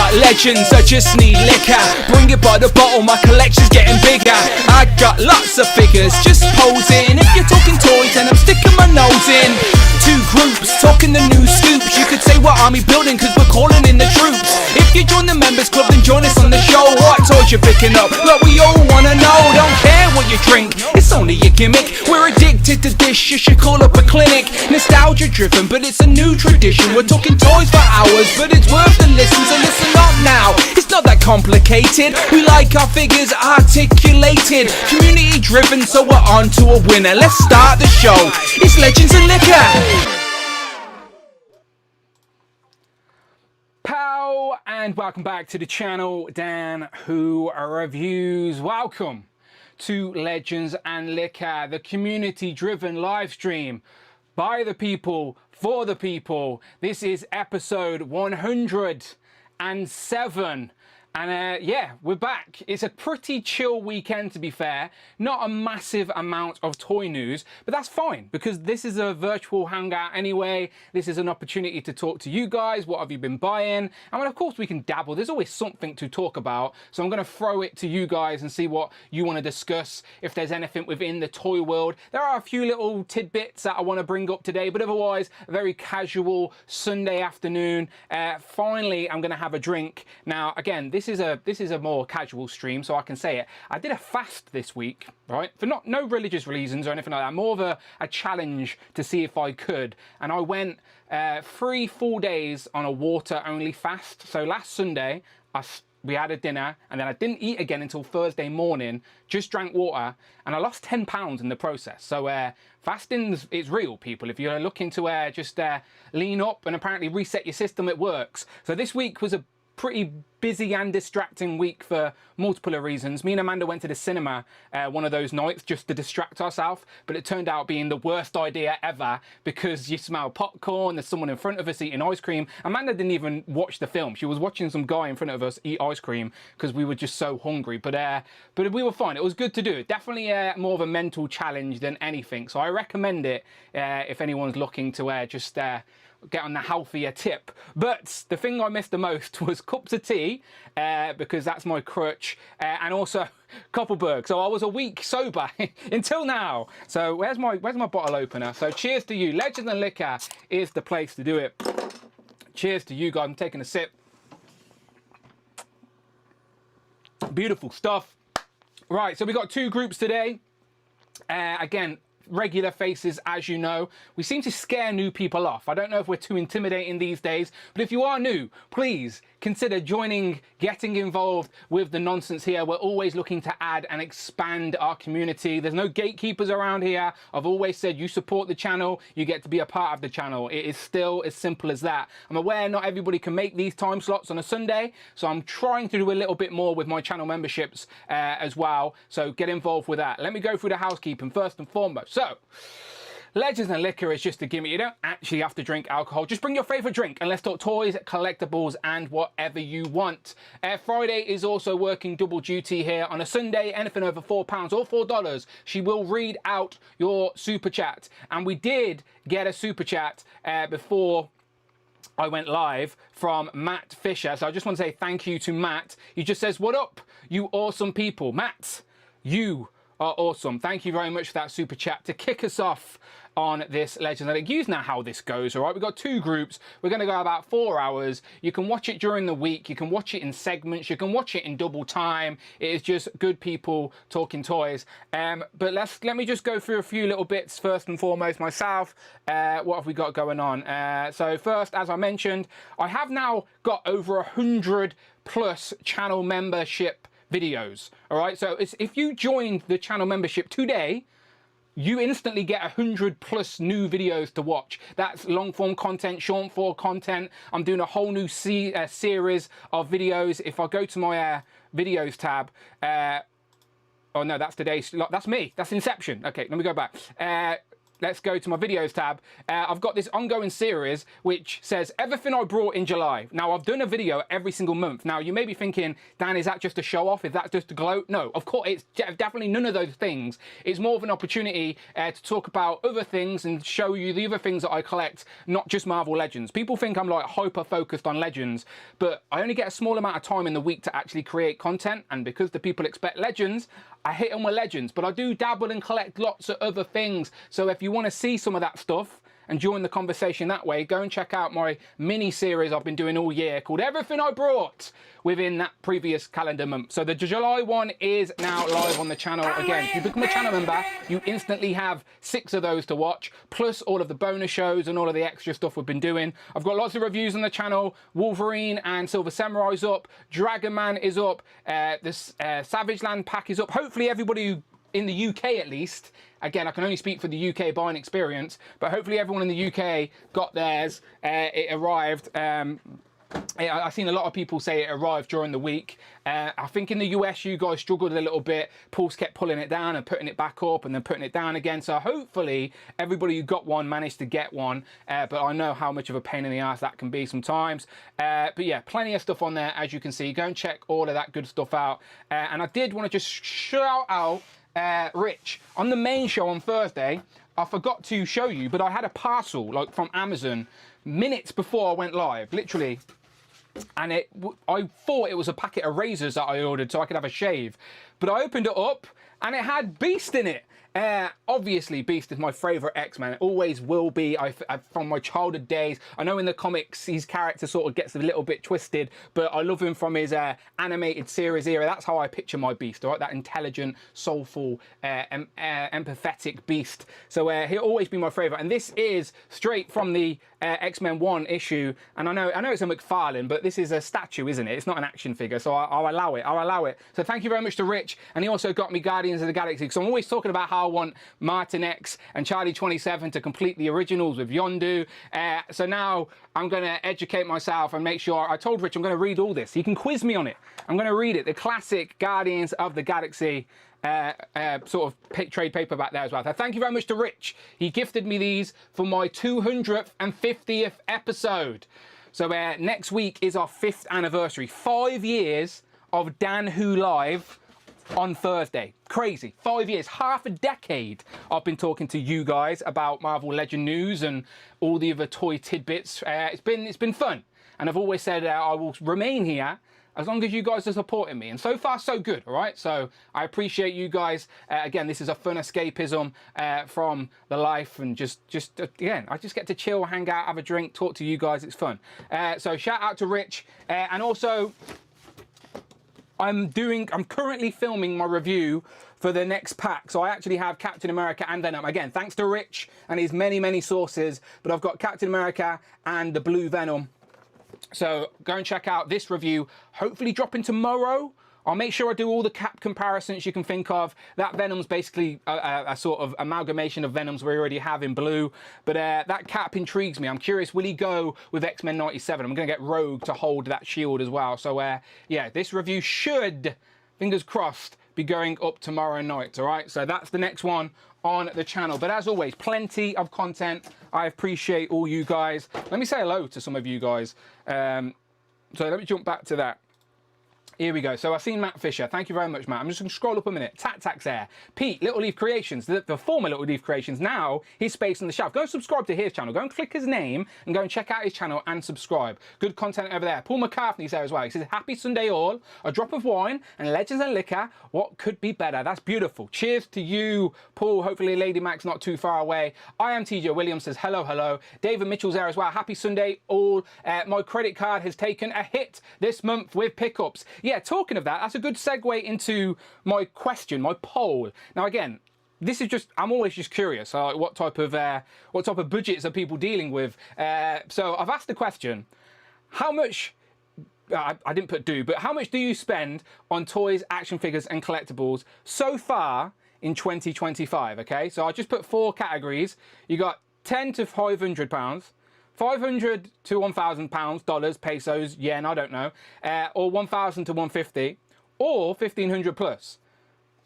got legends, I just need liquor. Bring it by the bottle, my collection's getting bigger. I got lots of figures, just posing. If you're talking toys, then I'm sticking my nose in. Two groups, talking the new scoops. You could say we're army building, cause we're calling in the troops. If you join the members club, then join us on the show. What toys you picking up? Look, we all wanna know. Don't care what you drink, it's only a gimmick. We're addicted to this, you should call up a clinic. Nostalgia driven, but it's a new tradition. We're talking toys for hours, but it's worth the listen, so listen up now. It's not that complicated. We like our figures articulated, community driven, so we're on to a winner. Let's start the show. It's Legends and Liquor. Pow, and welcome back to the channel, Dan Who Reviews. Welcome to Legends and Liquor, the community-driven live stream by the people, for the people. This is episode 107. And yeah, we're back. It's a pretty chill weekend, to be fair. Not a massive amount of toy news, but that's fine because this is a virtual hangout anyway. This is an opportunity to talk to you guys. What have you been buying? And well, of course we can dabble. There's always something to talk about. So I'm going to throw it to you guys and see what you want to discuss. If there's anything within the toy world, there are a few little tidbits that I want to bring up today, but otherwise a very casual Sunday afternoon. Finally, I'm going to have a drink. Now, again, this is a more casual stream, so I can say it. I did a fast this week, right? For no religious reasons or anything like that. More of a challenge to see if I could. And I went 3 full days on a water-only fast. So last Sunday, we had a dinner, and then I didn't eat again until Thursday morning. Just drank water, and I lost 10 pounds in the process. So fasting is real, people. If you're looking to just lean up and apparently reset your system, it works. So this week was a pretty busy and distracting week for multiple reasons. Me and Amanda went to the cinema one of those nights just to distract ourselves, but it turned out being the worst idea ever because you smell popcorn, there's someone in front of us eating ice cream. Amanda didn't even watch the film. She was watching some guy in front of us eat ice cream because we were just so hungry, but we were fine. It was good to do. Definitely more of a mental challenge than anything, so I recommend it if anyone's looking to just get on the healthier tip. But the thing I missed the most was cups of tea, because that's my crutch, and also Koppelberg. So I was a week sober until now. So where's my bottle opener? So cheers to you. Legends and Liquor is the place to do it. Cheers to you guys. I'm taking a sip. Beautiful stuff. Right, so we got 2 groups today. Again, regular faces, as you know. We seem to scare new people off. I don't know if we're too intimidating these days, but if you are new, please consider joining, getting involved with the nonsense here. We're always looking to add and expand our community. There's no gatekeepers around here. I've always said you support the channel, you get to be a part of the channel. It is still as simple as that. I'm aware not everybody can make these time slots on a Sunday, so I'm trying to do a little bit more with my channel memberships as well. So get involved with that. Let me go through the housekeeping first and foremost. So, Legends and Liquor is just a gimmick. You don't actually have to drink alcohol. Just bring your favourite drink and let's talk toys, collectables, and whatever you want. Friday is also working double duty here. On a Sunday, anything over £4 or $4, she will read out your super chat. And we did get a super chat before I went live from Matt Fisher. So I just want to say thank you to Matt. He just says, "What up, you awesome people?" Matt, you are awesome. Thank you very much for that super chat to kick us off on this Legends. You know how this goes, all right? We've got 2 groups. We're going to go about 4 hours. You can watch it during the week. You can watch it in segments. You can watch it in double time. It is just good people talking toys. But let me just go through a few little bits first and foremost myself. What have we got going on? So first, as I mentioned, I have now got over 100 plus channel membership videos. All right, so if you joined the channel membership today, you instantly get 100 plus new videos to watch. That's long form content, short form content. I'm doing a whole new series of videos. If I go to my videos tab, oh no, that's today's, that's me, that's Inception. Okay, let me go back. let's go to my videos tab. I've got this ongoing series which says everything I brought in July. Now, I've done a video every single month. Now, you may be thinking, Dan, is that just a show off? Is that just a gloat? No, of course, it's definitely none of those things. It's more of an opportunity to talk about other things and show you the other things that I collect, not just Marvel Legends. People think I'm like hyper focused on Legends, but I only get a small amount of time in the week to actually create content, and because the people expect Legends, I hit them with Legends, but I do dabble and collect lots of other things. So if you want to see some of that stuff and join the conversation that way, go and check out my mini series I've been doing all year called Everything I Brought within that previous calendar month. So the July one is now live on the channel. Again, if you become a channel member, you instantly have 6 of those to watch, plus all of the bonus shows and all of the extra stuff we've been doing. I've got lots of reviews on the channel. Wolverine and Silver Samurai's up, Dragon Man is up, this Savage Land pack is up. Hopefully everybody who in the UK at least, again, I can only speak for the UK buying experience, but hopefully everyone in the UK got theirs. It arrived. I've seen a lot of people say it arrived during the week. I think in the US, you guys struggled a little bit. Paul's kept pulling it down and putting it back up and then putting it down again. So hopefully everybody who got one managed to get one. But I know how much of a pain in the ass that can be sometimes. But yeah, plenty of stuff on there, as you can see. Go and check all of that good stuff out. And I did want to just shout out Rich. On the main show on Thursday, I forgot to show you, but I had a parcel like from Amazon minutes before I went live, literally. And I thought it was a packet of razors that I ordered so I could have a shave. But I opened it up and it had Beast in it. Obviously, Beast is my favourite X-Men. It always will be. From my childhood days. I know in the comics his character sort of gets a little bit twisted, but I love him from his animated series era. That's how I picture my Beast, all right? That intelligent, soulful, empathetic Beast. So he'll always be my favourite. And this is straight from the X-Men 1 issue. And I know it's a McFarlane, but this is a statue, isn't it? It's not an action figure, so I'll allow it. I'll allow it. So thank you very much to Rich. And he also got me Guardians of the Galaxy, because I'm always talking about how I want Martin X and Charlie 27 to complete the originals with Yondu. So now I'm going to educate myself and make sure. I told Rich I'm going to read all this. He can quiz me on it. I'm going to read it. The classic Guardians of the Galaxy sort of trade paperback there as well. So thank you very much to Rich. He gifted me these for my 200th and 50th episode. So next week is our 5th anniversary. 5 years of Dan Who Live on Thursday. Crazy. 5 years, half a decade I've been talking to you guys about Marvel Legend news and all the other toy tidbits. It's been fun, and I've always said I will remain here as long as you guys are supporting me, and so far so good. All right, so I appreciate you guys. Again, this is a fun escapism from the life, and just again, I just get to chill, hang out, have a drink, talk to you guys. It's fun. So shout out to Rich, and also I'm currently filming my review for the next pack. So I actually have Captain America and Venom. Again, thanks to Rich and his many sources, but I've got Captain America and the Blue Venom. So go and check out this review, hopefully dropping tomorrow. I'll make sure I do all the cap comparisons you can think of. That Venom's basically a sort of amalgamation of Venoms we already have in blue. But that cap intrigues me. I'm curious, will he go with X-Men 97? I'm going to get Rogue to hold that shield as well. So yeah, this review should, fingers crossed, be going up tomorrow night. All right, so that's the next one on the channel. But as always, plenty of content. I appreciate all you guys. Let me say hello to some of you guys. So let me jump back to that. Here we go. So I've seen Matt Fisher. Thank you very much, Matt. I'm just going to scroll up a minute. Tax there. Pete, Little Leaf Creations, the former Little Leaf Creations, now his space on the shelf. Go and subscribe to his channel. Go and click his name and go and check out his channel and subscribe. Good content over there. Paul McCartney's there as well. He says, happy Sunday all. A drop of wine and Legends and liquor. What could be better? That's beautiful. Cheers to you, Paul. Hopefully Lady Mac's not too far away. I am TJ Williams says, hello. David Mitchell's there as well. Happy Sunday all. My credit card has taken a hit this month with pickups. Yeah, talking of that, that's a good segue into my question, my poll. Now again, this is just, I'm always just curious, what type of budgets are people dealing with? So I've asked the question, how much, I didn't put but how much do you spend on toys, action figures and collectibles so far in 2025? Okay, so I just put 4 categories. You got 10 to 500 pounds, 500 to 1,000 pounds, dollars, pesos, yen, I don't know, or 1,000 to 150, or 1,500 plus.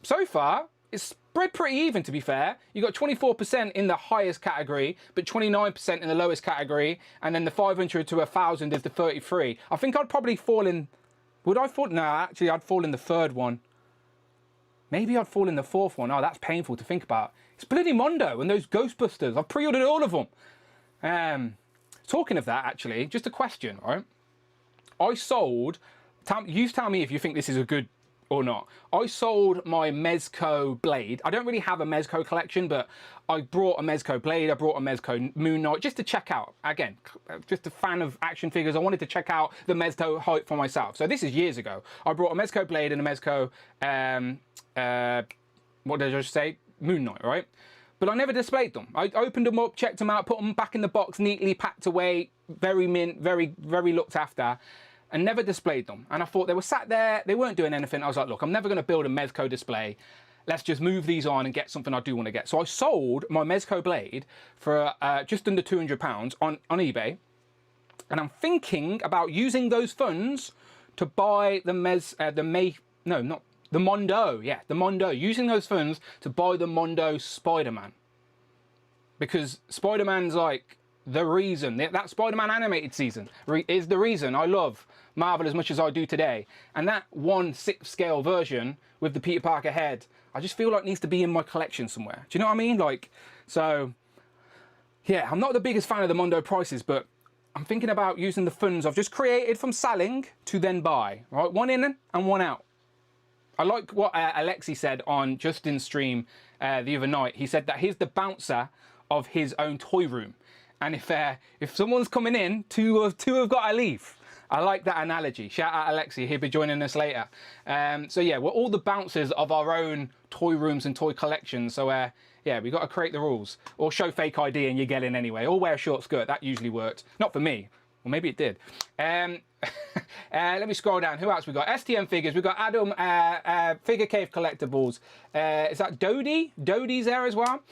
So far, it's spread pretty even, to be fair. You got 24% in the highest category, but 29% in the lowest category, and then the 500 to 1,000 is the 33. I think I'd probably fall in. Would I fall? No, actually, I'd fall in the third one. Maybe I'd fall in the fourth one. Oh, that's painful to think about. It's bloody Mondo and those Ghostbusters. I've pre-ordered all of them. Talking of that, actually, just a question, right? I sold. You tell me if you think this is a good or not. I sold my Mezco blade. I don't really have a Mezco collection, but I brought a Mezco blade. I brought a Mezco Moon Knight just to check out. Again, just a fan of action figures. I wanted to check out the Mezco hype for myself. So this is years ago. I brought a Mezco blade and a Mezco, what did I just say? Moon Knight, right? But I never displayed them. I opened them up, checked them out, put them back in the box, neatly packed away, very mint, very, very looked after, and never displayed them. And I thought they were sat there, they weren't doing anything. I was like, look, I'm never going to build a Mezco display. Let's just move these on and get something I do want to get. So I sold my Mezco blade for just under £200 on eBay. And I'm thinking about using those funds to buy the Mondo. Yeah, the Mondo. Using those funds to buy the Mondo Spider-Man. Because Spider-Man's like the reason, that Spider-Man animated season is the reason I love Marvel as much as I do today. And that 1/6 scale version with the Peter Parker head, I just feel like needs to be in my collection somewhere. Do you know what I mean? Like, so, yeah, I'm not the biggest fan of the Mondo prices, but I'm thinking about using the funds I've just created from selling to then buy. Right, one in and one out. I like what Alexi said on Justin's stream the other night. He said that he's the bouncer of his own toy room. And if someone's coming in, two have got to leave. I like that analogy. Shout out Alexi, he'll be joining us later. So yeah, we're all the bouncers of our own toy rooms and toy collections. So yeah, we've got to create the rules. Or show fake ID and you get in anyway. Or wear a short skirt, that usually worked. Not for me. Well, maybe it did. Let me scroll down. Who else we got? STM figures. We've got Adam, Figure Cave Collectables. Is that Dodie? Dodie's there as well.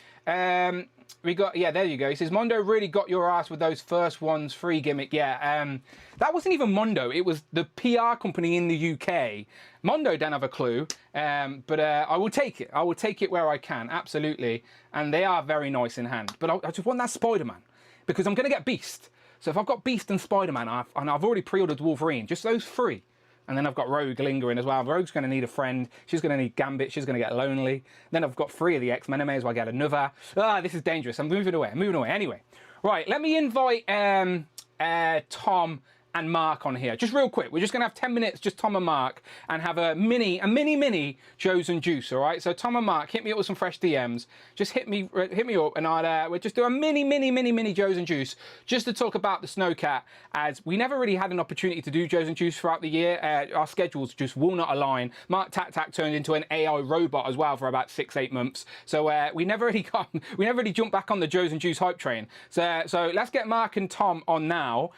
We got, yeah, there you go. He says, Mondo really got your ass with those first ones, free gimmick. Yeah, that wasn't even Mondo. It was the PR company in the UK. Mondo don't have a clue, but I will take it. I will take it where I can, absolutely. And they are very nice in hand. But I just want that Spider-Man because I'm going to get Beast. So if I've got Beast and Spider-Man, and I've already pre-ordered Wolverine, just those three. And then I've got Rogue lingering as well. Rogue's going to need a friend. She's going to need Gambit. She's going to get lonely. Then I've got 3 of the X-Men. I may as well get another. Ah, this is dangerous. I'm moving away. I'm moving away. Anyway, right. Let me invite Tom and Mark on here. Just real quick. We're just going to have 10 minutes, just Tom and Mark, and have a mini Joe's and Juice, all right? So Tom and Mark, hit me up with some fresh DMs. Just hit me up, and we'll just do a mini Joe's and Juice, just to talk about the Snowcat, as we never really had an opportunity to do Joe's and Juice throughout the year. Our schedules just will not align. Mark Tac turned into an AI robot as well for about 6-8 months. So we never really jumped back on the Joe's and Juice hype train. So let's get Mark and Tom on now,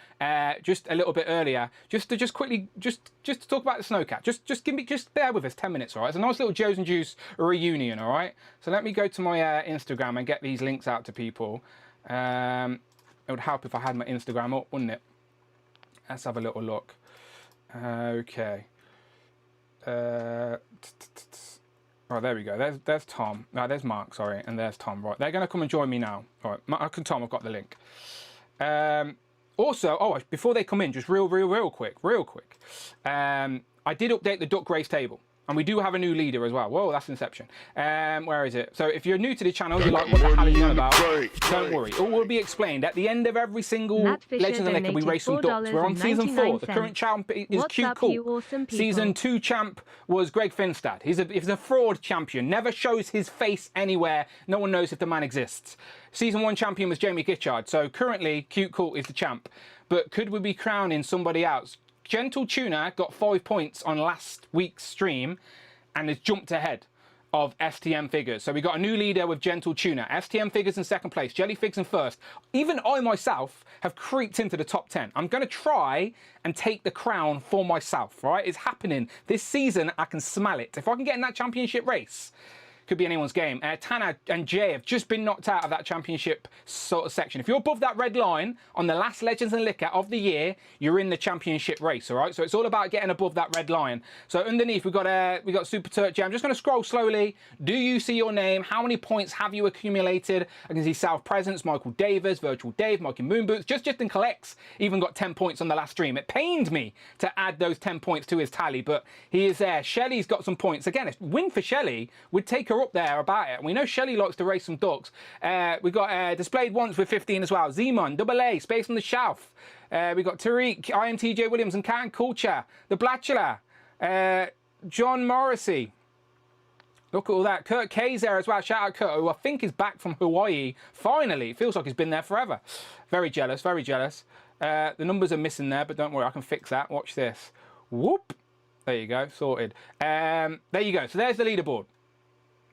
just a little bit earlier, just to talk about the Snowcat. Just bear with us 10 minutes, all right? It's a nice little Joe's and Juice reunion, all right? So let me go to my Instagram and get these links out to people. It would help if I had my Instagram up, wouldn't it? Let's have a little look. Okay. Right, there we go. There's Tom. No, there's Mark, sorry, and there's Tom. Right, they're going to come and join me now. All right, Mark and Tom, I've got the link. Also, before they come in, just real quick. I did update the Duck Race table. And we do have a new leader as well. Whoa, that's Inception. Where is it? So if you're new to the channel, you're like, what the hell are you on about? Don't worry. All will be explained. At the end of every single Legends of Liquor, we race some ducks. We're on season 4. The current champ is Q Cool. Awesome season 2 champ was Greg Finstad. He's a fraud champion. Never shows his face anywhere. No one knows if the man exists. Season 1 champion was Jamie Gitchard. So currently, Cute Cool is the champ. But could we be crowning somebody else? Gentle Tuna got 5 points on last week's stream and has jumped ahead of STM Figures. So we got a new leader with Gentle Tuna. STM Figures in second place, Jellyfigs in first. Even I myself have creeped into the top 10. I'm going to try and take the crown for myself, right? It's happening. This season, I can smell it. If I can get in that championship race, could be anyone's game. Tanner and Jay have just been knocked out of that championship sort of section. If you're above that red line on the last Legends and Liquor of the year, you're in the championship race, all right? So it's all about getting above that red line. So underneath, we've got Super Turk Jay. I'm just going to scroll slowly. Do you see your name? How many points have you accumulated? I can see South Presence, Michael Davis, Virtual Dave, Mikey Moonboots. Justin Collects even got 10 points on the last stream. It pained me to add those 10 points to his tally, but he is there. Shelley's got some points. Again, a win for Shelley would take her up there about it. And we know Shelley likes to race some ducks. We've got Displayed Once with 15 as well. Zemon, Double A, Space on the Shelf. We've got Tariq, IMTJ Williams, and Can Culture. The Blatchula, John Morrissey. Look at all that. Kurt K's there as well. Shout out Kurt, who I think is back from Hawaii. Finally. It feels like he's been there forever. Very jealous, very jealous. The numbers are missing there, but don't worry, I can fix that. Watch this. Whoop. There you go, sorted. There you go. So there's the leaderboard.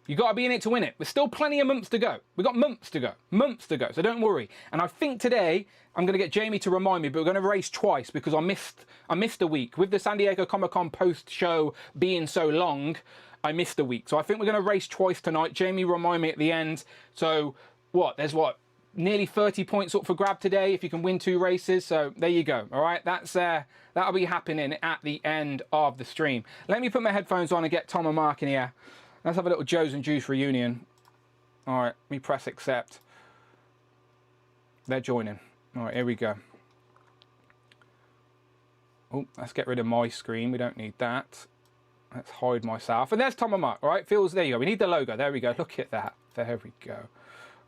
You got to be in it to win it. There's still plenty of months to go. We've got months to go. Months to go. So don't worry. And I think today I'm going to get Jamie to remind me, but we're going to race twice because I missed a week. With the San Diego Comic-Con post-show being so long, I missed a week. So I think we're going to race twice tonight. Jamie, remind me at the end. So what? There's what? Nearly 30 points up for grab today if you can win 2 races. So there you go. All right, that'll be happening at the end of the stream. Let me put my headphones on and get Tom and Mark in here. Let's have a little Joe's and Juice reunion. All right, let me press accept. They're joining. All right, here we go. Oh, let's get rid of my screen. We don't need that. Let's hide myself. And there's Tom and Mark. All right, there you go. We need the logo. There we go. Look at that. There we go.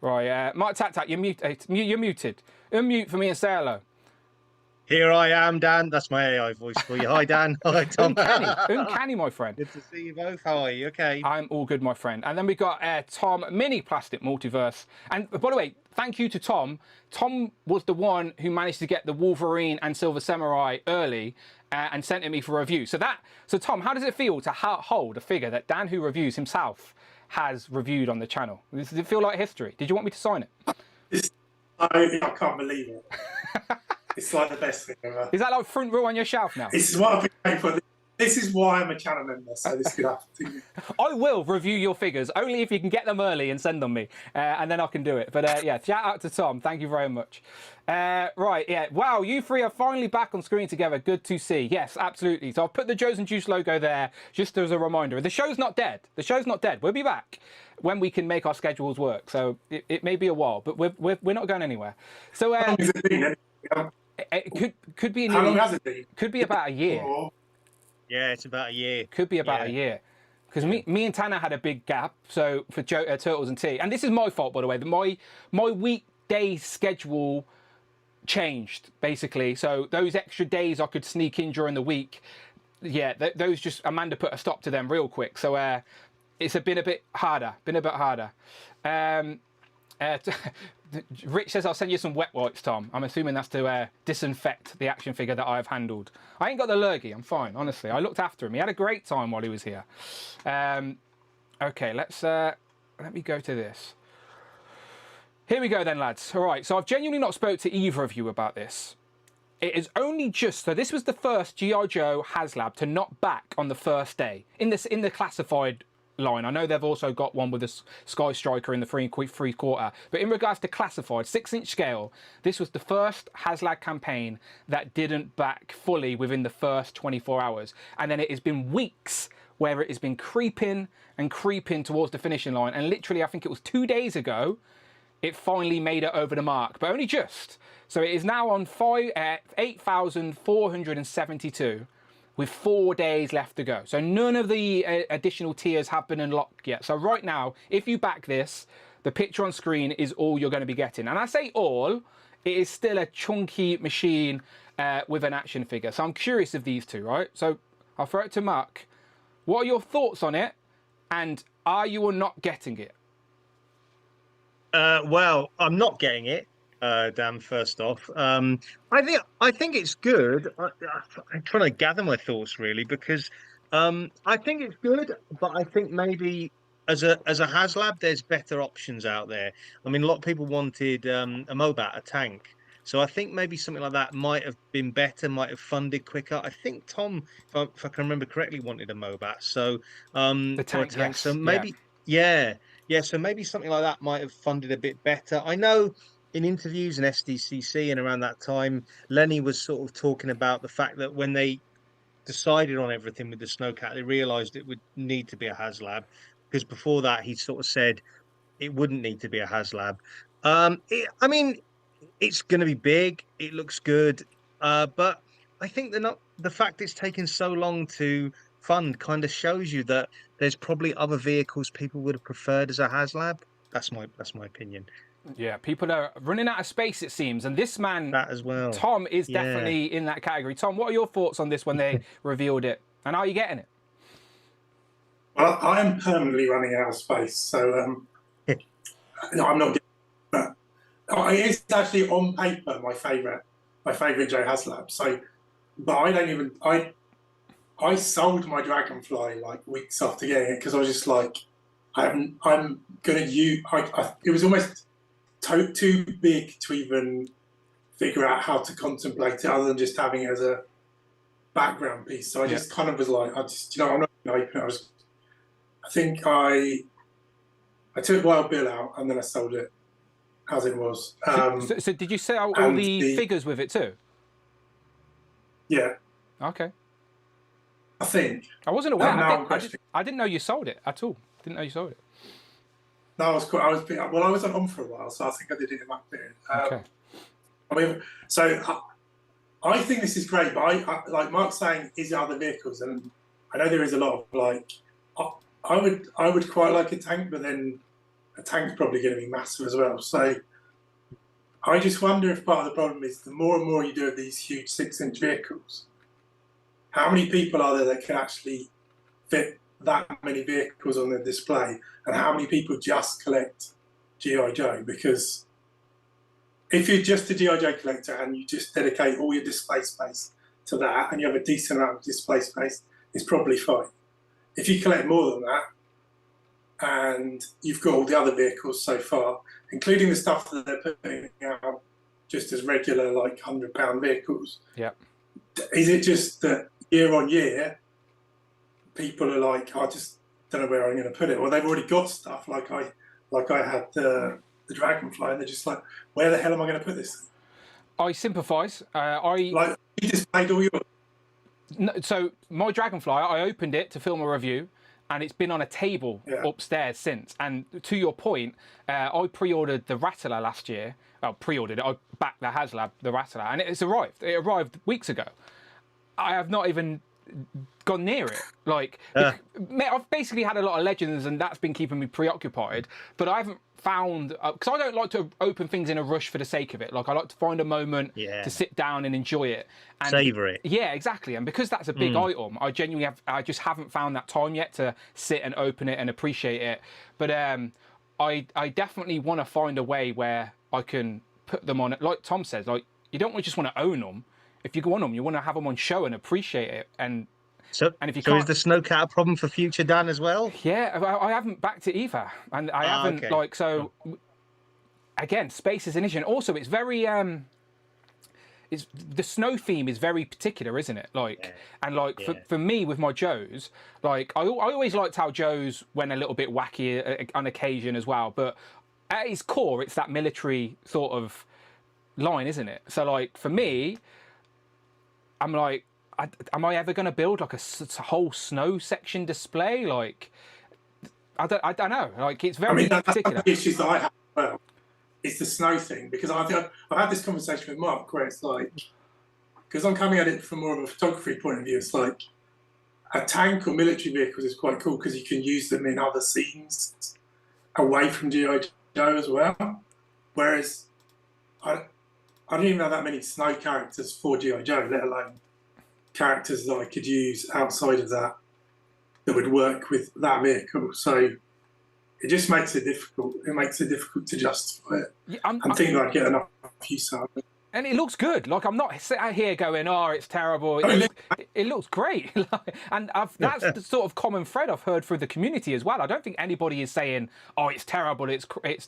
Right, Mark Tat, you're muted. Unmute for me and say hello. Here I am, Dan. That's my AI voice for you. Hi, Dan. Hi, Tom. Uncanny, my friend. Good to see you both. How are you? Okay. I'm all good, my friend. And then we got Tom, Mini Plastic Multiverse. And by the way, thank you to Tom. Tom was the one who managed to get the Wolverine and Silver Samurai early and sent it me for review. So Tom, how does it feel to hold a figure that Dan, who reviews himself, has reviewed on the channel? Does it feel like history? Did you want me to sign it? I can't believe it. It's like the best thing ever. Is that like front row on your shelf now? This is what I've been waiting for. This is why I'm a channel member, so this could happen. I will review your figures, only if you can get them early and send them me, and then I can do it. But yeah, shout out to Tom. Thank you very much. Right, yeah. Wow, you three are finally back on screen together. Good to see. Yes, absolutely. So I've put the Joe's and Juice logo there just as a reminder. The show's not dead. The show's not dead. We'll be back when we can make our schedules work. So it may be a while, but we're not going anywhere. So How long has it been? it could be How long has it been? Could be about a year. Yeah, it's about a year. Could be about a year. Because me and Tanner had a big gap, so for Turtles and Tea. And this is my fault, by the way. My weekday schedule changed, basically. So those extra days I could sneak in during the week, yeah, those just, Amanda put a stop to them real quick. So it's been a bit harder. Rich says, I'll send you some wet wipes, Tom. I'm assuming that's to disinfect the action figure that I've handled. I ain't got the lurgy. I'm fine, honestly. I looked after him. He had a great time while he was here. Okay, let me go to this. Here we go then, lads. All right, so I've genuinely not spoke to either of you about this. It is only just, so this was the first G.I. Joe Haslab to not back on the first day in the classified line. I know they've also got one with the Sky Striker in the 3/4, but in regards to classified 6-inch scale, this was the first Haslab campaign that didn't back fully within the first 24 hours, and then it has been weeks where it has been creeping and creeping towards the finishing line, and literally I think it was 2 days ago it finally made it over the mark, but only just. So it is now on 8,472 with 4 days left to go. So none of the additional tiers have been unlocked yet. So right now, if you back this, the picture on screen is all you're going to be getting. And I say all, it is still a chunky machine with an action figure. So I'm curious of these two, right? So I'll throw it to Mark. What are your thoughts on it? And are you or not getting it? Well, I'm not getting it. Dan, first off, I think it's good. I'm trying to gather my thoughts really, because I think it's good, but I think maybe as a Haslab, there's better options out there. I mean, a lot of people wanted a Mobat, a tank. So I think maybe something like that might have been better, might have funded quicker. I think Tom, if I can remember correctly, wanted a Mobat. So the tank, yes. So maybe. Yeah. Yeah, yeah. So maybe something like that might have funded a bit better. I know in interviews and SDCC and around that time, Lenny was sort of talking about the fact that when they decided on everything with the snowcat, they realised it would need to be a Haslab because before that he sort of said it wouldn't need to be a Haslab. I mean, it's going to be big. It looks good, but I think the fact it's taken so long to fund kind of shows you that there's probably other vehicles people would have preferred as a Haslab. That's my opinion. Yeah, people are running out of space, it seems. And this man, That as well. Tom, is Yeah. definitely in that category. Tom, what are your thoughts on this when they revealed it? And are you getting it? Well, I am permanently running out of space, so no, I'm not. But it is actually on paper my favourite Joe Haslab. So, but I don't even. I sold my Dragonfly like weeks after getting it because I was just like, I'm gonna use. It was almost too big to even figure out how to contemplate it other than just having it as a background piece. So I just kind of was like, I'm not going to open it. I think I took Wild Bill out and then I sold it as it was. So did you sell all the figures with it too? Yeah. Okay. I think. I wasn't aware. I didn't know you sold it at all. Didn't know you sold it. No, I was on for a while, so I think I did it in that period. Okay. I mean, so I think this is great, but I like Mark's saying, is there other vehicles? And I know there is a lot of like, I would quite like a tank, but then a tank's probably going to be massive as well. So I just wonder if part of the problem is the more and more you do of these huge 6-inch vehicles, how many people are there that can actually fit that many vehicles on the display, and how many people just collect G.I. Joe? Because if you're just a G.I. Joe collector and you just dedicate all your display space to that and you have a decent amount of display space, it's probably fine. If you collect more than that and you've got all the other vehicles so far, including the stuff that they're putting out just as regular like £100 vehicles, is it just that year on year people are like, I just don't know where I'm going to put it, or they've already got stuff like I had the Dragonfly, and they're just like, where the hell am I going to put this? I sympathise. You just made all your. No, so my Dragonfly, I opened it to film a review, and it's been on a table upstairs since. And to your point, I pre-ordered the Rattler last year. I pre-ordered it. I backed the Haslab, the Rattler, and it's arrived. It arrived weeks ago. I have not even gone near it. Like, I've basically had a lot of Legends, and that's been keeping me preoccupied. But I haven't found, because I don't like to open things in a rush for the sake of it. Like, I like to find a moment to sit down and enjoy it, and savor it. Yeah, exactly. And because that's a big item, I just haven't found that time yet to sit and open it and appreciate it. But I definitely want to find a way where I can put them on. Like Tom says, like, you don't just want to own them. If you go on them, you want to have them on show and appreciate it. And if you can't, is the snowcat a problem for future Dan as well? Yeah, I haven't backed it either, and I haven't Again, space is an issue, and also it's very the snow theme is very particular, isn't it? Like, and like for me with my Joes, like I always liked how Joes went a little bit wacky on occasion as well, but at its core, it's that military sort of line, isn't it? So like for me, I'm like, am I ever going to build like a whole snow section display? Like, I don't know. Like, it's very particular. The issues that I have as well. It's the snow thing, because I've had this conversation with Mark where it's like, because I'm coming at it from more of a photography point of view, it's like a tank or military vehicles is quite cool because you can use them in other scenes away from G.I. Joe as well. Whereas I don't even know that many snow characters for G.I. Joe, let alone characters that I could use outside of that would work with that vehicle. So it just makes it difficult. It makes it difficult to justify it. Yeah, I'm thinking I'd get enough use out of it. And it looks good. Like, I'm not sitting here going, oh, it's terrible. It looks great. And that's the sort of common thread I've heard through the community as well. I don't think anybody is saying, oh, it's terrible. I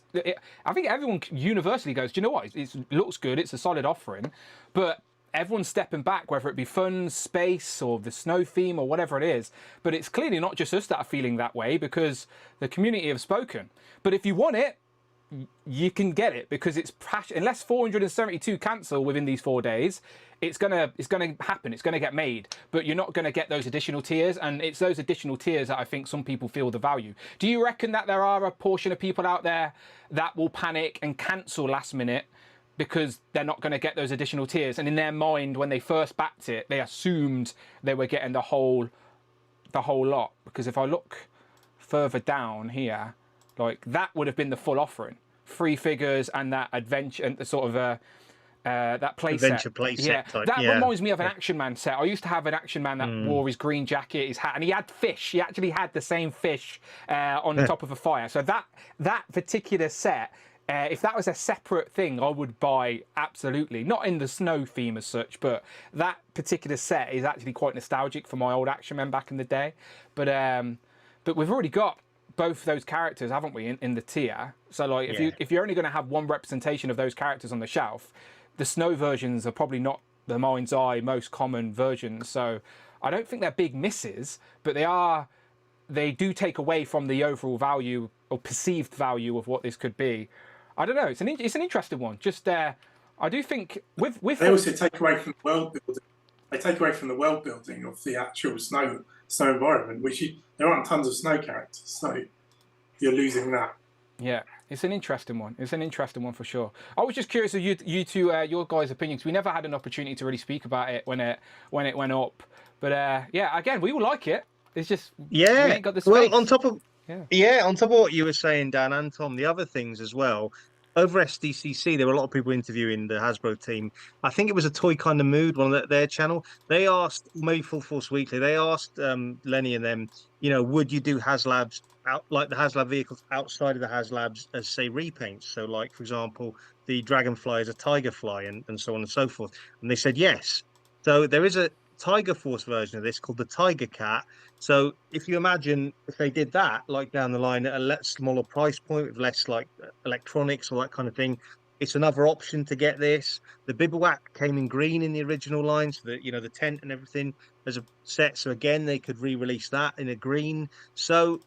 think everyone universally goes, do you know what? It looks good. It's a solid offering. But everyone's stepping back, whether it be funds, space, or the snow theme, or whatever it is. But it's clearly not just us that are feeling that way, because the community have spoken. But if you want it, you can get it, because it's unless 472 cancel within these 4 days, it's gonna happen. It's gonna get made, but you're not gonna get those additional tiers, and it's those additional tiers that I think some people feel the value. Do you reckon that there are a portion of people out there that will panic and cancel last minute because they're not going to get those additional tiers, and in their mind, when they first backed it, they assumed they were getting the whole lot? Because if I look further down here, like that would have been the full offering, 3 figures and that adventure and the sort of that play Adventure set. play set type. That reminds me of an Action Man set. I used to have an Action Man that wore his green jacket, his hat, and he had fish. He actually had the same fish on the top of a fire. So that particular set, if that was a separate thing, I would buy absolutely. Not in the snow theme as such, but that particular set is actually quite nostalgic for my old Action Men back in the day. But we've already got both those characters, haven't we, in the tier? So like, if you're only going to have one representation of those characters on the shelf, the snow versions are probably not the mind's eye most common versions. So I don't think they're big misses, but they do take away from the overall value or perceived value of what this could be. I don't know. It's an interesting one. Just I do think with they also take away from the world building. They take away from the world building of the actual snow environment, which there aren't tons of snow characters, so you're losing that. Yeah, it's an interesting one. It's an interesting one for sure. I was just curious of you two, your guys' opinions. We never had an opportunity to really speak about it when it went up. But yeah, again, we all like it. It's just we ain't got the space. Well, on top of what you were saying, Dan and Tom, the other things as well. Over SDCC, there were a lot of people interviewing the Hasbro team. I think it was a Toy Kind of Mood, one of their channel. They asked, maybe Full Force Weekly, they asked Lenny and them, would you do Haslabs out, like the Haslab vehicles outside of the Haslabs as, say, repaints? So, like, for example, the Dragonfly is a Tiger Fly and so on and so forth. And they said yes. So there is a Tiger Force version of this called the Tiger Cat. So if you imagine if they did that, like down the line at a smaller price point with less like electronics or that kind of thing, it's another option to get this. The Bivouac came in green in the original line, so that the tent and everything as a set. So again, they could re-release that in a green. So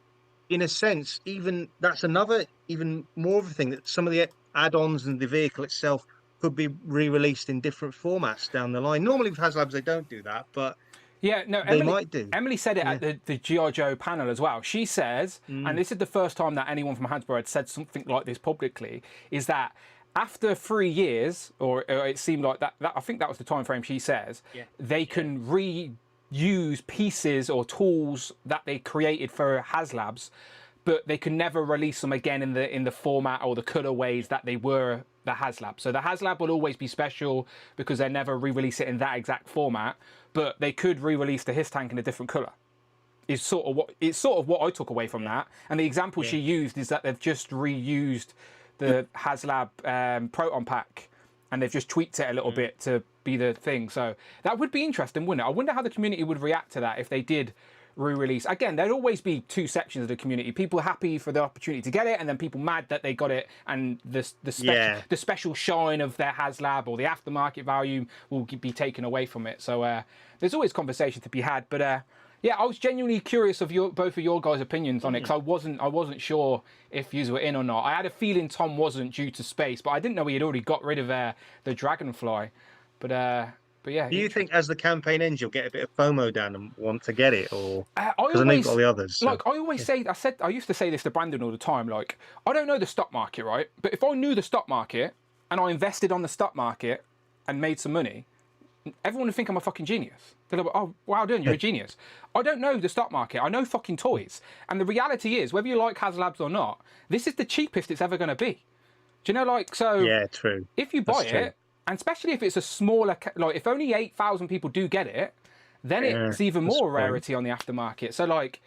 in a sense, even that's another even more of a thing, that some of the add-ons and the vehicle itself could be re-released in different formats down the line. Normally with Haslabs they don't do that, but yeah, no, they might do. Emily said it at the G.I. Joe panel as well. She says, and this is the first time that anyone from Hasbro had said something like this publicly, is that after 3 years, or it seemed like that I think that was the time frame she says, they can reuse pieces or tools that they created for Haslabs, but they can never release them again in the format or the colorways that they were the Haslab. So the Haslab will always be special because they never re-release it in that exact format, but they could re-release the Hiss tank in a different color. It's sort of what I took away from that. And the example she used is that they've just reused the Haslab Proton Pack, and they've just tweaked it a little bit to be the thing. So that would be interesting, wouldn't it? I wonder how the community would react to that if they did re-release. Again, there'd always be two sections of the community: people happy for the opportunity to get it, and then people mad that they got it, and the special shine of their Haslab or the aftermarket value will be taken away from it. So there's always conversation to be had. But yeah, I was genuinely curious of both of your guys' opinions on it, because I wasn't sure if you were in or not. I had a feeling Tom wasn't due to space, but I didn't know he had already got rid of the Dragonfly. But yeah. Do you think as the campaign ends, you'll get a bit of FOMO down and want to get it, or because I know you've got all the others? So. Like I always say, I used to say this to Brandon all the time. Like, I don't know the stock market, right? But if I knew the stock market and I invested on the stock market and made some money, everyone would think I'm a fucking genius. They're like, "Oh, well done, you're a genius." I don't know the stock market. I know fucking toys. And the reality is, whether you like Haslabs or not, this is the cheapest it's ever going to be. Do you know, like, so? Yeah, true. If you buy it. And especially if it's a smaller, like if only 8,000 people do get it, then it's even more rarity on the aftermarket. So like,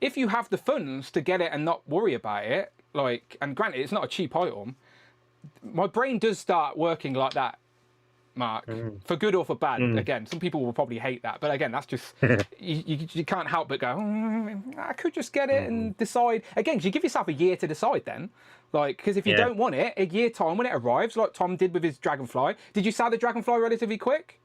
if you have the funds to get it and not worry about it, like, and granted, it's not a cheap item, my brain does start working like that, Mark, for good or for bad. Again, some people will probably hate that, but again, that's just, you can't help but go, I could just get it and decide. Again, you give yourself a year to decide then. Like, because if you don't want it, a year time when it arrives, like Tom did with his Dragonfly, did you sell the Dragonfly relatively quick?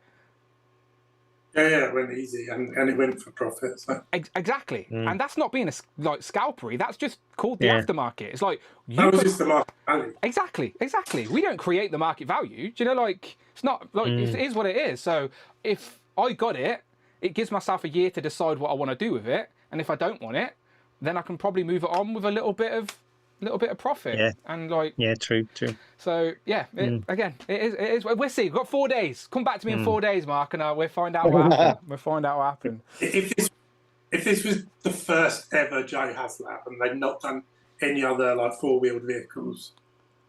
Yeah, it went easy and it went for profit. So. Exactly, and that's not being like scalpery. That's just called the Yeah. aftermarket. It's like That was just the market value. Exactly. We don't create the market value. Do you know, like, it's not, like, it is what it is. So if I got it, it gives myself a year to decide what I want to do with it. And if I don't want it, then I can probably move it on with a little bit of profit. Yeah. And like, Yeah, true. so yeah, again, it is. We'll see. We've got 4 days. Come back to me in 4 days, Mark, and we'll find out what happened. We'll find out what happened. If this was the first ever Joe Haslab and they'd not done any other like four-wheeled vehicles,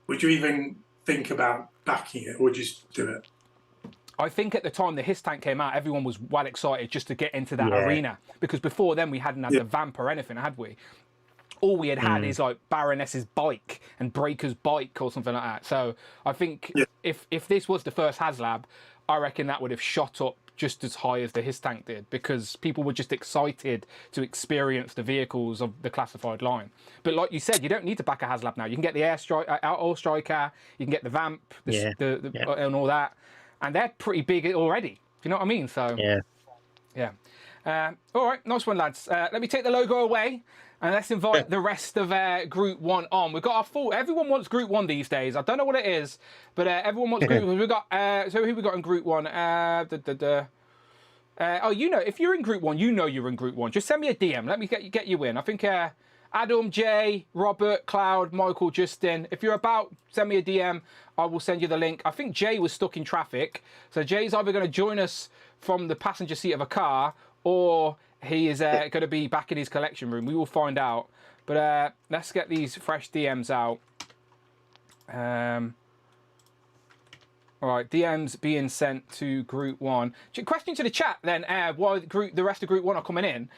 would you even think about backing it, or would you just do it? I think at the time the His Tank came out, everyone was well excited just to get into that arena, because before then we hadn't had the Vamp or anything, had we? All we had is like Baroness's bike and Breaker's bike or something like that. So I think if this was the first Haslab, I reckon that would have shot up just as high as the His Tank did, because people were just excited to experience the vehicles of the classified line. But like you said, you don't need to back a Haslab now. You can get the All Striker, you can get the Vamp, and all that, and they're pretty big already. Do you know what I mean? So yeah. All right, nice one, lads. Let me take the logo away. And let's invite the rest of Group 1 on. We've got our full... Everyone wants Group 1 these days. I don't know what it is, but everyone wants Group 1. We've got... so who we got in Group 1? Oh, you know, if you're in Group 1, you know you're in Group 1. Just send me a DM. Let me get you in. I think Adam, Jay, Robert, Cloud, Michael, Justin. If you're about, send me a DM. I will send you the link. I think Jay was stuck in traffic. So Jay's either going to join us from the passenger seat of a car, or... he is going to be back in his collection room. We will find out. But let's get these fresh DMs out. All right, DMs being sent to Group 1. Question to the chat then, while the rest of Group 1 are coming in.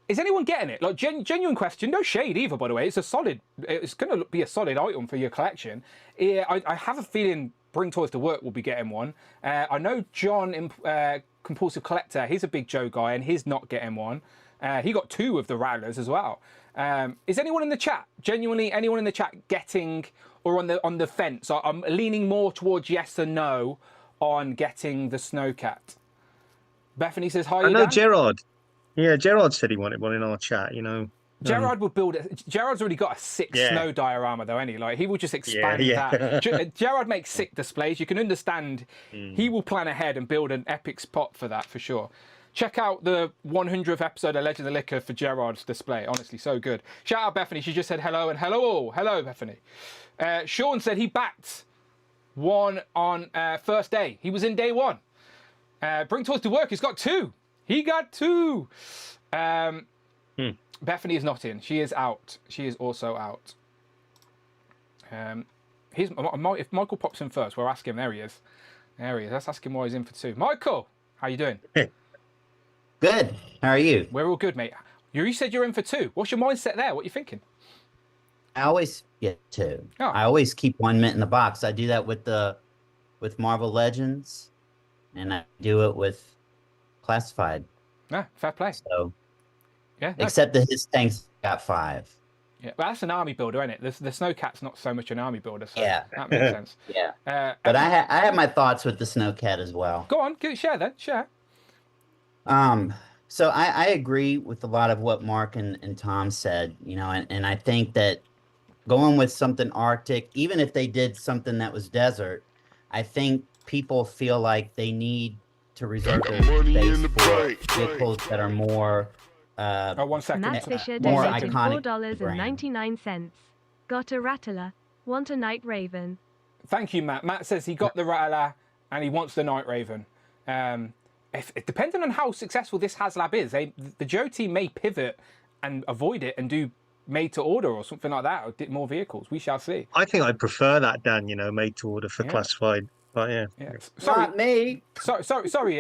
Is anyone getting it? Like, genuine question. No shade either, by the way. It's going to be a solid item for your collection. I have a feeling Bring Toys to Work will be getting one. I know John... Compulsive Collector, he's a big Joe guy, and he's not getting one. He got 2 of the Rattlers as well. Is anyone in the chat, genuinely anyone in the chat, getting or on the fence? I'm leaning more towards yes and no on getting the Snowcat. Bethany says hi. I know Gerard. Yeah, Gerard said he wanted one in our chat. You know, Gerard would build it. Gerard's already got a sick snow diorama though, any like he will just expand that. Gerard makes sick displays. You can understand he will plan ahead and build an epic spot for that for sure. Check out the 100th episode of Legend of Liquor for Gerard's display. Honestly, so good. Shout out Bethany. She just said hello and hello all. Hello Bethany. Sean said he backed one on first day. He was in day 1. Bring Toys to Work. He's got 2. He got 2. Bethany is not in. She is out. She is also out. If Michael pops in first, we'll ask him. There he is. Let's ask him why he's in for 2. Michael, how you doing? Good. How are you? We're all good, mate. You said you're in for 2. What's your mindset there? What are you thinking? I always get 2. Oh. I always keep 1 mint in the box. I do that with Marvel Legends, and I do it with Classified. No, fair play. So, yeah. No. Except that his tank's got 5. Yeah, well, that's an army builder, isn't it? The Snowcat's not so much an army builder, so yeah, that makes sense. Yeah. But I have my thoughts with the Snowcat as well. Go on, share then. Share. So I agree with a lot of what Mark and Tom said, you know, and I think that going with something Arctic, even if they did something that was desert, I think people feel like they need to reserve their space for vehicles that are more 1 second. Matt Fisher more donated iconic $4.99. Got a Rattler. Want a Night Raven. Thank you, Matt. Matt says he got the Rattler and he wants the Night Raven. Depending on how successful this Haslab is, the Joe team may pivot and avoid it and do made to order or something like that, or more vehicles. We shall see. I think I'd prefer that, Dan. You know, made to order for classified. But yeah. Sorry, not me. Sorry, sorry,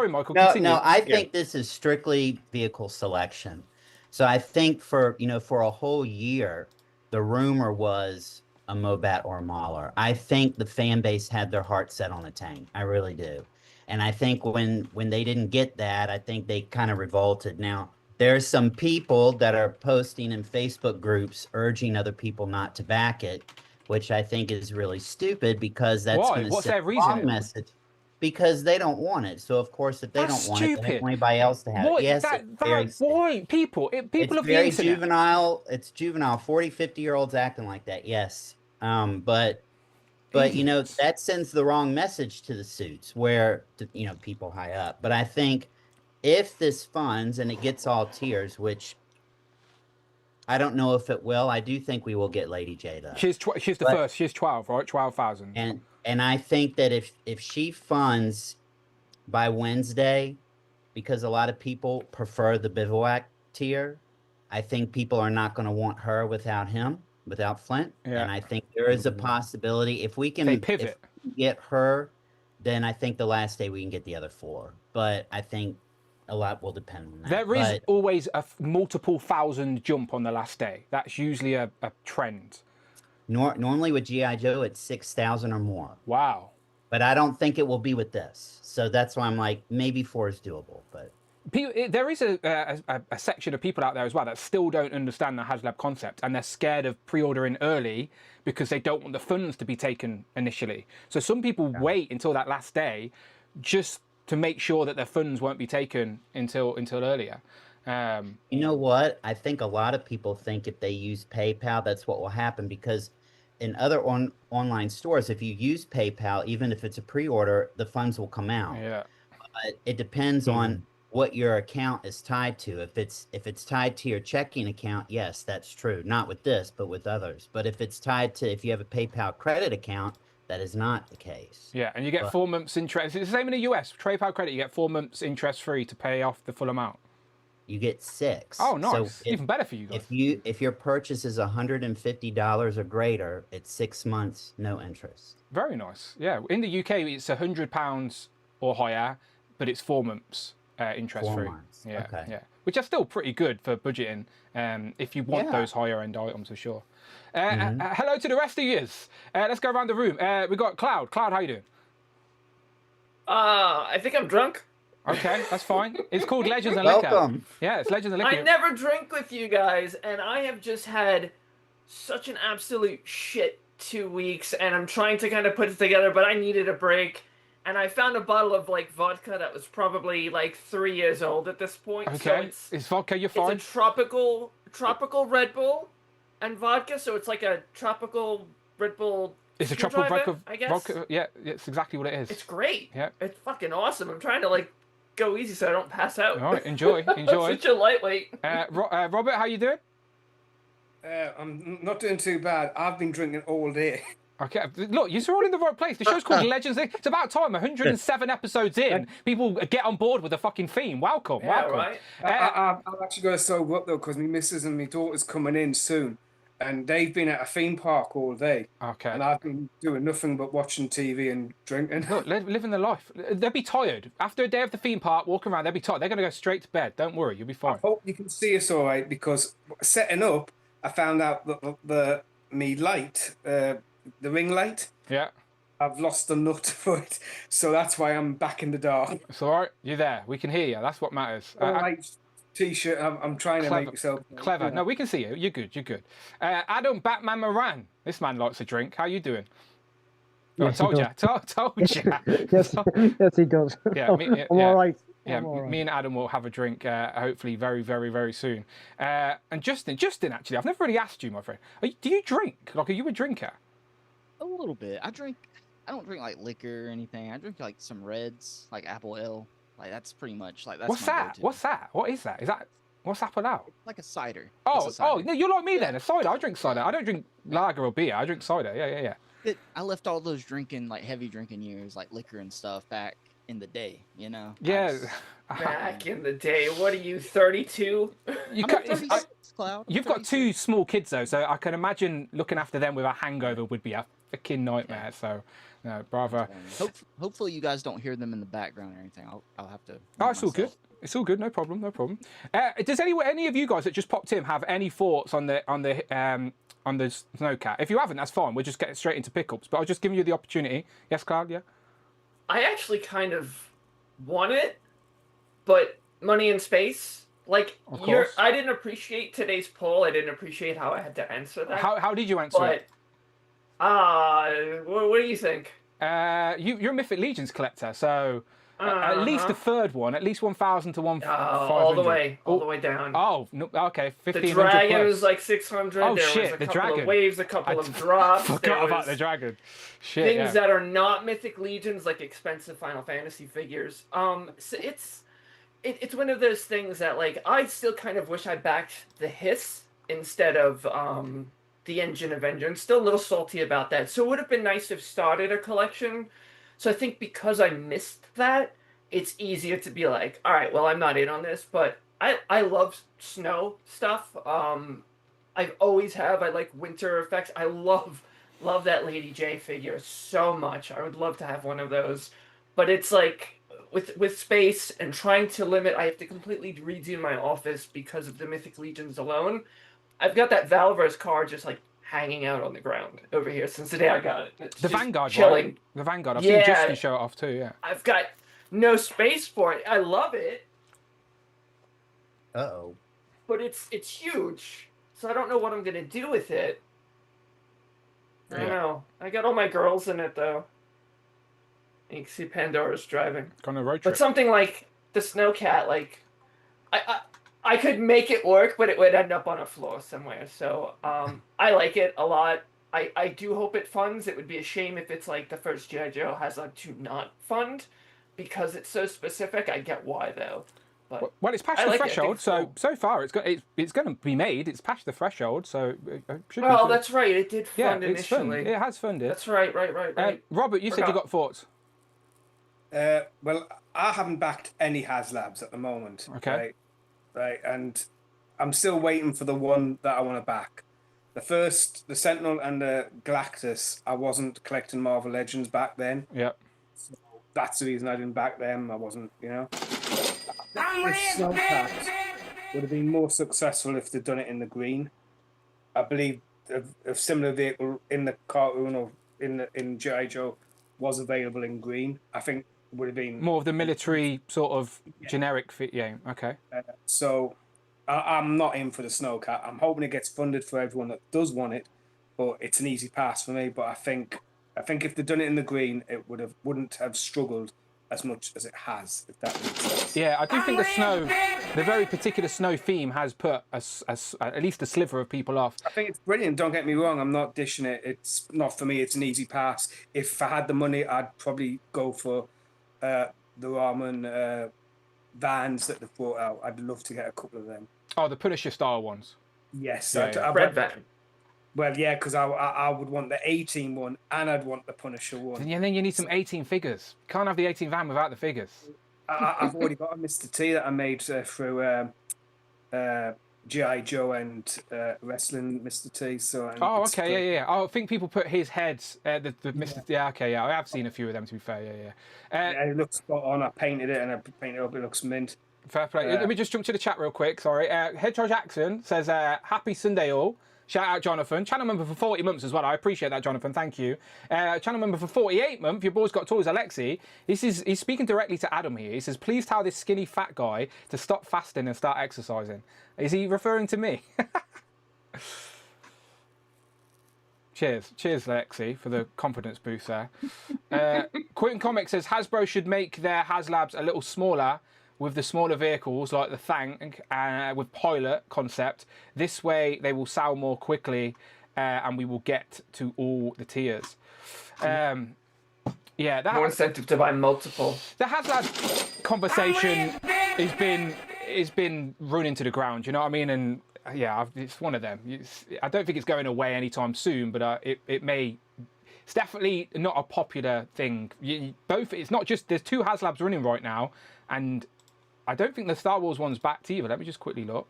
Michael. No, continue. no. I think this is strictly vehicle selection. So I think for a whole year, the rumor was a Mobat or a Mauler. I think the fan base had their heart set on a tank. I really do. And I think when they didn't get that, I think they kind of revolted. Now, there's some people that are posting in Facebook groups urging other people not to back it, which I think is really stupid because that's going to send the wrong message. because they don't want it. So of course, if they That's don't want it, they don't stupid. want anybody else to have it. What? Yes, That, it's very that, why? People of it's the very internet. juvenile. It's juvenile. 40, 50-year-olds acting like that. Yes. But you know, Idiots. that sends the wrong message to the suits where you know, people high up. But I think if this funds and it gets all tiers, which I don't know if it will, I do think we will get Lady Jada. She's the But- first. She's 12, right? 12,000. And I think that if she funds by Wednesday, because a lot of people prefer the bivouac tier, I think people are not going to want her without him, without Flint. Yeah. And I think there is a possibility if we can They pivot. if we get her, then I think the last day we can get the other 4. But I think a lot will depend on that. There is But always a multiple thousand jump on the last day. That's usually a trend. normally with G.I. Joe, it's 6,000 or more. Wow. But I don't think it will be with this. So that's why I'm like, maybe 4 is doable. But There is a section of people out there as well that still don't understand the Haslab concept, and they're scared of pre-ordering early because they don't want the funds to be taken initially. So some people wait until that last day just to make sure that their funds won't be taken until earlier. you know what? I think a lot of people think if they use PayPal, that's what will happen, because in other online stores, if you use PayPal, even if it's a pre-order, the funds will come out. Yeah. But it depends on what your account is tied to. If it's tied to your checking account, yes, that's true. Not with this, but with others. But if it's tied to, if you have a PayPal credit account, that is not the case. Yeah, and you get 4 months interest. It's the same in the US. PayPal credit, you get 4 months interest free to pay off the full amount. You get 6. Oh, nice. So Even better for you guys. if your purchase is $150 or greater, it's 6 months, no interest. Very nice. Yeah, in the UK it's £100 or higher, but it's 4 months interest 4 free. months. Yeah, Okay. yeah, which are still pretty good for budgeting. If you want Yeah. those higher end items for sure. Hello to the rest of yous. Let's go around the room. We got Cloud. Cloud, how you doing? I think I'm drunk. Okay, that's fine. It's called Legends and Liquor. Welcome. Yeah, it's Legends and Liquor. I never drink with you guys, and I have just had such an absolute shit 2 weeks, and I'm trying to kind of put it together, but I needed a break. And I found a bottle of like vodka that was probably like 3 years old at this point. Okay, So it's vodka. You're fine. it's a tropical Red Bull and vodka, so it's like a tropical Red Bull. It's a tropical screwdriver, vodka. I guess. Vodka. Yeah, it's exactly what it is. It's great. Yeah. It's fucking awesome. I'm trying to like go easy so I don't pass out. All right, enjoy, enjoy. Such a lightweight. Robert, how you doing? I'm not doing too bad. I've been drinking all day. Okay, look, you're all in the right place. The show's called Legends. It's about time. 107 episodes in, people get on board with the fucking theme. Welcome, Yeah, welcome. right. I've actually got to sober up though, because my missus and my daughter's coming in soon, and they've been at a theme park all day, Okay. and I've been doing nothing but watching TV and drinking. Look, living the life. They'll be tired after a day of the theme park, walking around. They'll be tired. They're going to go straight to bed. Don't worry, you'll be I fine. hope you can see us all right, because setting up, I found out that the light, the ring light, Yeah, I've lost the nut for it, so that's why I'm back in the dark. it's all right. You're there. We can hear you. That's what matters. All right, t-shirt. I'm trying to Clever. make myself Clever. you know. No, we can see you. You're good. You're good. Adam Batman Moran. This man likes a drink. How you doing? Oh, Yes, I he told you. does. Told you. Yes, yes, he does. Yeah, yeah. I'm all right. Yeah, I'm all right. me and Adam will have a drink, hopefully very, very, very soon. And Justin, actually, I've never really asked you, my friend. Do you drink? Like, are you a drinker? A little bit. I don't drink like liquor or anything. I drink like some reds, like apple ale. Like that's pretty much like that's What's my that? go-to. What's that? What is that? What's apple out? Like a cider. Oh, It's a cider. no, you're like me then. A cider. I drink cider. I don't drink lager or beer. I drink cider. Yeah. I left all those drinking, like heavy drinking years, like liquor and stuff, back in the day. You know. Yeah. Back in the day, what are you, 32? You I'm ca- 36, Cloud. I'm You've got 36. two small kids though, so I can imagine looking after them with a hangover would be a freaking nightmare. So, no, brother. Hopefully you guys don't hear them in the background or anything. I'll have to. Oh, mute it's all good. myself. It's all good. No problem. No problem. Does any of you guys that just popped in have any thoughts on the snowcat? If you haven't, that's fine. We'll just get straight into pickups. But I was just giving you the opportunity. Yes, Cloud. Yeah. I actually kind of want it, but money and space. Like, Of course. I didn't appreciate today's poll. I didn't appreciate how I had to answer that. How did you answer it? But, what do you think? You're a Mythic Legions collector, so at least the third one, at least 1,000 to 1,500. all the way down. Oh, no, okay, The 1,500 dragon plus. was like 600. Oh, there shit, was a the couple dragon. of waves, a couple of drops. Forgot there about was the dragon. Shit, things that are not Mythic Legions, like expensive Final Fantasy figures. So it's one of those things that, like, I still kind of wish I backed the Hiss instead of the Engine of Vengeance. Still a little salty about that. So it would have been nice to have started a collection. So I think because I missed that, it's easier to be like, all right, well, I'm not in on this, but I love snow stuff. I've always have. I like winter effects. I love that Lady J figure so much. I would love to have one of those, but it's like with space and trying to limit, I have to completely redo my office because of the Mythic Legions alone. I've got that Valverse card just like hanging out on the ground over here since the day I got it. It's the just Vanguard, chilling. right? The Vanguard. I've seen Justin show it off too. Yeah. I've got no space for it. I love it, Uh-oh. but it's huge, so I don't know what I'm gonna do with it. I don't know. I got all my girls in it though. You can see Pandora's driving. Gone on a road trip. But something like the Snowcat, like I could make it work, but it would end up on a floor somewhere. So I like it a lot. I do hope it funds. It would be a shame if it's like the first G.I. Joe Haslab to not fund because it's so specific. I get why though. But well, it's past the like threshold, cool. so far it's going to be made. It's past the threshold, so it should be. Well, that's right. It did fund it's initially. It has funded. That's right. Robert, you said you got thoughts. Well, I haven't backed any Haslabs at the moment. Okay. Right, and I'm still waiting for the one that I want to back. The Sentinel and the Galactus, I wasn't collecting Marvel Legends back then. Yeah. So that's the reason I didn't back them. I wasn't, you know. This Snowcat would have been more successful if they'd done it in the green. I believe a similar vehicle in the cartoon or in G.I. Joe was available in green. I think would have been more of the military sort of generic fit. Yeah, okay. So I'm not in for the Snowcat. I'm hoping it gets funded for everyone that does want it, but it's an easy pass for me. But I think if they'd done it in the green, it wouldn't have struggled as much as it has, if that makes sense. Yeah, I do think the very particular snow theme has put at least a sliver of people off. I think it's brilliant, don't get me wrong, I'm not dishing it. It's not for me, it's an easy pass. If I had the money, I'd probably go for the Ramen vans that they've brought out. I'd love to get a couple of them. Oh, the Punisher style ones? Yes. Red van. Well, yeah, because I would want the 18 one and I'd want the Punisher one. And then you need some 18 figures. You can't have the 18 van without the figures. I've already got a Mr. T that I made through G.I. Joe and Wrestling Mr. T. So okay, yeah. I think people put his heads, the Mr. Yeah, okay, yeah. I have seen a few of them, to be fair, yeah. Yeah, it looks spot on. I painted it and I painted it up. It looks mint. Fair play. Let me just jump to the chat real quick, sorry. Hedgehog Jackson says, happy Sunday all. Shout out Jonathan. Channel member for 40 months as well. I appreciate that, Jonathan. Thank you. Channel member for 48 months. Your boy's got toys, Alexi. He's speaking directly to Adam here. He says, please tell this skinny fat guy to stop fasting and start exercising. Is he referring to me? Cheers, Alexi, for the confidence boost there. Quentin Comics says Hasbro should make their Haslabs a little smaller with the smaller vehicles like the Tank with pilot concept. This way they will sell more quickly and we will get to all the tiers. More incentive to buy multiple. The Haslab conversation has been run into the ground, you know what I mean? And yeah, it's one of them. I don't think it's going away anytime soon, but it's definitely not a popular thing. It's not just, there's two Haslabs running right now, and I don't think the Star Wars one's backed either. Let me just quickly look.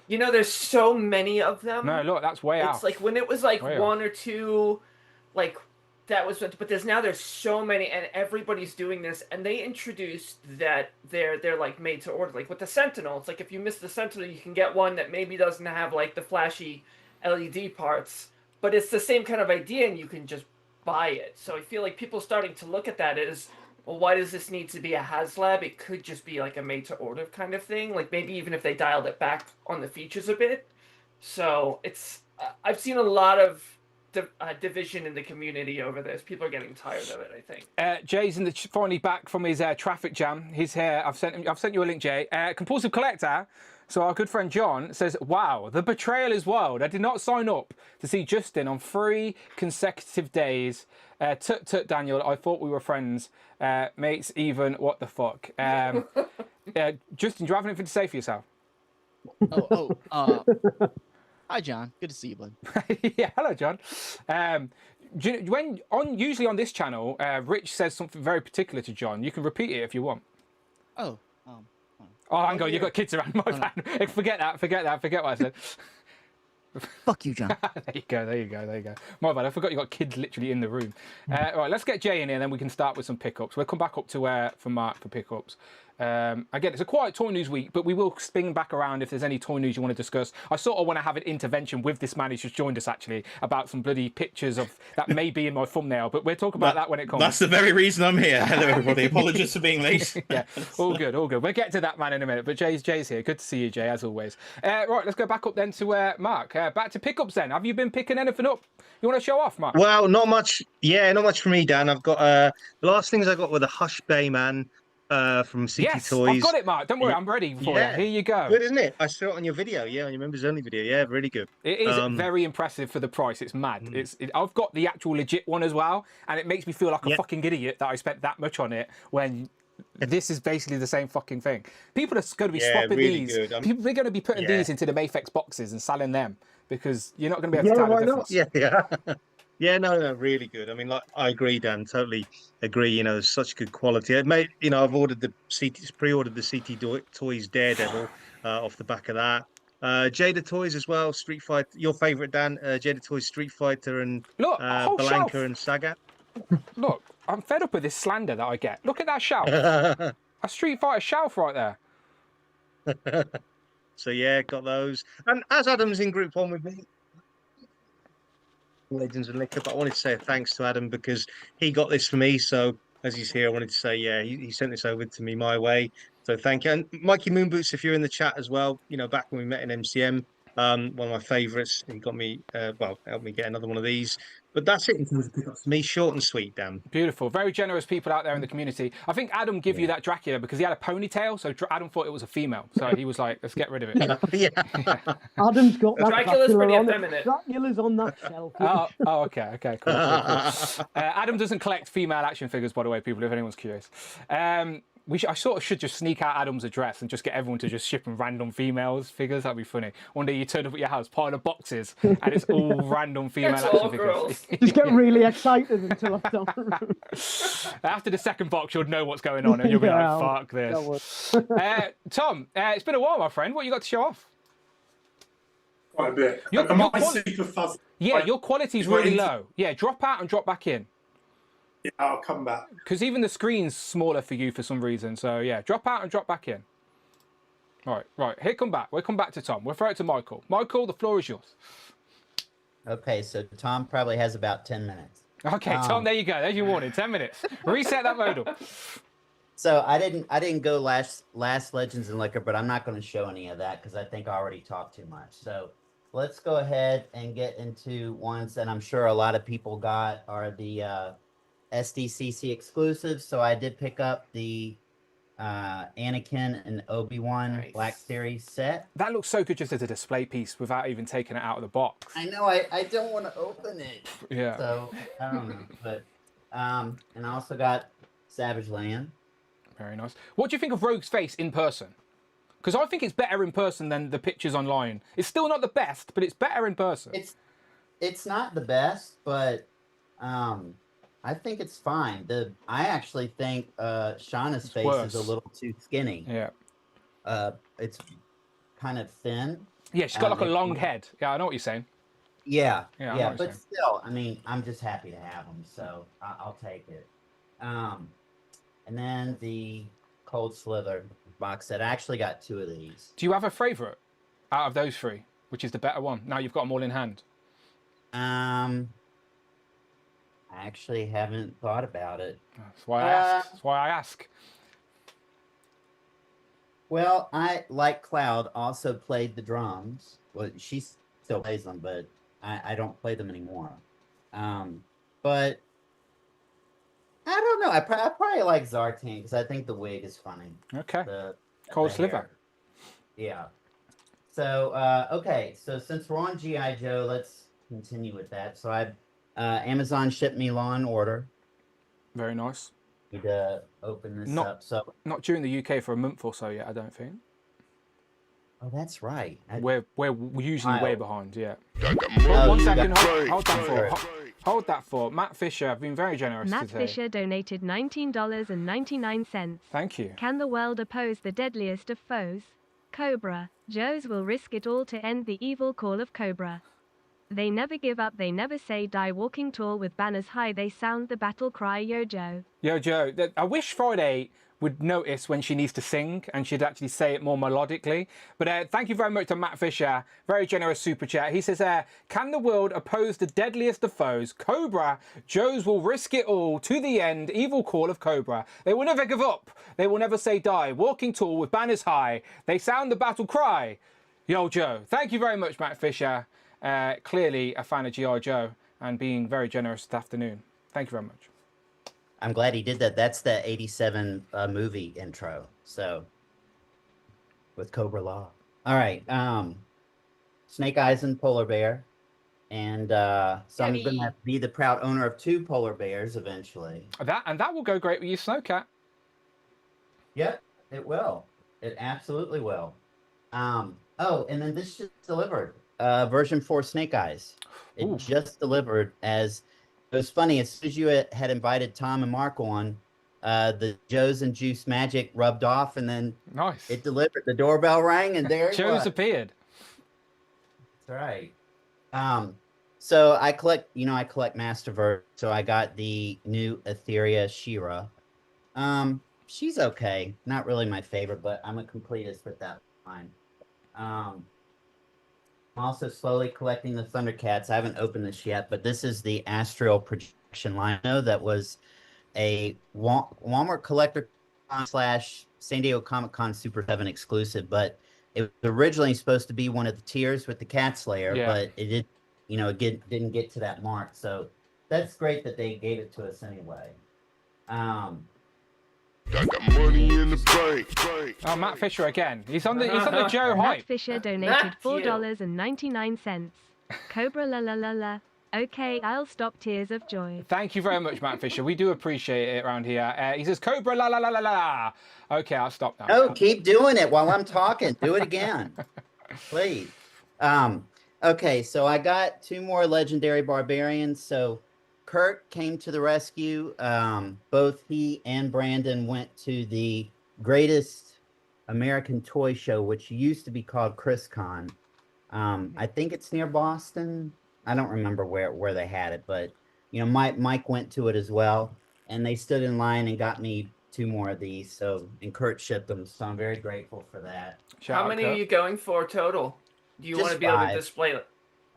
You know, there's so many of them. No, look, that's way out. It's like when it was like way one or two, like that was, but there's so many, and everybody's doing this, and they introduced that they're like made to order. Like with the Sentinel, it's like if you miss the Sentinel, you can get one that maybe doesn't have like the flashy LED parts, but it's the same kind of idea, and you can just buy it. So I feel like people starting to look at that as, well, why does this need to be a Haslab? It could just be like a made-to-order kind of thing. Like maybe even if they dialed it back on the features a bit. So it's I've seen a lot of division in the community over this. People are getting tired of it, I think. Jay's finally back from his traffic jam. He's here. I've sent you a link, Jay. Compulsive collector. So our good friend John says, "Wow, the betrayal is wild. I did not sign up to see Justin on 3 consecutive days. Tut tut, Daniel. I thought we were friends, mates. Even what the fuck." Justin, do you have anything to say for yourself? Hi, John. Good to see you, bud. Yeah, hello, John. Usually on this channel, Rich says something very particular to John. You can repeat it if you want. Oh, hang on, you've got kids around. My bad. Forget what I said. fuck you, John. There you go. My bad, I forgot you got kids literally in the room. Right, let's get Jay in here, and then we can start with some pickups. We'll come back up to for Mark for pickups. Again, it's a quiet toy news week, but we will spin back around if there's any toy news you want to discuss. I sort of want to have an intervention with this man who's just joined us, actually, about some bloody pictures of that may be in my thumbnail, but we'll talk about that when it comes. That's the very reason I'm here. Hello, everybody. Apologies for being late. Yeah, all good. We'll get to that man in a minute, but Jay's here. Good to see you, Jay, as always. Right, let's go back up then to Mark. Back to pickups then. Have you been picking anything up you want to show off, Mark? Well, not much. Yeah, not much for me, Dan. I've got the last things I got were the Hush Bay Man from CT Toys. I've got it, Mark. Don't worry, I'm ready for you. Here you go. Good, isn't it? I saw it on your video. Yeah, on your members only video. Yeah, really good. It is very impressive for the price. It's mad. I've got the actual legit one as well, and it makes me feel like a fucking idiot that I spent that much on it when this is basically the same fucking thing. People are going to be swapping these. People are going to be putting these into the Mayfex boxes and selling them because you're not going to be able to tell the difference. Yeah. Yeah, no, really good. I mean, like, I agree, Dan. Totally agree. You know, such good quality. I've ordered pre-ordered the CT Toys Daredevil off the back of that. Jada Toys as well. Street Fighter, your favorite, Dan. Jada Toys Street Fighter and Blanca and Sagat. Look, I'm fed up with this slander that I get. Look at that shelf. A Street Fighter shelf right there. So yeah, got those. And as Adam's in Group 1 with me, Legends and Liquor, but I wanted to say thanks to Adam because he got this for me. So as he's here, I wanted to say, yeah, he sent this over to me my way. So thank you. And Mikey Moonboots, if you're in the chat as well, you know, back when we met in MCM, one of my favorites. He got me, helped me get another one of these. But that's it in terms of pickups for me. Short and sweet, Dan. Beautiful. Very generous people out there in the community. I think Adam gave you that Dracula because he had a ponytail, so Adam thought it was a female. So he was like, let's get rid of it. Yeah. Adam's got that Dracula's pretty on effeminate. Dracula's on that shelf. Okay, cool. Adam doesn't collect female action figures, by the way, people, if anyone's curious. I sort of should just sneak out Adam's address and just get everyone to just ship him random females figures. That'd be funny. One day you turn up at your house, pile of boxes, and it's all random female action figures. Just get really excited until I've done. After the second box, you'll know what's going on, and you'll be like, "Fuck this." Tom, it's been a while, my friend. What you got to show off? Quite a bit. Super fuzzy. Yeah, your quality's really low. Yeah, drop out and drop back in. Yeah, I'll come back. Because even the screen's smaller for you for some reason. So yeah, drop out and drop back in. Right. Here, come back. We'll come back to Tom. We'll throw it to Michael. Michael, the floor is yours. Okay, so Tom probably has about 10 minutes. Okay, Tom, there you go. There's your warning. 10 minutes. Reset that modal. So I didn't go last Legends and Liquor, but I'm not going to show any of that because I think I already talked too much. So let's go ahead and get into ones that I'm sure a lot of people got are the SDCC exclusives. So I did pick up the Anakin and Obi-Wan Black Series set. That looks so good just as a display piece without even taking it out of the box. I know, I don't want to open it. Yeah. So I don't know, but and I also got Savage Land. Very nice. What do you think of Rogue's face in person? Because I think it's better in person than the pictures online. It's still not the best, but it's better in person. It's not the best, but I think it's fine. I actually think Shauna's face is a little too skinny. Yeah. It's kind of thin. Yeah, she's got like a long head. Yeah, I know what you're saying. Yeah, but still, I mean, I'm just happy to have them, so I'll take it. And then the Cold Slither box set. I actually got 2 of these. Do you have a favourite out of those 3? Which is the better one? Now you've got them all in hand. I actually haven't thought about it. That's why I ask. That's why I ask. Well, I, like Cloud, also played the drums. Well, she still plays them, but I don't play them anymore. But I don't know. I probably like Zartan because I think the wig is funny. Okay. The Cold the Sliver. hair. Yeah. So okay. So since we're on GI Joe, let's continue with that. So I Amazon shipped me Law and Order. Very nice. Need to open this Not- up. So Not due in the UK for a month or so yet, I don't think. oh, that's right. We're usually way Wild. behind, yeah. Oh, One you second, got- hold that Sorry. for. Hold that for. Matt Fisher, I've been very generous Matt today. Fisher donated $19.99. Thank you. Can the world oppose the deadliest of foes? Cobra. Joes will risk it all to end the evil call of Cobra. They never give up, they never say die, walking tall with banners high, they sound the battle cry, yo Joe. Yo, Joe, I wish Friday would notice when she needs to sing and she'd actually say it more melodically. But thank you very much to Matt Fisher, very generous super chat. He says, can the world oppose the deadliest of foes? Cobra, Joes will risk it all to the end, evil call of Cobra. They will never give up, they will never say die, walking tall with banners high, they sound the battle cry. Yo, Joe, thank you very much, Matt Fisher. Clearly a fan of G.I. Joe and being very generous this afternoon. Thank you very much. I'm glad he did that. That's the 87 movie intro. So with Cobra Law. All right. Snake Eyes and Polar Bear. And so I'm Debbie. gonna be the proud owner of 2 polar bears eventually. That will go great with your Snowcat. Yep, it will. It absolutely will. Oh, and then this just delivered. Version 4 Snake Eyes. It Ooh. just delivered as it was funny. As soon as you had invited Tom and Mark on, the Joe's and Juice magic rubbed off, and then Nice. it delivered. The doorbell rang, and there it Joe's was. appeared. That's right. So I collect Masterverse. So I got the new Etheria She-Ra. She's okay. Not really my favorite, but I'm a completist with that line. I'm also slowly collecting the Thundercats. I haven't opened this yet, but this is the Astral Projection line. I know that was a Walmart collector / San Diego Comic-Con Super 7 exclusive, but it was originally supposed to be one of the tiers with the Cat Slayer, Yeah. but it did, didn't get to that mark. So that's great that they gave it to us anyway. Oh, Matt Fisher again. He's on the Joe Matt hype. Fisher donated Matthew. $4.99. Cobra la la la la. Okay, I'll stop tears of joy. Thank you very much, Matt Fisher. We do appreciate it around here. He says, Cobra la la la la la. Okay, I'll stop now. No, keep doing it while I'm talking. Do it again, please. Okay, so I got 2 more legendary barbarians. So Kurt came to the rescue. Both he and Brandon went to the greatest American toy show, which used to be called ChrisCon. I think it's near Boston. I don't remember where they had it, but Mike went to it as well, and they stood in line and got me 2 more of these. So and Kurt shipped them, so I'm very grateful for that. Shout How out, many Kurt. are you going for total? Do you Just want to be able 5. to display it?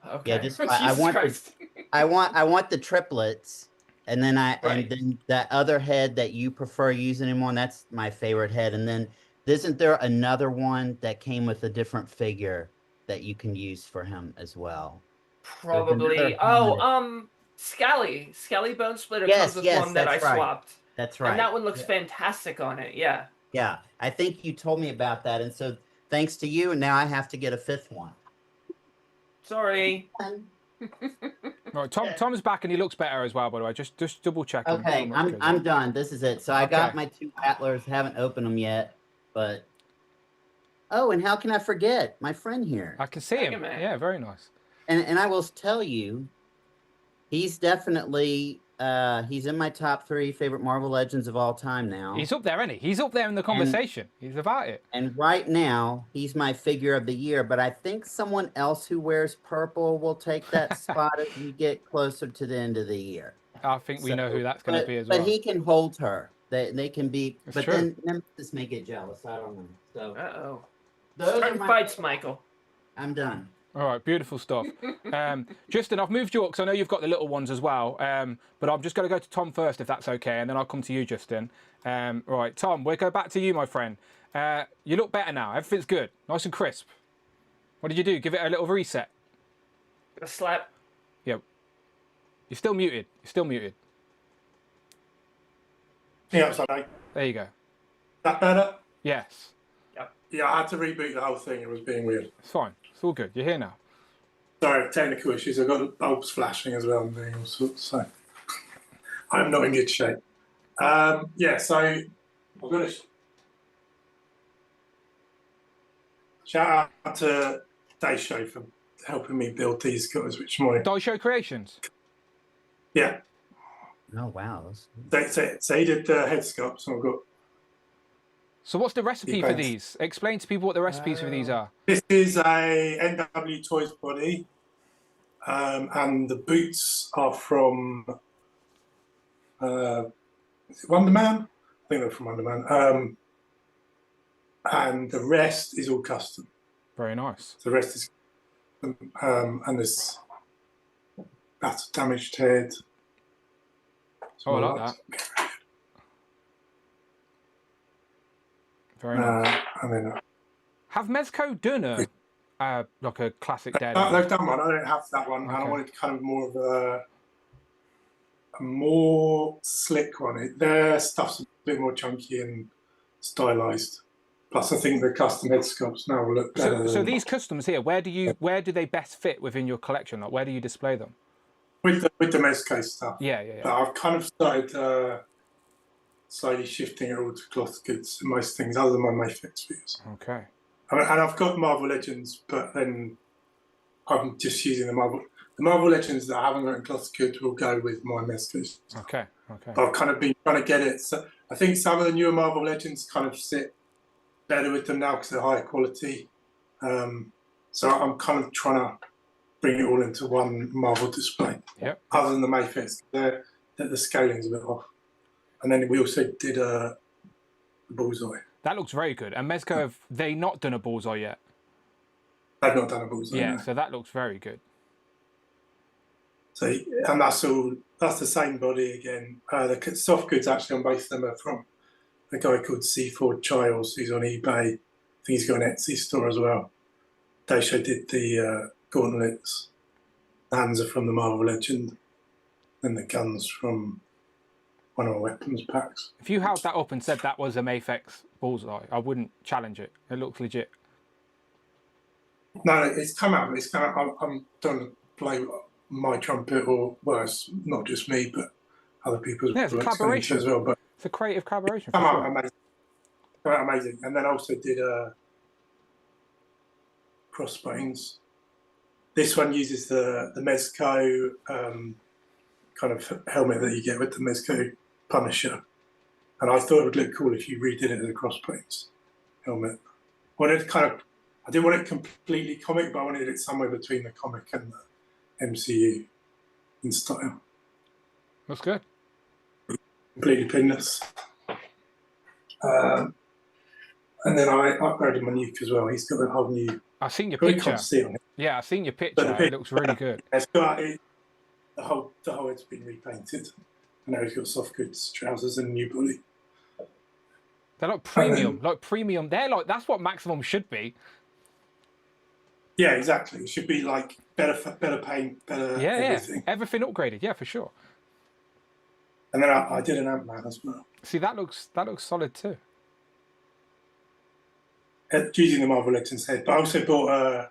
Okay. Yeah, just Jesus I want Christ. I want the triplets, and then Right. and then that other head that you prefer using him on. That's my favorite head. And then isn't there another one that came with a different figure that you can use for him as well? Probably. another Oh, Scally. Scally Bone Splitter Yes, comes with yes, one that I that's right. swapped. That's right. And that one looks Yeah. fantastic on it, yeah. Yeah, I think you told me about that, and so thanks to you, now I have to get a 5th one. Sorry. Right, Tom's back and he looks better as well, by the way. Just double check. Okay, I'm done. This is it. So I got Okay. my 2 Rattlers. Haven't opened them yet, but oh, and how can I forget my friend here? I can see him. Second man. Yeah, very nice. And I will tell you, he's definitely he's in my top 3 favorite Marvel Legends of all time now. He's up there, isn't he? He's up there in the conversation. He's about it. And right now, he's my figure of the year. But I think someone else who wears purple will take that spot as we get closer to the end of the year. I think we know So- who that's going to but- be as well. But he can hold her. They can be. That's but true. then Nemesis may get jealous. I don't know. So Uh-oh. those are Starting my fights, favorites. Michael. I'm done. All right, beautiful stuff. Justin, I've moved you up because I know you've got the little ones as well. But I'm just going to go to Tom first, if that's okay, and then I'll come to you, Justin. Right, Tom, we'll go back to you, my friend. You look better now. Everything's good, nice and crisp. What did you do? Give it a little reset. A slap. Yep. You're still muted. You're still muted. Yeah, upside down. There you go. That better? Yes. Yeah, I had to reboot the whole thing. It was being weird. It's fine. It's all good. You're here now. Sorry, technical issues. I've got bulbs flashing as well and doing all sorts. So I'm not in good shape. Yeah, so I'm going to shout out to Daisho for helping me build these guys, which morning. Daisho Creations. Yeah. Oh wow. So he did the head sculpts, and I've got. So what's the recipe for these? Explain to people what the recipes for these are. This is a NW Toys body, and the boots are from Wonder Man. I think they're from Wonder Man. And the rest is all custom. Very nice. The rest is, and there's battle damaged head. Oh, I like that. Very nice. And then have Mezco done a like a classic dead? they've done one. I don't have that one. Okay. And I wanted kind of more of a more slick one. Their stuff's a bit more chunky and stylized. Plus, I think the custom head sculpts now will look better. So these customs here, where do they best fit within your collection? Like, where do you display them? With the Mezco stuff. Yeah. But I've kind of started slowly shifting it all to cloth goods and most things, other than my Mayfix figures. Okay. And I've got Marvel Legends, but then I'm just using the Marvel Legends that I haven't got in cloth goods will go with my Mezco stuff. Okay. I've kind of been trying to get it. So I think some of the newer Marvel Legends kind of sit better with them now because they're higher quality. So I'm kind of trying to bring it all into one Marvel display. Yep. Other than the Mayfix, the scaling's a bit off. And then we also did a bullseye. That looks very good. And Mezco, have they not done a bullseye yet? They've not done a bullseye. Yeah, no. so that looks very good. So, and that's the same body again. The soft goods actually on both of them are from a guy called C4 Childs, who's on eBay. I think he's got an Etsy store as well. Daisho did the gauntlets. The hands are from the Marvel Legend. And the guns from one of my weapons packs. If you held that up and said that was a Mayfix bullseye, I wouldn't challenge it. It looks legit. No, it's come out. I'm trying to play my trumpet, or well, it's not just me, but other people's. Yeah, it's a collaboration as well. But it's a creative collaboration. Come out amazing. Come out amazing. And then I also did crossbones. This one uses the Mezco kind of helmet that you get with the Mezco Punisher, and I thought it would look cool if you redid it as a crossbones helmet. I didn't want it completely comic, but I wanted it somewhere between the comic and the MCU in style. That's good. Completely pinless. And then I upgraded my nuke as well. He's got a whole new. I've seen your Probably picture. can't see it on it. Yeah, I've seen your picture. It looks really good. It's got the whole head's been repainted. And now he's got soft goods trousers and a new bully. They're like premium, that's what Maximum should be. Yeah, exactly. It should be like better paint, better everything. Yeah, everything upgraded. Yeah, for sure. And then I did an Ant-Man as well. See, that looks solid too. Using the Marvel Legends head, but I also bought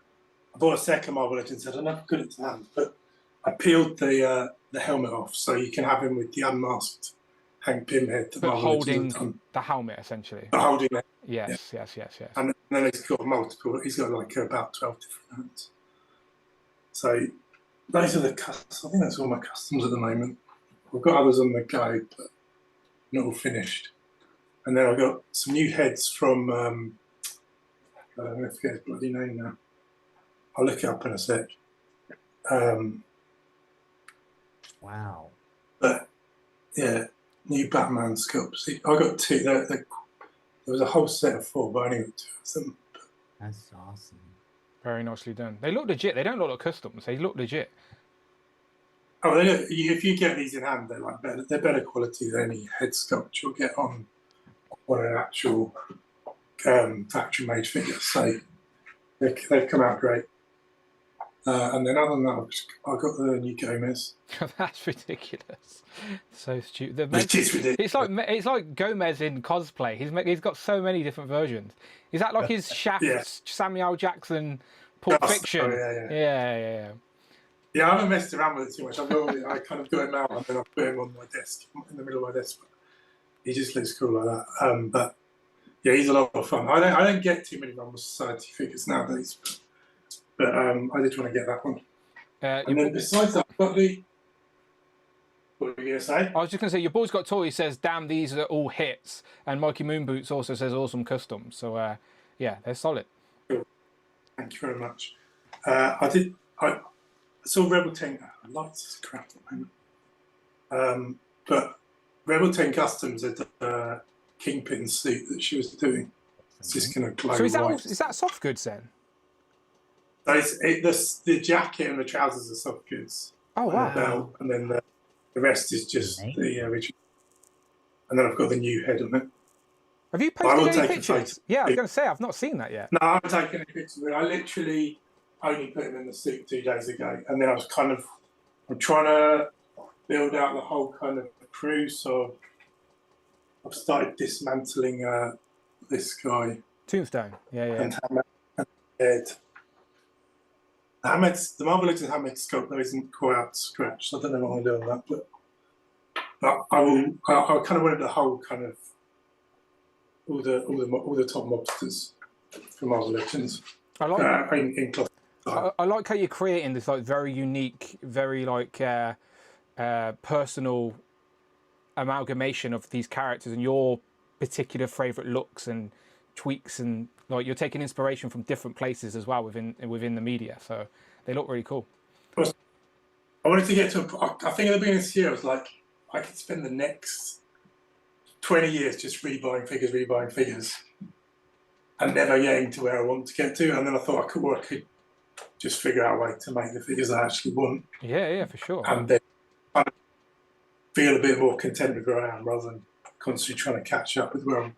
a second Marvel Legends head. I don't know if I got it to hand, but I peeled the helmet off so you can have him with the unmasked Hank Pym head. But holding the helmet essentially. But holding it. Yes. And then he's got multiple. He's got like about 12 different hands. So those are the customs. I think that's all my customs at the moment. I've got others on the go, but not all finished. And then I've got some new heads from. I'm going to forget his bloody name now. I'll look it up in a sec. Wow. But yeah, new Batman sculpts. I got two. There was a whole set of 4, but I only got 2 of them. That's awesome. Very nicely done. They look legit. They don't look like customs. They look legit. Oh, they look, if you get these in hand, they're like better. They're better quality than any head sculpt you'll get on an actual factory made figure. So they've come out great. And then other than that, I got the new Gomez. That's ridiculous. So stupid. It is ridiculous. It's like Gomez in cosplay. He's got so many different versions. Is that like his Shaft, Samuel Jackson, Pulp Fiction? Oh, yeah. Yeah, I haven't messed around with it too much. I kind of got him out and then I put him on my desk, in the middle of my desk. He just looks cool like that. But yeah, he's a lot of fun. I don't get too many Rumble Society figures nowadays, but I did want to get that one. And then besides that, I've got the. What were you gonna say? I was just gonna say your boy's got toy. He says, "Damn, these are all hits." And Mikey Moonboots also says, "Awesome custom." So yeah, they're solid. Cool. Thank you very much. I saw Rebel 10. I like this crap at the moment. But Rebel 10 Customs had the Kingpin suit that she was doing. It's just going to glow white. Is that soft goods then? So the jacket and the trousers are soft goods. Oh, wow. And the belt, and then the rest is just the original. And then I've got the new head on it. Have you posted any pictures? Yeah, I was going to say, I've not seen that yet. No, I haven't taken any pictures of it. I literally only put him in the suit 2 days ago. And then I'm trying to build out the whole kind of crew. So I've started dismantling this guy. Tombstone, yeah. And Hamed. The Marvel Legends Hamed sculpt though isn't quite up to scratch. So I don't know what I'm doing on that, but I kind of wanted the whole kind of all the top mobsters for Marvel Legends. I like in cloth. I like how you're creating this like very unique, very like personal amalgamation of these characters and your particular favorite looks and tweaks, and like you're taking inspiration from different places as well within the media. So they look really cool. I wanted to get to I think at the beginning of this year I was like, I could spend the next 20 years just rebuying figures and never getting to where I want to get to. And then I thought I could just figure out a way to make the figures I actually want. Yeah, for sure. And then kind of feel a bit more content with where I am rather than constantly trying to catch up with where I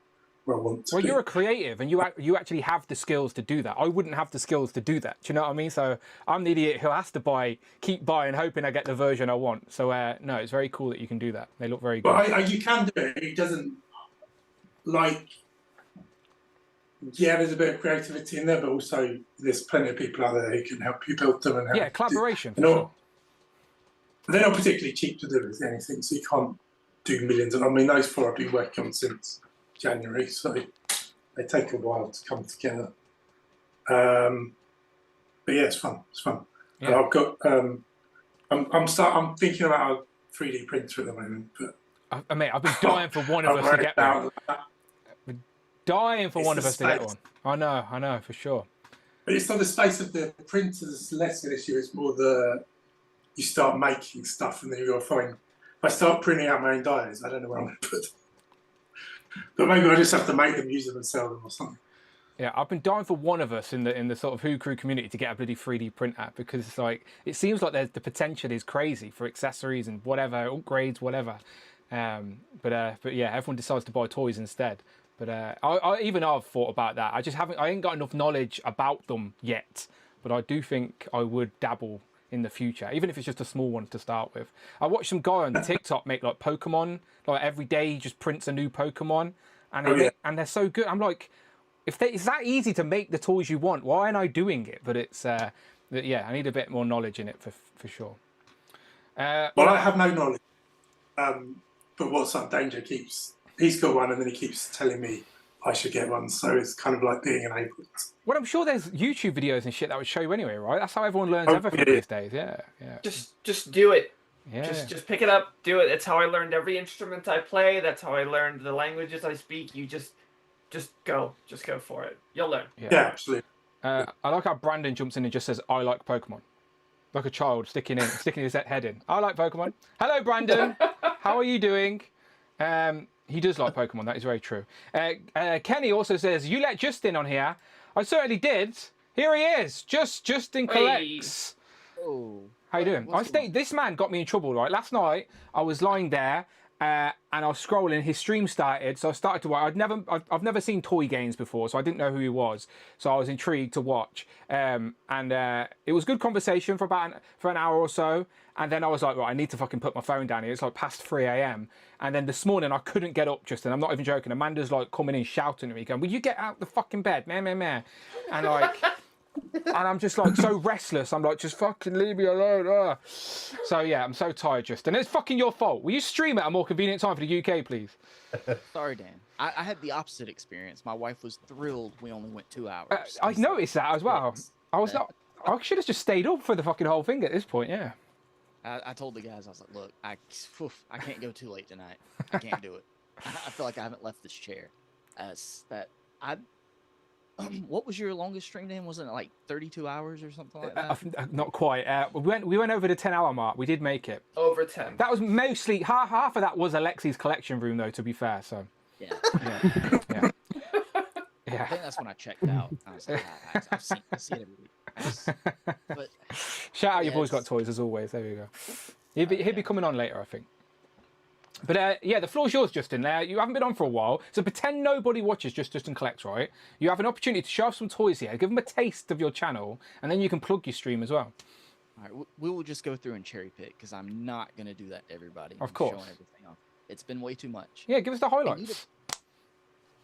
want to be. You're a creative and you actually have the skills to do that. I wouldn't have the skills to do that. Do you know what I mean? So I'm the idiot who has to keep buying, hoping I get the version I want. So no, it's very cool that you can do that. They look very good. But you can do it. It doesn't like... Yeah, there's a bit of creativity in there, but also there's plenty of people out there who can help you build them and help. Yeah, collaboration. Sure. They're not particularly cheap to do with anything, so you can't do millions. I mean, those 4 I've been working on since January, so they take a while to come together. But yeah, it's fun. Yeah. And I've got. I'm thinking about a 3D printer at the moment, but mate, I've been dying for one of us to get one. Dying for one of us to get one. I know, for sure. But it's not the space of the printers less of an issue. It's more you start making stuff and then you've got to find. If I start printing out my own dies, I don't know where I'm going to put them. But maybe I just have to make them, use them and sell them or something. Yeah, I've been dying for one of us in the sort of Who Crew community to get a bloody 3D printer, because it's like it seems like the potential is crazy for accessories and whatever, upgrades, whatever. But yeah, everyone decides to buy toys instead. But I've thought about that. I ain't got enough knowledge about them yet. But I do think I would dabble in the future, even if it's just a small one to start with. I watched some guy on TikTok make like Pokemon, like every day he just prints a new Pokemon, and they're so good. I'm like, it's that easy to make the toys you want, why aren't I doing it? But it's yeah, I need a bit more knowledge in it for sure. Well, I have no knowledge, but what's up? Danger he's got one, and then he keeps telling me I should get one. So it's kind of like being enabled. Well, I'm sure there's YouTube videos and shit that would show you anyway, right? That's how everyone learns everything these days. Yeah. Just do it. Yeah. Just pick it up, do it. That's how I learned every instrument I play. That's how I learned the languages I speak. You just go for it. You'll learn. Yeah, absolutely. I like how Brandon jumps in and just says, "I like Pokemon," like a child sticking his head in. I like Pokemon. Hello, Brandon. How are you doing? He does like Pokemon. That is very true. Kenny also says, "You let Justin on here." I certainly did. Here he is. Justin collects. Oh. How you doing? This man got me in trouble, right? Last night I was lying there and I was scrolling. His stream started, so I started to watch. I've never seen Toy Games before, so I didn't know who he was. So I was intrigued to watch. And it was good conversation for an hour or so. And then I was like, right, I need to fucking put my phone down here. It's like past 3 a.m. And then this morning I couldn't get up, Justin. I'm not even joking. Amanda's like coming in shouting at me, going, "Will you get out the fucking bed, meh, meh, meh?" And like. And I'm just like so restless. I'm like, just fucking leave me alone. Ah. So yeah, I'm so tired, Justin. It's fucking your fault. Will you stream at a more convenient time for the UK, please? Sorry, Dan. I had the opposite experience. My wife was thrilled we only went 2 hours. I noticed that as well. I was not. I should have just stayed up for the fucking whole thing at this point. Yeah. I told the guys, I was like, look, I can't go too late tonight. I can't do it. I feel like I haven't left this chair. What was your longest stream, Dan? Wasn't it like 32 hours or something like that? Not quite. We went over the 10-hour mark. We did make it. Over 10. That was mostly half of that was Alexi's collection room, though. To be fair, so. Yeah. Yeah. I think that's when I checked out. I was like, I see it every week. But shout out, your boys got toys as always. There you go. He'll be coming on later, I think. But yeah, the floor's yours, Justin. You haven't been on for a while, so pretend nobody watches Justin Collects, right? You have an opportunity to show off some toys here, give them a taste of your channel, and then you can plug your stream as well. All right, we will just go through and cherry pick because I'm not going to do that to everybody. Of course. Showing everything off. It's been way too much. Yeah, give us the highlights.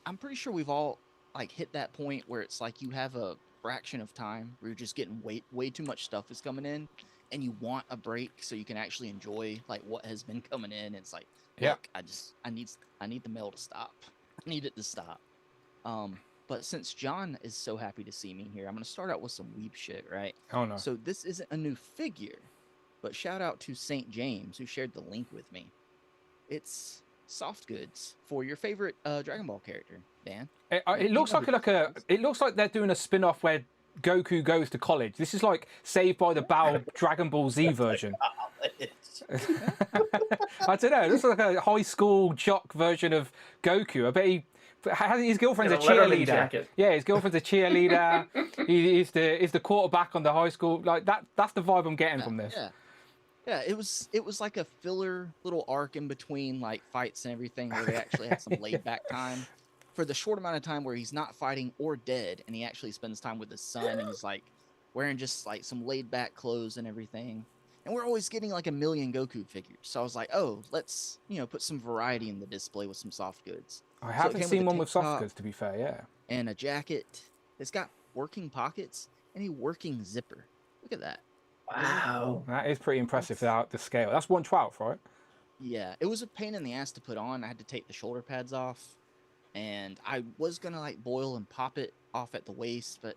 I'm pretty sure we've all like hit that point where it's like you have a fraction of time where you're just getting way too much stuff is coming in, and you want a break so you can actually enjoy like what has been coming in. It's like, look, I need the mail to stop. I need it to stop. But since John is so happy to see me here, I'm gonna start out with some weeb shit, right? Oh no. So this isn't a new figure, but shout out to St. James who shared the link with me. It's soft goods for your favorite Dragon Ball character, Dan. It looks it looks like they're doing a spin-off where Goku goes to college. This is like Saved by the Bell Dragon Ball Z version. I don't know. This is like a high school jock version of Goku. I bet his girlfriend's a cheerleader. Yeah, his girlfriend's a cheerleader. He's the quarterback on the high school. Like that's the vibe I'm getting from this. Yeah, it was like a filler little arc in between like fights and everything where they actually had some laid back time. For the short amount of time where he's not fighting or dead, and he actually spends time with his son, and he's like wearing just like some laid back clothes and everything. And we're always getting like a million Goku figures. So I was like, oh, let's, put some variety in the display with some soft goods. I haven't seen one with soft goods, to be fair, yeah. And a jacket. It's got working pockets and a working zipper. Look at that. Wow. That is pretty impressive without the scale. That's 1/12, right? Yeah. It was a pain in the ass to put on. I had to take the shoulder pads off. And I was going to like boil and pop it off at the waist, but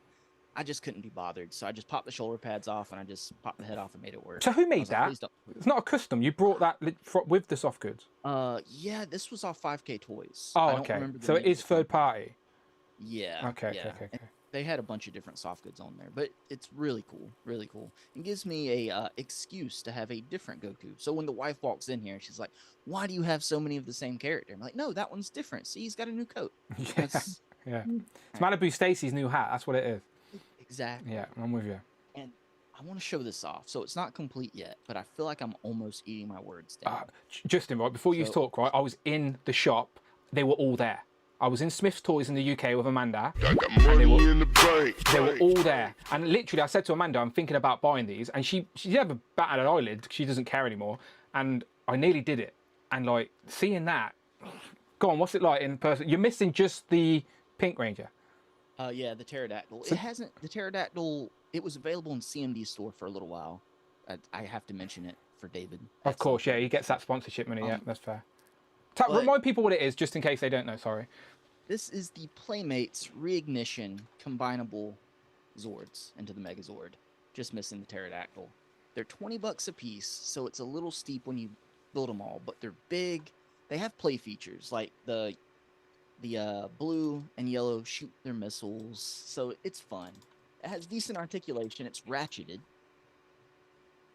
I just couldn't be bothered, so I just popped the shoulder pads off and I just popped the head off and made it work. So who made that? Like, it's not a custom. You brought that with the soft goods. Yeah, this was off 5K Toys. Oh, okay. So it is third party. Yeah. Okay. They had a bunch of different soft goods on there, but it's really cool, really cool. It gives me a excuse to have a different Goku. So when the wife walks in here, she's like, "Why do you have so many of the same character?" I'm like, "No, that one's different. See, he's got a new coat." Yeah. It's Malibu Stacy's new hat. That's what it is. Exactly. Yeah, I'm with you. And I want to show this off. So it's not complete yet, but I feel like I'm almost eating my words down. Justin, right, before you talk, right, I was in the shop. They were all there. I was in Smith's Toys in the UK with Amanda. They were all there. And literally, I said to Amanda, I'm thinking about buying these. And she never batted an eyelid. She doesn't care anymore. And I nearly did it. And, like, seeing that, go on, what's it like in person? You're missing just the Pink Ranger. Yeah, the pterodactyl. The pterodactyl, it was available in CMD store for a little while. I have to mention it for David. Of course, yeah, he gets that sponsorship money. Yeah, that's fair. Remind people what it is, just in case they don't know, sorry. This is the Playmates Reignition combinable Zords into the Megazord. Just missing the pterodactyl. They're $20 a piece, so it's a little steep when you build them all, but they're big. They have play features, like the blue and yellow shoot their missiles, so it's fun. It has decent articulation. It's ratcheted.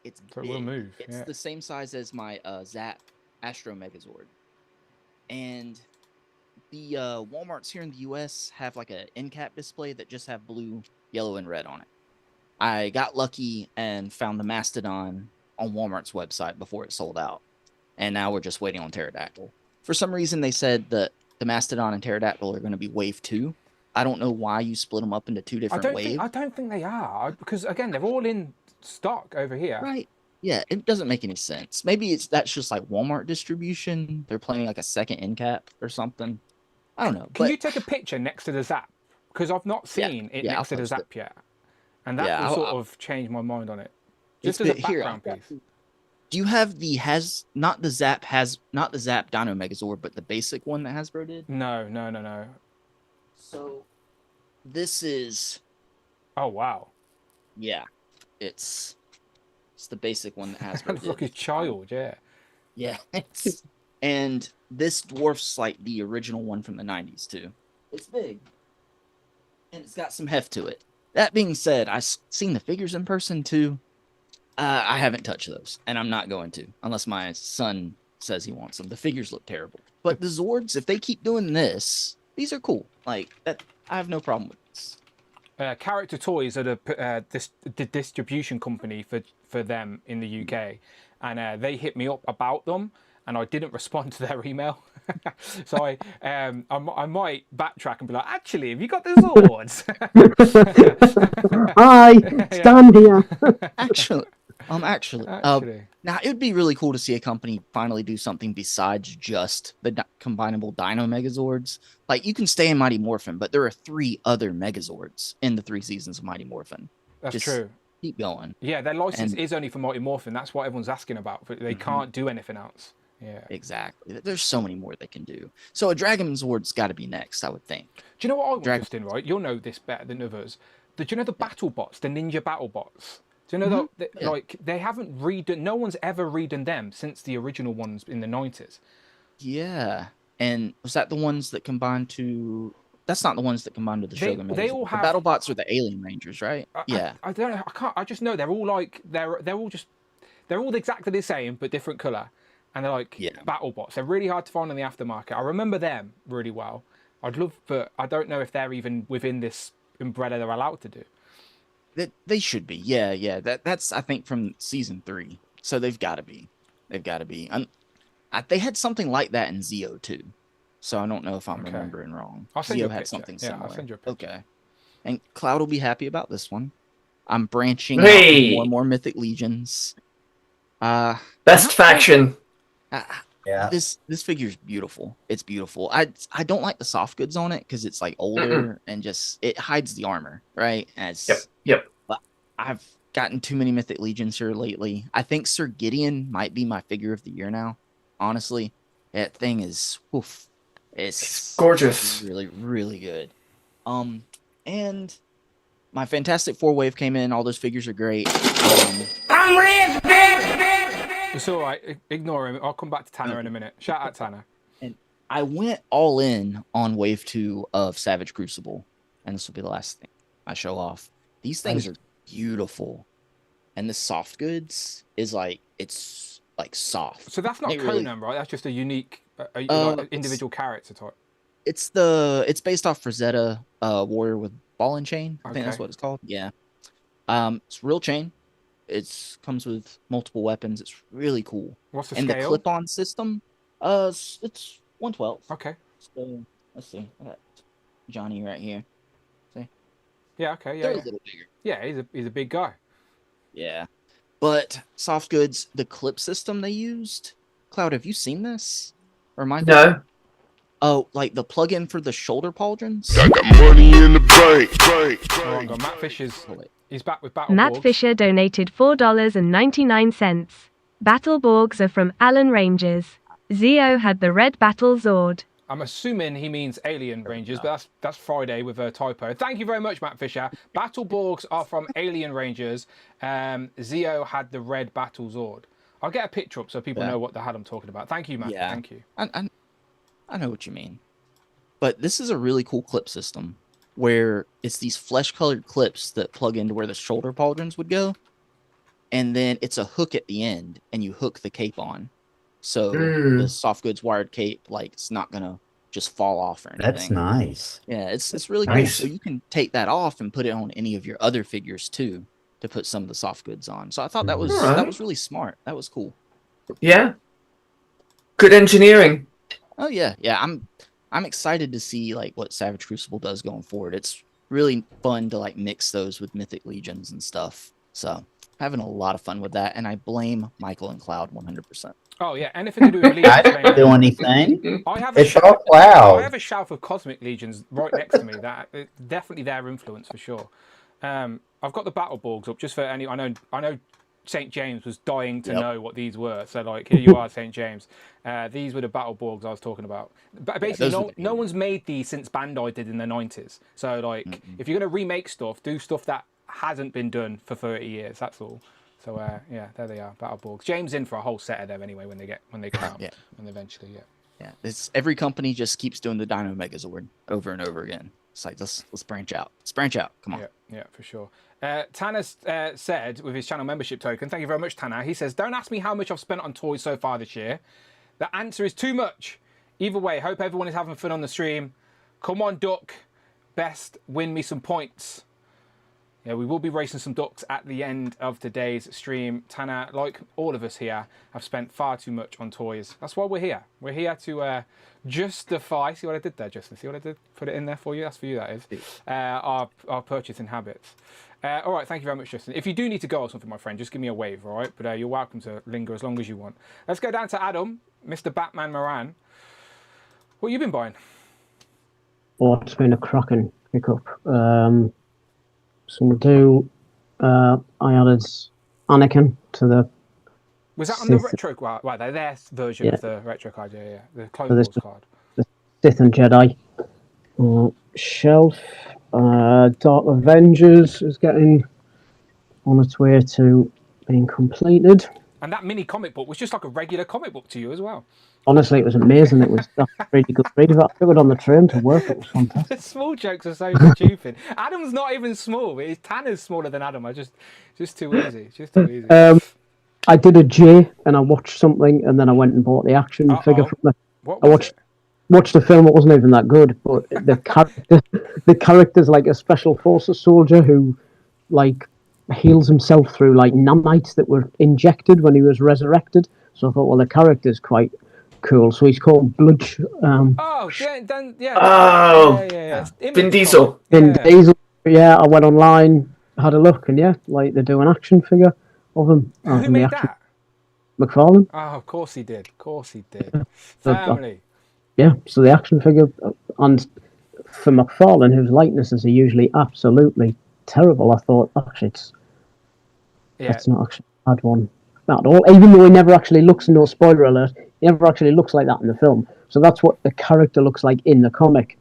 It's so big. It will move. It's the same size as my Zap Astro Megazord. And the Walmarts here in the U.S. have like an end cap display that just have blue, yellow, and red on it. I got lucky and found the Mastodon on Walmart's website before it sold out. and now we're just waiting on Pterodactyl. For some reason, they said that the Mastodon and Pterodactyl are going to be wave 2. I don't know why you split them up into 2 different waves. I don't think they are, because again, they're all in stock over here. Right. Yeah, it doesn't make any sense. Maybe that's just like Walmart distribution. They're planning like a second end cap or something. I don't know. Can you take a picture next to the Zap? Because I've not seen it next to the I'll Zap yet, and that will sort of change my mind on it. Just as a background piece. Do you have not the Zap Dino Megazord, but the basic one that Hasbro did? No. So this is. Oh wow. Yeah, it's the basic one that Hasbro did. Look, a child, yeah. Yeah, and this dwarfs like the original one from the 90s too. It's big, and it's got some heft to it. That being said, I've seen the figures in person too. I haven't touched those, and I'm not going to unless my son says he wants them. The figures look terrible, but the Zords, if they keep doing this, these are cool. Like that, I have no problem with this. Character Toys are the distribution company for them in the UK, and they hit me up about them, and I didn't respond to their email. So I might backtrack and be like, actually, have you got the Zords? I stand here. Actually. Now it would be really cool to see a company finally do something besides just the combinable Dino Megazords. Like, you can stay in Mighty Morphin, but there are 3 other Megazords in the 3 seasons of Mighty Morphin. That's true. Keep going. Yeah, their license is only for Mighty Morphin. That's what everyone's asking about. But they can't do anything else. Yeah, exactly. There's so many more they can do. So a Dragon Zord's got to be next, I would think. Do you know what I want, Justin? Right, you'll know this better than others. Do you know the battle bots, the ninja battle bots? Do you know that like they haven't redone? No one's ever redone them since the original ones in the 90s. Yeah, and was that the ones that combined to? That's not the ones that combined to the Shogun. They all have the battle bots are the Alien Rangers, right? I don't know. I can't. I just know they're all like they're all exactly the same but different color, and they're like battle bots. They're really hard to find in the aftermarket. I remember them really well. I'd love, but I don't know if they're even within this umbrella they're allowed to do. They should be. Yeah. That's I think from season 3. So they've got to be. They had something like that in Zeo too. So I don't know if I'm remembering wrong. I'll send you a had picture. something similar. I'll send you a picture. Okay. And Cloud will be happy about this one. I'm branching out to more and more Mythic Legions. Best faction. Yeah. This figure's beautiful. It's beautiful. I don't like the soft goods on it because it's like older and just it hides the armor, right? Yep. But I've gotten too many Mythic Legions here lately. I think Sir Gideon might be my figure of the year now. Honestly, that thing is it's gorgeous. Really, really good. And my Fantastic Four wave came in. All those figures are great. I'm rich, It's all right. Ignore him. I'll come back to Tanner in a minute. Shout out Tanner. And I went all in on wave 2 of Savage Crucible, and this will be the last thing I show off. These things are beautiful, and the soft goods is like it's like soft. So that's not Conan, really, right? That's just a unique, like individual character type. It's based off Rosetta Warrior with Ball and Chain. I think that's what it's called. Yeah. It's real chain. It comes with multiple weapons. It's really cool. What's the scale? And the clip-on system, it's 112. Okay. So let's see. I got Johnny right here. See? Yeah. Okay. Yeah. They're a little bigger. Yeah, he's a big guy. Yeah, but soft goods, the clip system they used. Cloud, have you seen this? Or am I? No. Oh, like the plug-in for the shoulder pauldrons. I got money in the bank. Matt Fisher's. He's back with Battle Matt Borgs. Fisher donated $4.99. Battle Borgs are from Allen Rangers. Zeo had the red Battle Zord. I'm assuming he means Alien Rangers, but that's Friday with a typo. Thank you very much, Matt Fisher. Battle Borgs are from Alien Rangers. Zeo had the red Battle Zord. I'll get a picture up so people know what the hell I'm talking about. Thank you, Matt. Yeah. Thank you. I know what you mean. But this is a really cool clip system where it's these flesh-colored clips that plug into where the shoulder pauldrons would go. And then it's a hook at the end, and you hook the cape on. So the soft goods wired cape, like, it's not going to just fall off or anything. That's nice. Yeah, it's really cool. So you can take that off and put it on any of your other figures, too, to put some of the soft goods on. So I thought that was really smart. That was cool. Yeah. Good engineering. Oh yeah, yeah. I'm excited to see like what Savage Crucible does going forward. It's really fun to like mix those with Mythic Legions and stuff. So having a lot of fun with that, and I blame Michael and Cloud 100%. Oh yeah, anything to do with Legions. I didn't do anything. I have It's a all I Cloud. have a shelf of Cosmic Legions right next to me. That definitely their influence for sure. I've got the Battle Borgs up just for any. I know St. James was dying to know what these were. So like, here you are, St. James. These were the Battle Borgs I was talking about. But basically, no one's made these since Bandai did in the 90s. So like, if you're gonna remake stuff, do stuff that hasn't been done for 30 years. That's all. So yeah, there they are, Battle Borgs. James in for a whole set of them anyway when they come out. Yeah. And eventually, Yeah, it's every company just keeps doing the Dino Megazord over and over again. It's like let's branch out. Let's branch out. Come on. Yeah, for sure. Tanner said with his channel membership token, thank you very much, Tanner. He says, "Don't ask me how much I've spent on toys so far this year. The answer is too much. Either way, hope everyone is having fun on the stream. Come on, Duck. Best win me some points." Yeah, we will be racing some ducks at the end of today's stream. Tanner, like all of us here, have spent far too much on toys. That's why we're here. We're here to justify. See what I did there, Justin? See what I did? Put it in there for you. That's for you, that is. Our purchasing habits. All right, thank you very much, Justin. If you do need to go or something, my friend, just give me a wave, all right? But you're welcome to linger as long as you want. Let's go down to Adam, Mr. Batman Moran. What have you been buying? Oh, it's been a cracking pickup. So we'll do. I added Anakin to the. Was that on the retro card? Right, they're their version of the retro card. Yeah. The Clone Wars card. The Sith and Jedi. Shelf. Dark Avengers is getting on its way to being completed. And that mini comic book was just like a regular comic book to you as well. Honestly, it was amazing. It was really good read. I took it on the train to work. It was fantastic. The small jokes are so stupid. Adam's not even small. Tanner's smaller than Adam. Just too easy. Just too easy. I did a J and I watched something and then I went and bought the action figure from it. I watched the film. It wasn't even that good, but the character's like a special forces soldier who like heals himself through like nanites that were injected when he was resurrected. So I thought, well, the character's quite cool. So he's called Bloodshot. Vin Diesel. Diesel. Yeah, I went online, had a look, and like they do an action figure of him. Who made that? McFarlane. Oh, of course he did. Of course he did. Family. So the action figure, and for McFarlane, whose likenesses are usually absolutely terrible, I thought, actually, it's not actually a bad one at all. Even though he never actually looks, no spoiler alert, he never actually looks like that in the film. So that's what the character looks like in the comic.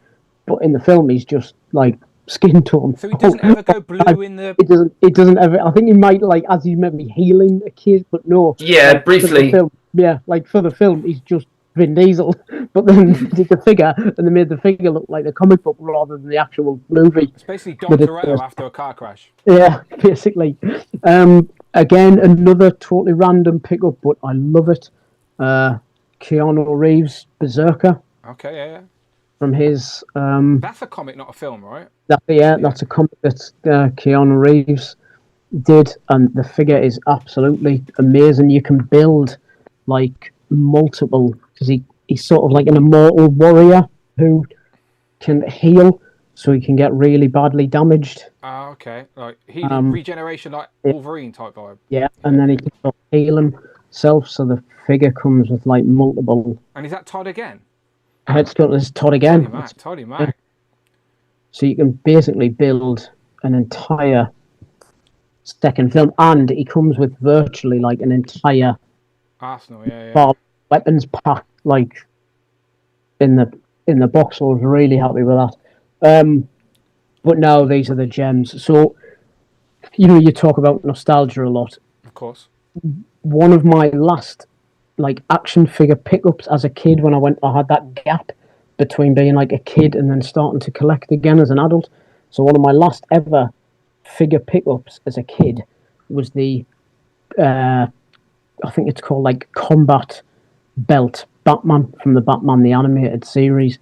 But in the film, he's just like skin tone. So he doesn't ever go blue in the. It doesn't ever. I think he might as he's maybe healing a kid, but no. Yeah, briefly. For the film, he's just Vin Diesel. But then they did the figure, and they made the figure look like the comic book rather than the actual movie. It's basically Dom Toretto after a car crash. Yeah, basically. Again, another totally random pickup, but I love it. Keanu Reeves, Berserker. Okay, yeah. From his. That's a comic, not a film, right? That's a comic that Keanu Reeves did, and the figure is absolutely amazing. You can build like multiple, because he's sort of like an immortal warrior who can heal, so he can get really badly damaged. Okay. Like healing, regeneration, like Wolverine type vibe. Yeah, and then he can heal himself, so the figure comes with like multiple. And is that Todd again? It's Todd again. Toddy Mac. So you can basically build an entire second film, and he comes with virtually like an entire Arsenal, weapons pack, like in the box. So I was really happy with that. But now these are the gems. So you talk about nostalgia a lot. Of course. One of my last like action figure pickups as a kid, when I had that gap between being like a kid and then starting to collect again as an adult. So one of my last ever figure pickups as a kid was the I think it's called like Combat Belt Batman from the Batman the Animated Series,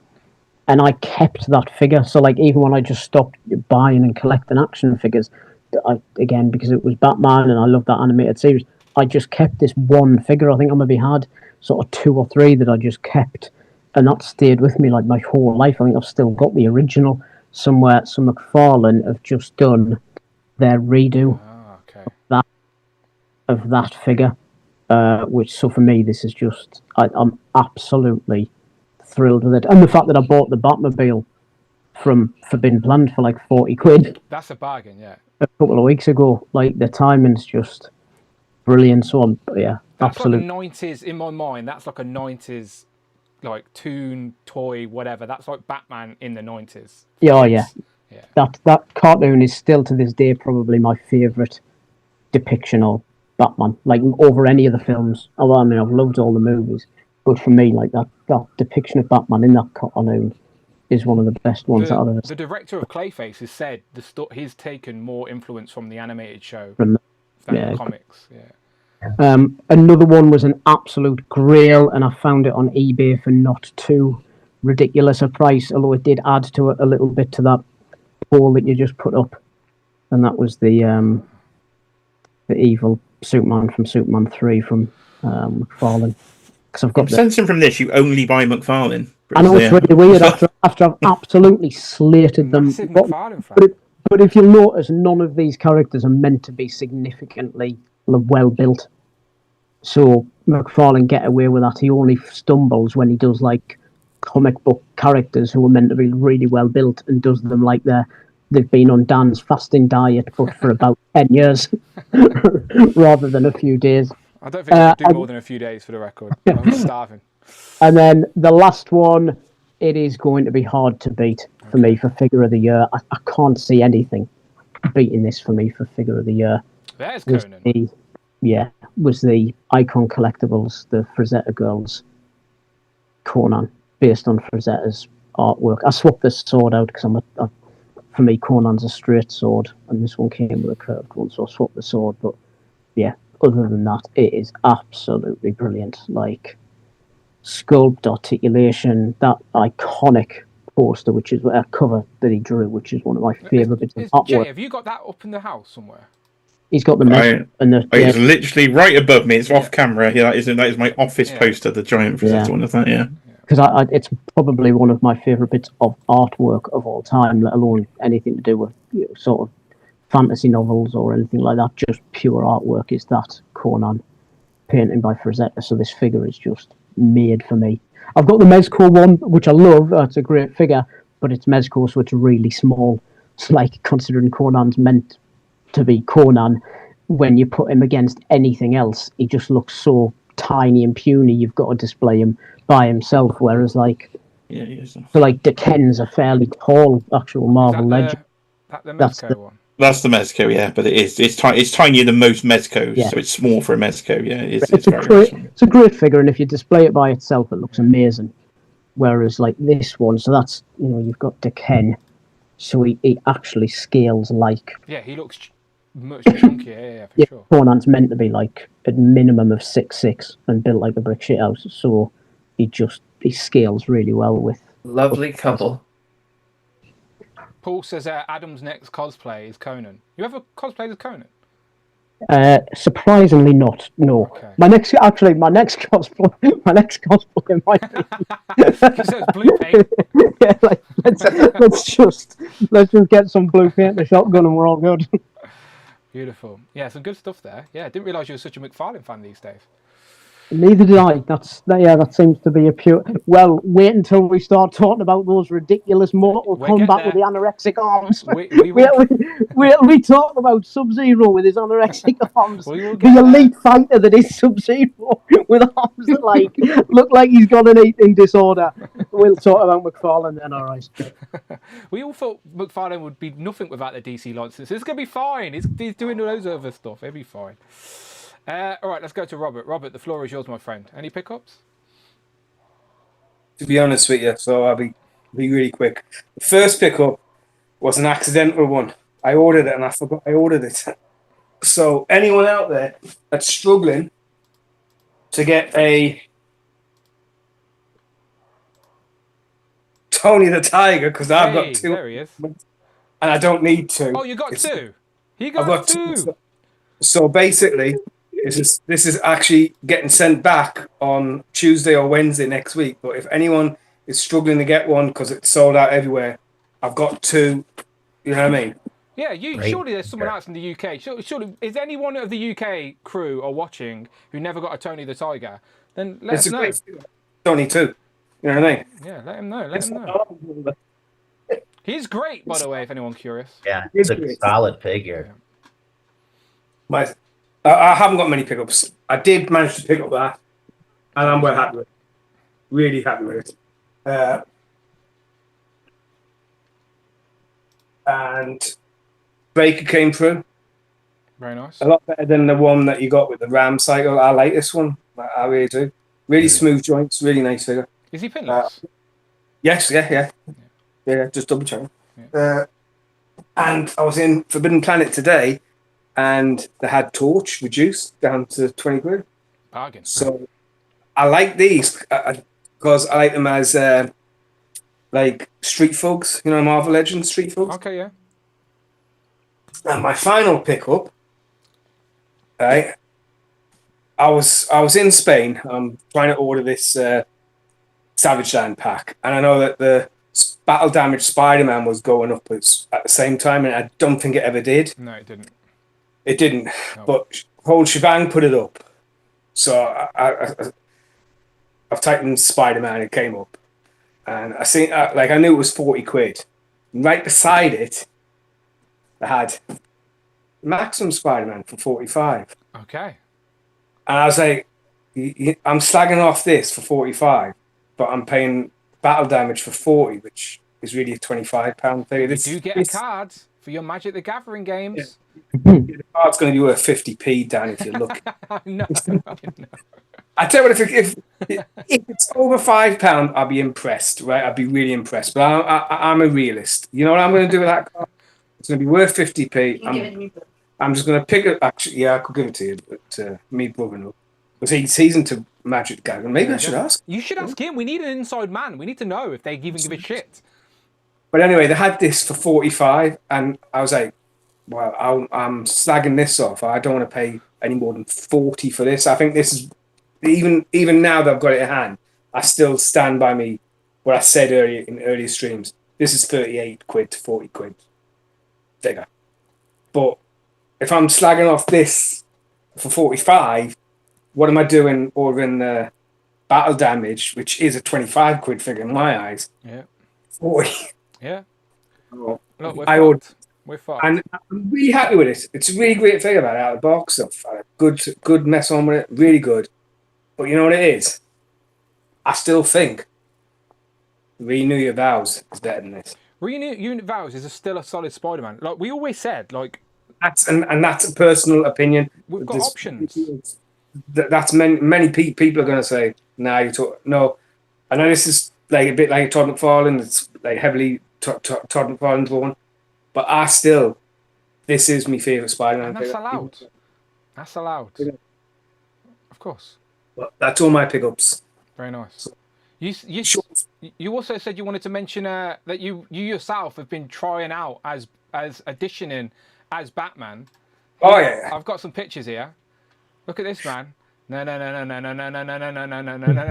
and I kept that figure. So like even when I just stopped buying and collecting action figures, because it was Batman and I loved that animated series, I just kept this one figure. I think I maybe had sort of 2 or 3 that I just kept, and that stayed with me like my whole life. I think I've still got the original somewhere. So McFarlane have just done their redo of that figure, which, so for me, this is just, I'm absolutely thrilled with it. And the fact that I bought the Batmobile from Forbidden Planet for like 40 quid. That's a bargain, yeah. A couple of weeks ago. Like, the timing's just brilliant. So, that's absolutely. Like a 90s, in my mind, that's like a 90s, like, toon, toy, whatever. That's like Batman in the 90s. Yeah, oh, yeah. That cartoon is still, to this day, probably my favourite depiction of Batman. Like, over any of the films. Although, I mean, I've loved all the movies. But for me, like, that depiction of Batman in that cartoon is one of the best ones that I've ever seen. The director of Clayface has said he's taken more influence from the animated show than the comics. Another one was an absolute grail, and I found it on eBay for not too ridiculous a price, although it did add to it a little bit to that poll that you just put up, and that was the evil Superman from Superman 3 from McFarlane. Because I've got sensing from this, you only buy McFarlane. I know it's really weird after I've absolutely slated them. But if you'll notice, none of these characters are meant to be significantly well built. So McFarlane get away with that. He only stumbles when he does like comic book characters who are meant to be really well built and does them like they've been on Dan's fasting diet, but for about 10 years rather than a few days. I don't think I could do more than a few days, for the record. I'm starving. And then the last one, it is going to be hard to beat for me for Figure of the Year. I can't see anything beating this for me for Figure of the Year. There's Conan. Was the Icon Collectables, the Frazetta Girls Conan, based on Frazetta's artwork. I swapped this sword out because for me, Conan's a straight sword, and this one came with a curved one, so I swapped the sword. But yeah, other than that, it is absolutely brilliant. Like, sculpt, articulation, that iconic poster, which is a cover that he drew, which is one of my favourite bits of artwork. Jay, have you got that up in the house somewhere? He's got the it's literally right above me. It's off camera. Yeah, that is my office poster, the giant one of that. Yeah, because it's probably one of my favourite bits of artwork of all time, let alone anything to do with sort of fantasy novels or anything like that. Just pure artwork is that Conan painting by Frazetta. So this figure is just made for me. I've got the Mezco one, which I love. It's a great figure, but it's Mezco, so it's really small. It's like, considering Conan's meant to be Conan, when you put him against anything else, he just looks so tiny and puny. You've got to display him by himself, whereas like Ken's a fairly tall actual Marvel legend. That's the one. That's the Mezco, yeah, but it's tinier than most Mezcos, so it's small for a Mezco, yeah. It's a great figure, and if you display it by itself, it looks amazing. Whereas like this one, so that's, you've got Ken, so he actually scales like. Yeah, he looks much chunkier, for sure. Conan's meant to be like a minimum of 6'6" and built like a brick shit house, so he scales really well with. Lovely couple. Paul says Adam's next cosplay is Conan. You ever cosplayed as Conan? Surprisingly not. No. Okay. My next cosplay might be. Blue paint. Yeah, let's just get some blue paint and a shotgun, and we're all good. Beautiful. Yeah, some good stuff there. Yeah, I didn't realise you were such a McFarlane fan these days. Neither did I. That seems to be a pure. Well, wait until we start talking about those ridiculous Mortal Kombat with the anorexic arms. We talk about Sub-Zero with his anorexic arms. The elite fighter that is Sub-Zero with arms that look like he's got an eating disorder. We'll talk about McFarlane then, all right. We all thought McFarlane would be nothing without the DC license. It's going to be fine. He's doing loads of other stuff. It'll be fine. All right, let's go to Robert. Robert, the floor is yours, my friend. Any pickups? To be honest with you, so I'll be really quick. The first pickup was an accidental one. I ordered it and I forgot I ordered it. So anyone out there that's struggling to get a Tony the Tiger, because I've got two, there he is. And I don't need two. Oh, you got two? He got two. So basically, This is actually getting sent back on Tuesday or Wednesday next week. But if anyone is struggling to get one because it's sold out everywhere, I've got 2. You know what I mean? Yeah, Great. surely there's someone else in the UK. Surely, is anyone of the UK crew or watching who never got a Tony the Tiger? Then let us know. It's only 2. You know what I mean? Yeah, let him know. Let him know. He's great, by the way, if anyone's curious. Yeah, it's a solid figure. I haven't got many pickups. I did manage to pick up that, and I'm well happy with it. Really happy with it. And Baker came through. Very nice. A lot better than the one that you got with the Ram cycle. I like this one. I really do. Really smooth joints. Really nice figure. Is he pinless? Yes. Yeah. Just double check. Yeah. And I was in Forbidden Planet today, and they had Torch reduced down to 20 quid. Bargain. So I like these because I like them as like Street Thugs, you know, Marvel Legends Street Thugs. Okay, yeah. And my final pickup, right? I was in Spain. I'm trying to order this Savage Land pack, and I know that the Battle Damage Spider-Man was going up at the same time, and I don't think it ever did. No, it didn't. It didn't, No. but whole shebang put it up. So I've typed in Spider-Man, it came up, and I think I knew it was 40 quid. Right beside it, I had Maximum Spider-Man for 45. Okay. And I was like, I'm slagging off this for 45, but I'm paying Battle Damage for 40, which is really a £25 figure. You do get a card for your Magic the Gathering games. The card's going to be worth 50p, Dan, if you're lucky. I know. I tell you what, if it's over £5, I'll be impressed, right? I'll be really impressed. But I'm a realist. You know what I'm going to do with that card? It's going to be worth 50p. I'm just going to pick it. Actually, yeah, I could give it to you, but me brother, because he's into Magic the Gathering. Maybe I should ask. You should ask him. We need an inside man. We need to know if they even give a shit. But anyway, they had this for 45, and I was like, well, I'm slagging this off. I don't want to pay any more than 40 for this. I think this is, even now that I've got it in hand, I still stand by me what I said earlier in earlier streams. This is 38 quid to 40 quid figure. But if I'm slagging off this for 45, what am I doing ordering the Battle Damage, which is a 25 quid figure in my eyes? Yeah. 40. Yeah. Oh, Look, we're fucked. And I'm really happy with it. It's a really great figure about it, out of the box. I've had a good mess on with it, really good. But you know what it is? I still think Renew Your Vows is better than this. Renew Your Vows is still a solid Spider-Man. Like we always said, like that's a personal opinion. We've got options. That's many people are going to say, "Nah, no." I know this is like a bit like Todd McFarlane. It's like heavily Todd McFarlane's one, but this is my favorite Spider-Man. And that's allowed. That's allowed. Of course. But that's all my pickups. Very nice. You also said you wanted to mention that you yourself have been trying out as auditioning as Batman. Oh yeah. I've got some pictures here. Look at this, man. No,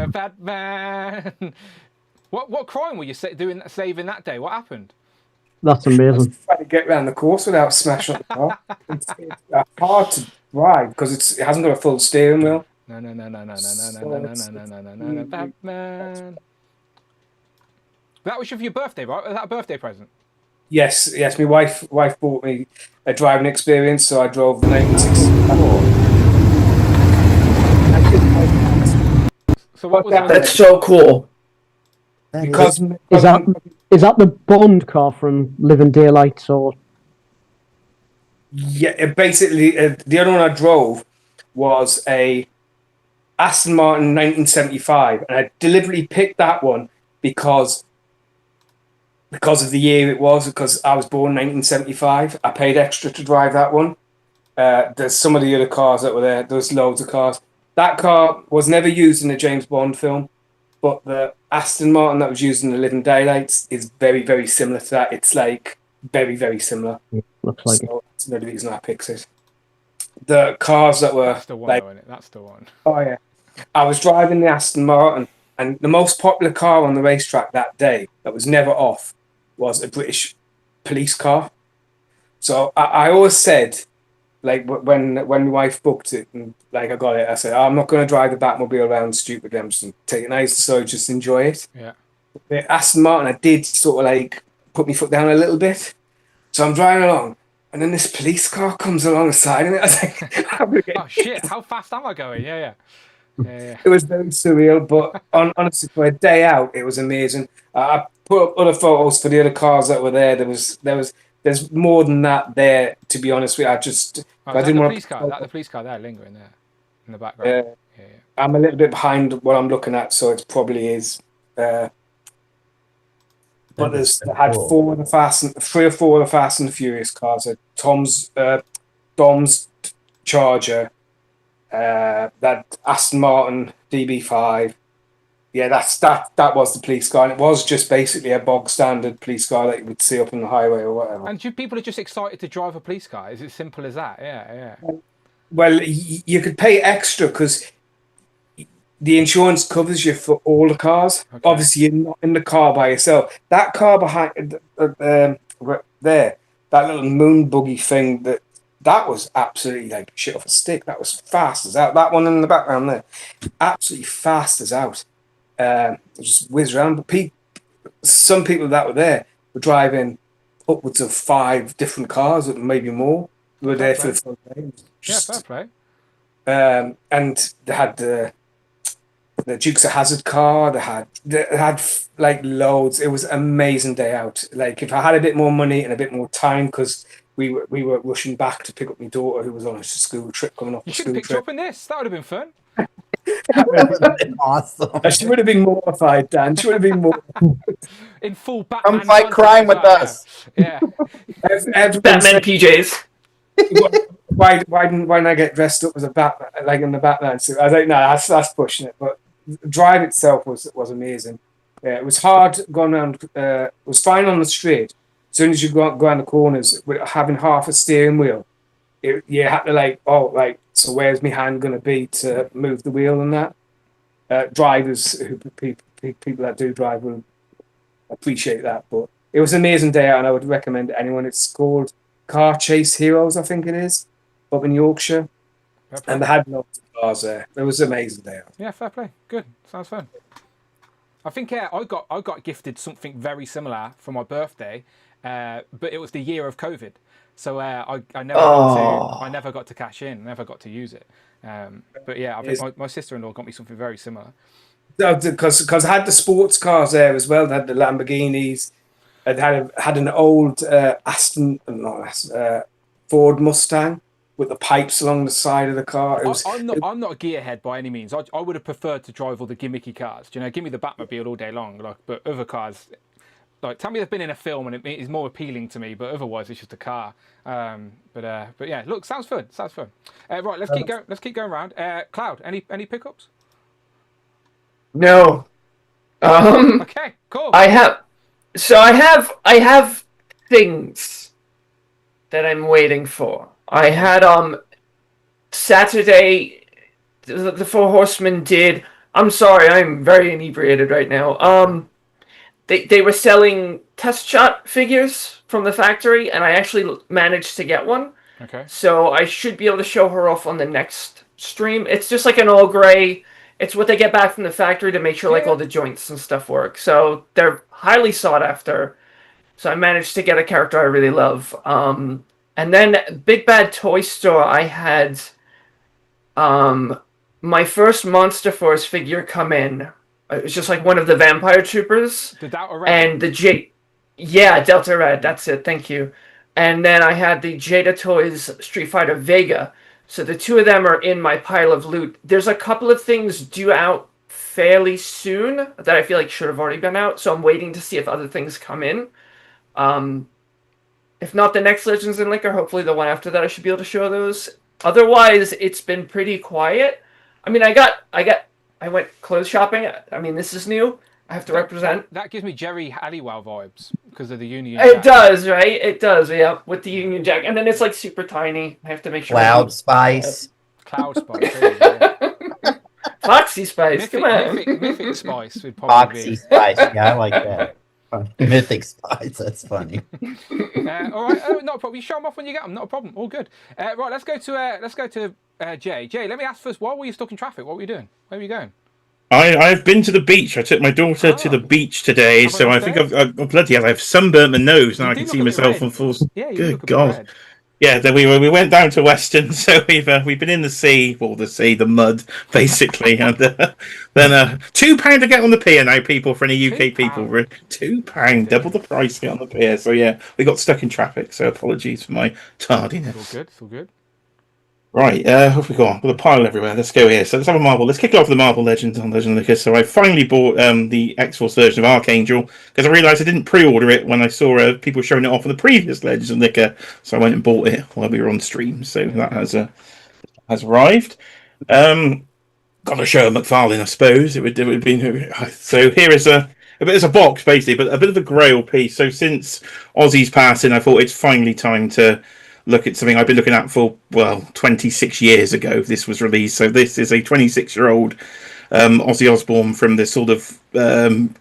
Batman. What crime were you saving that day? What happened? That's amazing. Trying to get around the course without smashing the car. It's hard to ride because it hasn't got a full steering wheel. No, Batman. That was for your birthday, right? Was that a birthday present? Yes. My wife bought me a driving experience, so I drove the 1964. So what was That's so cool. Because is that the Bond car from Living Daylights or? Yeah, basically the other one I drove was a Aston Martin 1975, and I deliberately picked that one because of the year it was, because I was born in 1975. I paid extra to drive that one. There's some of the other cars that were there. There was loads of cars. That car was never used in a James Bond film, but the Aston Martin that was used in the Living Daylights is very, very similar to that. It's like very, very similar. Looks like so that's another reason I picked it. the cars that were That's the one, like, though, isn't it? That's the one. oh yeah, I was driving the Aston Martin, and the most popular car on the racetrack that day that was never off was a British police car. So I always said, like when my wife booked it and like I got it, I said, I'm not going to drive the Batmobile around stupid. I'm just take it nice, so just enjoy it. Yeah. The Aston Martin, I did sort of like put my foot down a little bit. So I'm driving along, and then this police car comes alongside of it. I was like, I'm gonna get Oh shit! How fast am I going? Yeah. It was very surreal, but honestly, for a day out, it was amazing. I put up other photos for the other cars that were there. There's more than that there. To be honest with you, Oh, I didn't want police car. That the police car there lingering there in the background. Yeah. I'm a little bit behind what I'm looking at, so it probably is. But they had cool. three or four of the Fast and the Furious cars. Dom's Charger, that Aston Martin DB5. Yeah, that was the police car, and it was just basically a bog standard police car that you would see up on the highway or whatever. And people are just excited to drive a police car. Is it simple as that? Yeah. Well, you could pay extra because the insurance covers you for all the cars. Okay. Obviously, you're not in the car by yourself. That car behind there, that little moon buggy thing, that was absolutely like shit off a stick. That was fast as out. That one in the background there, absolutely fast as out. Just whiz around. But some people that were there were driving upwards of 5 different cars, maybe more. We were there for the full day. Fair play. And they had the Dukes of Hazzard car. They had like loads. It was an amazing day out. Like if I had a bit more money and a bit more time, because we were rushing back to pick up my daughter who was on a school trip coming off. You should have picked her up in this. That would have been fun. That would have been awesome. She would have been mortified, Dan. She would have been mortified. In full Batman. Come fight crime with us. Yeah. Batman PJs. Why didn't I get dressed up as a Batman, like in the Batman suit? I was like, no, that's pushing it. But the drive itself was amazing. Yeah, it was hard going around. It was fine on the straight. As soon as you go around the corners, with having half a steering wheel, you had to so where's my hand going to be to move the wheel and that? Drivers, people that do drive will appreciate that. But it was an amazing day out, and I would recommend it to anyone. It's called Car Chase Heroes, I think it is, up in Yorkshire. And they had lots of cars there. It was an amazing day out. Yeah, fair play. Good. Sounds fun. I think I got gifted something very similar for my birthday, but it was the year of COVID. So I never got to cash in, never got to use it. But yeah, I think my sister-in-law got me something very similar. Because I had the sports cars there as well. They had the Lamborghinis. I had an old Ford Mustang with the pipes along the side of the car. I'm not a gearhead by any means. I would have preferred to drive all the gimmicky cars. Do you know, give me the Batmobile all day long. But other cars, tell me they've been in a film and it is more appealing to me. But otherwise, it's just a car. But yeah, look, sounds fun. Right, let's keep going. Let's keep going around. Cloud, any pickups? No. Okay, cool. I have things that I'm waiting for. I had Saturday the Four Horsemen did. I'm sorry, I'm very inebriated right now. They were selling test shot figures from the factory, and I actually managed to get one. Okay. So I should be able to show her off on the next stream. It's just like an all gray. It's what they get back from the factory to make sure all the joints and stuff work. So they're highly sought after. So I managed to get a character I really love. And then Big Bad Toy Store, I had my first Monster Force figure come in. It was just like one of the Vampire Troopers. The Delta Red. And the Delta Red, that's it, thank you. And then I had the Jada Toys Street Fighter Vega. So the two of them are in my pile of loot. There's a couple of things due out fairly soon that I feel like should have already been out. So I'm waiting to see if other things come in. If not the next Legends in Liquor, hopefully the one after that I should be able to show those. Otherwise, it's been pretty quiet. I mean, I went clothes shopping. I mean, this is new. I have to represent. That gives me Jerry Halliwell vibes because of the Union It Jack. does, right? It does, yeah. With the Union Jack, and then it's like super tiny. I have to make sure. Cloud Spice. Cloud Spice. There you go, yeah. Foxy Spice. Come on. Mythic Spice would probably Foxy be. Spice. Yeah, I like that. Mythic Spice. That's funny. All right, not a problem. You show them off when you get them. Not a problem. All good. Right, let's go to Jay. Jay, let me ask first. Why were you stuck in traffic? What were you doing? Where were you going? I've been to the beach. I took my daughter to the beach today, so I think I've bloody hell, I've sunburnt my nose now. I can see myself on full. Yeah, you good look a bit God. red. Yeah, then we went down to Weston, so we've been in the sea, the mud, basically, and then £2 to get on the pier now, people, for any UK people, £2, double the price to get on the pier. So yeah, we got stuck in traffic. So apologies for my tardiness. It's all good. It's all good. Right, off we go. With a pile everywhere. Let's go here. So let's have a Marvel. Let's kick off with the Marvel Legends on Legend Liquor. So I finally bought the X-Force version of Archangel because I realised I didn't pre-order it when I saw people showing it off on the previous Legends of Liquor. So I went and bought it while we were on stream. So that has arrived. Got to show McFarlane, I suppose. It would be. So here is it's a box basically, but a bit of a grail piece. So since Ozzy's passing, I thought it's finally time to look at something I've been looking at for 26 years ago. This was released, so this is a 26-year-old Ozzy Osbourne from the sort of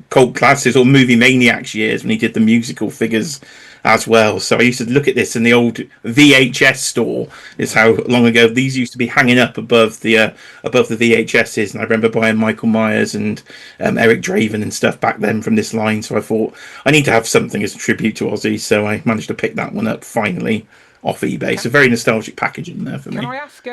cult classics or movie maniacs years when he did the musical figures as well. So I used to look at this in the old VHS store. Is how long ago these used to be hanging up above the VHSs, and I remember buying Michael Myers and Eric Draven and stuff back then from this line. So I thought I need to have something as a tribute to Ozzy. So I managed to pick that one up finally off eBay. So very nostalgic packaging there for me. Can I ask,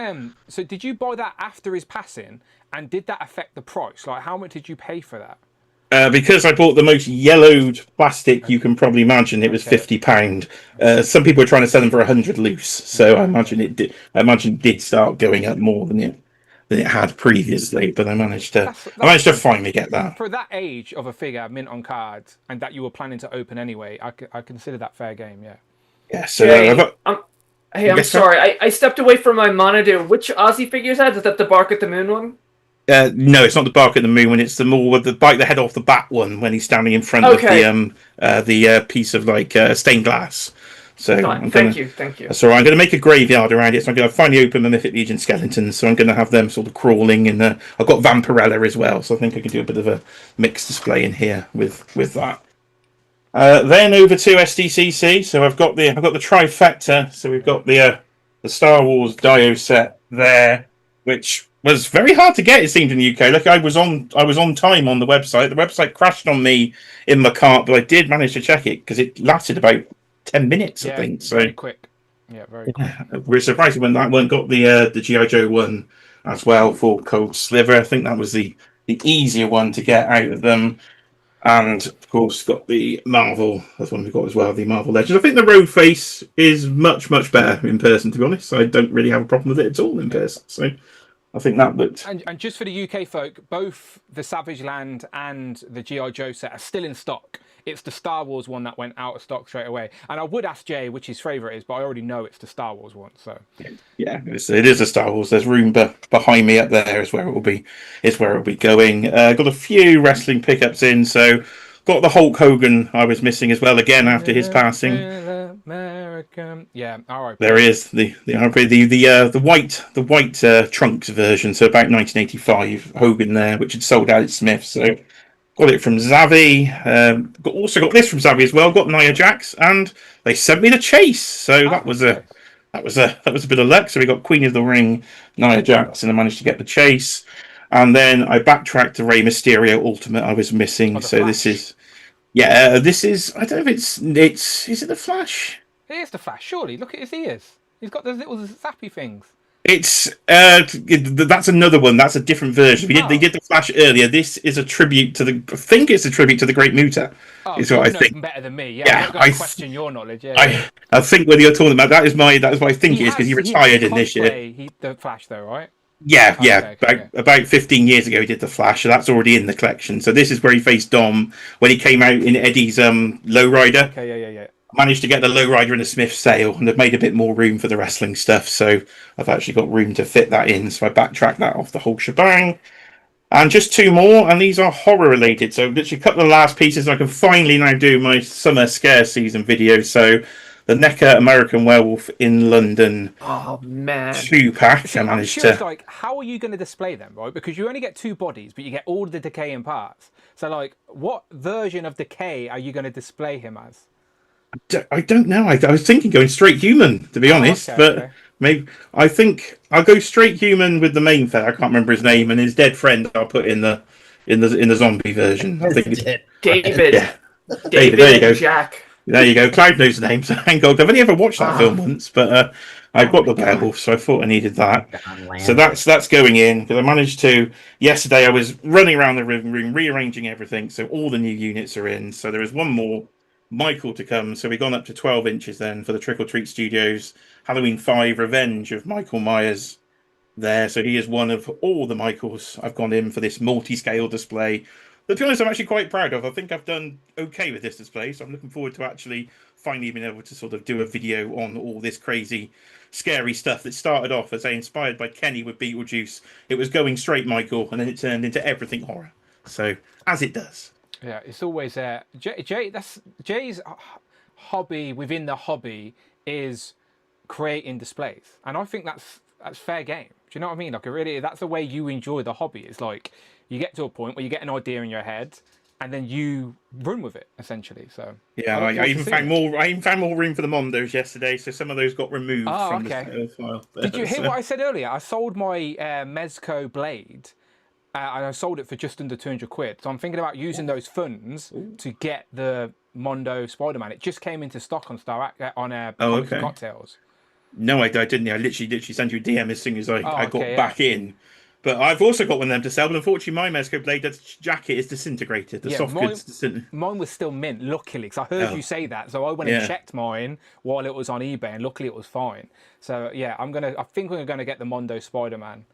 so did you buy that after his passing, and did that affect the price? Like, how much did you pay for that? Because I bought the most yellowed plastic you can probably imagine, it was £50. Some people were trying to sell them for 100 loose, so I imagine it did. I imagine it did start going up more than it had previously. But I managed to finally get that. For that age of a figure, mint on cards, and that you were planning to open anyway, I consider that fair game. Yeah. Yeah. So I'm sorry. I stepped away from my monitor. Which Ozzy figure is that? Is that the Bark at the Moon one? No, it's not the Bark at the Moon one. It's the more with the bite the head off the bat one when he's standing in front of the piece of stained glass. So thank you. So I'm going to make a graveyard around it. So I'm going to finally open the Mythic Legion skeletons. So I'm going to have them sort of crawling, and I've got Vampirella as well. So I think I could do a bit of a mixed display in here with that. Then over to SDCC. So I've got the trifecta. So we've got the Star Wars Dio set there, which was very hard to get. It seemed in the UK. Look, I was on time on the website. The website crashed on me in my cart, but I did manage to check it because it lasted about 10 minutes, I think. So very quick. Yeah, very quick. We're surprised when that one got the G.I. Joe one as well for Cold Sliver. I think that was the easier one to get out of them. And of course, got the Marvel. That's one we got as well. The Marvel Legends. I think the Road Face is much better in person. To be honest, I don't really have a problem with it at all in person. So I think that looked. And just for the UK folk, both the Savage Land and the G.I. Joe set are still in stock. It's the Star Wars one that went out of stock straight away. And I would ask Jay which his favourite is, but I already know it's the Star Wars one. So yeah, it is a Star Wars. There's room behind me up there is where it will be. Is where it will be going. Got a few wrestling pickups in. So got the Hulk Hogan I was missing as well again after his passing. American. Yeah, all right. There is the white trunks version. So about 1985 Hogan there, which had sold out at Smith. So. Got it from Zavi. Also got this from Zavi as well. Got Nia Jax, and they sent me the chase. So that was a bit of luck. So we got Queen of the Ring, Nia Jax, and I managed to get the chase. And then I backtracked to Rey Mysterio Ultimate. I was missing. So this is I don't know if it's is it the Flash? It is the Flash. Surely look at his ears. He's got those little zappy things. It's that's another one. That's a different version. They did the Flash earlier. This is a tribute to I think it's a tribute to the Great Muta. Oh, is what I think. Better than me. Yeah, I question your knowledge. Yeah, I think whether you're talking about that is what I think it is because he retired in this year. The Flash, though, right? Yeah. About 15 years ago, he did the Flash, so that's already in the collection. So this is where he faced Dom when he came out in Eddie's Lowrider. Okay, yeah. Managed to get the Lowrider in a Smith sale, and I've made a bit more room for the wrestling stuff, so I've actually got room to fit that in. So I backtracked that off the whole shebang. And just two more, and these are horror related. So literally a couple of last pieces. I can finally now do my summer scare season video. So the NECA American Werewolf in London Oh man. 2-pack. See, I I'm managed curious, to. like, how are you going to display them, right? Because you only get 2 bodies, but you get all the decaying parts. So, like, what version of decay are you going to display him as? I don't know. I was thinking going straight human, to be honest, okay, but okay. maybe I think I'll go straight human with the main fella. I can't remember his name, and his dead friend I'll put in the zombie version. I think it's David. yeah. David there you go. and Jack. There you go. Cloud knows the name. So thank God. I've only ever watched that film once, but I've got the werewolf, so I thought I needed that. So that's going in because I managed to. Yesterday I was running around the room, rearranging everything, so all the new units are in. So there is one more Michael to come. So we've gone up to 12 inches then for the Trick or Treat Studios Halloween 5 Revenge of Michael Myers. There, so he is one of all the Michaels I've gone in for this multi-scale display. But to be honest, I'm actually quite proud of. I think I've done okay with this display, so I'm looking forward to actually finally being able to sort of do a video on all this crazy, scary stuff that started off as inspired by Kenny with Beetlejuice. It was going straight Michael, and then it turned into everything horror. So as it does. Yeah, it's always Jay's hobby within the hobby is creating displays, and I think that's fair game. Do you know what I mean? Like, really, that's the way you enjoy the hobby. It's like you get to a point where you get an idea in your head, and then you run with it essentially. So yeah, I even found more room for the Mondos yesterday, so some of those got removed from the file. Did you hear what I said earlier? I sold my Mezco blade. And I sold it for just under 200 quid. So I'm thinking about using those funds to get the Mondo Spider-Man. It just came into stock on Comics and Cocktails. No, I didn't. I literally sent you a DM as soon as I got back in. But I've also got one of them to sell. But unfortunately, my Mezco blade jacket is disintegrated. The soft goods disintegrated. Mine was still mint, luckily, because I heard you say that. So I went and checked mine while it was on eBay, and luckily it was fine. So yeah, I think we're gonna get the Mondo Spider-Man.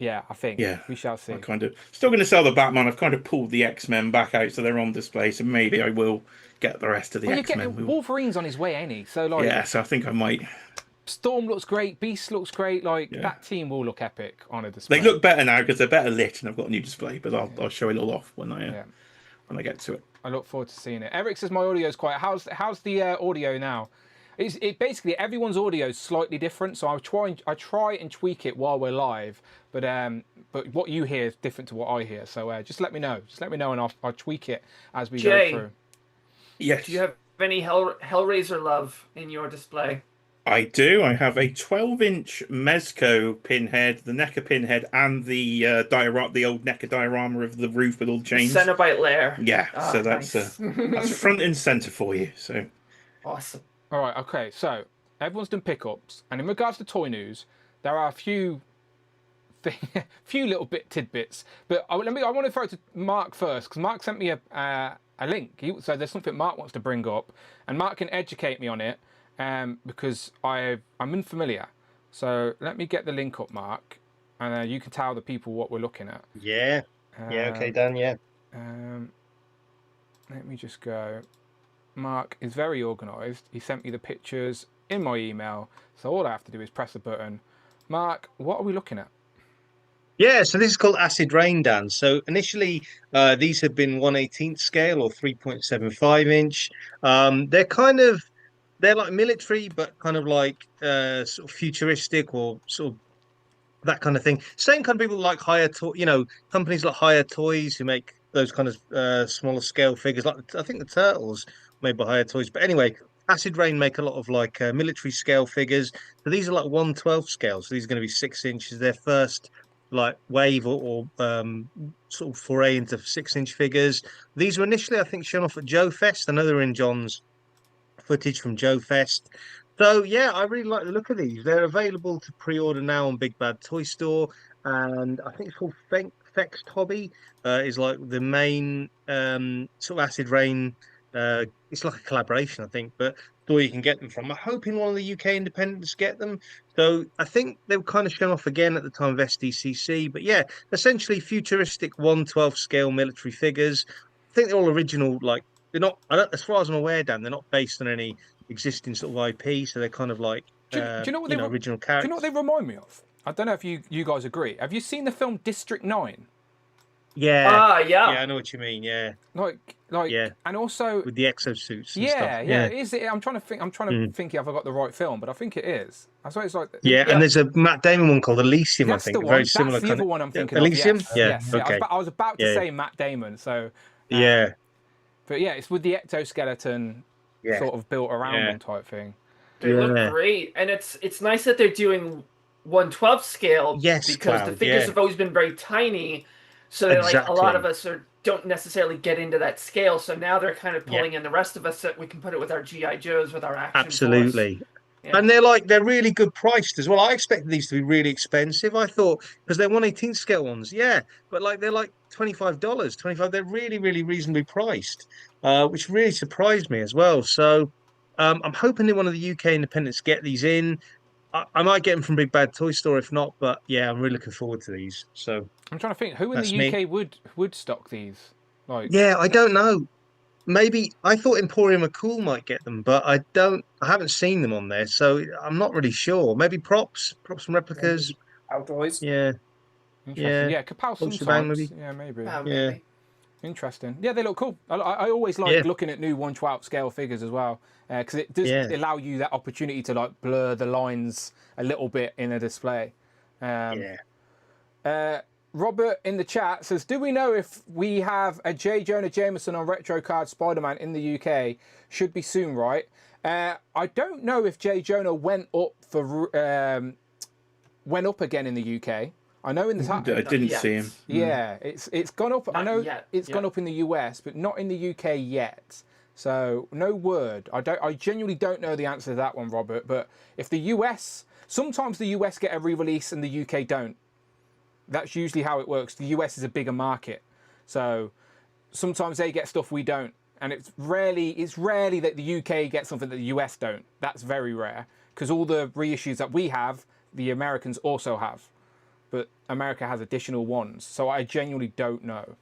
Yeah, I think. Yeah, we shall see. I'm kind of still going to sell the Batman. I've kind of pulled the X-Men back out, so they're on display. So maybe I will get the rest of the X-Men. Wolverine's on his way, ain't he? So like, yeah, so I think I might. Storm looks great. Beast looks great. Like that team will look epic on a display. They look better now because they're better lit, and I've got a new display. But I'll show it all off when I get to it. I look forward to seeing it. Eric says my audio is quite. How's the audio now? It basically everyone's audio is slightly different, so I try and tweak it while we're live, but what you hear is different to what I hear. So just let me know. And I'll tweak it as we go through. Yes. Do you have any Hellraiser love in your display? I do. I have a 12-inch Mezco pinhead, the NECA pinhead, and the old NECA diorama of the roof with all the chains. Cenobite lair. Yeah. So that's that's front and center for you. So awesome. All right, okay, so everyone's done pickups, and in regards to toy news, there are a few little tidbits, but I want to throw it to Mark first, because Mark sent me a link, so there's something Mark wants to bring up, and Mark can educate me on it, because I'm unfamiliar. So let me get the link up, Mark, and you can tell the people what we're looking at. Yeah, okay, Dan, yeah. Let me just go. Mark is very organised. He sent me the pictures in my email, so all I have to do is press a button. Mark, what are we looking at? Yeah, so this is called Acid Rain, Dan. So initially, these have been 1/18th scale or 3.75 inch. They're like military, but kind of like sort of futuristic or sort of that kind of thing. Same kind of people like companies like Higher Toys who make those kind of smaller scale figures. Like I think the Turtles made by Higher Toys. But anyway, Acid Rain make a lot of like military scale figures. So these are like 1/12 scale. So these are going to be 6 inches. Their first like wave or sort of foray into 6-inch figures. These were initially, I think, shown off at Joe Fest. I know they're in John's footage from Joe Fest. So yeah, I really like the look of these. They're available to pre-order now on Big Bad Toy Store, and I think it's called Fext Hobby. Is like the main sort of Acid Rain. It's like a collaboration, I think, but where you can get them from. I'm hoping one of the UK independents get them. So I think they were kind of shown off again at the time of SDCC. But yeah, essentially futuristic 1/12 scale military figures. I think they're all original. Like they're not. As far as I'm aware, Dan, they're not based on any existing sort of IP. So they're kind of like do you know what original characters. Do you know what they remind me of? I don't know if you guys agree. Have you seen the film District 9? Yeah. Yeah. Yeah, I know what you mean. Yeah. Like, Yeah. and also With the exosuits and yeah, stuff. yeah. Is it? I'm trying to think. I'm trying to think if I got the right film, but I think it is. I swear it's like Yeah, and there's a Matt Damon one called Elysium, I That's think. the a one. very That's similar the kind other of one I'm thinking Elysium? of. Yeah. Yes. Yeah. Okay. I was about to Yeah. say Matt Damon. So Yeah. but yeah, it's with the exoskeleton Yeah. sort of built around Yeah. them type thing. They look great, and it's nice that they're doing 1/12 scale Yes, because the Cloud, figures yeah. have always been very tiny, so that, like a lot of us don't necessarily get into that scale. So now they're kind of pulling in the rest of us that we can put it with our GI Joes, with our action. Absolutely. Yeah. And they're really good priced as well. I expected these to be really expensive. I thought because they're 1/18 scale ones, yeah, but like they're like $25, 25. They're really, really reasonably priced, which really surprised me as well. So I'm hoping that one of the UK independents get these in. I might get them from Big Bad Toy Store if not, but yeah, I'm really looking forward to these. So I'm trying to think who in that's the me. UK would stock these. Like Yeah, I don't know. Maybe I thought Emporium are Cool might get them, but I haven't seen them on there, so I'm not really sure. Maybe props and replicas. Outdoors. Yeah. Interesting. Yeah, Kapow Ultra Bang, sometimes. maybe. Yeah, maybe. Yeah. Interesting. Yeah, they look cool. I always like looking at new 1/12 scale figures as well, because it does allow you that opportunity to like blur the lines a little bit in a display. Robert in the chat says, do we know if we have a J. Jonah Jameson on Retro Card Spider-Man in the UK? Should be soon, right? I don't know if J. Jonah went up again in the UK. I know in the I didn't see him. Yeah, it's gone up. I know it's gone Yeah. up in the US, but not in the UK yet. So no word. I genuinely don't know the answer to that one, Robert. But if the US, sometimes the US get a re-release and the UK don't. That's usually how it works. The US is a bigger market, so sometimes they get stuff we don't, and it's rarely that the UK gets something that the US don't. That's very rare because all the reissues that we have, the Americans also have, but America has additional ones. So I genuinely don't know,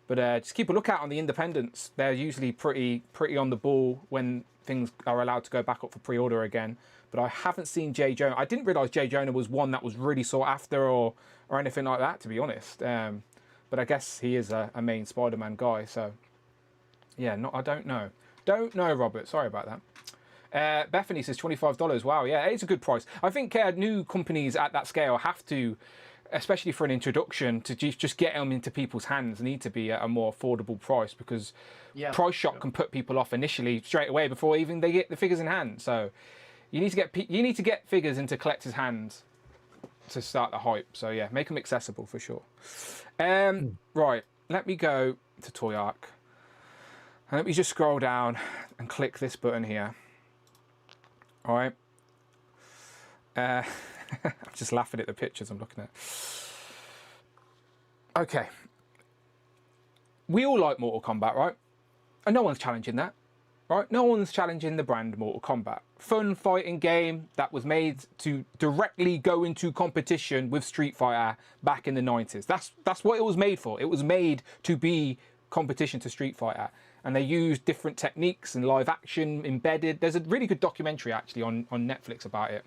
but just keep a lookout on the independents. They're usually pretty on the ball when things are allowed to go back up for pre-order again. But I haven't seen J. Jonah. I didn't realise J. Jonah was one that was really sought after or anything like that, to be honest. But I guess he is a main Spider-Man guy, so yeah, I don't know. Don't know, Robert. Sorry about that. Bethany says $25. Wow, yeah, it's a good price. I think new companies at that scale have to, especially for an introduction, to just get them into people's hands, need to be at a more affordable price because price shock can put people off initially straight away before even they get the figures in hand. So you need to get figures into collectors' hands to start the hype. So yeah, make them accessible for sure. Right, let me go to Toy Arc. And let me just scroll down and click this button here. All right. I'm just laughing at the pictures I'm looking at. Okay. We all like Mortal Kombat, right? And no one's challenging that. Right? No one's challenging the brand Mortal Kombat. Fun fighting game that was made to directly go into competition with Street Fighter back in the 90s. That's what it was made for. It was made to be competition to Street Fighter. And they used different techniques and live action embedded. There's a really good documentary actually on Netflix about it,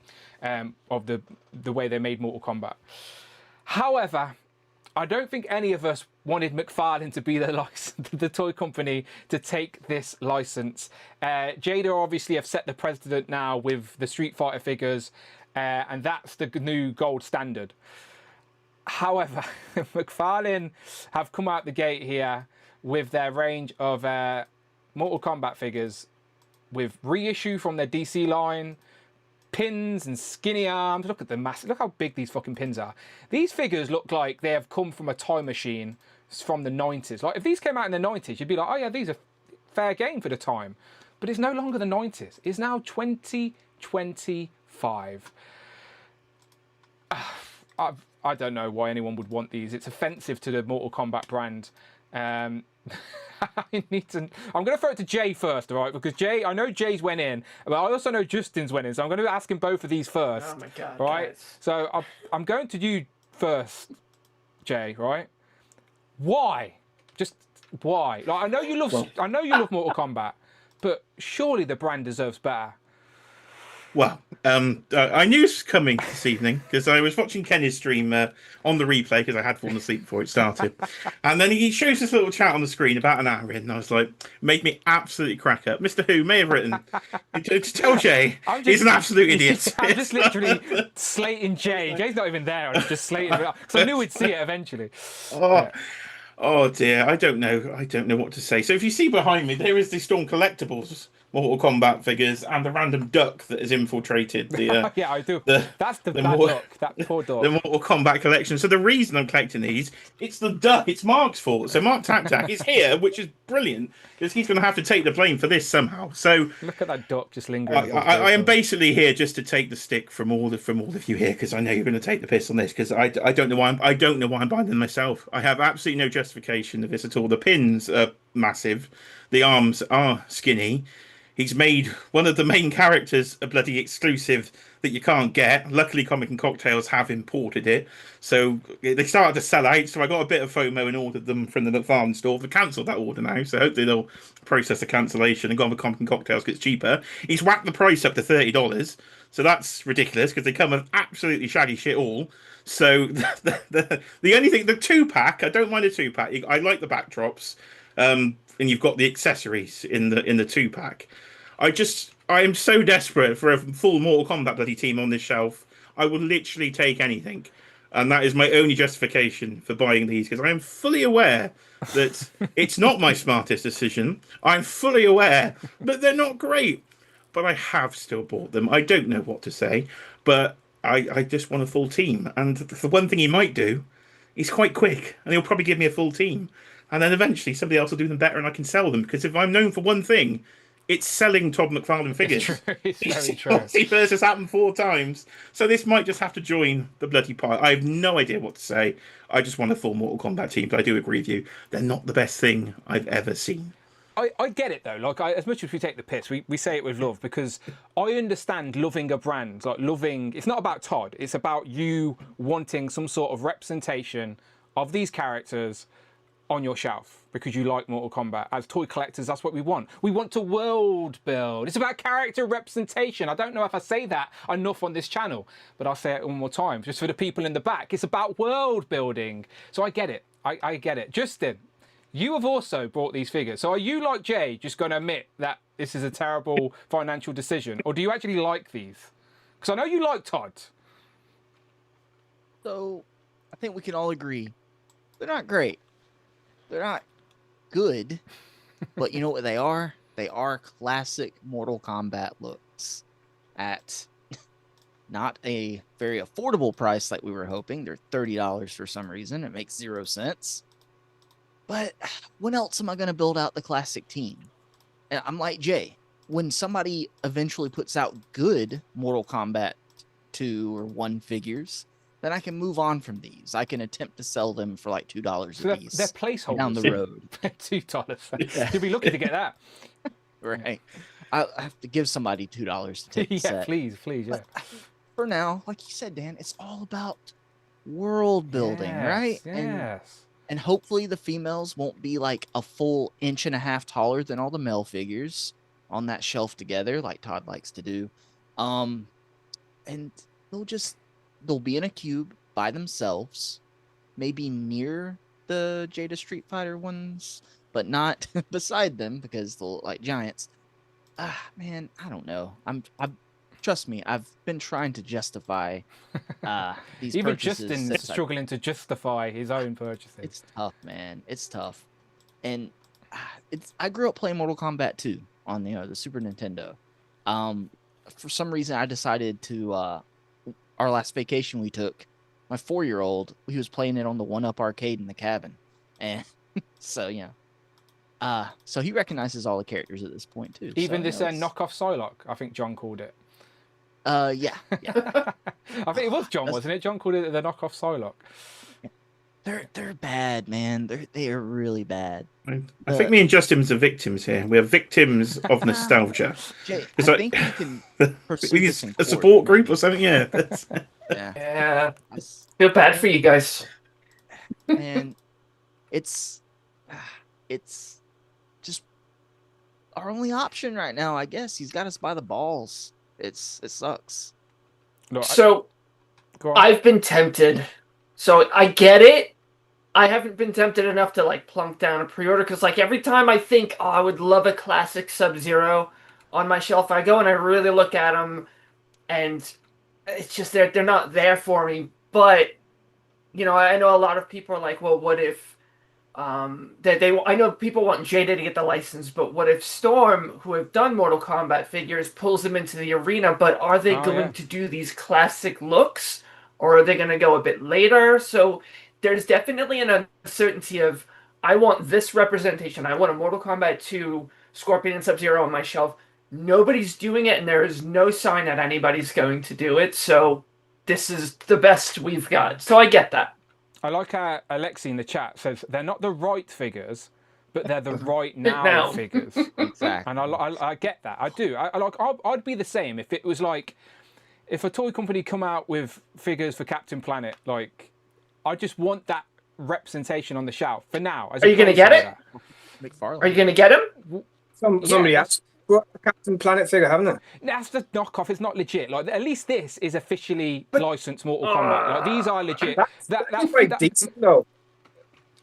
of the way they made Mortal Kombat. However, I don't think any of us wanted McFarlane to be the toy company to take this license. Jada obviously have set the precedent now with the Street Fighter figures, and that's the new gold standard. However, McFarlane have come out the gate here with their range of Mortal Kombat figures with reissue from their DC line, pins and skinny arms. Look at the massive. Look how big these fucking pins are. These figures look like they have come from a time machine from the 90s. Like if these came out in the 90s, you'd be like, oh yeah, these are fair game for the time. But it's no longer the 90s. It's now 2025. I don't know why anyone would want these. It's offensive to the Mortal Kombat brand. I'm going to throw it to Jay first, all right? Because I know Jay's went in, but I also know Justin's went in, so I'm going to ask him both of these first. Oh my God, all right? guys. So I'm going to you first, Jay, right? Why? Just why? Like I know you love Mortal Kombat, but surely the brand deserves better. Well, I knew this was coming this evening because I was watching Kenny's stream on the replay because I had fallen asleep before it started, and then he shows this little chat on the screen about an hour in, and I was like, made me absolutely crack up. Mr. Who may have written to tell Jay he's an absolute idiot. I'm just literally slating Jay. Jay's not even there. I'm just slating him because I knew we'd see it eventually. Oh. Oh dear, I don't know. I don't know what to say. So if you see behind me, there is the Storm Collectables Mortal Kombat figures and the random duck that has infiltrated the. Yeah, I do. That's the that duck. That poor dog. The Mortal Kombat collection. So the reason I'm collecting these, it's the duck. It's Mark's fault. So Mark Tac is here, which is brilliant because he's going to have to take the blame for this somehow. So look at that duck just lingering. I am basically here just to take the stick from all of you here because I know you're going to take the piss on this because I don't know why I'm buying them myself. I have absolutely no justification of this at all. The pins are massive. The arms are skinny. He's made one of the main characters a bloody exclusive that you can't get. Luckily, Comic and Cocktails have imported it. So they started to sell out. So I got a bit of FOMO and ordered them from the McFarlane store. They've cancelled that order now. So hopefully they'll process the cancellation and go on with Comic and Cocktails because it's cheaper. He's whacked the price up to $30. So that's ridiculous because they come with absolutely shaggy shit all. So the only thing, the 2-pack, I don't mind a 2-pack. I like the backdrops. And you've got the accessories in the 2-pack. I am so desperate for a full Mortal Kombat bloody team on this shelf. I will literally take anything. And that is my only justification for buying these, because I am fully aware that it's not my smartest decision. I'm fully aware that they're not great. But I have still bought them. I don't know what to say. But I just want a full team. And the one thing he might do, he's quite quick. And he'll probably give me a full team. And then eventually somebody else will do them better and I can sell them. Because if I'm known for one thing, it's selling Todd McFarlane figures. It's very true. This has happened 4 times. So this might just have to join the bloody pile. I have no idea what to say. I just want a full Mortal Kombat team. But I do agree with you. They're not the best thing I've ever seen. I get it though. Like as much as we take the piss, we say it with love because I understand loving a brand. Like loving, it's not about Todd. It's about you wanting some sort of representation of these characters on your shelf because you like Mortal Kombat. As toy collectors, that's what we want. We want to world build. It's about character representation. I don't know if I say that enough on this channel, but I'll say it one more time just for the people in the back. It's about world building. So I get it. I get it. Justin, you have also bought these figures. So are you, like Jay, just going to admit that this is a terrible financial decision? Or do you actually like these? Because I know you like Todd. So I think we can all agree they're not great. They're not good. But you know what they are? They are classic Mortal Kombat looks at not a very affordable price like we were hoping. They're $30 for some reason. It makes 0 cents. But when else am I going to build out the classic team? And I'm like Jay. When somebody eventually puts out good Mortal Kombat 2 or 1 figures, then I can move on from these. I can attempt to sell them for like $2 a piece. They're placeholders. Down the road. $2. Yeah. You'll be lucky to get that. Right. I have to give somebody $2 to take the Yeah, set. please, yeah. But for now, like you said, Dan, it's all about world building, right? Yes. And hopefully the females won't be like a full 1.5 inches taller than all the male figures on that shelf together, like Todd likes to do. And they'll be in a cube by themselves, maybe near the Jada Street Fighter ones, but not beside them because they'll look like giants. Man, I don't know. Trust me, I've been trying to justify these Even purchases. Justin's struggling to justify his own purchases. It's tough, man. It's tough. And I grew up playing Mortal Kombat 2 on the Super Nintendo. For some reason, I decided to our last vacation we took, my 4-year-old, he was playing it on the 1-Up arcade in the cabin. And so, so he recognizes all the characters at this point, too. Even so, this knockoff Psylocke, I think John called it. Yeah. I think it was John, wasn't it? John called it the knockoff Psylocke. They're bad, man. They are really bad. I think me and Justin's are victims here. We're victims of nostalgia. Jay, I think you can pursue we this need in a court, support man. group or something. Yeah. Yeah. Feel bad for you guys. And it's just our only option right now, I guess. He's got us by the balls. it sucks. No, So go on. I've been tempted. So I get it. I haven't been tempted enough to like plunk down a pre-order because like every time I think, oh, I would love a classic Sub-Zero on my shelf, I go and I really look at them, and it's just they're not there for me. But you know, I know a lot of people are like, well, what if I know people want Jada to get the license, but what if Storm, who have done Mortal Kombat figures, pulls them into the arena? But are they going to do these classic looks, or are they going to go a bit later? So there's definitely an uncertainty of, I want this representation. I want a Mortal Kombat 2 Scorpion and Sub-Zero on my shelf. Nobody's doing it, and there is no sign that anybody's going to do it. So this is the best we've got. So I get that. I like how Alexi in the chat says they're not the right figures, but they're the right now figures. Exactly. And I get that. I do. I'd be the same if it was like, if a toy company come out with figures for Captain Planet, like, I just want that representation on the shelf for now. Are you going to get it? McFarlane. Are you going to get him? Somebody else brought a Captain Planet figure, haven't they? That's the knockoff. It's not legit. Like, at least this is officially licensed Mortal Kombat. Like, these are legit. That's quite decent, though.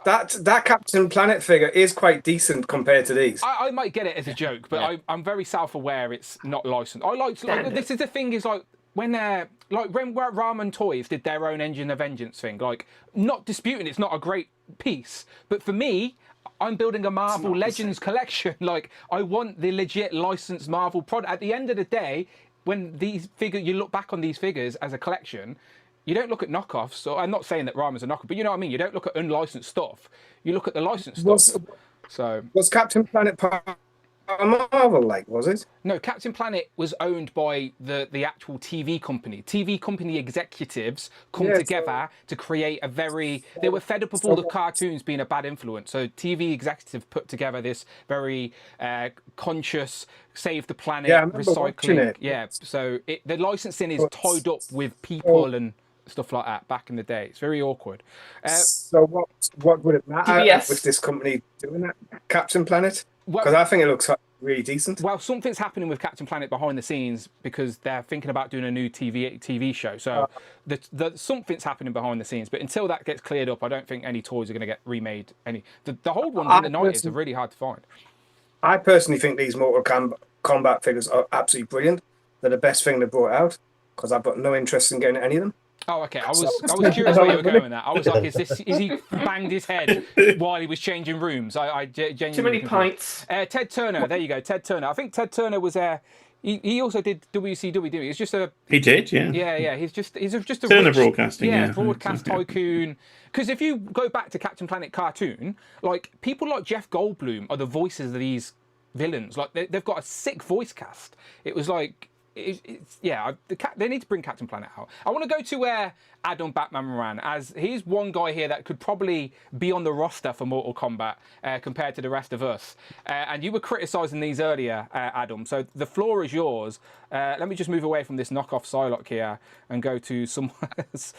That Captain Planet figure is quite decent compared to these. I might get it as a joke, but I'm very self-aware it's not licensed. I like this is the thing is like when Ramen Toys did their own Engine of Vengeance thing. Like, not disputing it's not a great piece, but for me, I'm building a Marvel Legends collection. Like, I want the legit licensed Marvel product. At the end of the day, when these figures, you look back on these figures as a collection, you don't look at knockoffs. So I'm not saying that Ramen's a knockoff, but you know what I mean. You don't look at unlicensed stuff. You look at the licensed stuff. Was Captain Planet part of Marvel? Like, was it? No, Captain Planet was owned by the actual TV company. TV company executives come together to create a very. They were fed up of all the cartoons being a bad influence. So TV executives put together this very conscious, save the planet, recycling. Yeah, so the licensing is tied up with people and stuff like that back in the day. It's very awkward. So what would it matter with this company doing that, Captain Planet? Because I think it looks really decent. Well, something's happening with Captain Planet behind the scenes because they're thinking about doing a new TV show. So something's happening behind the scenes. But until that gets cleared up, I don't think any toys are going to get remade. The old ones in the 90s are really hard to find. I personally think these Mortal Kombat figures are absolutely brilliant. They're the best thing they brought out because I've got no interest in getting any of them. Oh, okay. I was curious where you were going with that. I was like, is he banged his head while he was changing rooms? I genuinely too many pints. Ted Turner, there you go. Ted Turner. I think Ted Turner was he also did WCW. He's just a. He did, yeah. Yeah. He's just a Turner Broadcasting. Yeah, broadcast tycoon. Because if you go back to Captain Planet cartoon, like people like Jeff Goldblum are the voices of these villains. Like they've got a sick voice cast. It was like. They need to bring Captain Planet out. I want to go to where Adam Batman ran, as he's one guy here that could probably be on the roster for Mortal Kombat compared to the rest of us. And you were criticising these earlier, Adam. So the floor is yours. Let me just move away from this knockoff Psylocke here and go to someone else.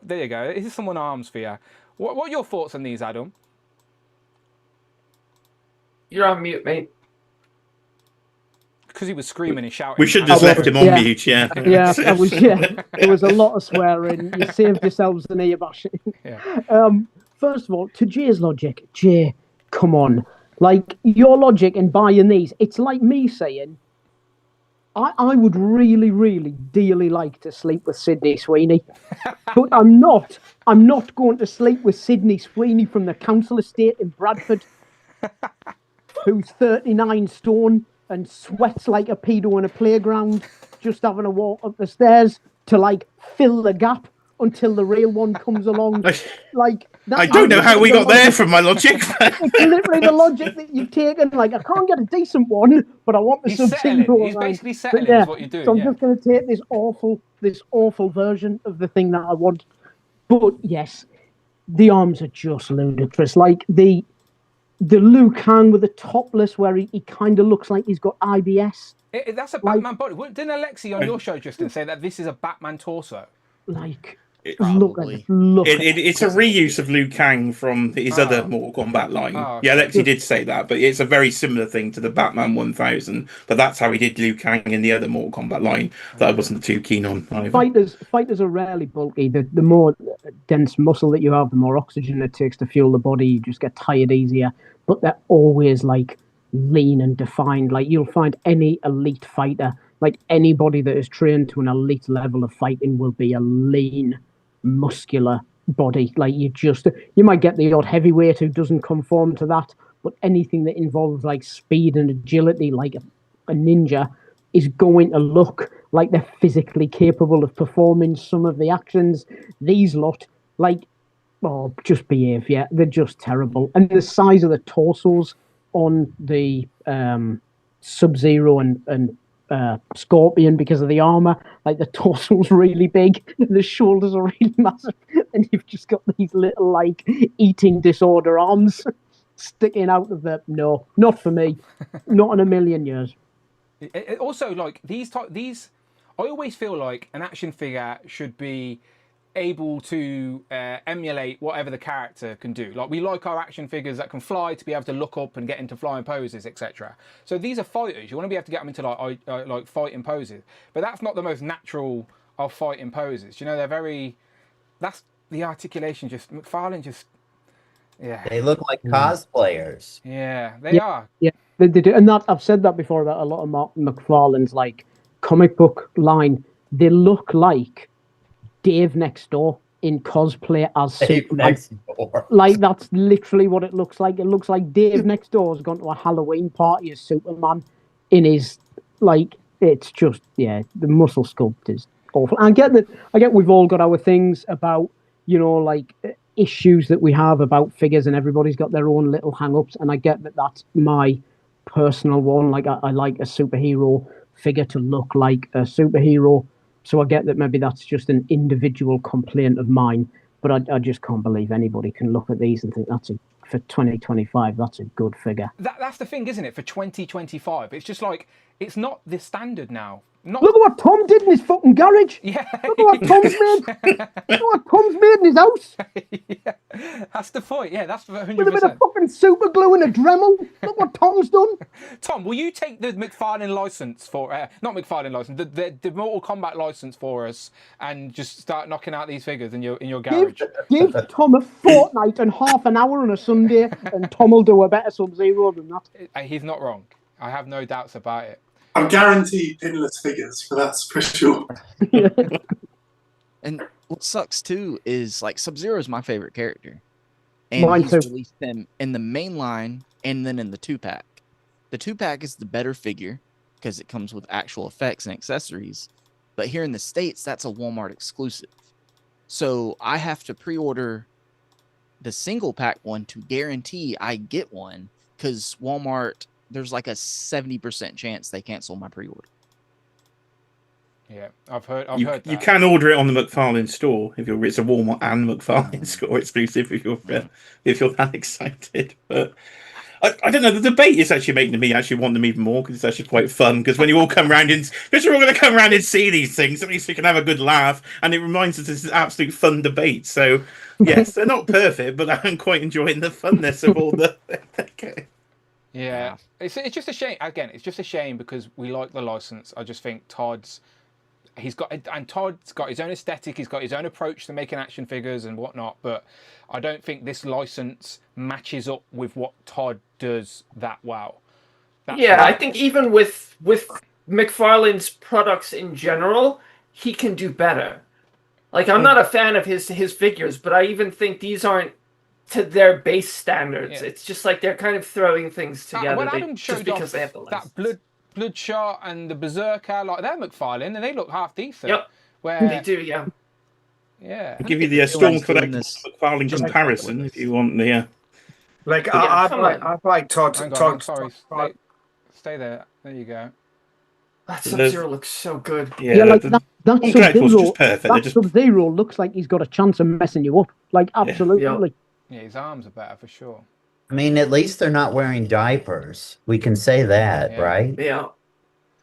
There you go. This is someone arms for you. What are your thoughts on these, Adam? You're on mute, mate. Because he was screaming and shouting. We should have just left him on mute, yeah. Yeah, there was a lot of swearing. You saved yourselves an ear bashing. Yeah. First of all, to Jay's logic, Jay, come on. Like, your logic in buying these, it's like me saying, I would really, really, dearly like to sleep with Sydney Sweeney. But I'm not going to sleep with Sydney Sweeney from the council estate in Bradford, who's 39 stone, and sweats like a pedo in a playground, just having a walk up the stairs to like fill the gap until the real one comes along. Like I don't know how we got there from my logic. It's literally the logic that you've taken. Like, I can't get a decent one, but I want the Sub-Zero. He's basically settling is what you're doing. So I'm just going to take this awful version of the thing that I want. But yes, the arms are just ludicrous. Like the Liu Kang with the topless, where he kind of looks like he's got IBS. That's a Batman body. Didn't Alexi on your show, Justin, say that this is a Batman torso? Like, Probably. Look at It's a reuse of Liu Kang from his other Mortal Kombat line. Yeah, Alexi did say that, but it's a very similar thing to the Batman 1000. But that's how he did Liu Kang in the other Mortal Kombat line that I wasn't too keen on either. Fighters are rarely bulky. The more dense muscle that you have, the more oxygen it takes to fuel the body. You just get tired easier. But they're always like lean and defined. Like you'll find any elite fighter, like anybody that is trained to an elite level of fighting, will be a lean, muscular body. Like you might get the odd heavyweight who doesn't conform to that, but anything that involves like speed and agility, like a ninja, is going to look like they're physically capable of performing some of the actions. These lot, like, oh, just behave. Yeah, they're just terrible. And the size of the torsos on the Sub-Zero and Scorpion, because of the armor, like the torso's really big, the shoulders are really massive, and you've just got these little like eating disorder arms sticking out of the. No, not for me. Not in a million years. Also, like these, I always feel like an action figure should be able to emulate whatever the character can do. Like we like our action figures that can fly, to be able to look up and get into flying poses, etc. So these are fighters. You want to be able to get them into like fighting poses, but that's not the most natural of fighting poses. You know, they're very. That's the articulation. Just McFarlane just. Yeah. They look like cosplayers. Yeah, they are. Yeah, they do. And that I've said that before about a lot of Mark McFarlane's like comic book line. They look like Dave Next Door in cosplay as Dave Superman. Next Door. Like that's literally what it looks like. It looks like Dave Next Door's gone to a Halloween party as Superman in his like. It's just the muscle sculpt is awful. I get that. I get we've all got our things about like issues that we have about figures, and everybody's got their own little hang-ups. And I get that that's my personal one. Like I like a superhero figure to look like a superhero. So I get that maybe that's just an individual complaint of mine, but I just can't believe anybody can look at these and think for 2025, that's a good figure. That's the thing, isn't it? For 2025, it's just like, it's not the standard now. Look at what Tom did in his fucking garage. Yeah. Look at what Tom's made. Look at what Tom's made in his house. Yeah. That's the point. Yeah, that's 100%. With a bit of fucking super glue and a Dremel. Look what Tom's done. Tom, will you take the McFarlane license for, not McFarlane license, the Mortal Kombat license for us, and just start knocking out these figures in your garage? Give Tom a fortnight and half an hour on a Sunday, and Tom will do a better Sub-Zero than that. He's not wrong. I have no doubts about it. I'm guaranteed pinless figures, but that's for sure. And what sucks too is like Sub-Zero is my favorite character, and he's released them in the main line and then in the 2-pack. The 2-pack is the better figure because it comes with actual effects and accessories, but here in the States that's a Walmart exclusive. So I have to pre-order the single pack one to guarantee I get one, because Walmart, there's like a 70% chance they cancel my pre-order. Yeah, I've heard that. You can order it on the McFarlane store it's a Walmart and McFarlane store exclusive if you're that excited. But I don't know. The debate is actually making me actually want them even more, because it's actually quite fun. Because when you all come around because we're all going to come around and see these things, at least we can have a good laugh, and it reminds us this is an absolute fun debate. So yes, they're not perfect, but I'm quite enjoying the funness of all the. Yeah, it's just a shame. Again, it's just a shame because we like the license. I just think Todd's got his own aesthetic. He's got his own approach to making action figures and whatnot. But I don't think this license matches up with what Todd does that well. I think even with McFarlane's products in general, he can do better. Like, I'm not a fan of his figures, but I even think these aren't to their base standards. Yeah. It's just like they're kind of throwing things together. When Adam showed off that Bloodshot and the Berserker, like they're McFarlane, and they look half decent. Yep, they do. Yeah. I'll give you the Storm Collectables McFarlane comparison if you want the. I like Todd. Todd. Sorry, stay there. There you go. That Sub-Zero looks so good. Yeah, like that Sub-Zero. That Sub-Zero looks like he's got a chance of messing you up. Like absolutely. Yeah, his arms are better for sure. I mean, at least they're not wearing diapers. We can say that, right? Yeah.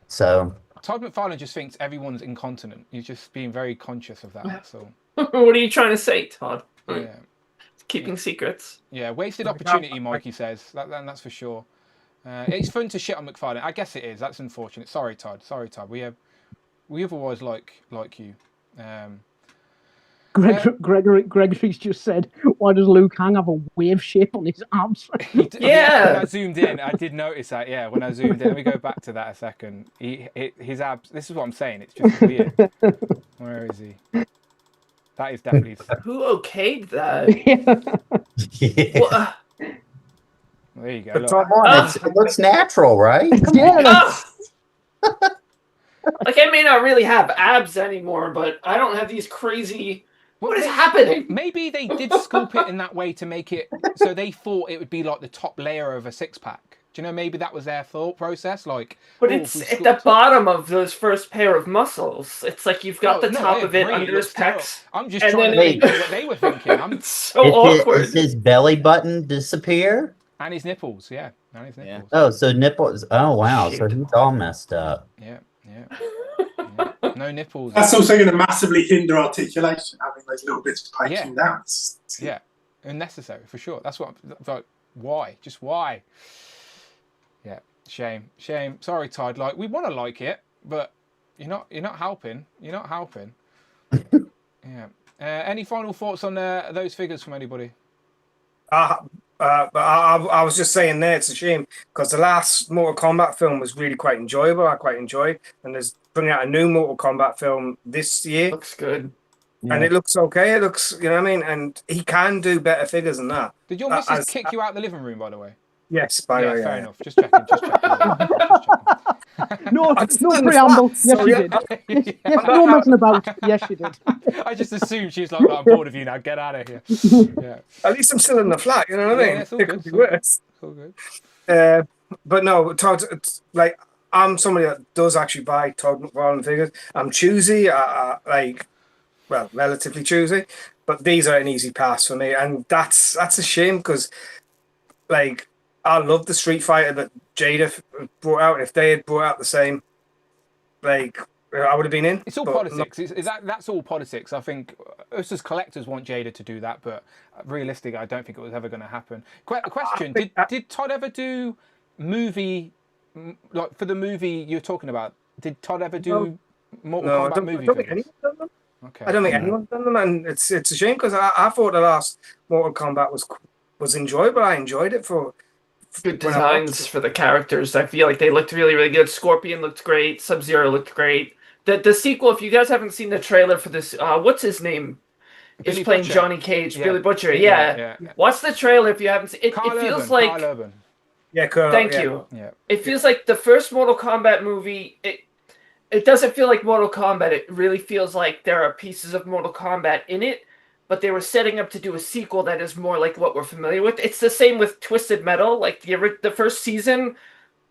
So Todd McFarlane just thinks everyone's incontinent. He's just being very conscious of that. So What are you trying to say, Todd? Yeah. Keeping secrets. Yeah, wasted opportunity, Mikey says. That's for sure. It's fun to shit on McFarlane. I guess it is. That's unfortunate. Sorry, Todd. Sorry, Todd. We otherwise like you. Gregory's just said, "Why does Luke Hang have a wave shape on his arms?" Yeah. When I zoomed in, I did notice that. Yeah, when I zoomed in, let me go back to that a second. His abs. This is what I'm saying. It's just weird. Where is he? That is definitely. Who okayed that? Yeah. What? There you go. But Look. come on, it looks natural, right? Yeah. Like, I may not really have abs anymore, but I don't have these crazy. What is happening? Maybe they did sculpt it in that way to make it so they thought it would be like the top layer of a six pack. Do you know, maybe that was their thought process? Like, But it's at the bottom of those first pair of muscles. It's like you've got the top of it under his pecs. I'm just trying to think what they were thinking. It's so awkward. Does his belly button disappear? And his nipples, yeah. And his nipples. Oh, so nipples. Oh, wow. So he's all messed up. Yeah. No nipples. That's also going to massively hinder articulation, having those little bits poking down. Yeah, unnecessary for sure. That's what. Like, why? Just why? Yeah, shame. Sorry, Todd. Like, we want to like it, but you're not helping. You're not helping. Yeah. Any final thoughts on those figures from anybody? But I was just saying there, it's a shame because the last Mortal Kombat film was really quite enjoyable. I quite enjoyed, and there's bringing out a new Mortal Kombat film this year. Looks good, and it looks okay. It looks, you know what I mean. And he can do better figures than that. Did your missus kick you out the living room, by the way? Yes, by the way. Fair enough. Just checking. No preamble. Yes, she did. Yes, no messing about. Yes, she did. I just assumed she was like, I'm bored of you now. Get out of here. Yeah. At least I'm still in the flat. You know what I mean? It's all It good. could be worse. It's all good. But no, Todd. It's like I'm somebody that does actually buy Todd McFarlane figures. I'm choosy. Relatively choosy. But these are an easy pass for me, and that's a shame because, like, I love the Street Fighter that Jada brought out. If they had brought out the same, like, I would have been in. It's all politics. That's all politics. I think us as collectors want Jada to do that, but realistically, I don't think it was ever going to happen. Question: Did Todd ever do movie, like for the movie you're talking about? Did Todd ever do Mortal Kombat movie? I don't think anyone's done them. Okay. I don't think anyone's done them, and it's a shame because I thought the last Mortal Kombat was enjoyable. I enjoyed it for. Good designs for the characters. I feel like they looked really, really good. Scorpion looked great. Sub-Zero looked great. The sequel, if you guys haven't seen the trailer for this, what's his name? Is playing Butcher. Johnny Cage, Yeah. Billy Butcher. Yeah. Watch the trailer if you haven't seen it. Carl It feels Urban, like Carl Urban. Yeah, cool. Thank you. Yeah. It feels like the first Mortal Kombat movie. It doesn't feel like Mortal Kombat. It really feels like there are pieces of Mortal Kombat in it, but they were setting up to do a sequel that is more like what we're familiar with. It's the same with Twisted Metal. Like the first season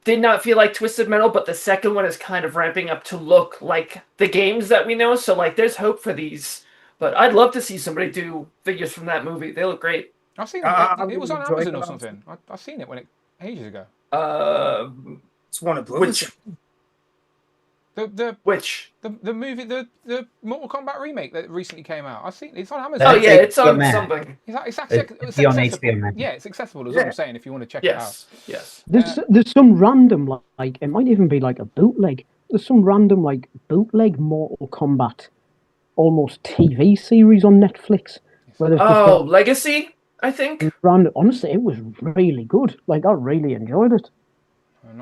did not feel like Twisted Metal, but the second one is kind of ramping up to look like the games that we know. So like, there's hope for these. But I'd love to see somebody do figures from that movie. They look great. I've seen it. It was on Amazon or something. I've seen it ages ago. It's one of those. Which? The movie, the Mortal Kombat remake that recently came out. I've seen it's on Amazon. Oh yeah, it's on something. It's on HBO Max. Yeah, it's accessible. Is what I'm saying. If you want to check it out. Yes. There's some random like it might even be like a bootleg. There's some random like bootleg Mortal Kombat, almost TV series on Netflix. Where they've just got Legacy, I think. Random. Honestly, it was really good. Like I really enjoyed it.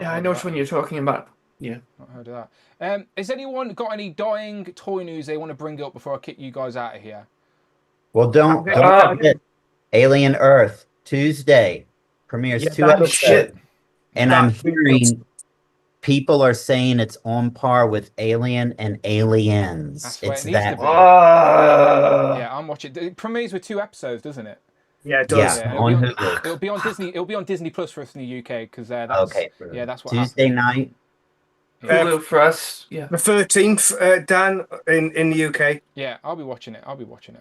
Yeah, I know which one you're talking about. Yeah. Not heard of that. Has anyone got any dying toy news they want to bring up before I kick you guys out of here? Well, don't forget Alien Earth Tuesday premieres 2 episodes, and I'm hearing people are saying it's on par with Alien and Aliens. That's It's that. Yeah, I'm watching. It premieres with 2 episodes, doesn't it? Yeah, it does. Yeah, it'll be on Disney. It'll be on Disney Plus for us in the UK because that's that's what Tuesday night. Hulu for us. Yeah. The 13th, Dan, in the UK. Yeah, I'll be watching it. I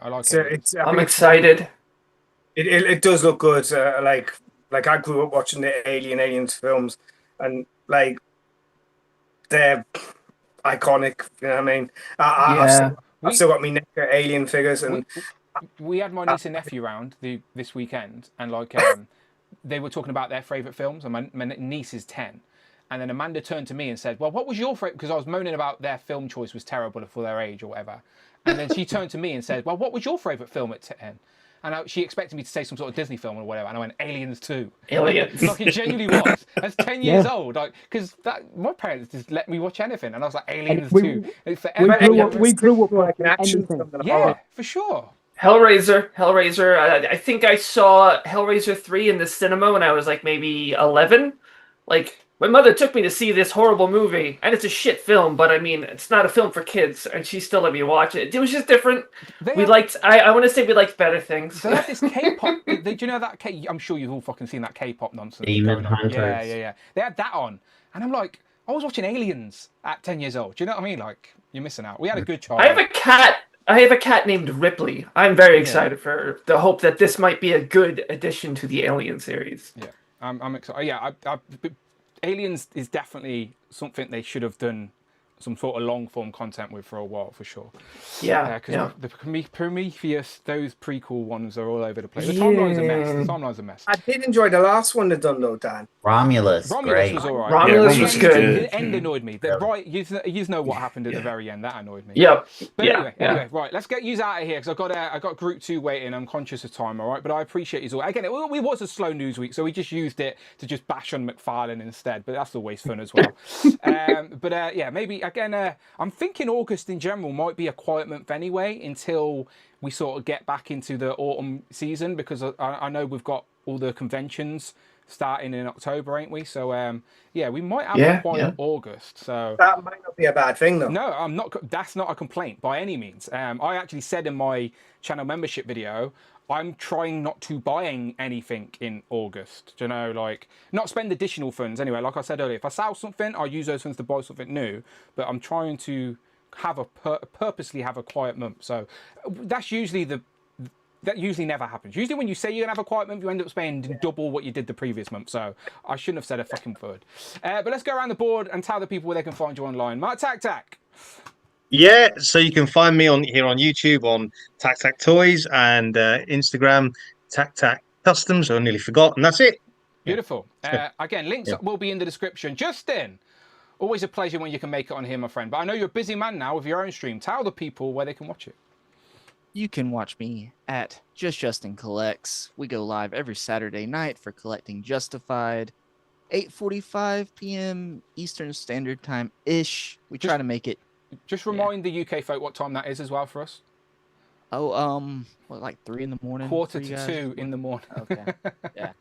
like it. I'm excited. It does look good. Like I grew up watching the Aliens films, and like they're iconic. You know what I mean? I've still got me NECA alien figures, and we had my niece and nephew round this weekend, and like they were talking about their favourite films, and my niece is 10. And then Amanda turned to me and said, well, what was your favourite? Because I was moaning about their film choice was terrible for their age or whatever. And then she turned to me and said, well, what was your favourite film at 10? And she expected me to say some sort of Disney film or whatever. And I went, Aliens 2. Aliens. Like it genuinely was. That's 10 years old. Like, because my parents just let me watch anything. And I was like, Aliens 2. We grew up like an watching action anything. film. Yeah, for sure. Hellraiser. I think I saw Hellraiser 3 in the cinema when I was like maybe 11. Like, my mother took me to see this horrible movie, and it's a shit film, but I mean, it's not a film for kids, and she still let me watch it. It was just different. I want to say we liked better things. They had this K-pop. Do you know that I'm sure you've all fucking seen that K-pop nonsense. Demon going on. Hunters. Yeah. They had that on, and I'm like, I was watching Aliens at 10 years old. Do you know what I mean? Like, you're missing out. We had a good child. I have a cat named Ripley. I'm very excited for the hope that this might be a good addition to the Alien series. Yeah, I'm excited. Yeah, Aliens is definitely something they should have done some sort of long form content with for a while, for sure. Because the Prometheus, those prequel ones are all over the place. The timeline's a mess. I did enjoy the last one they've done though, Dan. Romulus great. Was all right. Romulus was good. The end annoyed me. You know what happened at the very end. That annoyed me. Yep. But anyway, right. Let's get you out of here because I got group 2 waiting. I'm conscious of time. All right, but I appreciate you all. Again, it was a slow news week, so we just used it to just bash on McFarlane instead. But that's always fun as well. Maybe again. I'm thinking August in general might be a quiet month anyway until we sort of get back into the autumn season because I know we've got all the conventions starting in October, ain't we? So we might have a quiet August. So that might not be a bad thing though. No, I'm not. That's not a complaint by any means. I actually said in my channel membership video, I'm trying not to buy anything in August. Do you know, like not spend additional funds anyway. Like I said earlier, if I sell something, I use those funds to buy something new. But I'm trying to have purposely have a quiet month. So that's usually that usually never happens. Usually when you say you're gonna have a quiet month, you end up spending double what you did the previous month. So I shouldn't have said a fucking word. But let's go around the board and tell the people where they can find you online. Mark Tac. Yeah, so you can find me here on YouTube on Tac Tac Toys and Instagram Tac Tac Customs. I nearly forgot, and that's it. Beautiful. Again, links will be in the description. Justin, always a pleasure when you can make it on here, my friend. But I know you're a busy man now with your own stream. Tell the people where they can watch it. You can watch me at Just Justin Collects. We go live every Saturday night for Collecting Justified. 8:45 p.m. Eastern Standard Time ish. We try to make it. Just remind the UK folk what time that is as well for us. Oh, like 3 in the morning? Quarter to 2 in the morning. Okay. Yeah.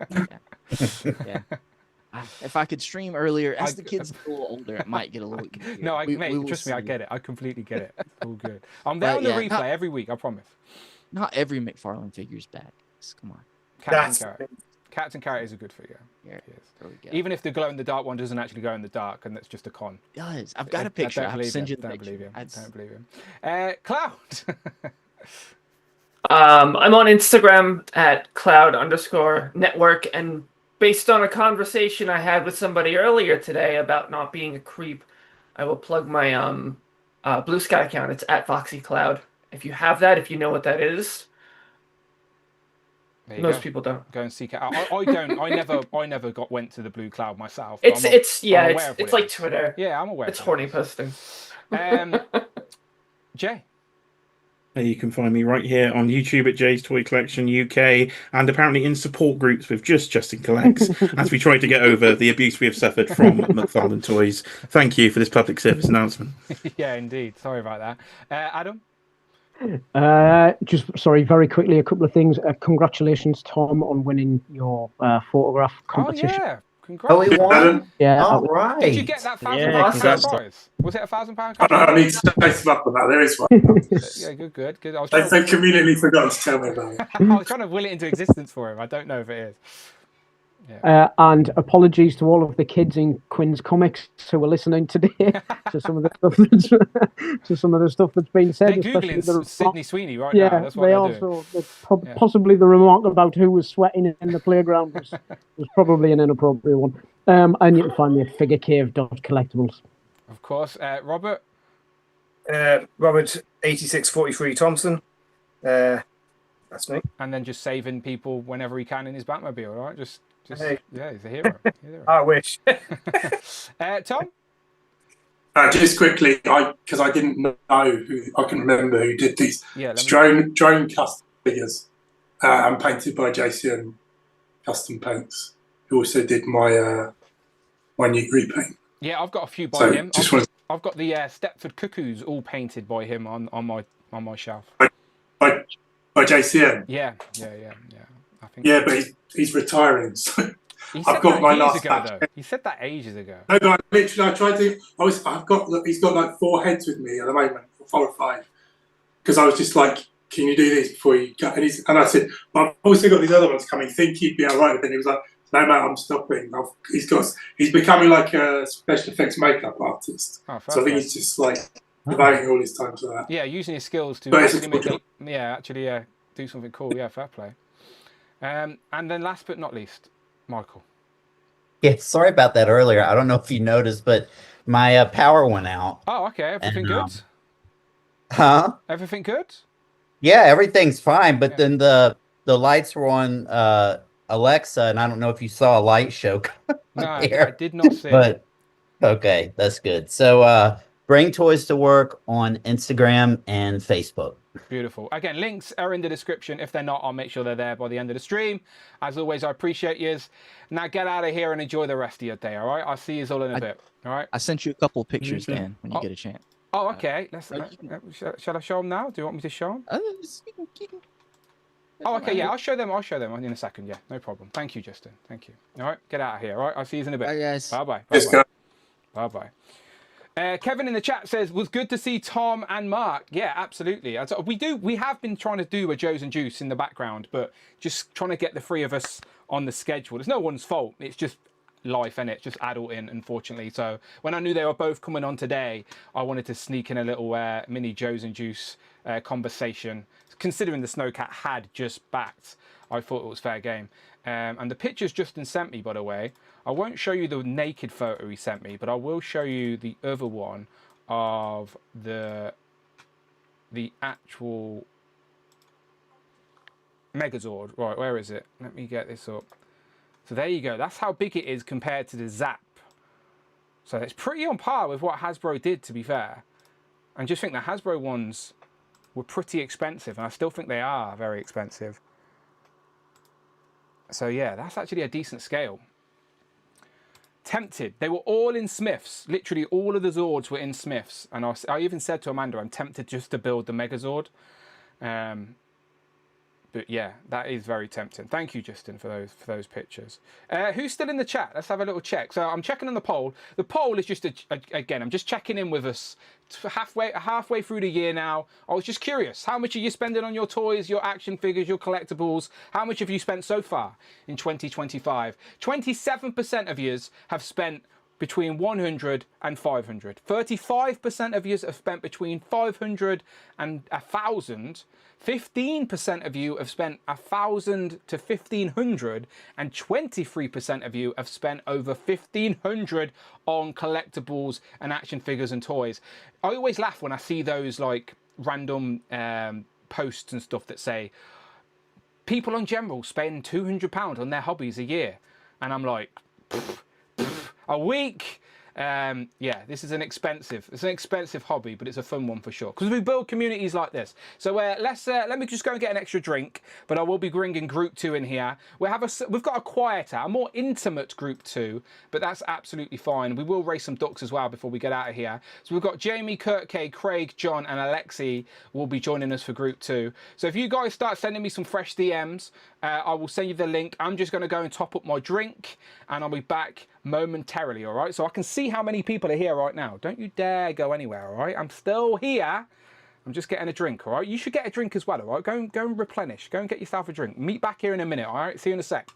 If I could stream earlier, as the kids get a little older, it might get a little easier. No, trust me, I get it. I completely get it. It's all good. I'm there on the replay every week, I promise. Not every McFarlane figure's bad. Come on. Captain Carrot is a good figure. Yeah, even if the glow in the dark one doesn't actually go in the dark, and that's just a con. It does. I've got a picture. I'll send you the picture. Don't believe him. Cloud. I'm on Instagram at cloud_network, and based on a conversation I had with somebody earlier today about not being a creep, I will plug my Blue Sky account. It's at FoxyCloud. If you have that, if you know what that is. Most people don't. Go and seek it out. I don't. I never went to the Blue Cloud myself. It's like Twitter. Yeah, I'm aware. It's horny posting. Jay. You can find me right here on YouTube at Jay's Toy Collection UK, and apparently in support groups with Just Justin Collects as we try to get over the abuse we have suffered from McFarlane Toys. Thank you for this public service announcement. Yeah, indeed. Sorry about that. Adam? Very quickly, a couple of things. Congratulations, Tom, on winning your photograph competition. Oh, yeah. Congrats. He won? Yeah. All right. Did you get that £1,000 prize? Was it £1,000? I need to chase him up on that. There is one. Yeah, good. They conveniently forgot to tell me about it. I was trying to will it into existence for him. I don't know if it is. Yeah. And apologies to all of the kids in Quinn's Comics who were listening today to some of the stuff that's been said. They're googling Sydney Sweeney now. That's what they they're also doing. Possibly the remark about who was sweating in the playground was probably an inappropriate one. And you can find me at figurecave.collectables. Of course, Robert. Robert 8643 Thompson. That's me. And then just saving people whenever he can in his Batmobile, right? Just Hey. yeah, he's a hero. I wish. Tom? Just quickly, because I didn't know who, I can remember who did these. Yeah, drone custom figures and painted by JCN Custom Paints, who also did my my new repaint. Yeah, I've got a few by him. I've got the Stepford Cuckoos all painted by him on my shelf. By JCN. Yeah. I think. Yeah, but he's retiring. So He said I've got that my years last ago, batch. though. He said that ages ago. No, but I tried to. He's got like 4 heads with me at the moment, 4 or 5. Because I was just like, can you do this before you go? And I said, well, I've also got these other ones coming. Think he'd be all right. But then he was like, no, mate, I'm stopping. He's becoming like a special effects makeup artist. Oh, so I think he's just like devoting all his time to that. Yeah, using his skills to actually do something cool. Yeah, fair play. And then last but not least, Michael. Yeah, sorry about that earlier. I don't know if you noticed, but my power went out. Oh, okay. Everything good? Huh? Everything good? Yeah, everything's fine. But then the lights were on Alexa, and I don't know if you saw a light show. No, I did not see. But okay, that's good. So bring toys to work on Instagram and Facebook. Beautiful. Again, links are in the description. If they're not, I'll make sure they're there by the end of the stream. As always, I appreciate yous. Now get out of here and enjoy the rest of your day, all right? I'll see you all in a bit, all right? I sent you a couple of pictures, Dan, when you get a chance. Oh, okay. Shall I show them now? Do you want me to show them? Oh, okay, yeah, I'll show them in a second. Yeah, no problem. Thank you, Justin. Thank you. All right, get out of here, all right? I'll see you in a bit. Bye, guys. Bye-bye. Bye-bye. Kevin in the chat says, was good to see Tom and Mark. Yeah, absolutely. We have been trying to do a Joe's and Juice in the background, but just trying to get the 3 of us on the schedule. It's no one's fault. It's just life, and it's just adulting, unfortunately. So when I knew they were both coming on today, I wanted to sneak in a little mini Joe's and Juice conversation. Considering the Snowcat had just backed, I thought it was fair game. And the pictures Justin sent me, by the way, I won't show you the naked photo he sent me, but I will show you the other one of the actual Megazord. Right, where is it? Let me get this up. So there you go. That's how big it is compared to the Zap. So it's pretty on par with what Hasbro did, to be fair. And just think the Hasbro ones were pretty expensive, and I still think they are very expensive. So yeah, that's actually a decent scale. Tempted. They were all in Smiths. Literally all of the Zords were in Smiths. And I even said to Amanda, I'm tempted just to build the Megazord. But yeah, that is very tempting. Thank you, Justin, for those pictures. Who's still in the chat? Let's have a little check. So I'm checking on the poll. The poll is just, again, I'm just checking in with us. Halfway through the year now. I was just curious. How much are you spending on your toys, your action figures, your collectibles? How much have you spent so far in 2025? 27% of yous have spent between 100 and 500. 35% of you have spent between 500 and 1,000. 15% of you have spent 1,000 to 1,500, and 23% of you have spent over 1,500 on collectibles and action figures and toys. I always laugh when I see those like random posts and stuff that say people in general spend £200 on their hobbies a year, and I'm like, a week. Yeah, this is an expensive hobby, but it's a fun one for sure, because we build communities like this. So let me just go and get an extra drink, but I will be bringing group 2 in here. We've got a quieter, a more intimate group 2, but that's absolutely fine. We will raise some ducks as well before we get out of here. So we've got Jamie, Kurt K, Craig, John, and Alexi will be joining us for group 2. So if you guys start sending me some fresh DMs, I will send you the link. I'm just going to go and top up my drink, and I'll be back momentarily, all right? So I can see how many people are here right now. Don't you dare go anywhere, all right? I'm still here. I'm just getting a drink, all right? You should get a drink as well, all right? Go and replenish. Go and get yourself a drink. Meet back here in a minute, all right? See you in a sec.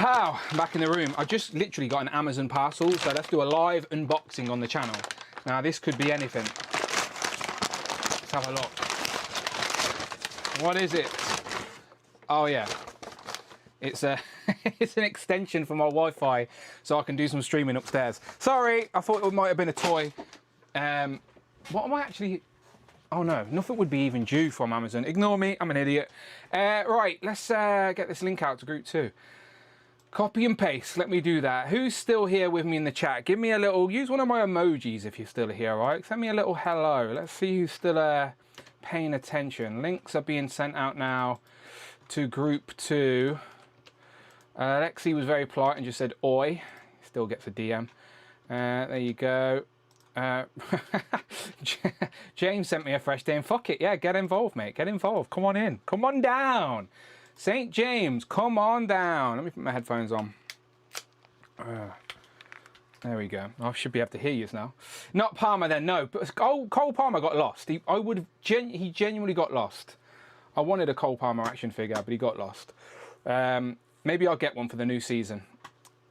How? I'm back in the room. I just literally got an Amazon parcel, so let's do a live unboxing on the channel. Now, this could be anything. Let's have a look. What is it? Oh, yeah. It's a it's an extension for my Wi-Fi, so I can do some streaming upstairs. Sorry, I thought it might have been a toy. What am I actually... Oh, no, nothing would be even due from Amazon. Ignore me, I'm an idiot. Right, let's get this link out to group 2. Copy and paste, let me do that. Who's still here with me in the chat? Give me a little, use one of my emojis if you're still here, right? Send me a little hello. Let's see who's still paying attention. Links are being sent out now to group 2. Alexi was very polite and just said, oi. Still gets a DM. There you go. James sent me a fresh DM. Fuck it, yeah, get involved, mate. Get involved. Come on in. Come on down. St. James, come on down. Let me put my headphones on. There we go. I should be able to hear you now. Not Palmer then, no. But Cole Palmer got lost. He genuinely got lost. I wanted a Cole Palmer action figure, but he got lost. Maybe I'll get one for the new season.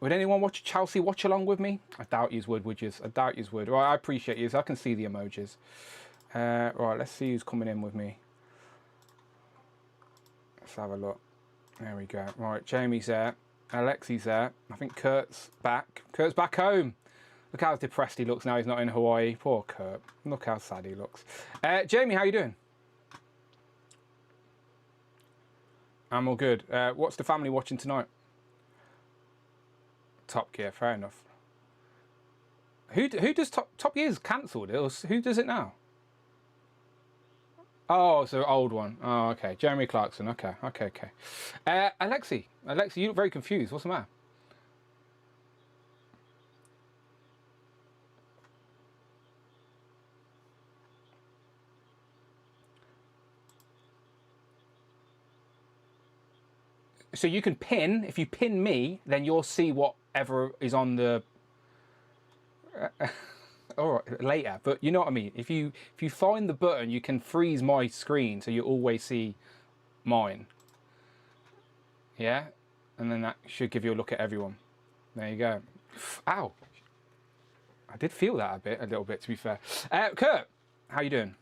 Would anyone watch Chelsea watch along with me? I doubt you would you? I doubt you would. Right, I appreciate you. So I can see the emojis. Right, let's see who's coming in with me. Let's have a look. There we go. Right, Jamie's there. Alexi's there. I think Kurt's back. Kurt's back home. Look how depressed he looks now he's not in Hawaii. Poor Kurt. Look how sad he looks. Jamie, how you doing? I'm all good. What's the family watching tonight? Top Gear, fair enough. Who does Top Gear's cancelled? Who does it now? Oh, it's an old one. Oh, okay. Jeremy Clarkson. Okay. Alexi, you look very confused. What's the matter? So you can pin. If you pin me, then you'll see whatever is on the. All right, later, but you know what I mean. If you find the button, you can freeze my screen so you always see mine. Yeah, and then that should give you a look at everyone. There you go. Ow! I did feel that a little bit. To be fair, Kurt, how you doing?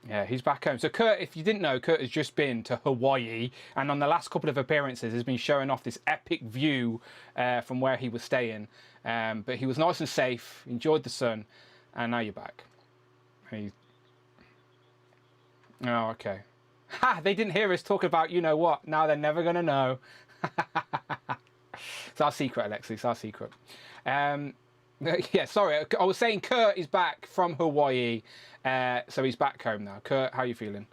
Yeah, he's back home. So Kurt, if you didn't know, Kurt has just been to Hawaii, and on the last couple of appearances has been showing off this epic view from where he was staying. But he was nice and safe, enjoyed the sun, and now you're back. Oh, okay. Ha! They didn't hear us talk about you know what. Now they're never going to know. It's our secret, Alexi. It's our secret. Yeah, sorry. I was saying Kurt is back from Hawaii, so he's back home now. Kurt, how are you feeling?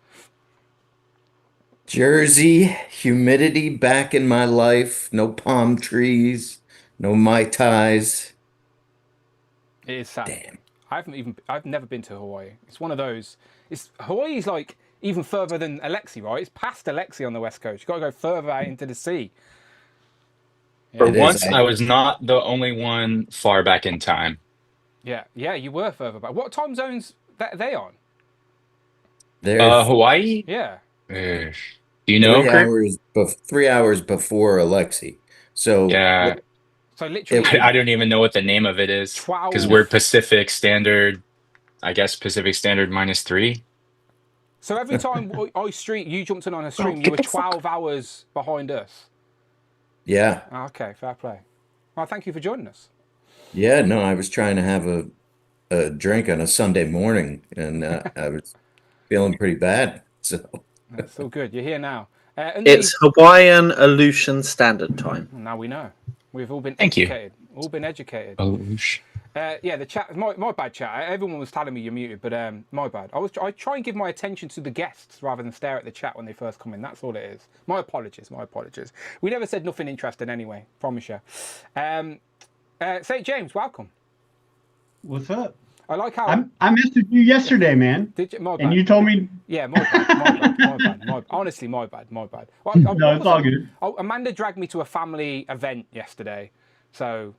Jersey, humidity back in my life. No palm trees, no Mai Tais. It is sad. Damn. I've never been to Hawaii. It's one of those. Hawaii's like even further than Alexi, right? It's past Alexi on the west coast. You've got to go further out into the sea. For once, I was not the only one far back in time. Yeah, you were further back. What time zones are they on? Hawaii? Yeah. Do you know? 3 hours before Alexi. So yeah. So literally, I don't even know what the name of it is because we're Pacific Standard. I guess Pacific Standard -3. So every time you jumped in on a stream, you were 12 hours behind us. Yeah. Okay, fair play. Well, thank you for joining us. Yeah, no, I was trying to have a drink on a Sunday morning, and I was feeling pretty bad. So that's all good. You're here now. It's Hawaiian Aleutian Standard Time. Now we know. We've all been educated. All been educated. Yeah, the chat. My bad, chat. Everyone was telling me you're muted, but my bad. I try and give my attention to the guests rather than stare at the chat when they first come in. That's all it is. My apologies. We never said nothing interesting anyway. Promise you. St. James, welcome. What's up? I like how I messaged you yesterday, man. Did you? My bad. And you told me. Yeah, my bad. Honestly, my bad. No, it's all good. Amanda dragged me to a family event yesterday, so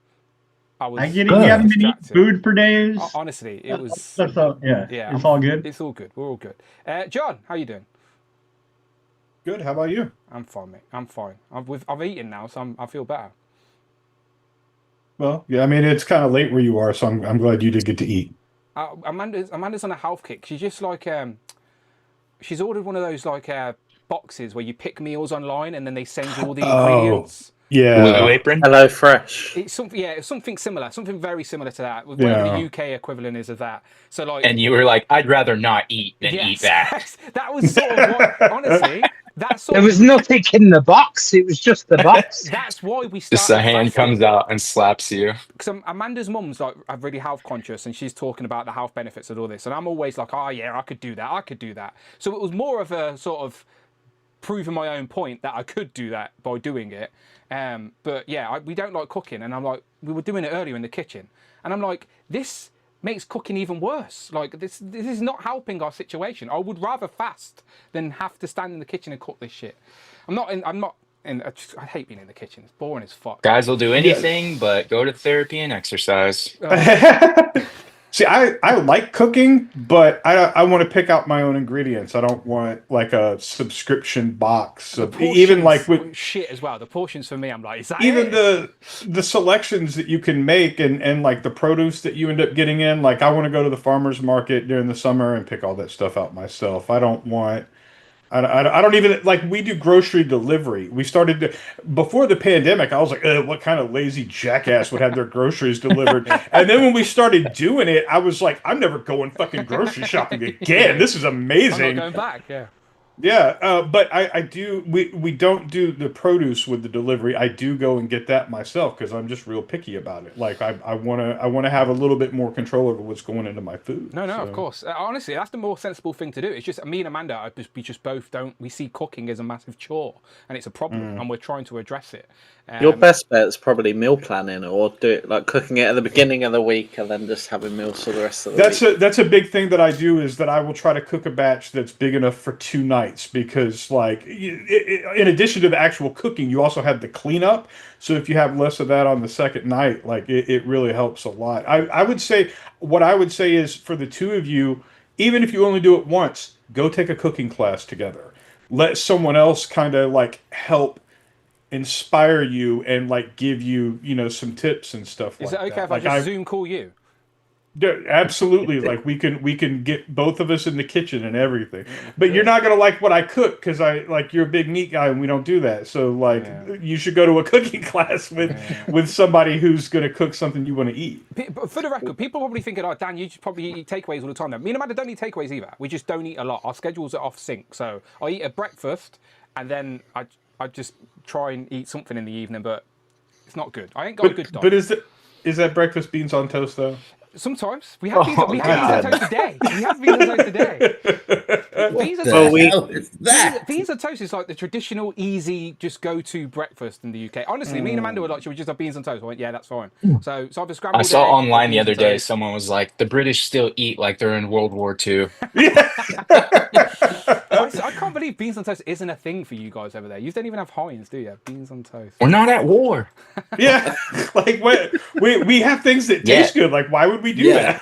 I was. I get it. You haven't been eating food for days. Honestly, it was. Yeah. It's all good. It's all good. We're all good. John, how you doing? Good. How about you? I'm fine, mate. I'm fine. I've eaten now, so I feel better. Well, yeah. I mean, it's kind of late where you are, so I'm glad you did get to eat. Amanda's on a health kick. She's just like she's ordered one of those like boxes where you pick meals online and then they send you all the ingredients. Yeah. Blue Apron. Hello Fresh. It's something, yeah, it's something similar, something very similar to that, whatever the UK equivalent is of that. So like, and you were like, I'd rather not eat than eat that. That was sort of what, honestly, that's sort There was nothing in the box. It was just the box. That's why we started. Just a hand comes out and slaps you. Because Amanda's mum's like really health conscious, and she's talking about the health benefits of all this, and I'm always like, oh yeah, I could do that. So it was more of a sort of proving my own point that I could do that by doing it. But yeah, we don't like cooking, and I'm like, we were doing it earlier in the kitchen, and I'm like, this makes cooking even worse. Like this is not helping our situation. I would rather fast than have to stand in the kitchen and cook this shit. I hate being in the kitchen. It's boring as fuck. Guys will do anything but go to therapy and exercise. See, I like cooking, but I want to pick out my own ingredients. I don't want like a subscription box of even like with shit as well. The portions for me, I'm like, is that even it? the selections that you can make and like the produce that you end up getting in. Like I want to go to the farmer's market during the summer and pick all that stuff out myself. I don't even like, we do grocery delivery. We started before the pandemic. I was like, what kind of lazy jackass would have their groceries delivered? And then when we started doing it, I was like, I'm never going fucking grocery shopping again. This is amazing. I'm not going back. Yeah. Yeah, but I do. We don't do the produce with the delivery. I do go and get that myself because I'm just real picky about it. Like I want to have a little bit more control over what's going into my food. No, of course. Honestly, that's the more sensible thing to do. It's just me and Amanda. We just both don't. We see cooking as a massive chore, and it's a problem, and we're trying to address it. Your best bet is probably meal planning, or do it like cooking it at the beginning of the week and then just having meals for the rest of the week. That's a big thing that I do, is that I will try to cook a batch that's big enough for 2 nights, because like in addition to the actual cooking, you also have the cleanup. So if you have less of that on the second night, like it really helps a lot. I would say, what I would say is, for the two of you, even if you only do it once, go take a cooking class together. Let someone else kind of like help inspire you and like give you, some tips and stuff. Is like it okay that. if I just Zoom call you? Yeah, absolutely. Like we can get both of us in the kitchen and everything. But you're not gonna like what I cook, because you're a big meat guy and we don't do that. So you should go to a cooking class with somebody who's gonna cook something you want to eat. But for the record, people probably thinking, "Oh, Dan, you probably eat takeaways all the time." Now, me and Amanda don't eat takeaways either. We just don't eat a lot. Our schedules are off sync. So I eat at breakfast, and then I just try and eat something in the evening, but it's not good. I ain't got a good diet. But is that breakfast beans on toast though? Sometimes we have beans on toast today. We have beans on toast today. Beans on toast is like the traditional, easy, just go-to breakfast in the UK. Honestly, me and Amanda were like, "Should we just have beans on toast?" I went, "Yeah, that's fine." So I've scrambled. I saw online the other day, someone was like, "The British still eat like they're in World War II." I can't believe beans on toast isn't a thing for you guys over there. You don't even have Heinz, do you? Beans on toast. We're not at war. Yeah, like we have things that taste good. Like, why would we do that?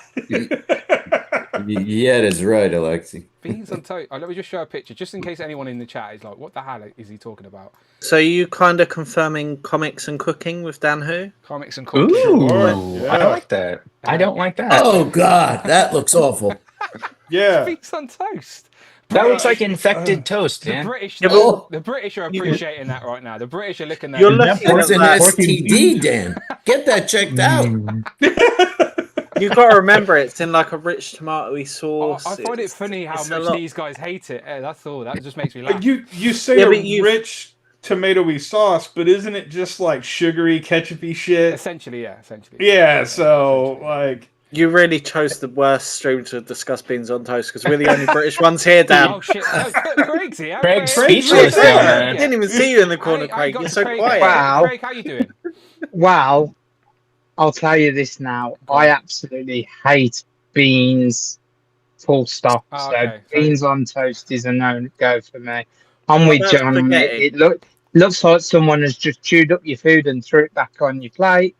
Yeah, that's right, Alexi. Beans on toast. Let me just show a picture, just in case anyone in the chat is like, "What the hell is he talking about?" So you kind of confirming comics and cooking with Dan Who? Comics and cooking. Ooh, I don't like that. I don't like that. Oh God, that looks awful. Yeah, beans on toast. That looks like infected toast, man. The British are appreciating that right now. The British are looking at It's an STD, Dan. Get that checked out. You've got to remember, it's in like a rich tomatoey sauce. I find it funny how much these guys hate it. That's all. That just makes me laugh. You say rich tomatoey sauce, but isn't it just like sugary, ketchupy shit? Essentially, yeah. Yeah, so like. You really chose the worst stream to discuss beans on toast, because we're the only British ones here, Dan. Oh shit! Craig's here. Craig's speechless down there. I didn't even see you in the corner, Craig. You're so quiet. Wow. Craig, how you doing? Well, I'll tell you this now. I absolutely hate beans. Full stop. So beans on toast is a no-go for me. I'm with John. It looks like someone has just chewed up your food and threw it back on your plate.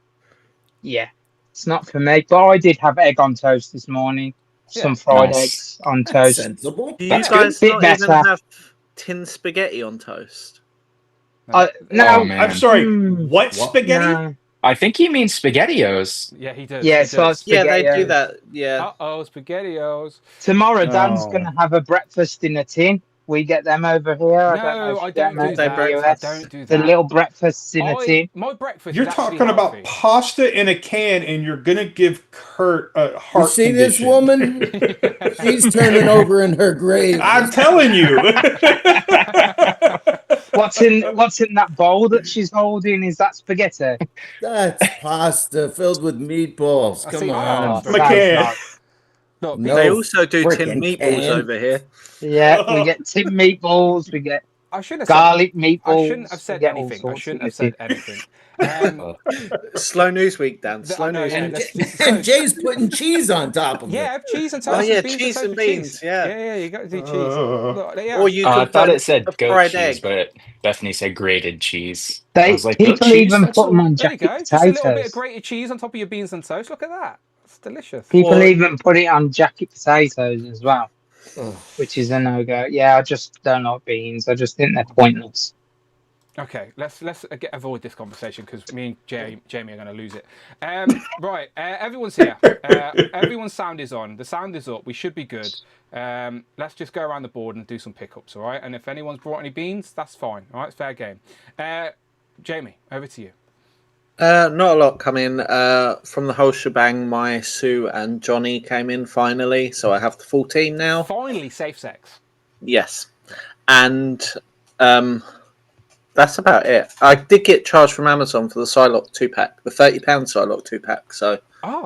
Yeah. It's not for me, but I did have egg on toast this morning. Some fried eggs on toast. Sensible. Do you guys not even have tin spaghetti on toast? Oh, no, man. I'm sorry. What spaghetti? no. I think he means SpaghettiOs. Yeah, he does. Yeah, he it's like does. Yeah, they do SpaghettiOs. that. Yeah. Uh-oh, SpaghettiOs. Tomorrow, Dan's Oh. going to have a breakfast in a tin. We get them over here. I don't know No, if I you get don't them do over Birthday in the that. I breakfast. US. don't do The that. little breakfasts in a tin. My breakfast You're is actually talking about healthy. pasta in a can, and you're gonna give Kurt a You heart see this condition. woman? She's turning over in her grave. I'm telling you. What's in that bowl that she's holding? Is that spaghetti? That's pasta filled with meatballs. I Come see. on. From a can. Look, No They also do tin frickin' meatballs can. over here. Yeah, we get tin meatballs. We get I shouldn't have garlic said. meatballs. I shouldn't have we said get all anything. I sorts shouldn't in have the tin. said anything. Slow news week, Dan. Slow I know, news yeah, week. And Jay's putting cheese on top of Yeah, it. have cheese and toast. Oh yeah, beans cheese and and toast with beans. cheese. Yeah. Yeah, you got to do cheese. Look, yeah. Or you I could thought put it said a goat fried cheese, egg. but Bethany said grated cheese. I was like, goat People cheese? even That's put them on There you jacket go. Just a little bit of potatoes. grated cheese on top of your beans and toast. Look at that. It's delicious. People Or- even put it on jacket potatoes as well, which is a no-go. Yeah, I just don't like beans. I just think they're pointless. Okay, let's avoid this conversation because me and Jamie are going to lose it. Right, everyone's here. Everyone's sound is on. The sound is up. We should be good. Let's just go around the board and do some pickups, all right? And if anyone's brought any beans, that's fine. All right, it's fair game. Jamie, over to you. Not a lot come in. From the whole shebang, my Sue and Johnny came in finally, so I have the full team now. Finally, safe sex. Yes, and that's about it. I did get charged from Amazon for the Psylocke 2-pack, the £30 Psylocke 2-pack. So,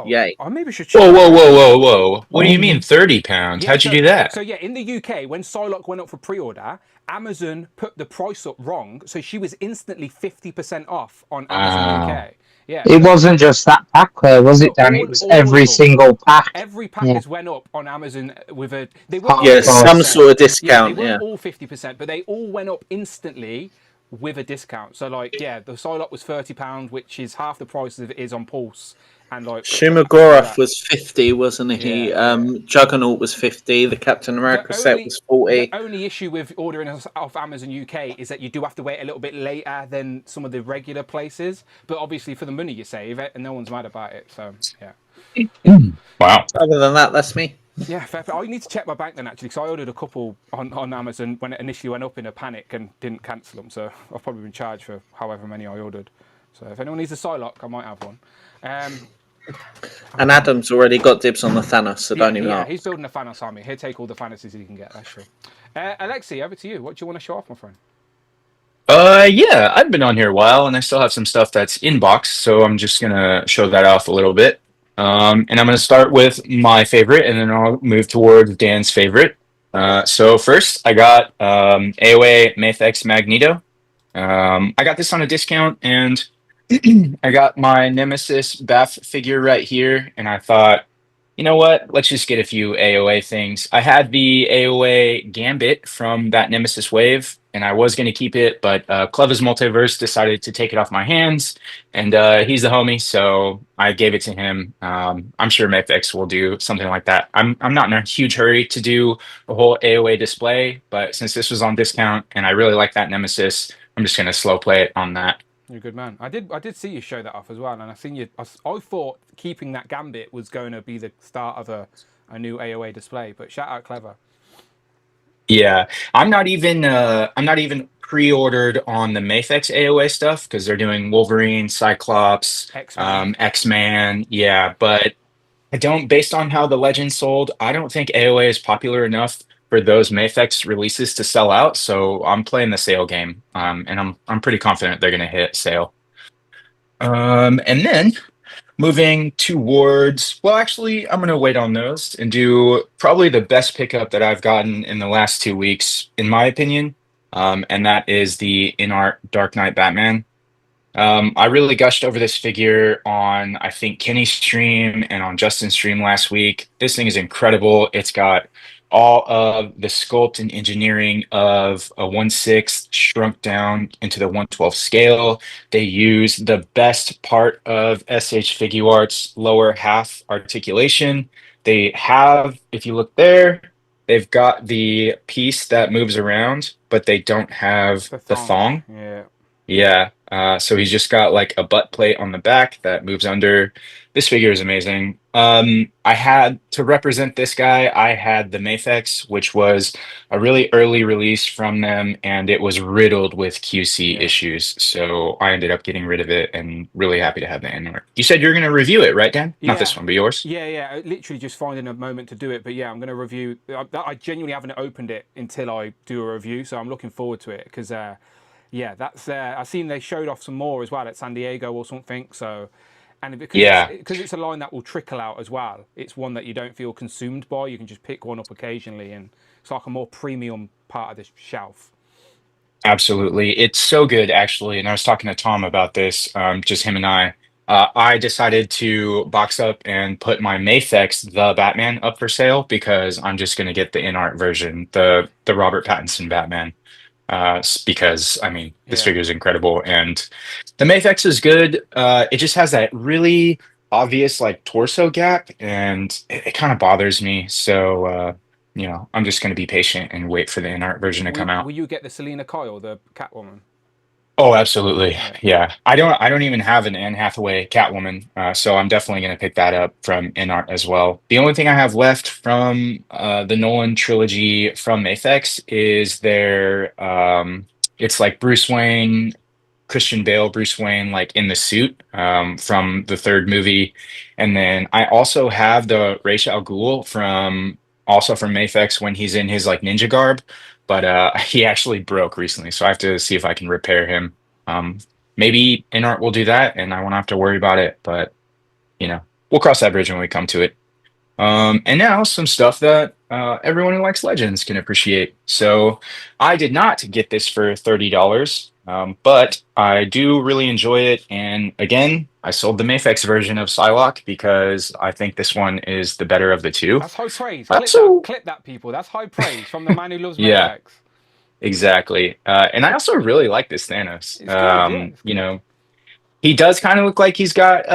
yay! I maybe should. Check Whoa! What do you mean £30? Yeah, How'd you do that? So yeah, in the UK, when Psylocke went up for pre-order, Amazon put the price up wrong, so she was instantly 50% off on Amazon UK. Yeah, It wasn't just that pack, though, was it, Dan? all- It was all every of them. single pack. Every pack Yeah. has went up on Amazon with a. They weren't all Yeah, 50%. some sort of discount, they weren't yeah. all 50%, but they all went up instantly with a discount. So like, yeah, the Psylocke was £30, which is half the price of it is on Pulse, and like. Shumagoroth was 50, wasn't he? Juggernaut was 50. The Captain America set was 40. The only issue with ordering off Amazon UK is that you do have to wait a little bit later than some of the regular places. But obviously, for the money you save, and no one's mad about it. So yeah. Wow. Other than that, that's me. Yeah, fair. I need to check my bank then actually, because I ordered a couple on Amazon when it initially went up in a panic and didn't cancel them. So I've probably been charged for however many I ordered. So if anyone needs a Psylocke, I might have one. And Adam's already got dibs on the Thanos, so don't even Yeah, ask. he's building a Thanos army. He'll take all the fantasies he can get. That's true. Alexi, over to you. What do you want to show off, my friend? Yeah, I've been on here a while, and I still have some stuff that's in box, so I'm just gonna show that off a little bit. And I'm gonna start with my favorite, and then I'll move towards Dan's favorite. So first, I got AOA Mayfex Magneto. I got this on a discount, and I got my Nemesis Bath figure right here, and I thought, you know what? Let's just get a few AOA things. I had the AOA Gambit from that Nemesis wave, and I was going to keep it, but Cleva's Multiverse decided to take it off my hands, and he's the homie, so I gave it to him. I'm sure Mayfix will do something like that. I'm not in a huge hurry to do a whole AOA display, but since this was on discount and I really like that Nemesis, I'm just going to slow play it on that. You're a good man. I did see you show that off as well, and I seen you. I thought keeping that Gambit was going to be the start of a new AOA display, but shout out Clever. Yeah, I'm not even pre-ordered on the Mayfex AOA stuff because they're doing Wolverine, Cyclops, X-Man. Yeah, but I don't. Based on how the Legend sold, I don't think AOA is popular enough for those Mayfex releases to sell out. So I'm playing the sale game, and I'm pretty confident they're going to hit sale. And then moving towards, well, actually, I'm going to wait on those and do probably the best pickup that I've gotten in the last 2 weeks, in my opinion, and that is the InArt Dark Knight Batman. I really gushed over this figure on, I think, Kenny's stream and on Justin's stream last week. This thing is incredible. It's got all of the sculpt and engineering of a 1/6 shrunk down into the 1/12 scale. They use the best part of SH Figuart's lower half articulation. They have, if you look there, they've got the piece that moves around, but they don't have the thong. Yeah. Yeah. So he's just got like a butt plate on the back that moves under. This figure is amazing. I had to represent this guy, I had the Mafex, which was a really early release from them, and it was riddled with QC issues. So I ended up getting rid of it and really happy to have the N-Mark. You said you're going to review it, right, Dan? Not this one, but yours? Yeah. Literally just finding a moment to do it. But yeah, I'm going to review. I genuinely haven't opened it until I do a review, so I'm looking forward to it because. Yeah, that's. I've seen they showed off some more as well at San Diego or something. So, and because it's a line that will trickle out as well. It's one that you don't feel consumed by. You can just pick one up occasionally, and it's like a more premium part of this shelf. Absolutely, it's so good actually. And I was talking to Tom about this. Just him and I. I decided to box up and put my Mafex, the Batman, up for sale because I'm just going to get the in-art version, the Robert Pattinson Batman. Because I mean, this figure is incredible, and the Mafex is good. It just has that really obvious like torso gap, and it kind of bothers me. So I'm just going to be patient and wait for the in-art version to come out. Will you get the Selena Kyle, the Catwoman? Oh, absolutely. Yeah. I don't even have an Anne Hathaway Catwoman, so I'm definitely going to pick that up from InArt as well. The only thing I have left from the Nolan trilogy from Mafex is their it's like Bruce Wayne, Christian Bale, Bruce Wayne, like in the suit from the third movie. And then I also have the Ra's al Ghul from Mafex when he's in his like ninja garb, but he actually broke recently, so I have to see if I can repair him. Maybe InArt will do that, and I won't have to worry about it. But we'll cross that bridge when we come to it. And now some stuff that everyone who likes Legends can appreciate. So I did not get this for $30, but I do really enjoy it. And again, I sold the Mafex version of Psylocke because I think this one is the better of the two. That's high praise. Clip that, people. That's high praise from the man who loves Mafex. Yeah, exactly. And I also really like this Thanos. It's good. He does kind of look like he's got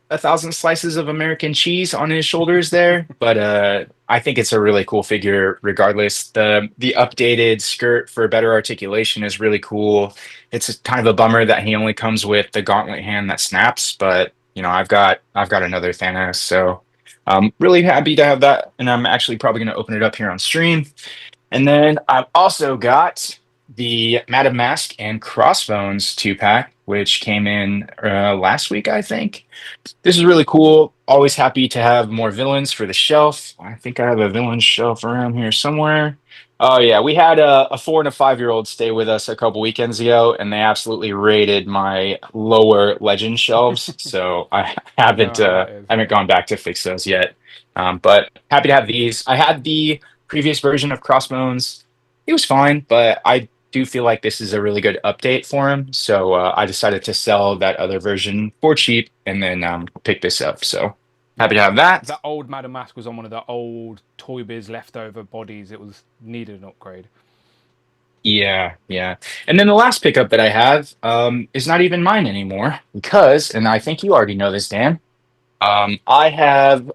1,000 slices of American cheese on his shoulders there, but I think it's a really cool figure regardless. The updated skirt for better articulation is really cool. It's kind of a bummer that he only comes with the gauntlet hand that snaps, but I've got another Thanos, so I'm really happy to have that, and I'm actually probably going to open it up here on stream. And then I've also got the Madam Mask and Crossbones 2-pack, which came in last week, I think. This is really cool. Always happy to have more villains for the shelf. I think I have a villain shelf around here somewhere. Oh yeah, we had a 4 and a 5-year-old stay with us a couple weekends ago, and they absolutely raided my lower legend shelves. So I haven't gone back to fix those yet. But happy to have these. I had the previous version of Crossbones. It was fine, but I do feel like this is a really good update for him. So I decided to sell that other version for cheap and then pick this up. So happy to have that. That old Madam Mask was on one of the old Toy Biz leftover bodies. It was needed an upgrade. Yeah. And then the last pickup that I have is not even mine anymore because, and I think you already know this, Dan, I have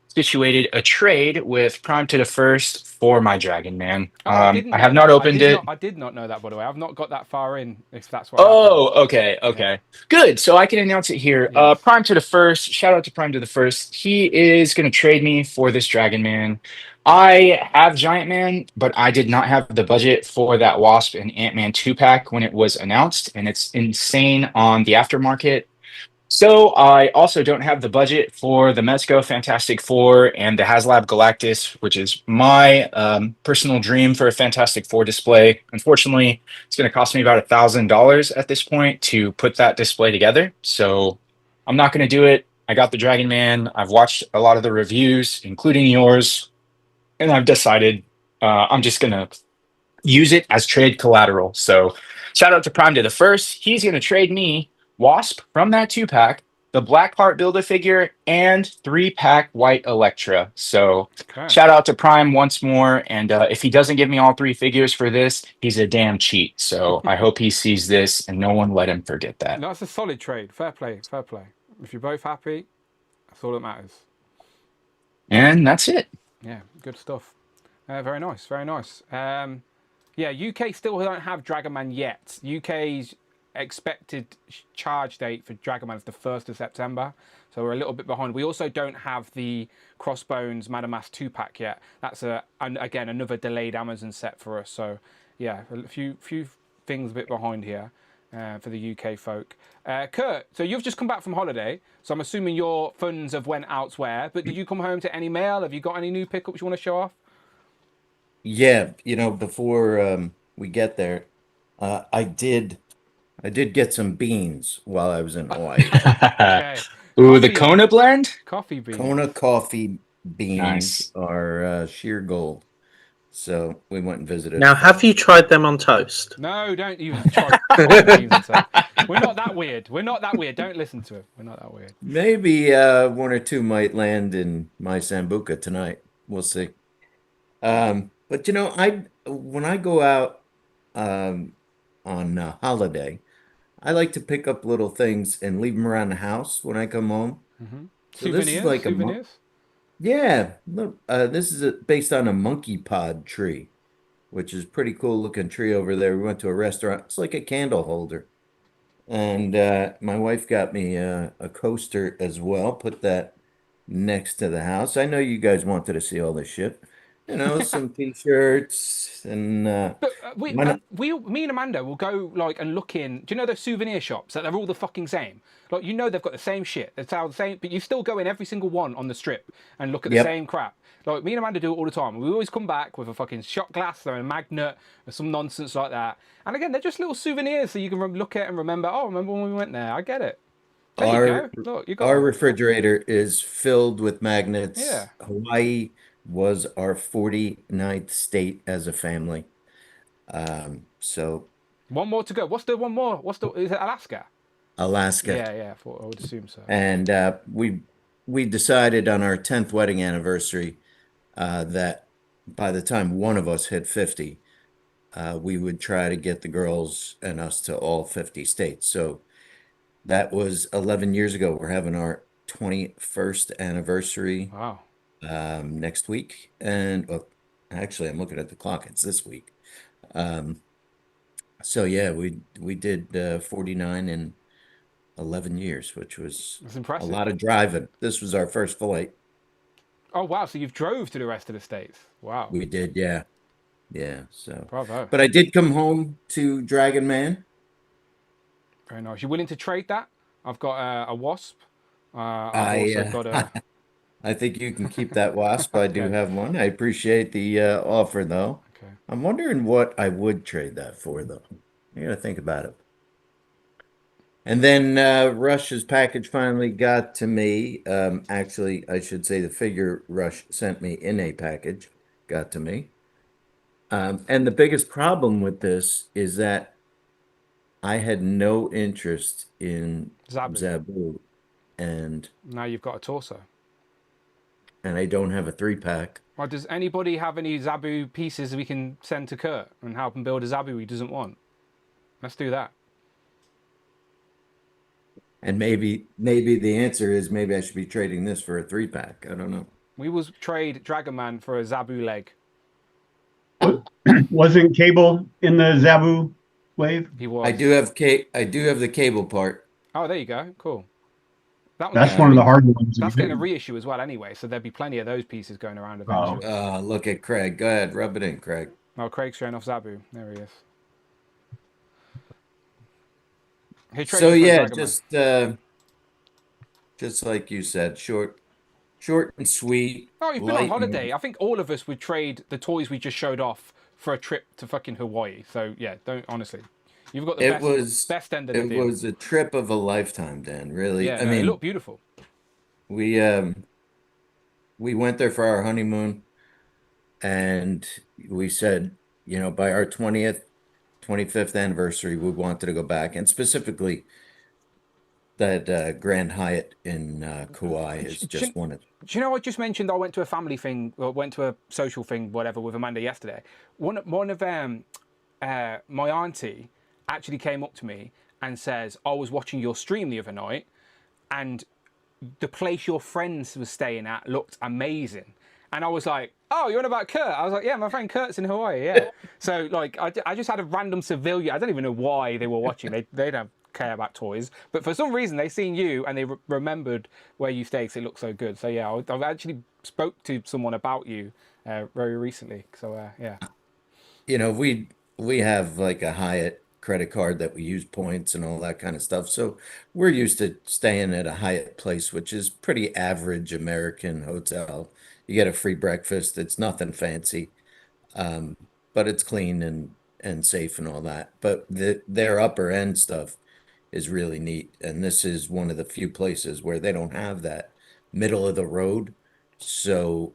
situated a trade with Prime to the First for my Dragon Man. I have not opened it. I did not know that, by the way. I've not got that far in, if that's what happened. Okay. Yeah. Good. So I can announce it here. Yes. Prime to the First. Shout out to Prime to the First. He is going to trade me for this Dragon Man. I have Giant Man, but I did not have the budget for that Wasp and Ant-Man 2-pack when it was announced, and it's insane on the aftermarket. So I also don't have the budget for the Mezco Fantastic Four and the Haslab Galactus, which is my personal dream for a Fantastic Four display. Unfortunately, it's going to cost me about $1,000 at this point to put that display together. So I'm not going to do it. I got the Dragon Man. I've watched a lot of the reviews, including yours, and I've decided I'm just going to use it as trade collateral. So shout out to Prime to the First. He's going to trade me Wasp from that 2-pack, the Blackheart Build-A-Figure, and 3-pack White Elektra. So shout out to Prime once more. And if he doesn't give me all 3 figures for this, he's a damn cheat. So I hope he sees this and no one let him forget that. No, that's a solid trade. Fair play. If you're both happy, that's all that matters. And that's it. Yeah, good stuff. Very nice, very nice. Yeah, UK still don't have Dragon Man yet. UK's expected charge date for Dragon Man is the 1st of September, so we're a little bit behind. We also don't have the Crossbones Madame Mask 2-pack yet. That's again another delayed Amazon set for us. So yeah, a few things a bit behind here for the UK folk. Kurt, so you've just come back from holiday, so I'm assuming your funds have went elsewhere. But did you come home to any mail? Have you got any new pickups you want to show off? Yeah, before we get there, I did get some beans while I was in Hawaii. Okay. Ooh, the Kona blend? Coffee beans. Kona coffee beans Nice. are sheer gold. So we went and visited. Now, have you tried them on toast? No, don't even try coffee beans and stuff. We're not that weird. We're not that weird. Don't listen to him. We're not that weird. Maybe one or two might land in my sambuca tonight. We'll see. But when I go out on holiday, I like to pick up little things and leave them around the house when I come home. Mm-hmm. So this is like souvenirs? Yeah. Look, this is based on a monkey pod tree, which is a pretty cool looking tree over there. We went to a restaurant. It's like a candle holder. And my wife got me a coaster as well. Put that next to the house. I know you guys wanted to see all this shit. Some t-shirts and But me and Amanda will go and look in. Do you know those souvenir shops that they're all the fucking same? They've got the same shit. They sell the same, but you still go in every single one on the strip and look at the same crap. Me and Amanda do it all the time. We always come back with a fucking shot glass or a magnet or some nonsense like that. And again, they're just little souvenirs so you can look at and remember. Oh, remember when we went there? I get it. There you go. Look, you got our refrigerator is filled with magnets. Yeah. Hawaii was our 49th state as a family. So one more to go. What's the one more? Is it Alaska? Alaska. Yeah, I would assume so. And we decided on our 10th wedding anniversary that by the time one of us hit 50, we would try to get the girls and us to all 50 states. So that was 11 years ago. We're having our 21st anniversary. Wow. Next week, and actually I'm looking at the clock, it's this week. So yeah, we did 49 in 11 years, which was That's impressive. a lot of driving. This was our first flight. Oh wow, so you've drove to the rest of the states. Wow. We did, yeah. So bravo. But I did come home to Dragon Man. Very nice. You willing to trade that? I've got a wasp. I've also got a I think you can keep that wasp. I do have one. I appreciate the offer, though. Okay. I'm wondering what I would trade that for, though. I gotta think about it. And then Rush's package finally got to me. Actually, I should say the figure Rush sent me in a package got to me. And the biggest problem with this is that I had no interest in Zabu. And now you've got a torso. And I don't have a 3-pack. Well, does anybody have any Zabu pieces we can send to Kurt and help him build a Zabu he doesn't want? Let's do that. And maybe the answer is maybe I should be trading this for a 3-pack. I don't know. We will trade Dragon Man for a Zabu leg. Wasn't Cable in the Zabu wave? He was. I do have the Cable part. Oh, there you go. Cool. That's one of the hard ones. That's getting a reissue as well anyway, so there'd be plenty of those pieces going around eventually. Look at Craig. Go ahead, rub it in, Craig. Oh, Craig's showing off Zabu. There he is. So yeah, just like you said, short and sweet. Oh, you've been on holiday. I think all of us would trade the toys we just showed off for a trip to fucking Hawaii. So yeah, don't honestly. You've got the best end of the deal. It was a trip of a lifetime, Dan. Really. Yeah, I mean, it looked beautiful. We went there for our honeymoon, and we said, by our 25th anniversary, we wanted to go back, and specifically that Grand Hyatt in Kauai is just one of. Do you know? I just mentioned I went to a family thing, or went to a social thing, whatever, with Amanda yesterday. One of my auntie actually came up to me and says, I was watching your stream the other night and the place your friends were staying at looked amazing. And I was like, oh, you're on about Kurt? I was like, yeah, my friend Kurt's in Hawaii, yeah. So, like, I just had a random civilian. I don't even know why they were watching. They don't care about toys. But for some reason, they seen you and they remembered where you stayed because it looked so good. So, yeah, I've actually spoke to someone about you very recently. So, yeah. You know, we have like a Hyatt credit card that we use points and all that kind of stuff. So we're used to staying at a Hyatt place, which is pretty average American hotel. You get a free breakfast. It's nothing fancy, but it's clean and safe and all that. But their upper end stuff is really neat. And this is one of the few places where they don't have that middle of the road. So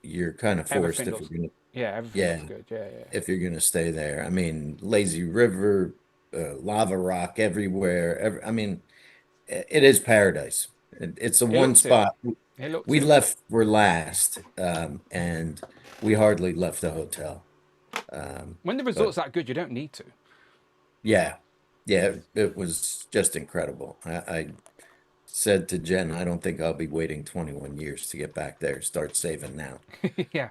you're kind of forced Everything if looks, you're gonna, yeah, everything looks yeah, good. Yeah, yeah. if you're gonna stay there. I mean, lazy river, lava rock everywhere. I mean, it is paradise. It's the It one looks it. spot It looks we it. left for last, and we hardly left the hotel. When the But result's that good, you don't need to. yeah, yeah, it was just incredible. I said to Jen, I don't think I'll be waiting 21 years to get back there. Start saving now. Yeah.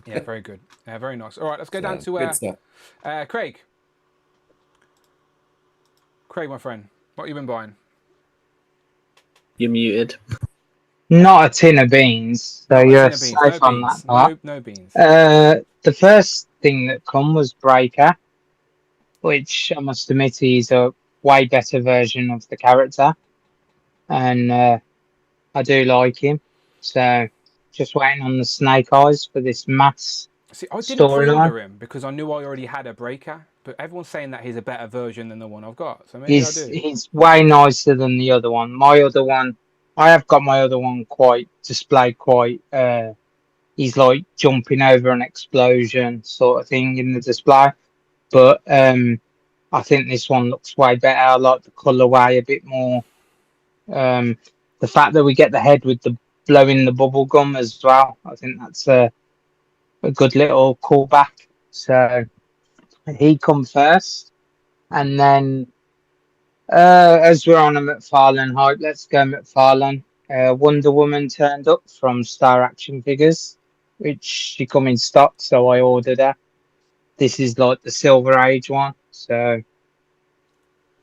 Yeah, very good. Very nice. All right, let's go down So to good stuff. Craig. Craig, my friend, what have you been buying? You're muted. Not a tin of beans, so Not a you're tin of beans. safe No on that beans. part. No beans. The first thing that come was Breaker, which I must admit is a way better version of the character, and I do like him. So just waiting on the Snake Eyes for this mass See, I didn't storyline. pre-order him because I knew I already had a breaker, but everyone's saying that he's a better version than the one I've got. So maybe I do. He's way nicer than the other one. My other one, I have got my other one quite displayed quite. He's like jumping over an explosion sort of thing in the display, but I think this one looks way better. I like the colorway a bit more. The fact that we get the head with the blowing the bubble gum as well, I think that's a good little callback. So he come first, and then as we're on a McFarlane hype, let's go McFarlane. Wonder Woman turned up from Star Action Figures, which she come in stock, so I ordered her. This is like the Silver Age one, so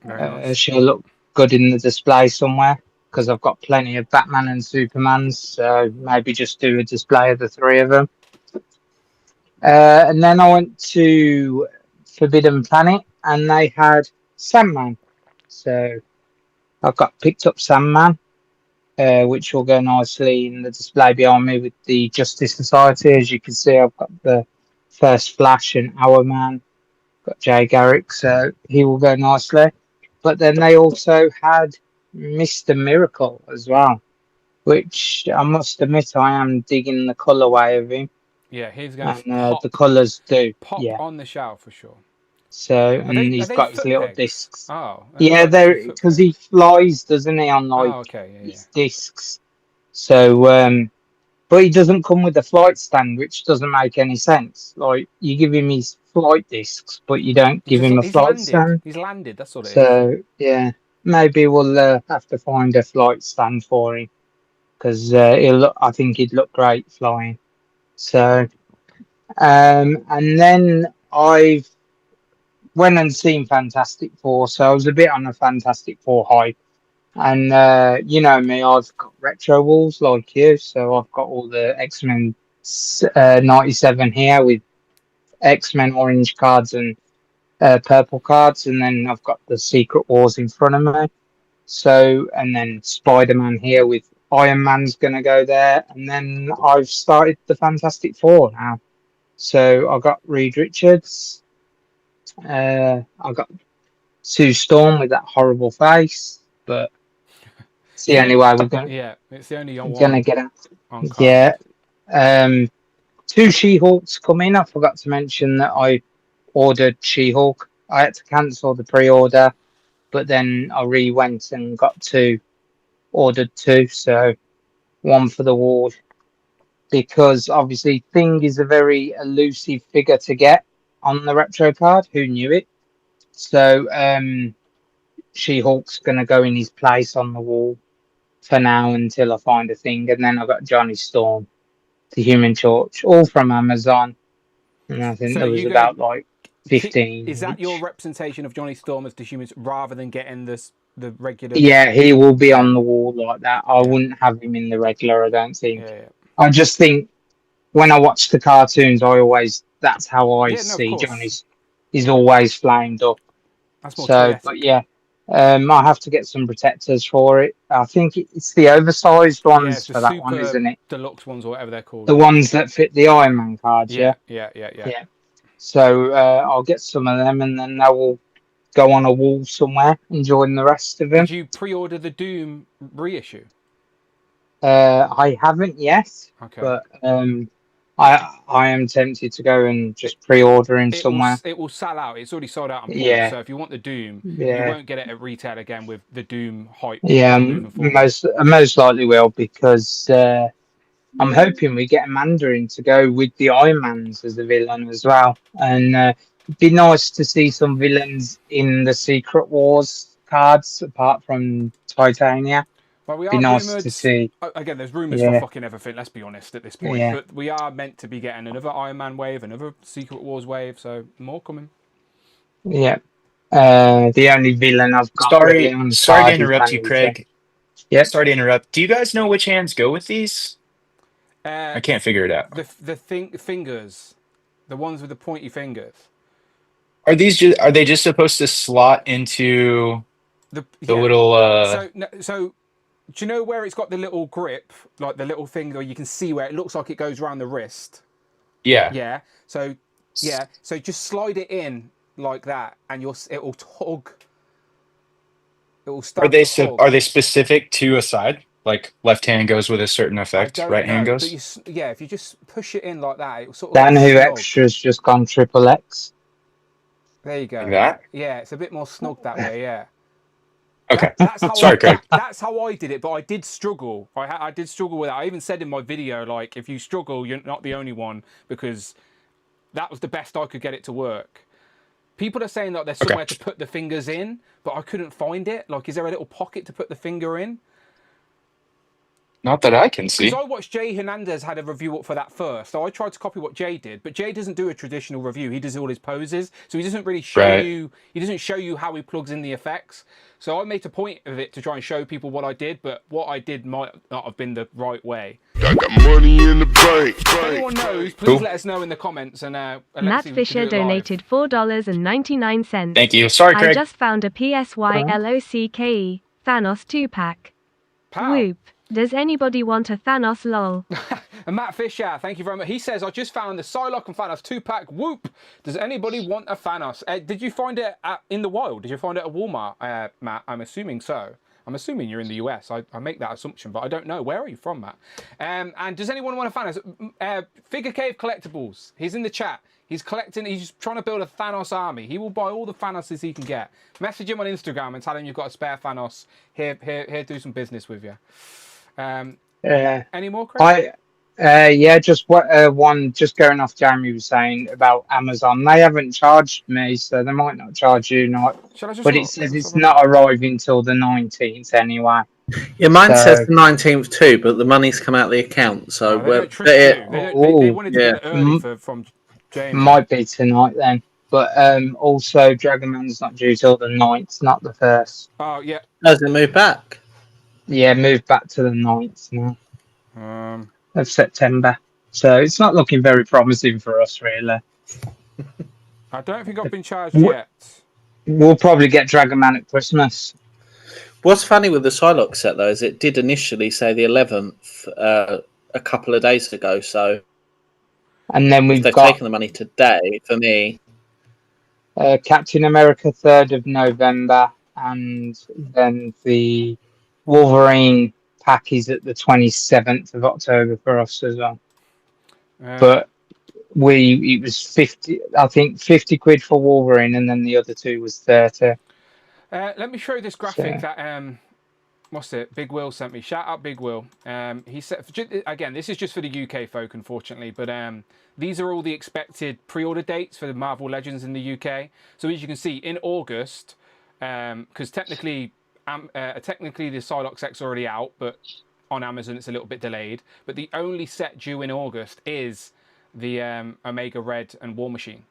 Very nice. she'll look good in the display somewhere because I've got plenty of Batman and Supermans, so maybe just do a display of the three of them. And then I went to Forbidden Planet, and they had Sandman. So I got picked up Sandman, which will go nicely in the display behind me with the Justice Society. As you can see, I've got the first Flash and Hourman, got Jay Garrick, so he will go nicely. But then they also had Mr. Miracle as well, which I must admit I am digging the colorway of him. Yeah, he's going to And the colors do, pop yeah. on the shelf for sure. So, and Are he's they got his foot little pegs? discs. Oh, Yeah, they're because he flies, doesn't he, on like okay, yeah, his discs. So, but he doesn't come with a flight stand, which doesn't make any sense. Like you give him his flight discs, but you don't give him a he's flight landed. stand. He's landed. That's what it is. So yeah, maybe we'll have to find a flight stand for him because I think he'd look great flying. So, and then I've went and seen Fantastic Four, so I was a bit on a Fantastic Four hype. And you know me, I've got retro walls like you, so I've got all the X-Men 97 here with X-Men orange cards and purple cards, and then I've got the Secret Wars in front of me. So, and then Spider-Man here with Iron Man's gonna go there, and then I've started the Fantastic Four now. So I got Reed Richards, I got Sue Storm with that horrible face, but it's the only way we're going. Yeah, it's the only one. Gonna get it. On Yeah. Two She-Hulks come in. I forgot to mention that I ordered She-Hulk. I had to cancel the pre-order, but then I went and ordered two. So one for the wall, because obviously Thing is a very elusive figure to get on the retro card. Who knew it? So She-Hulk's gonna go in his place on the wall for now until I find a Thing, and then I've got Johnny Storm. the Human Torch, all from Amazon. And I think So there was you about go- like 15. Is that each. your representation of Johnny Storm as the humans rather than getting the regular? Yeah, he will be on the wall like that. I wouldn't have him in the regular, I don't think. Yeah. I just think when I watch the cartoons, that's how I Yeah, no, of see course. Johnny's. He's always flamed up. That's more So, toyetic. but yeah, I have to get some protectors for it. I think it's the oversized Yeah, ones it's the for that one, super isn't it? deluxe ones or whatever they're called. The ones that fit the Iron Man cards, yeah? Yeah. Yeah. So I'll get some of them and then they will go on a wall somewhere and join the rest of them. Did you pre-order the Doom reissue? I haven't yet, Okay. but I am tempted to go and just pre-order him somewhere. It will sell out. It's already sold out on Pulse. Yeah. So if you want the Doom, Yeah. you won't get it at retail again with the Doom hype. Yeah, moving forward. most likely will, because I'm hoping we get a Mandarin to go with the Iron Mans as a villain as well, and it'd be nice to see some villains in the Secret Wars cards apart from Titania. Well, we Be are nice rumoured. to see. Again, there's rumours for Yeah. fucking everything. Let's be honest at this point. Yeah. But we are meant to be getting another Iron Man wave, another Secret Wars wave. So more coming. Yeah. The only villain I've got really on the Sorry to card is interrupt you, Bandit. Craig. Yep. Sorry to interrupt. Do you guys know which hands go with these? I can't figure it out. The fingers, the ones with the pointy fingers. Are they just supposed to slot into the little? So do you know where it's got the little grip, like the little thing where you can see where it looks like it goes around the wrist? Yeah. Yeah. So just slide it in like that, and it will tug. It will start. Are they specific to a side? Like left hand goes with a certain effect, right hand goes. But if you just push it in like that, it will sort of. Dan, who snug. extra's just gone triple X. There you go. Like that? Yeah, it's a bit more snug that way. Yeah. Okay. That's how Sorry, Craig. That's how I did it, but I did struggle. I did struggle with it. I even said in my video, like, if you struggle, you're not the only one, because that was the best I could get it to work. People are saying that there's somewhere to put the fingers in, but I couldn't find it. Like, is there a little pocket to put the finger in? Not that I can see. Because I watched Jay Hernandez had a review up for that first, so I tried to copy what Jay did, but Jay doesn't do a traditional review. He does all his poses, so he doesn't really show you. He doesn't show you how he plugs in the effects. So I made a point of it to try and show people what I did, but what I did might not have been the right way. I got money in the bank. If anyone knows, please let us know in the comments. And Matt Fisher donated $4.99. Thank you. Sorry, Craig. I just found a PSYLOCKE Thanos 2-pack. Whoop. Does anybody want a Thanos lol? And Matt Fisher, thank you very much. He says, I just found the Psylocke and Thanos 2-pack. Whoop. Does anybody want a Thanos? Did you find it in the wild? Did you find it at Walmart, Matt? I'm assuming so. I'm assuming you're in the US. I make that assumption, but I don't know. Where are you from, Matt? And does anyone want a Thanos? Figure Cave Collectables. He's in the chat. He's collecting. He's trying to build a Thanos army. He will buy all the Thanoses he can get. Message him on Instagram and tell him you've got a spare Thanos. Here, do some business with you. Any more, Craig? Just one. Just going off Jeremy was saying about Amazon. They haven't charged me, so they might not charge you. But it says it's not arriving till the 19th anyway. Yeah, mine says the 19th too, but the money's come out of the account, so they wanted to get it early from James. Might be tonight then. But also Dragon Man's not due till the 9th, not the 1st. Oh yeah. Does it move back? Yeah, move back to the 9th now. Of September. So it's not looking very promising for us, really. I don't think I've been charged yet. We'll probably get Dragon Man at Christmas. What's funny with the Psylocke set, though, is it did initially say the 11th a couple of days ago, so... And then they've taken the money today, for me. Captain America 3rd of November, and then the Wolverine pack is at the 27th of October for us as well. But it was 50, I think 50 quid for Wolverine, and then the other two was 30. Let me show you this graphic that what's it? Big Will sent me. Shout out Big Will. He said, again, this is just for the UK folk, unfortunately, but these are all the expected pre-order dates for the Marvel Legends in the UK. So as you can see, in August, because technically the Psylocke set's already out, but on Amazon. It's a little bit delayed, but the only set due in August is the Omega Red and War Machine.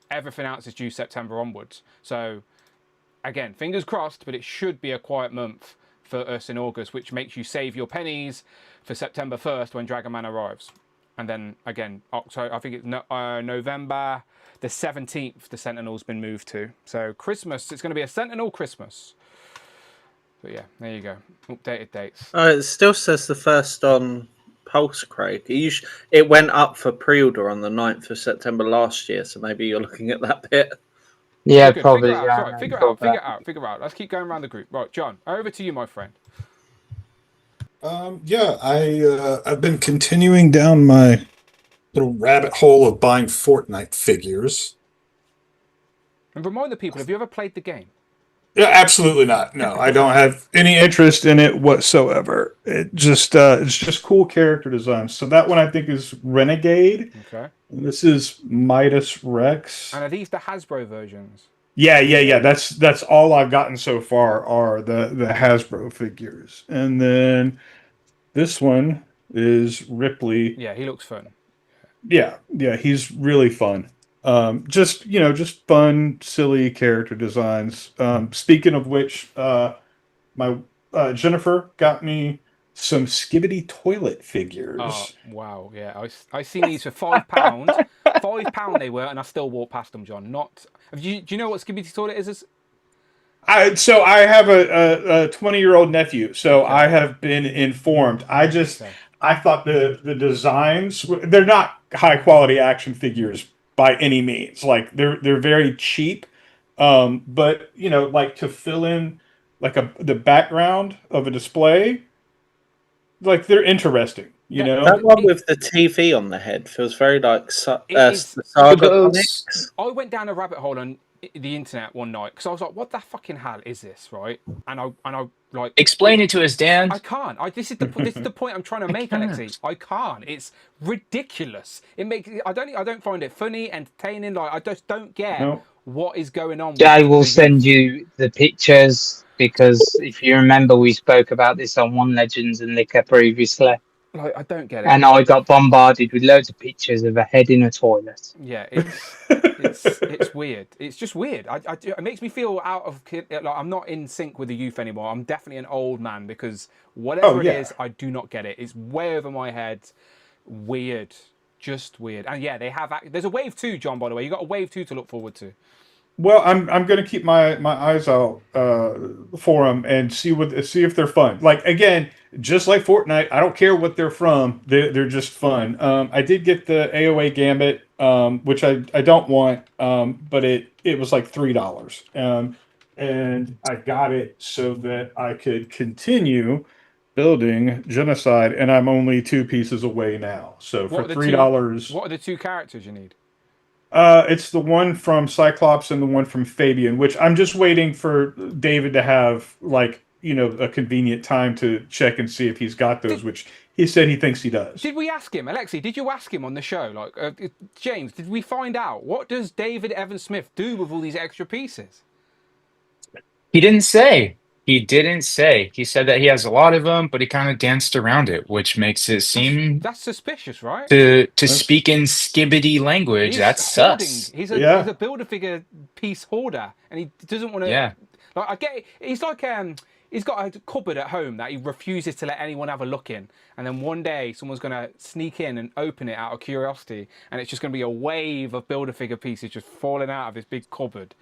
Everything else is due September onwards. So again, fingers crossed, but it should be a quiet month for us in August, which makes you save your pennies for September 1st when Dragon Man arrives. And then again, October, I think it's November the 17th, the Sentinel's been moved to. So Christmas, it's going to be a Sentinel Christmas. But yeah, there you go. Updated dates. It still says the first on Pulse, Craig. It went up for pre-order on the 9th of September last year, so maybe you're looking at that bit. Yeah, Good. probably. Figure out, Yeah, figure out. Let's keep going around the group. Right, John, over to you, my friend. Yeah, I've been continuing down my little rabbit hole of buying Fortnite figures. And remind the people, have you ever played the game? Yeah, absolutely not. No, I don't have any interest in it whatsoever. It's just cool character design. So that one I think is Renegade. Okay. And this is Midas Rex. And are these the Hasbro versions? Yeah. That's all I've gotten so far are the Hasbro figures. And then this one is Ripley. Yeah, he looks fun. Yeah, he's really fun. Just fun, silly character designs. Speaking of which, my Jennifer got me some Skibbity toilet figures. Oh wow, yeah, I seen these for £5. £5 they were, and I still walk past them, John. Do you know what Skibbity toilet is? So I have a 20-year-old nephew, so okay. I have been informed. I thought the designs, they're not high quality action figures by any means. Like they're very cheap, but like to fill in like the background of a display, like they're interesting. That one with the TV on the head feels very like the Saga comics. I went down a rabbit hole on the internet one night because I was like, "What the fucking hell is this?" Right? And I like explain it to us, Dan. I can't. This is the point I'm trying to make, Alexi. I can't. It's ridiculous. It makes. I don't find it funny, entertaining. Like I just don't get what is going on. I will send you the pictures because if you remember, we spoke about this on One Legends and Liquor previously. Like, I don't get it. And I got bombarded with loads of pictures of a head in a toilet. Yeah, it's weird. It's just weird. It makes me feel out of like I'm not in sync with the youth anymore. I'm definitely an old man because whatever it is, I do not get it. It's way over my head. Weird, just weird. And yeah, there's a wave 2, John. By the way, you got a wave 2 to look forward to. Well, I'm going to keep my eyes out for them and see if they're fun. Like again, just like Fortnite, I don't care what they're from. They're just fun. I did get the AOA Gambit, which I don't want, but it was like $3, and I got it so that I could continue building Genocide, and I'm only 2 pieces away now. So for $3, what are the 2 characters you need? It's the one from Cyclops and the one from Fabian, which I'm just waiting for David to have a convenient time to check and see if he's got those, which he said he thinks he does. Did we ask him, Alexi? Did you ask him on the show? Like, James, did we find out what does David Evan Smith do with all these extra pieces? He didn't say. He said that he has a lot of them, but he kind of danced around it, which makes it seem that's suspicious, right? To speak in Skibbity language, that's sus. He's a Build-A-Figure piece hoarder, and he doesn't want to. Yeah. Like I get it. He's like he's got a cupboard at home that he refuses to let anyone have a look in, and then one day someone's gonna sneak in and open it out of curiosity, and it's just gonna be a wave of Build-A-Figure pieces just falling out of his big cupboard.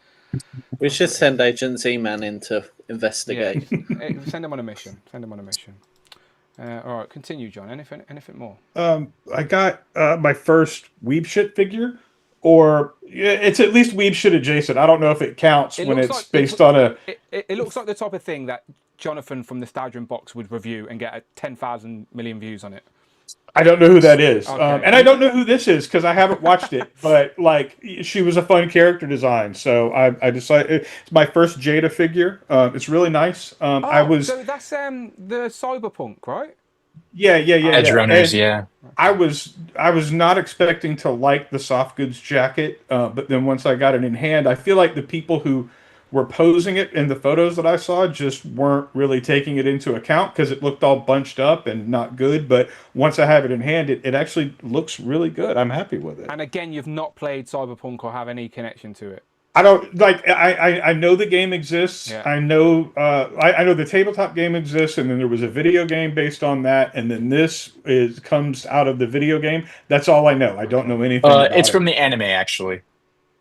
We should send Agent Z-Man in to investigate. Yeah. Send him on a mission. All right, continue, John. Anything more? I got my first Weeb Shit figure, or it's at least Weeb Shit adjacent. I don't know if it counts when it's based on a. It looks like the type of thing that Jonathan from the Nostalgia Box would review and get 10,000 million views on it. I don't know who that is, Okay. and I don't know who this is because I haven't watched it. But she was a fun character design, so I decided it's my first Jada figure. It's really nice. So that's the Cyberpunk, right? Yeah. Edge Runners, yeah. I was not expecting to like the soft goods jacket, but then once I got it in hand, I feel like the people who were posing it in the photos that I saw just weren't really taking it into account because it looked all bunched up and not good. But once I have it in hand, it actually looks really good. I'm happy with it. And again, you've not played Cyberpunk or have any connection to it. I don't like. I know the game exists. Yeah. I know. I know the tabletop game exists, and then there was a video game based on that, and then this comes out of the video game. That's all I know. I don't know anything. About It's from the anime, actually.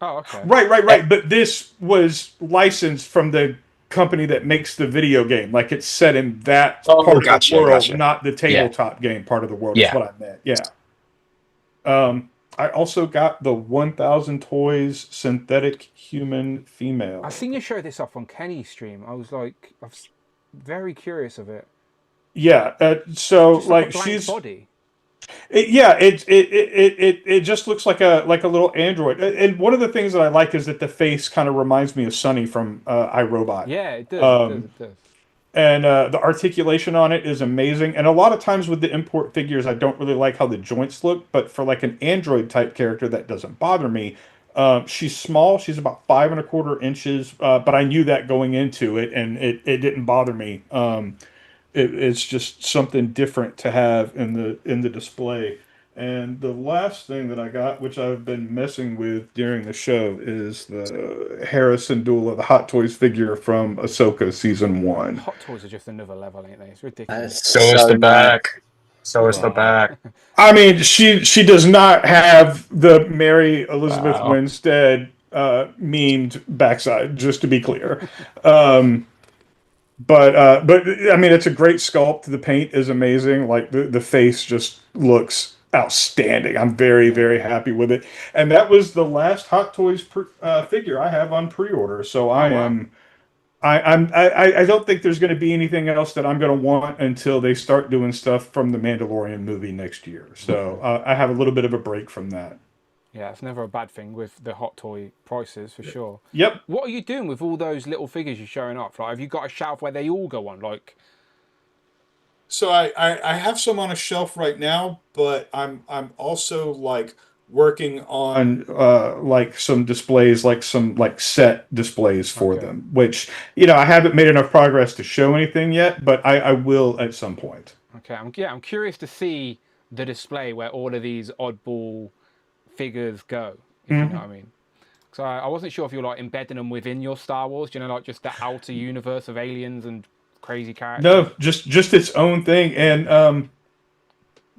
Oh, okay. Right. But this was licensed from the company that makes the video game. Like it's set in that part of the world, not the tabletop game part of the world. Is what I meant. Yeah. I also got the 1000 Toys synthetic human female. I seen you show this off on Kenny's stream. I was very curious of it. Yeah. So Just like a blank she's body. It just looks like a little android. And one of the things that I like is that the face kind of reminds me of Sunny from iRobot. Yeah, it does. It does. And the articulation on it is amazing. And a lot of times with the import figures, I don't really like how the joints look. But for like an android type character, that doesn't bother me. She's small. She's about 5¼ inches. But I knew that going into it, and it didn't bother me. It's just something different to have in the display. And the last thing that I got, which I've been messing with during the show, is the Harrison Dula, the Hot Toys figure from Ahsoka Season 1. Hot Toys are just another level, ain't they? It's ridiculous. So is the back. So is the back. I mean, she does not have the Mary Elizabeth Winstead memed backside, just to be clear. But I mean, it's a great sculpt. The paint is amazing. Like the face just looks outstanding. I'm very, very happy with it. And that was the last Hot Toys figure I have on pre-order. So I don't think there's going to be anything else that I'm going to want until they start doing stuff from the Mandalorian movie next year. So I have a little bit of a break from that. Yeah, it's never a bad thing with the hot toy prices, for sure. Yep. What are you doing with all those little figures you're showing off? Like, have you got a shelf where they all go on? Like, so I have some on a shelf right now, but I'm also like working on like some displays, like some like set displays for them, which I haven't made enough progress to show anything yet, but I will at some point. Okay, I'm curious to see the display where all of these oddball figures go, if you know what I mean. So I wasn't sure if you're like embedding them within your Star Wars, like just the outer universe of aliens and crazy characters. No, just its own thing. And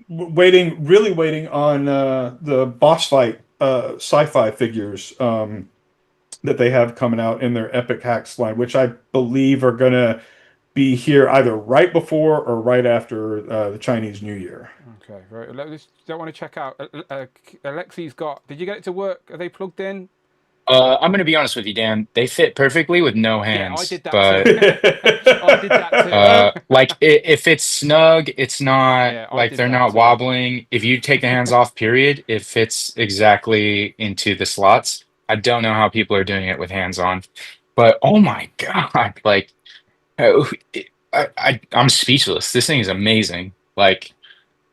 really waiting on the boss fight sci-fi figures that they have coming out in their Epic Hacks line, which I believe are gonna be here either right before or right after the Chinese New Year. Okay, right. Don't want to check out. Alexi's got. Did you get it to work? Are they plugged in? I'm going to be honest with you, Dan. They fit perfectly with no hands. Yeah, I did that but, too. I did that too. Like if it's snug, it's not like they're not wobbling. If you take the hands off, period, it fits exactly into the slots. I don't know how people are doing it with hands on, but oh my god, like I'm speechless. This thing is amazing. Like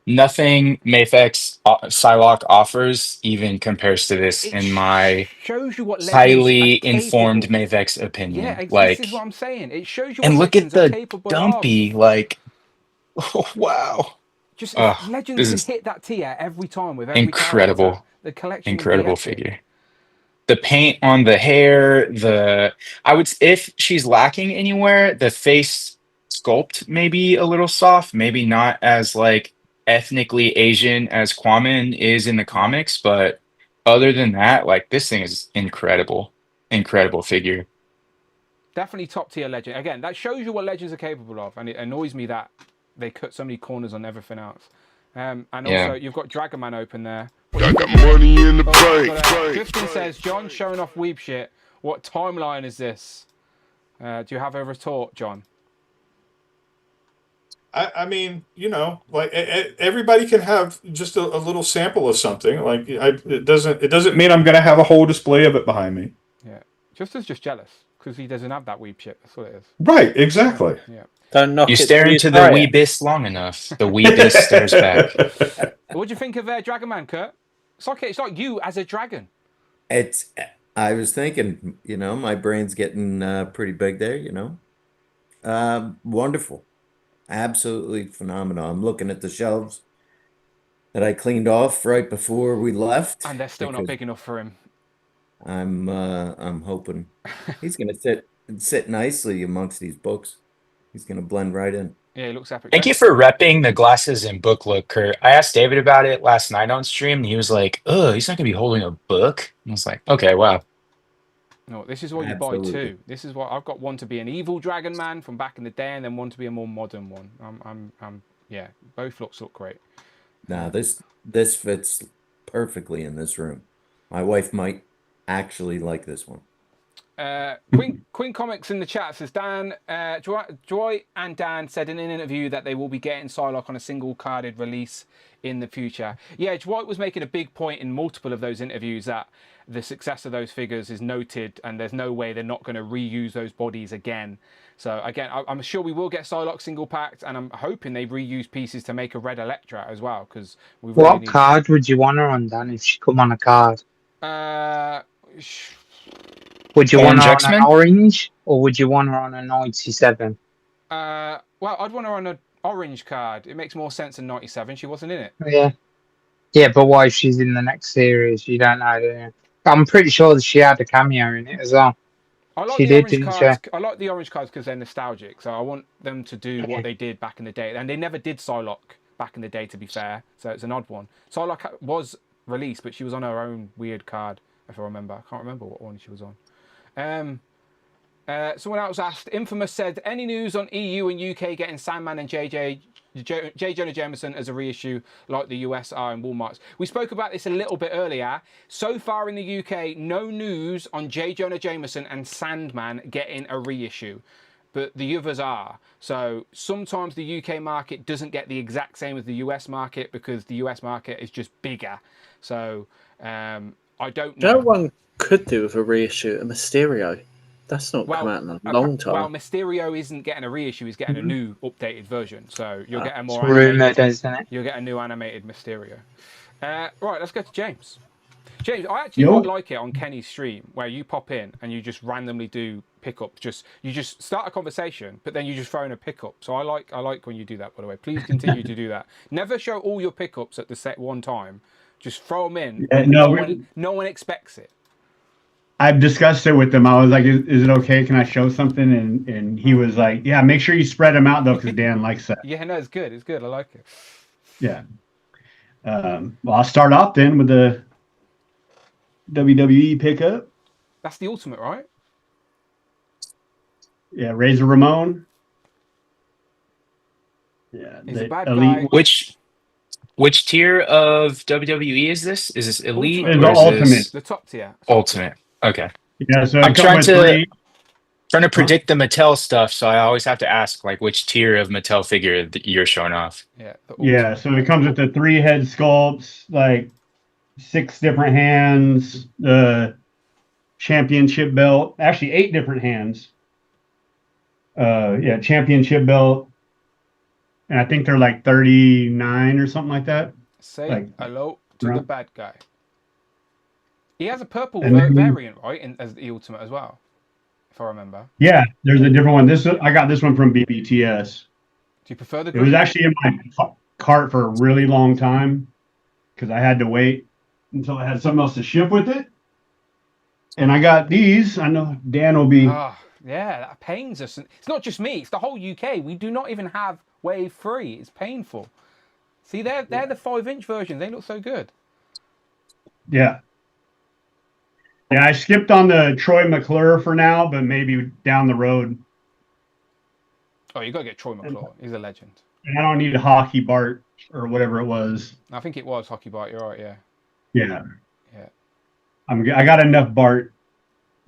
nothing Mafex Psylocke offers even compares to this in my shows you what highly informed Mafex opinion. Yeah, like, this is what I'm saying. It shows you and what look at Legends the dumpy, like, oh, wow. Just Legends can hit that tier every time with every incredible. Character. The collection, incredible figure. The paint on the hair, if she's lacking anywhere, the face sculpt maybe a little soft, maybe not as like ethnically Asian as Kwame is in the comics, but other than that, like this thing is incredible figure. Definitely top tier Legend. Again, that shows you what Legends are capable of, and it annoys me that they cut so many corners on everything else. And also you've got Dragon Man open there. I got money in the bank. Justin says, John showing off weeb shit. What timeline is this? Do you have a retort, John? I mean, like everybody can have just a little sample of something. Like it doesn't mean I'm going to have a whole display of it behind me. Yeah, Justin's just jealous because he doesn't have that weeb shit. That's what it is. Right, exactly. Yeah. Don't knock you stare into the weebist long enough, the weebist stares back. What do you think of Dragon Man, Kurt? It's like you as a dragon. It's I was thinking, my brain's getting pretty big there, Wonderful. Absolutely phenomenal. I'm looking at the shelves that I cleaned off right before we left. And they're still not big enough for him. I'm hoping he's gonna sit nicely amongst these books. He's gonna blend right in. Yeah, he looks epic. Thank you for repping the glasses and book look, Kurt. I asked David about it last night on stream, and he was like, "Oh, he's not gonna be holding a book." I was like, "Okay, wow." No, this is what you buy too. This is what I've got. One to be an evil dragon man from back in the day, and then one to be a more modern one. Yeah, both looks look great. Now this fits perfectly in this room. My wife might actually like this one. Queen Comics in the chat says Dan, Joy and Dan said in an interview that they will be getting Psylocke on a single carded release in the future. Yeah, Dwight was making a big point in multiple of those interviews that the success of those figures is noted, and there's no way they're not going to reuse those bodies again. So again, I'm sure we will get Psylocke single packed, and I'm hoping they reuse pieces to make a red Elektra as well, because we really What card would you want her on, Dan, if she come on a card? Would you want her on an orange, or would you want her on a 97? Well, I'd want her on an orange card. It makes more sense than 97. She wasn't in it. Yeah. Yeah, but what if she's in the next series? You don't know, do you? I'm pretty sure that she had a cameo in it as well. I like She the did, orange didn't cards. she? I like the orange cards because they're nostalgic. So I want them to do what they did back in the day, and they never did Psylocke back in the day, to be fair. So it's an odd one. Psylocke was released, but she was on her own weird card, if I remember. I can't remember what one she was on. Someone else asked, Infamous said, any news on EU and UK getting Sandman and J. Jonah Jameson as a reissue like the US are in Walmarts? We spoke about this a little bit earlier. So far in the UK, no news on J. Jonah Jameson and Sandman getting a reissue, but the others are. So sometimes the UK market doesn't get the exact same as the US market because the US market is just bigger. So I don't know. No one could do with a reissue, a Mysterio. That's not come out in a long time. Well, Mysterio isn't getting a reissue; he's getting a new, updated version. So you'll get a more rumored, isn't it? You'll get a new animated Mysterio. Right, let's go to James. James, I actually quite like it on Kenny's stream where you pop in and you just randomly do pickups. You just start a conversation, but then you just throw in a pickup. So I like when you do that. By the way, please continue to do that. Never show all your pickups at the set one time. Just throw them in. Yeah, no one expects it. I've discussed it with him. I was like, is it okay? Can I show something? And he was like, yeah, make sure you spread them out, though, because Dan likes that. Yeah, no, it's good. It's good. I like it. Yeah. Well, I'll start off then with the WWE pickup. That's the Ultimate, right? Yeah, Razor Ramon. Yeah, he's a bad Elite. guy. Which tier of WWE is this? Is this Elite? Ultimate. Or is Ultimate. this The top tier. Ultimate. Okay. Yeah, so I'm trying to predict the Mattel stuff, so I always have to ask like which tier of Mattel figure that you're showing off. Yeah, so it comes with the 3 head sculpts, like 6 different hands, the championship belt, actually 8 different hands. Yeah, championship belt. And I think they're like 39 or something like that. Say hello to the bad guy. He has a purple then- variant, right, as the Ultimate as well, if I remember. Yeah, there's a different one. I got this one from BBTS. Do you prefer the It green? was actually in my cart for a really long time because I had to wait until I had something else to ship with it. And I got these. I know Dan will be. Yeah, that pains us. It's not just me; it's the whole UK. We do not even have Wave 3. It's painful. See, they're the 5-inch versions. They look so good. Yeah. Yeah, I skipped on the Troy McClure for now, but maybe down the road. Oh, you got to get Troy McClure. He's a legend. And I don't need a Hockey Bart or whatever it was. I think it was Hockey Bite. You're right. Yeah. Yeah. Yeah. I got enough Bart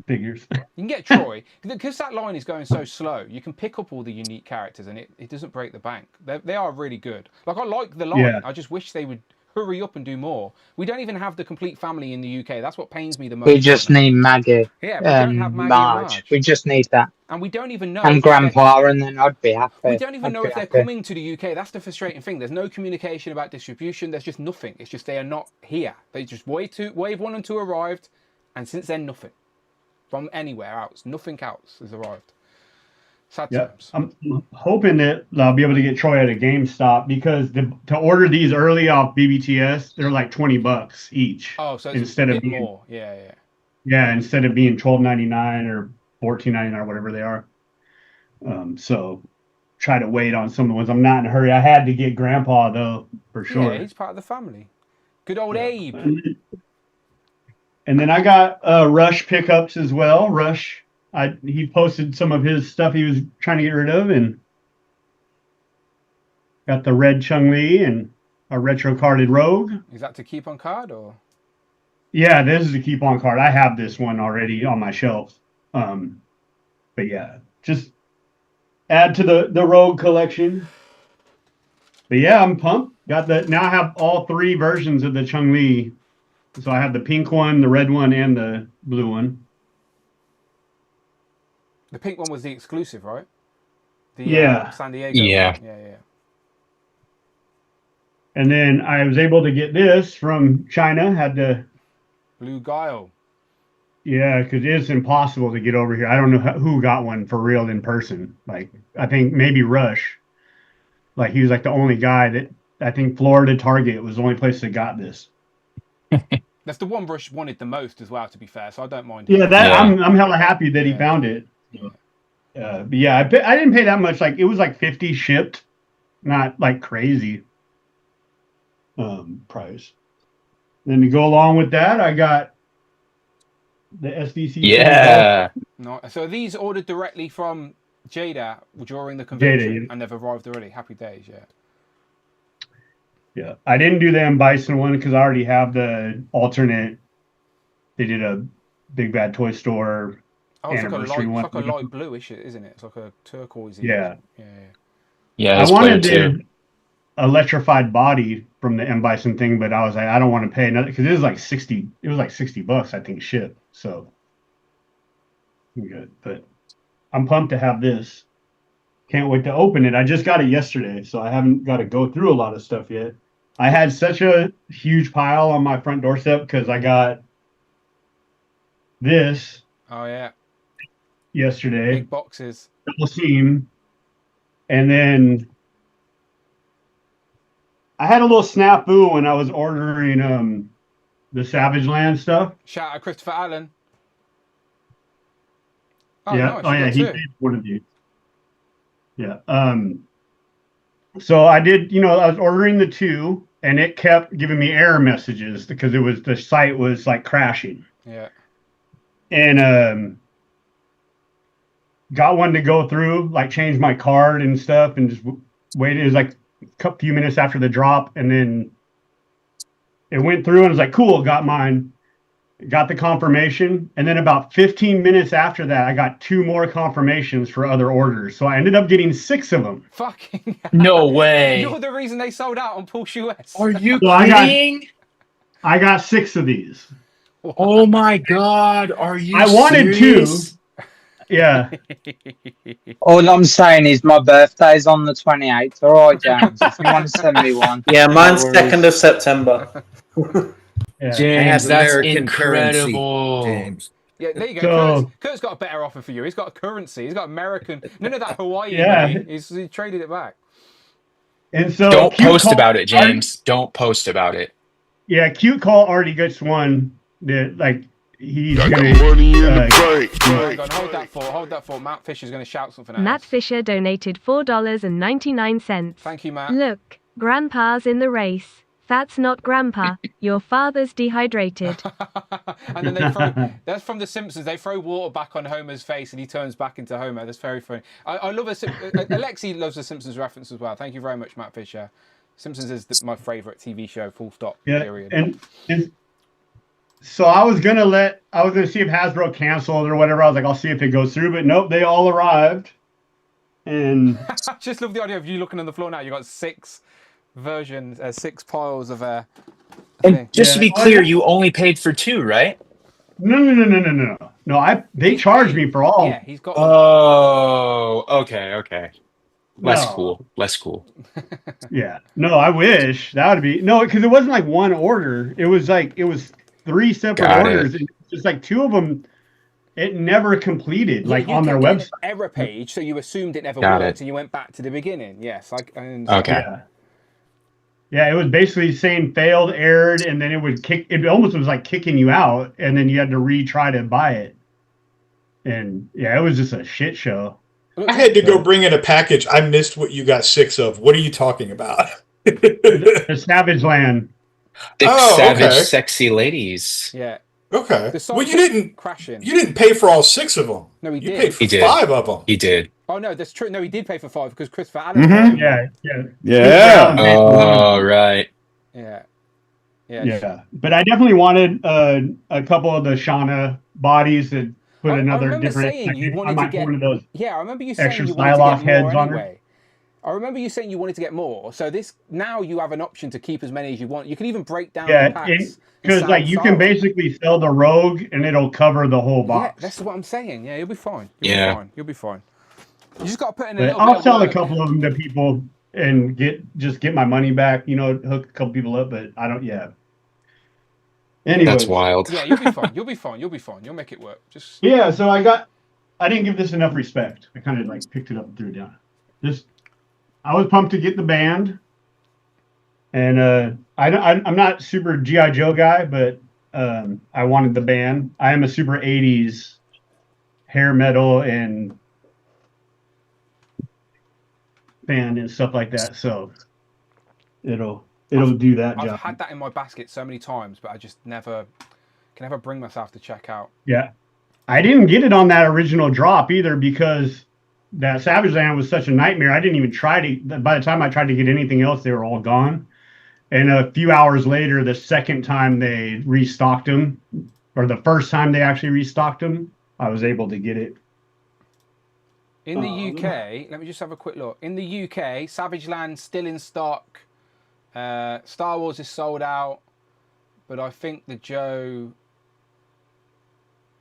figures. You can get Troy because that line is going so slow. You can pick up all the unique characters, and it doesn't break the bank. They are really good. Like I like the line. Yeah. I just wish they would hurry up and do more. We don't even have the complete family in the UK. That's what pains me the most. We just need Maggie. Yeah, we don't have Maggie and Marge. We just need that. And we don't even know. And Grandpa, and then I'd be happy. We don't even I'd know be if they're happy. coming to the UK. That's the frustrating thing. There's no communication about distribution. There's just nothing. It's just they are not here. They just wave 1 and 2 arrived, And since then, nothing. From anywhere else. Nothing else has arrived. Sad Yeah, times. I'm hoping that I'll be able to get Troy at a GameStop because to order these early off BBTS, they're like $20 each. Oh, so it's instead a of bit being, more. Yeah. yeah, instead of being $12.99 or $14.99 or whatever they are. So try to wait on some of the ones. I'm not in a hurry. I had to get Grandpa though for sure. Yeah, he's part of the family. Good old Yeah. Abe. And then I got Rush pickups as well. Rush, he posted some of his stuff he was trying to get rid of, and got the red Chung-Li and a retro carded Rogue. Is that to keep on card or? Yeah, this is a keep on card. I have this one already on my shelf. But yeah, just add to the Rogue collection. But yeah, I'm pumped. Now I have all 3 versions of the Chung-Li. So I have the pink one, the red one, and the blue one. The pink one was the exclusive, right? Yeah. San Diego. Yeah. One. Yeah. And then I was able to get this from China. Had to. Blue Guile. Yeah, because it's impossible to get over here. I don't know who got one for real in person. Like, I think maybe Rush. Like, he was like the only guy that I think Florida Target was the only place that got this. That's the one Rush wanted the most as well, to be fair. So I don't mind. Yeah, I'm hella happy that he found it. But yeah, I didn't pay that much. Like, it was like 50 shipped, not like crazy price. Then to go along with that, I got the SDC. Yeah. No, so are these ordered directly from Jada during the convention and they've arrived already? Happy days, yeah. Yeah, I didn't do the M. Bison one because I already have the alternate. They did a Big Bad Toy Store anniversary one. It's like a light bluish, isn't it? It's like a turquoise. Yeah. Yeah, I wanted the electrified body from the M. Bison thing, but I was like, I don't want to pay another because it was like $60, I think, ship. So good, but I'm pumped to have this. Can't wait to open it. I just got it yesterday, so I haven't got to go through a lot of stuff yet. I had such a huge pile on my front doorstep because I got this. Oh yeah. Yesterday. Big boxes. Double seam. And then I had a little snafu when I was ordering the Savage Land stuff. Shout out Christopher Allen. Oh, yeah. Nice. He paid one of you. Yeah. So I did, I was ordering the 2 and it kept giving me error messages because the site was like crashing. Yeah. And got one to go through, like change my card and stuff and just waited. It was like a few minutes after the drop and then it went through and I was like, cool, got mine. Got the confirmation, and then about 15 minutes after that, I got 2 more confirmations for other orders. So I ended up getting 6 of them. Fucking no way! You're the reason they sold out on Porsche US. Are you kidding? I got 6 of these. Oh my god! Are you? I wanted serious? 2. Yeah. All I'm saying is my birthday's on the 28th. All right, James. If you want to send me one. Yeah, mine's 2nd of September. Yeah. James, that's American incredible. Currency, James. Yeah, there you go. So, Kurt's got a better offer for you. He's got a currency. He's got American. None of that Hawaii Yeah. money. He traded it back. And so Don't Cute post Call about it, James. Don't post about it. Yeah, Cute Call already gets one that like he's I got gonna money in the bank. Hang on, hold that for. Matt Fisher's going to shout something else. Matt Fisher donated $4.99. Thank you, Matt. Look, Grandpa's in the race. That's not Grandpa. Your father's dehydrated. And then they throw. That's from The Simpsons. They throw water back on Homer's face, and he turns back into Homer. That's very funny. I love Alexi loves the Simpsons reference as well. Thank you very much, Matt Fisher. Simpsons is my favorite TV show. Full stop. Yeah, Period. and so I was gonna see if Hasbro canceled or whatever. I was like, I'll see if it goes through, but nope, they all arrived. And I just love the idea of you looking on the floor now. You got 6 versions, 6 piles of And just to be clear, you only paid for 2, right? No. They charged me for all. Yeah, he's got. Oh, okay. Less cool. Yeah. No, I wish that would be because it wasn't like one order. It was 3 separate orders. just like two of them, it never completed, Yeah, like you on their kept getting website. an error page, so you assumed it never Got worked, it. and you went back to the beginning. Yes, I understand. Okay. Yeah, it was basically saying failed, errored, and then it would kick. It almost was like kicking you out, and then you had to retry to buy it. And yeah, it was just a shit show. I had to go bring in a package. I missed what you got 6 of. What are you talking about? The Savage Land. Six Oh, savage, okay. sexy ladies. Yeah. Okay. The song Well, was you didn't crashing. You didn't pay for all 6 of them. No, he You did. paid for He did. 5 of them. He did. Oh no, that's true. No, he did pay for 5 because Christopher Allen. Mhm. Yeah. Oh, right. Yeah. Yeah, but I definitely wanted a couple of the Shauna bodies that put I another remember different. saying you I wanted might to put get. one of those Yeah, I remember you saying extra you wanted to Psylocke get more heads on her. anyway. I remember you saying you wanted to get more. So this now you have an option to keep as many as you want. You can even break down the Yeah, packs. because like you can basically sell the Rogue and it'll cover the whole Yeah, box. that's what I'm saying. Yeah, you'll be fine. You'll Yeah. be fine. You'll be fine. You just got to put in a But little I'll bit sell of a work. couple of them to people and get my money back. You know, hook a couple people up, but I don't. Yeah. Anyways, That's wild. Yeah, you'll be fine. You'll be fine. You'll be fine. You'll make it work. Just Yeah, so I didn't give this enough respect. I kind of like picked it up and threw it down. I was pumped to get the band, and I'm not super GI Joe guy, but I wanted the band. I am a super '80s hair metal and band and stuff like that. So it'll do that I've job. had that in my basket so many times, but I just can never bring myself to check out. Yeah. I didn't get it on that original drop either because that Savage Land was such a nightmare. I didn't even try to. By the time I tried to get anything else, they were all gone. And a few hours later, the second time they restocked them, or the first time they actually restocked them, I was able to get it. In the UK, let me just have a quick look. In the UK, Savage Land still in stock. Star Wars is sold out, but I think the Joe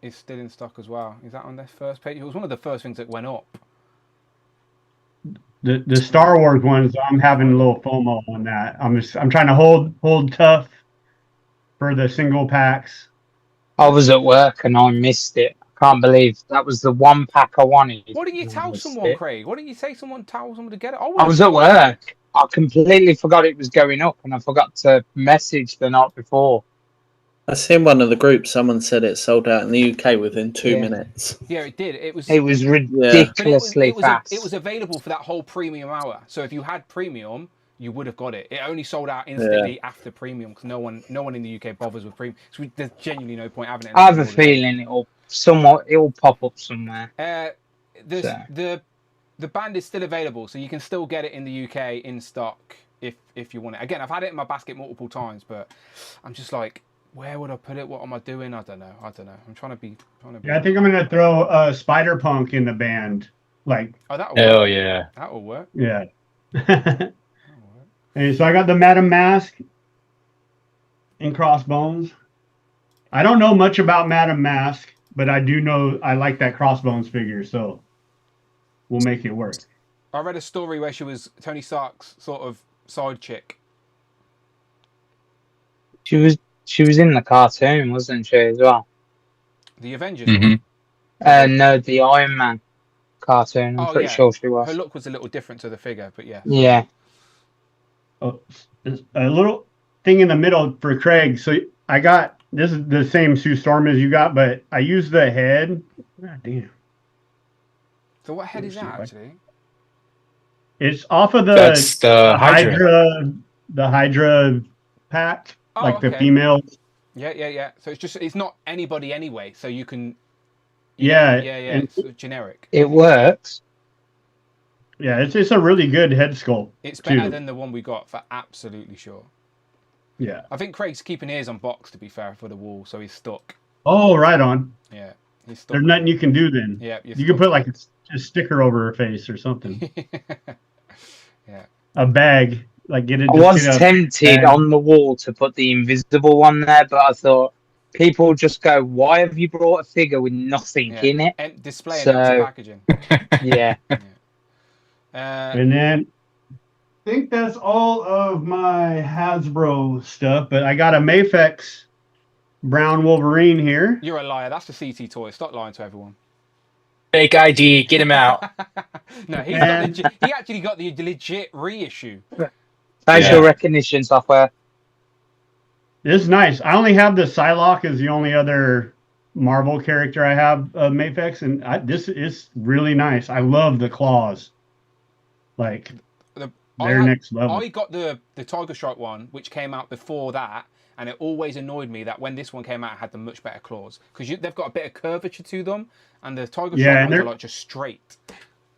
is still in stock as well. Is that on their first page? It was one of the first things that went up. The Star Wars ones, I'm having a little FOMO on that. I'm trying to hold tough for the single packs. I was at work and I missed it. I can't believe that was the one pack I wanted. Why didn't you tell someone, Craig? Why didn't you say tell someone to get it? I was at work. I completely forgot it was going up, and I forgot to message the night before. I seen one of the groups. Someone said it sold out in the UK within 2 minutes. Yeah, it did. It was ridiculously fast. It was available for that whole premium hour. So if you had premium, you would have got it. It only sold out instantly after premium because no one in the UK bothers with premium. So there's genuinely no point having it. I have a feeling it will pop up somewhere. The band is still available, so you can still get it in the UK in stock if you want it. Again, I've had it in my basket multiple times, but I'm just like, where would I put it? What am I doing? I don't know. I'm trying to be. Yeah, I think I'm gonna throw Spider Punk in the band. Like, that'll work. Oh yeah, that'll work. Yeah. And so I got the Madam Mask and Crossbones. I don't know much about Madam Mask, but I do know I like that Crossbones figure, so we'll make it work. I read a story where she was Tony Stark's sort of side chick. She was in the cartoon, wasn't she, as well? The Avengers. No, the Iron Man cartoon. I'm pretty sure she was. Her look was a little different to the figure, but yeah. Yeah. Oh, a little thing in the middle for Craig. So I got this is the same Sue Storm as you got, but I used the head. God damn. So what head is that actually? It's off of That's the Hydra. The Hydra pack, the females. Yeah. So it's not anybody anyway. So you can. Yeah. It's sort of generic. It works. Yeah, it's a really good head sculpt. It's better than the one we got for absolutely sure. Yeah. I think Craig's keeping his on box to be fair for the wall, so he's stuck. Oh, right on. Yeah, he's stuck. There's nothing you can do then. Yeah, you can put like a sticker over her face or something. Yeah. A bag, like get it. I was tempted on the wall to put the invisible one there, but I thought people just go, "Why have you brought a figure with nothing in it?" And displaying empty packaging. Yeah. And then I think that's all of my Hasbro stuff, but I got a Mafex brown Wolverine here. You're a liar. That's the CT toy. Stop lying to everyone. Fake ID. Get him out. No, he actually got the legit reissue. Facial recognition software. This is nice. I only have the Psylocke as the only other Marvel character I have of Mafex, and this is really nice. I love the claws. Like, they're next level. I got the Tiger Strike one, which came out before that, and it always annoyed me that when this one came out, it had the much better claws. Because they've got a bit of curvature to them, and the Tiger Strike ones are like just straight.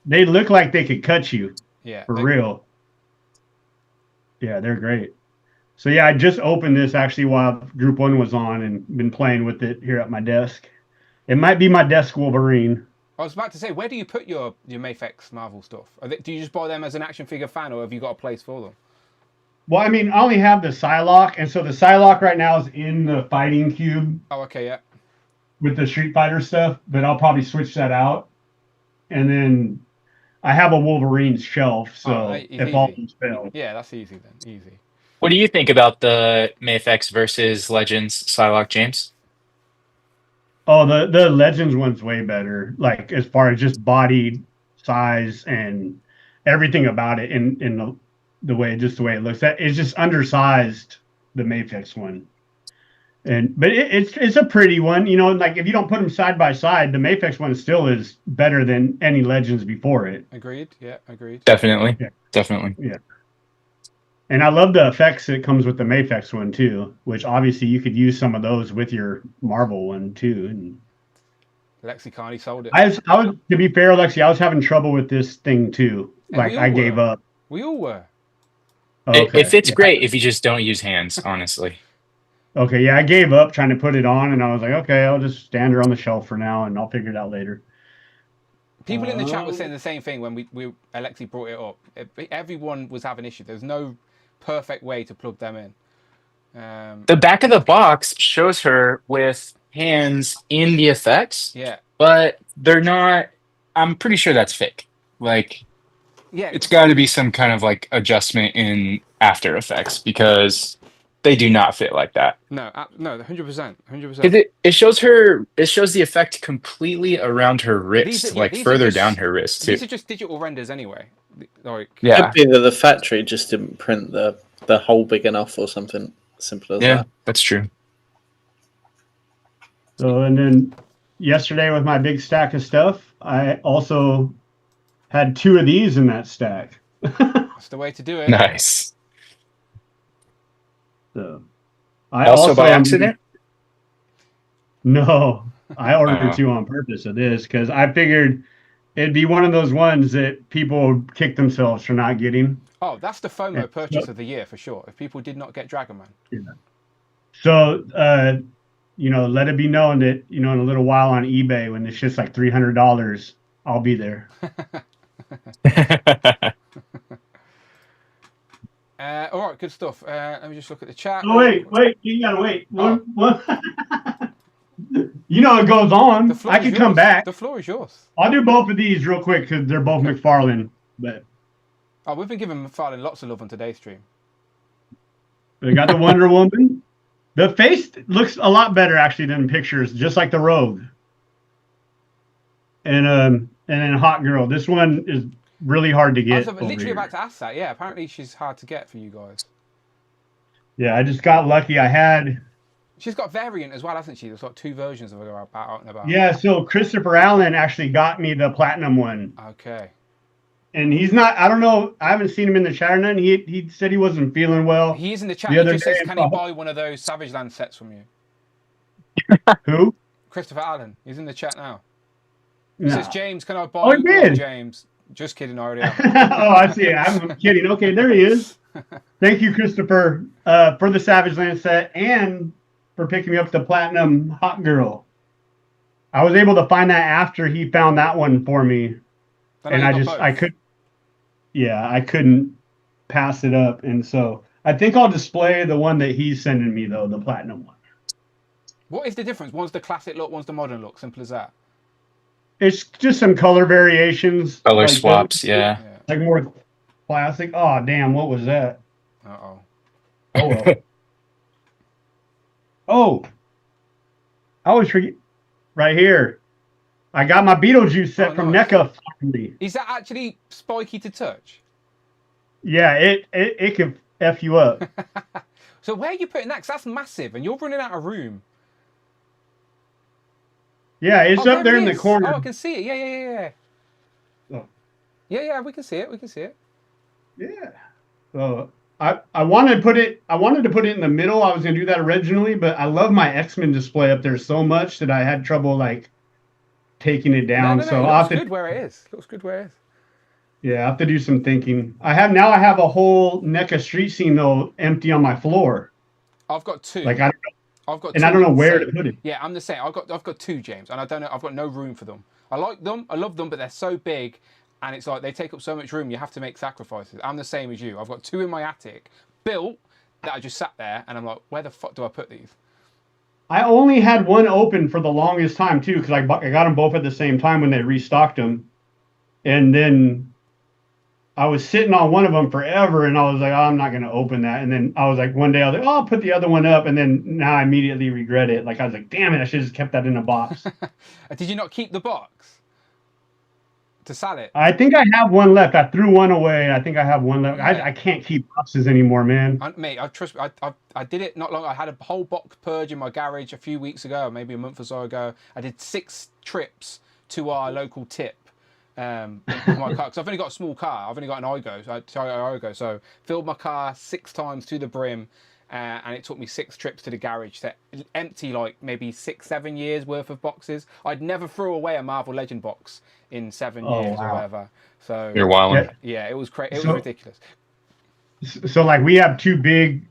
They look like they could cut you. Yeah. For real. Yeah, they're great. So yeah, I just opened this actually while Group 1 was on and been playing with it here at my desk. It might be my desk Wolverine. I was about to say, where do you put your Mafex Marvel stuff? Do you just buy them as an action figure fan, or have you got a place for them? Well, I mean, I only have the Psylocke, and so the Psylocke right now is in the fighting cube. Oh, okay, yeah. With the Street Fighter stuff, but I'll probably switch that out. And then I have a Wolverine shelf, so if all these fail. Yeah, that's easy then. Easy. What do you think about the Mafex versus Legends Psylocke, James? Oh, the Legends one's way better. Like as far as just body size and everything about it, in the way the way it looks. It's just undersized, the Mafex one. But it's a pretty one, you know. Like if you don't put them side by side, the Mafex one still is better than any Legends before it. Agreed. Yeah, agreed. Definitely. Yeah. Definitely. Yeah. And I love the effects that comes with the Mafex one too, which obviously you could use some of those with your Marvel one too. And Lexicon, he sold it. I was, to be fair, Lexi, I was having trouble with this thing too. Like I gave up. We all were. Okay. It fits great if you just don't use hands, honestly. Okay, yeah, I gave up trying to put it on, and I was like, okay, I'll just stand her on the shelf for now, and I'll figure it out later. People in the chat were saying the same thing when Alexi brought it up. Everyone was having issues. There's no perfect way to plug them in. The back of the box shows her with hands in the effects. Yeah. But they're not. I'm pretty sure that's fake. Like, yeah, it's got to be some kind of like adjustment in After Effects because they do not fit like that. No, 100%, 100%. It shows her. It shows the effect completely around her wrist, further down her wrist too. These are just digital renders anyway. Like, yeah, could be that the factory just didn't print the hole big enough or something simple as that. Yeah, that's true. So, and then yesterday with my big stack of stuff, I also had 2 of these in that stack. That's the way to do it. Nice. So, I also by accident? No, I ordered 2 on purpose of this because I figured it'd be one of those ones that people would kick themselves for not getting. Oh, that's the FOMO purchase of the year for sure. If people did not get Dragon Man. Yeah. So, let it be known that, in a little while on eBay when it's just like $300, I'll be there. All right, good stuff. Let me just look at the chat. Oh, wait, you gotta wait. One. It goes on. I can come back. The floor is yours. I'll do both of these real quick because they're both McFarlane. But we've been giving McFarlane lots of love on today's stream. We got the Wonder Woman. The face looks a lot better actually than pictures, just like the Rogue. And then Hot Girl. This one is really hard to get. I was literally about to ask that. Yeah, apparently she's hard to get for you guys. Yeah, I just got lucky. She's got variant as well, hasn't she? There's like 2 versions of her out and about. Yeah, so Christopher Allen actually got me the platinum one. Okay. And he's not, I don't know, I haven't seen him in the chat or nothing. He said he wasn't feeling well. He's in the chat. He just says, can he buy one of those Savage Land sets from you? Who? Christopher Allen. He's in the chat now. He No. says, James, can I buy he did. James? Just kidding, I already have. Oh, I see. I'm kidding. Okay, there he is. Thank you, Christopher, for the Savage Land set and for picking me up the Platinum Hot Girl. I was able to find that after he found that one for me. And I couldn't pass it up. And so I think I'll display the one that he's sending me, though, the Platinum one. What is the difference? One's the classic look, one's the modern look. Simple as that. It's just some color variations. Color swaps, yeah. Like more classic. Oh, damn, what was that? Uh-oh. Oh, well. Oh, I always forget. Right here. I got my Beetlejuice set from NECA finally. Is that actually spiky to touch? Yeah, it can F you up. So where are you putting that? Because that's massive, and you're running out of room. Yeah, it's up there in the corner. Oh, I can see it. Yeah. Oh. Yeah, we can see it. We can see it. Yeah. I wanted to put it in the middle. I was gonna do that originally, but I love my X-Men display up there so much that I had trouble like taking it down. No, So it I'll looks have to, good where it is. Looks good where it is. yeah, I have to do some thinking. I have a whole NECA street scene though empty on my floor. I've got two. Like I don't don't know where to put it. Yeah, I'm the same. I've got two, James, and I don't know. I've got no room for them. I like them. I love them, but they're so big, and it's like they take up so much room. You have to make sacrifices. I'm the same as you. I've got two in my attic built that I just sat there, and I'm like, where the fuck do I put these? I only had one open for the longest time too, because I got them both at the same time when they restocked them, and then I was sitting on one of them forever, and I was like, oh, I'm not going to open that. And then I was like, one day I was like, oh, I'll put the other one up, and then now I immediately regret it. Like I was like, damn it, I should have just kept that in a box. Did you not keep the box to sell it? I think I have one left. I threw one away. I think I have one left. I can't keep boxes anymore, man. Mate, I did it not long. I had a whole box purge in my garage a few weeks ago, maybe a month or so ago. I did 6 trips to our local tip. With my car, because I've only got a small car. I've only got an Igo, so filled my car 6 times to the brim, and it took me 6 trips to the garage to empty like maybe 6-7 years worth of boxes. I'd never threw away a Marvel Legend box in 7 years or whatever. So you're wilding. Yeah, it was crazy. It was ridiculous. So like we have 2 big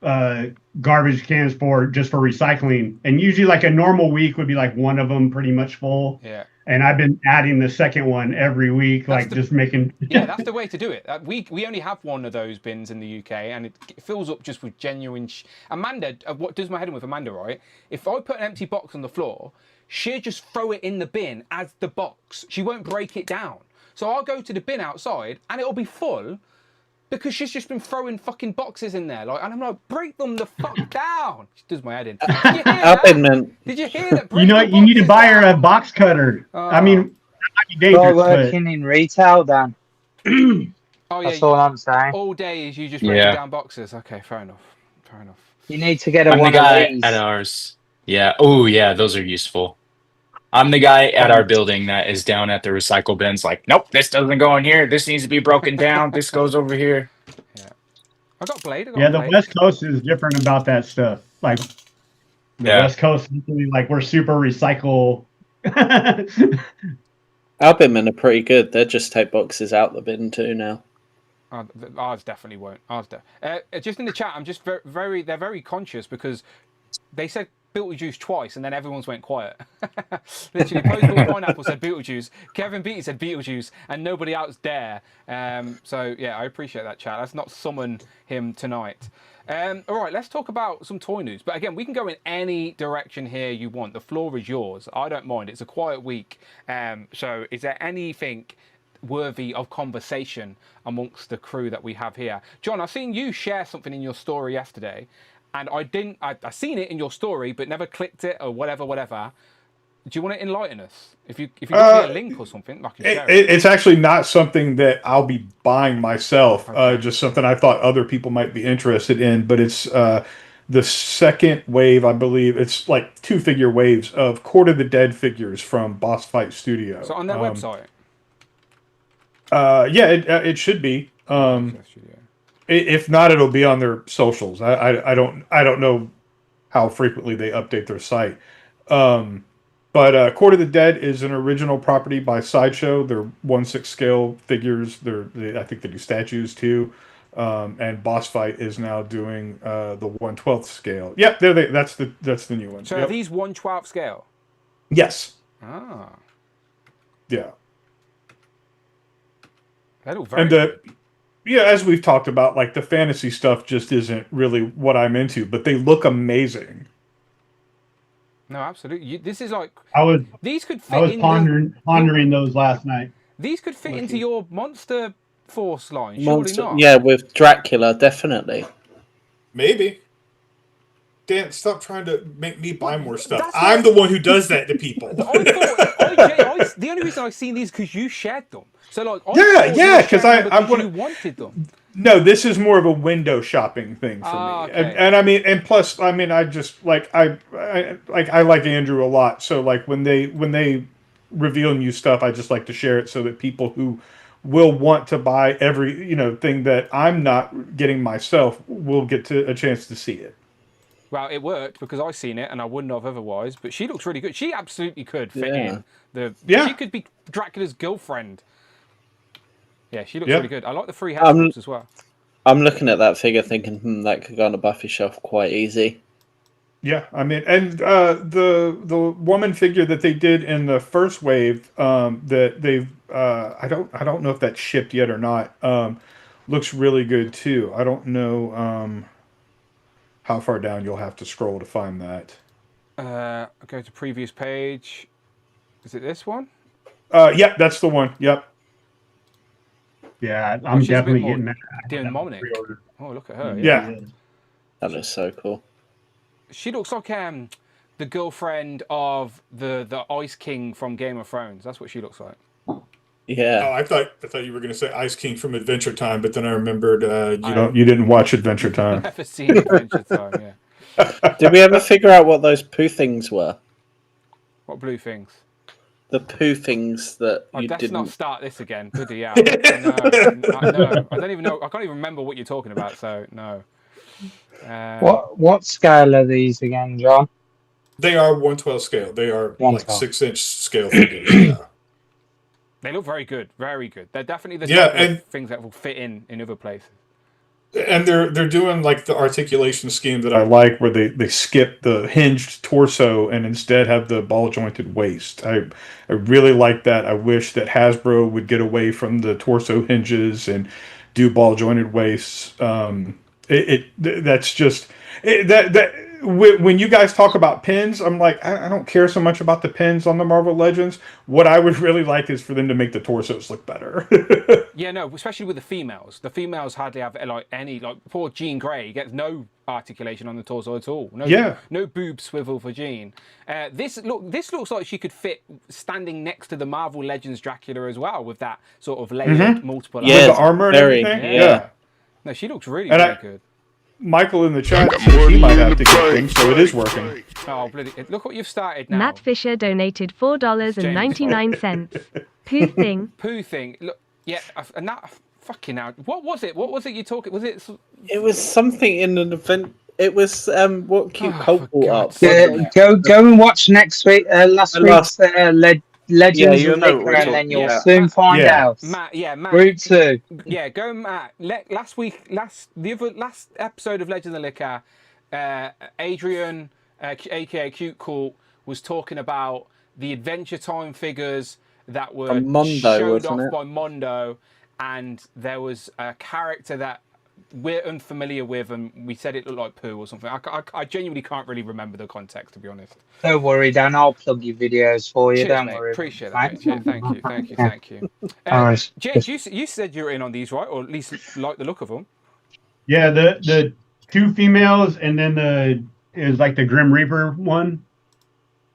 garbage cans for recycling, and usually like a normal week would be like one of them pretty much full. Yeah. And I've been adding the second one every week, just making. Yeah, that's the way to do it. We only have one of those bins in the UK, and it fills up just with genuine. Amanda, what does my head in with Amanda, right? If I put an empty box on the floor, she'll just throw it in the bin as the box. She won't break it down. So I'll go to the bin outside, and it'll be full. Because she's just been throwing fucking boxes in there, and I'm like, break them the fuck down. She does my head in. Did you hear that? Did you hear that? You need to buy her a box cutter. I mean, that might be dangerous. You're working in retail, Dan. Oh yeah, that's all I'm saying. All day is you just breaking down boxes. Okay, fair enough. You need to get I'm one the guy of these. at ours. Yeah. Oh yeah, those are useful. I'm the guy at our building that is down at the recycle bins. Like, nope, this doesn't go in here. This needs to be broken down. This goes over here. Yeah, I got Blade. The West Coast is different about that stuff. Like, the West Coast, like we're super recycle. Our binmen are pretty good. They just take boxes out the bin too now. Ours definitely won't. Just in the chat, I'm just very. They're very conscious because they said Beetlejuice twice, and then everyone's went quiet. Literally, Postable Pineapple said Beetlejuice, Kevin Beatty said Beetlejuice, and nobody else dare. So yeah, I appreciate that, chat. Let's not summon him tonight. All right, let's talk about some toy news. But again, we can go in any direction here you want. The floor is yours. I don't mind. It's a quiet week. So is there anything worthy of conversation amongst the crew that we have here? John, I've seen you share something in your story yesterday. And I seen it in your story, but never clicked it or whatever. Do you want to enlighten us? If you give me a link or something, I can share it. It's actually not something that I'll be buying myself. Just something I thought other people might be interested in. But it's the second wave, I believe. It's like 2-figure waves of Court of the Dead figures from Boss Fight Studio. So on their website. Yeah, it should be. If not, it'll be on their socials. I don't know how frequently they update their site. But Court of the Dead is an original property by Sideshow. They're 1/6 scale figures. I think they do statues too. And Boss Fight is now doing the 1/12 scale. Yep, that's the new one. So are these 1/12 scale? Yes. Ah. Yeah. They look very yeah, as we've talked about, like the fantasy stuff just isn't really what I'm into, but they look amazing. No, absolutely. This is like these could fit. I was pondering those last night. These could fit into your Monster Force line, surely not? Yeah, with Dracula, definitely. Maybe. Dan, stop trying to make me buy more stuff. I'm the one who does that to people. The only reason I've seen these because you shared them. So like, Yeah, because you wanted them. No, this is more of a window shopping thing for me, okay. and I mean, and plus, I mean, I just like I like Andrew a lot. So like when they reveal new stuff, I just like to share it so that people who will want to buy every thing that I'm not getting myself will get a chance to see it. Well, it worked because I seen it and I wouldn't have otherwise. But she looks really good. She absolutely could fit in She could be Dracula's girlfriend. Yeah, she looks really good. I like the free headsculpts as well. I'm looking at that figure thinking that could go on a Buffy shelf quite easy. Yeah, I mean, and the woman figure that they did in the first wave that they've I don't know if that's shipped yet or not. Looks really good too. I don't know how far down you'll have to scroll to find that. Go to previous page. Is it this one? Yep, that's the one. Yep. Yeah, I'm definitely getting that. Demonic. Oh, look at her. Yeah. That looks so cool. She looks like the girlfriend of the Ice King from Game of Thrones. That's what she looks like. Yeah. Oh, I thought you were going to say Ice King from Adventure Time, but then I remembered you didn't watch Adventure Time. Never seen Adventure Time. Yeah. Did we ever figure out what those poo things were? What blue things? The poo things that you let's didn't. not start this again. Bloody hell. No. I don't even know. I can't even remember what you're talking about. So no. What scale are these again, John? They are 1/12 scale. They are 1/12. like 6-inch scale figures. Yeah. They look very good. Very good. They're definitely the type of things that will fit in other places. And they're doing like the articulation scheme that I like where they skip the hinged torso and instead have the ball jointed waist. I really like that. I wish that Hasbro would get away from the torso hinges and do ball jointed waists. That's just when you guys talk about pins, I'm like, I don't care so much about the pins on the Marvel Legends. What I would really like is for them to make the torsos look better. Yeah, no, especially with the females. The females hardly have any poor Jean Grey gets no articulation on the torso at all. No boob swivel for Jean. This looks like she could fit standing next to the Marvel Legends Dracula as well with that sort of layered multiple. With the armor and everything. Yeah. No, she looks really good. Michael in the chat said he might have to get them, so it is working. Oh, bloody! Look what you've started now. Matt Fisher donated $4.99. Poo thing. Poo thing. Look, yeah, and that fucking out. What was it? What was it you talking? Was it? It was something in an event. It was what Cute Cult brought up. Go and watch last week's Legends of Liquor, and then you'll soon find out. Matt, Group 2. Yeah, go Matt. Last episode of Legends of Liquor, Adrian, aka Cute Cult, was talking about the Adventure Time figures that were showed off by Mondo, and there was a character that we're unfamiliar with, and we said it looked like poo or something. I genuinely can't really remember the context, to be honest. Don't worry, Dan. I'll plug your videos for you. Cheers, Don't mate. worry. Appreciate that, mate. Cheers. Thank you. Alright. James, you said you were in on these, right? Or at least like the look of them. Yeah, the two females, and then it was like the Grim Reaper one.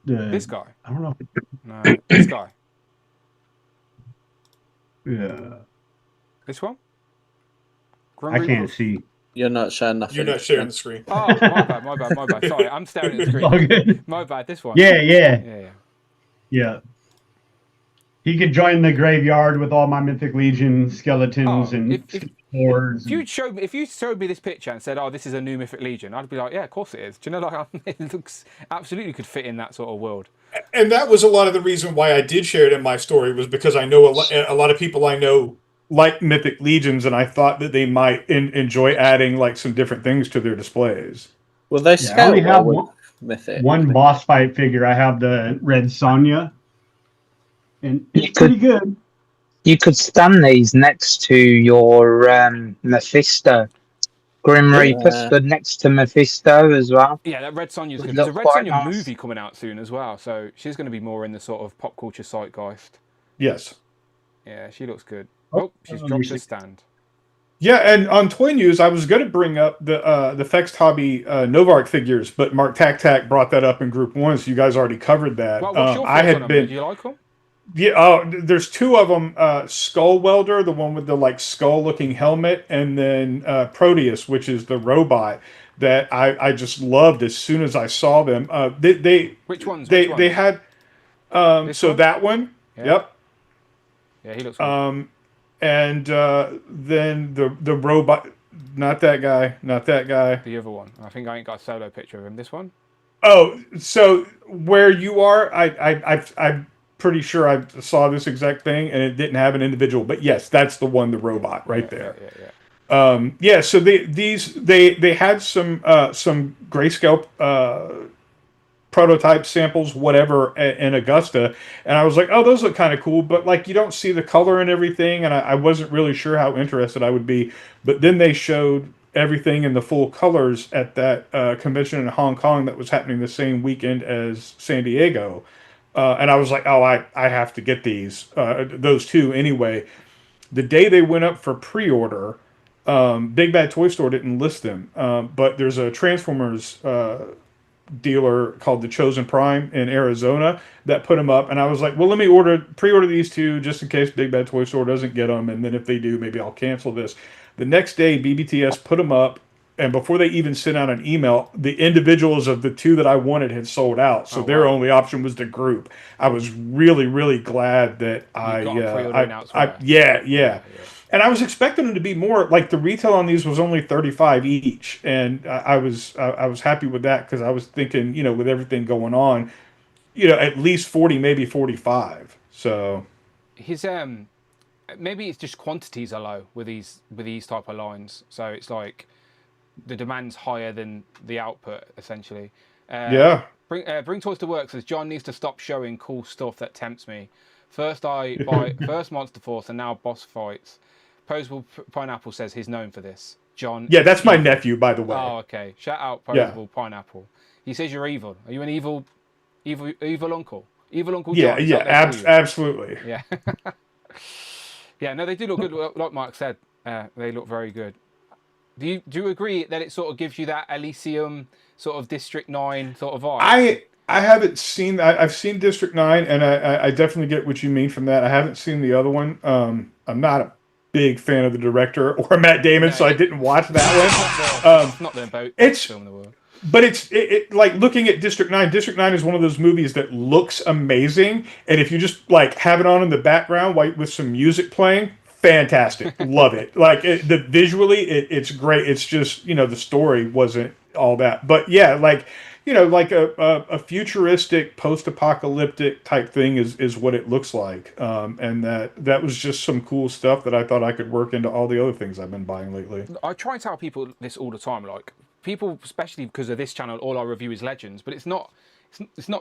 This guy. I don't know. No, this guy. Yeah. This one. I can't see. You're not showing nothing. You're not sharing the screen. Oh, my bad. Sorry, I'm staring at the screen. My bad. This one. Yeah. He could join the graveyard with all my Mythic Legion skeletons and swords. If you showed me this picture and said, "Oh, this is a new Mythic Legion," I'd be like, "Yeah, of course it is." Do you know, it looks absolutely could fit in that sort of world. And that was a lot of the reason why I did share it in my story, was because I know a lot of people I know like Mythic Legions, and I thought that they might enjoy adding like some different things to their displays. Well, they I only have Mythic. one boss fight figure. I have the Red Sonja, and it's pretty good. You could stand these next to your Mephisto. Grim Reaper stood next to Mephisto as well. Yeah, that Red Sonja's good. There's a Red Sonja movie coming out soon as well, so she's going to be more in the sort of pop culture zeitgeist. Yes. Yeah, she looks good. Oh, she's dropped the stand. Yeah, and on Toy News, I was going to bring up the Fext Hobby Novark figures, but Mark Tac brought that up in Group 1, so you guys already covered that. Well, what's your I thoughts had on them? been, Do you like them? yeah, there's two of them, Skull Welder, the one with the like skull-looking helmet, and then Proteus, which is the robot that I just loved as soon as I saw them. Which ones? They had so one? that one, Yeah. yep. Yeah, he looks good. And then the robot, not that guy. The other one. I think I ain't got a solo picture of him. This one? Oh, so where you are, I'm pretty sure I saw this exact thing, and it didn't have an individual. But yes, that's the one, the robot right there. Yeah. So they had some grayscale prototype samples, whatever, in Augusta, and I was like, oh, those look kind of cool, but like you don't see the color and everything, and I wasn't really sure how interested I would be. But then they showed everything in the full colors at that convention in Hong Kong that was happening the same weekend as San Diego, and I was like, oh, I have to get those two anyway. The day they went up for pre-order, Big Bad Toy Store didn't list them, but there's a Transformers dealer called the Chosen Prime in Arizona that put them up, and I was like, well, let me pre-order these two just in case Big Bad Toy Store doesn't get them, and then if they do, maybe I'll cancel this. The next day, BBTS put them up, and before they even sent out an email, the individuals of the two that I wanted had sold out, so their only option was to group. I was really, really glad that yeah. And I was expecting them to be more, like the retail on these was only $35 each, and I was happy with that because I was thinking, with everything going on, at least 40, maybe 45. So his maybe it's just quantities are low with these type of lines, so it's like the demand's higher than the output essentially. Yeah. Bring Toys to Work says John needs to stop showing cool stuff that tempts me. First I buy first Monster Force and now boss fights. Posable Pineapple says he's known for this. John. Yeah, that's my nephew, by the way. Oh, okay. Shout out Posable Pineapple. He says you're evil. Are you an evil uncle? Evil Uncle John? Yeah, absolutely. Yeah. Yeah, no, they do look good. Like Mark said, they look very good. Do you agree that it sort of gives you that Elysium sort of District 9 sort of vibe? I haven't seen that. I've seen District 9, and I definitely get what you mean from that. I haven't seen the other one. I'm not a big fan of the director or Matt Damon, so I didn't watch that one. It's not the best film in the world. But it's like looking at District 9. District 9 is one of those movies that looks amazing, and if you just like have it on in the background with some music playing, fantastic. Love it. Like visually, it's great. It's just the story wasn't all that, but yeah, like like a futuristic post-apocalyptic type thing is what it looks like, and that was just some cool stuff that I thought I could work into all the other things I've been buying lately. I try and tell people this all the time, like people, especially because of this channel, all I review is Legends, but it's not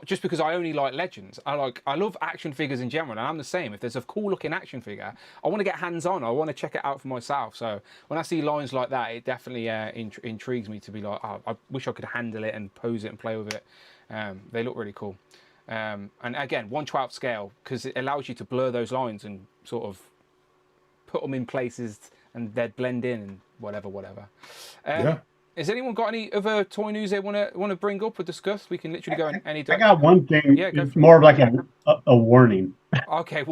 just because I only like Legends. I love action figures in general, and I'm the same. If there's a cool looking action figure, I want to get hands on. I want to check it out for myself. So when I see lines like that, it definitely intrigues me to be like, oh, I wish I could handle it and pose it and play with it. They look really cool. And again, 1/12 scale, because it allows you to blur those lines and sort of put them in places and they'd blend in and whatever. Yeah. Has anyone got any other toy news they want to bring up or discuss? We can literally go in any direction. I got one thing. Yeah, it's more of like a warning. Okay,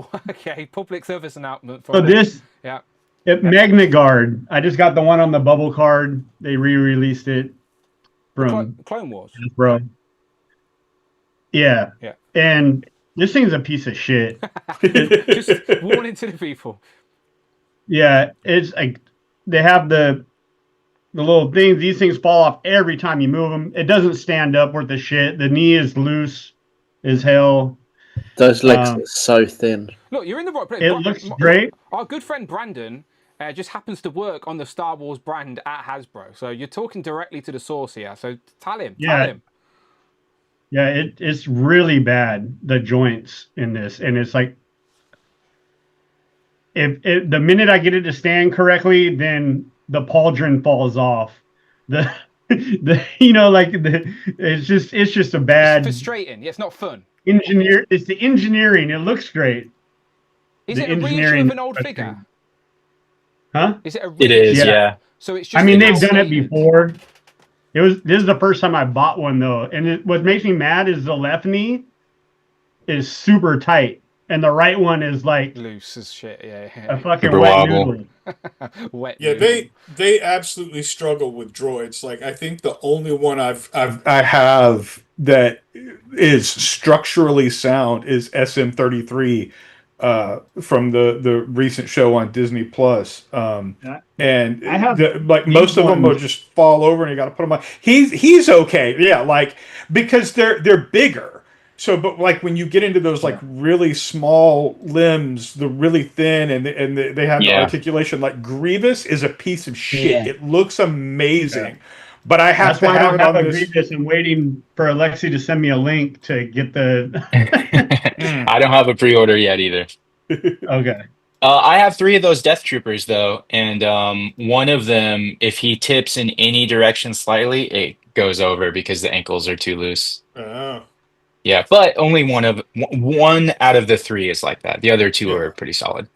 public service announcement. So this, yeah, Magnet Guard. I just got the one on the bubble card. They re-released it from Clone Wars, bro. Yeah. Yeah. And this thing's a piece of shit. Just warning to the people. Yeah, it's like they have the little things. These things fall off every time you move them. It doesn't stand up worth a shit. The knee is loose as hell. Those legs are so thin. Look, you're in the right place. It looks great. Our good friend Brandon just happens to work on the Star Wars brand at Hasbro. So you're talking directly to the source here. So tell him. Yeah, it's really bad, the joints in this. And it's like, if the minute I get it to stand correctly, then the pauldron falls off. It's just a bad. It's frustrating. Yeah, it's not fun. It's the engineering. It looks great. Is it a reissue of an old figure? Huh? Huh? Is it a It reissue? is, yeah. So it's I just mean, been they've done it outdated. before. This is the first time I bought one though, and what makes me mad is the left knee is super tight, and the right one is like Loose as shit. Yeah. a fucking Super wet wobble. noodle. Wet. Yeah, noodle. they absolutely struggle with droids. Like I think the only one I have that is structurally sound is SM33 from the recent show on Disney Plus. And I have like these most of them will ones. just fall over and you got to put them on. He's okay. Yeah. Like, because they're bigger. So, but like when you get into those like really small limbs, the really thin, and they have the Yeah. articulation. Like Grievous is a piece of shit. Yeah. It looks amazing, but I have That's to why I have don't it have on a this. Grievous. I'm waiting for Alexi to send me a link to get the. I don't have a pre-order yet either. Okay. I have 3 of those Death Troopers though, and one of them, if he tips in any direction slightly, it goes over because the ankles are too loose. Oh. Yeah, but only one out of the 3 is like that. The other 2 Yeah. are pretty solid.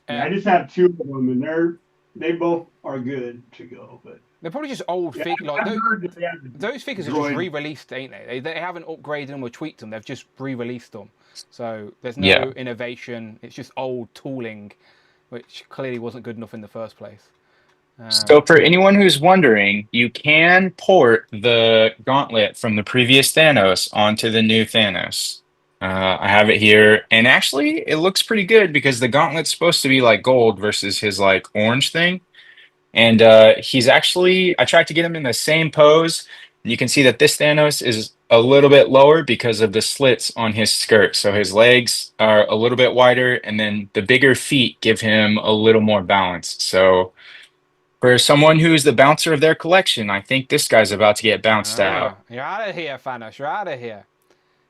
Yeah, I just have 2 of them, and they both are good to go. But They're probably just old yeah, figures. Like I've heard that they have those figures are just droid. re-released, ain't they? They haven't upgraded them or tweaked them. They've just re-released them. So there's no Yeah. innovation. It's just old tooling, which clearly wasn't good enough in the first place. So for anyone who's wondering, you can port the gauntlet from the previous Thanos onto the new Thanos. I have it here, and actually, it looks pretty good because the gauntlet's supposed to be like gold versus his like orange thing. And he's actually, I tried to get him in the same pose. You can see that this Thanos is a little bit lower because of the slits on his skirt. So his legs are a little bit wider, and then the bigger feet give him a little more balance. So for someone who's the bouncer of their collection, I think this guy's about to get bounced out. You're out of here, Thanos. You're out of here.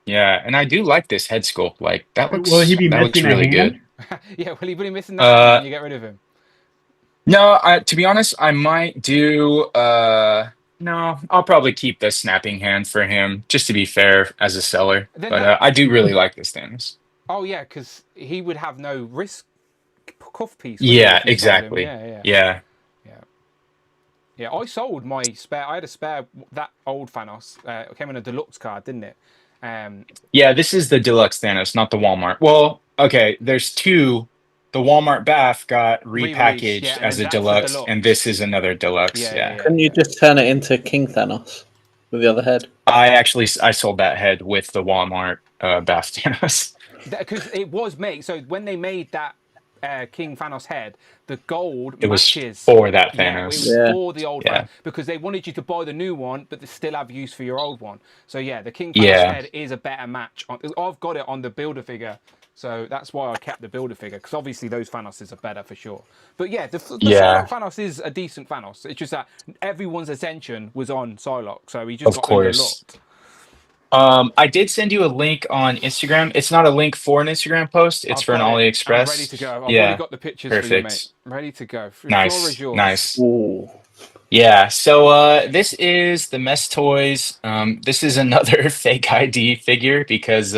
Yeah, and I do like this head sculpt. Like that Will he be looks missing a really hand? good. Yeah, will he be missing that hand when you get rid of him? No, to be honest, I might do no, I'll probably keep the snapping hand for him, just to be fair as a seller. Then But I do really like this Thanos. Oh yeah, because he would have no wrist cuff piece. would he, Yeah, if you sold him? exactly. Yeah. Yeah, I sold my spare. I had a spare that old Thanos. It came in a deluxe card, didn't it? Yeah, this is the deluxe Thanos, not the Walmart. Well, okay, there's 2. The Walmart Bath got Re-released, repackaged yeah, as a and that's a deluxe, deluxe. and this is another deluxe. Yeah. Can you just turn it into King Thanos with the other head? I sold that head with the Walmart Bath Thanos. Because it was made. So when they made that King Thanos head, the gold It was matches. for that Yeah, it Thanos. was Yeah. for the old Yeah. Thanos because they wanted you to buy the new one, but they still have use for your old one. So yeah, the King Thanos Yeah. head is a better match. I've got it on the builder figure, so that's why I kept the builder figure because obviously those Thanoses are better for sure. But yeah, the Yeah. Psylocke Thanos is a decent Thanos. It's just that everyone's attention was on Psylocke, so he just Of got course. overlooked. I did send you a link on Instagram. It's not a link for an Instagram post. It's I've for an got it. AliExpress. I'm ready to go. I've Yeah. already got the pictures for you, mate. Perfect. Ready to go. The floor Nice. is yours. Nice. Ooh. Yeah. So this is the Mess Toys. This is another fake ID figure because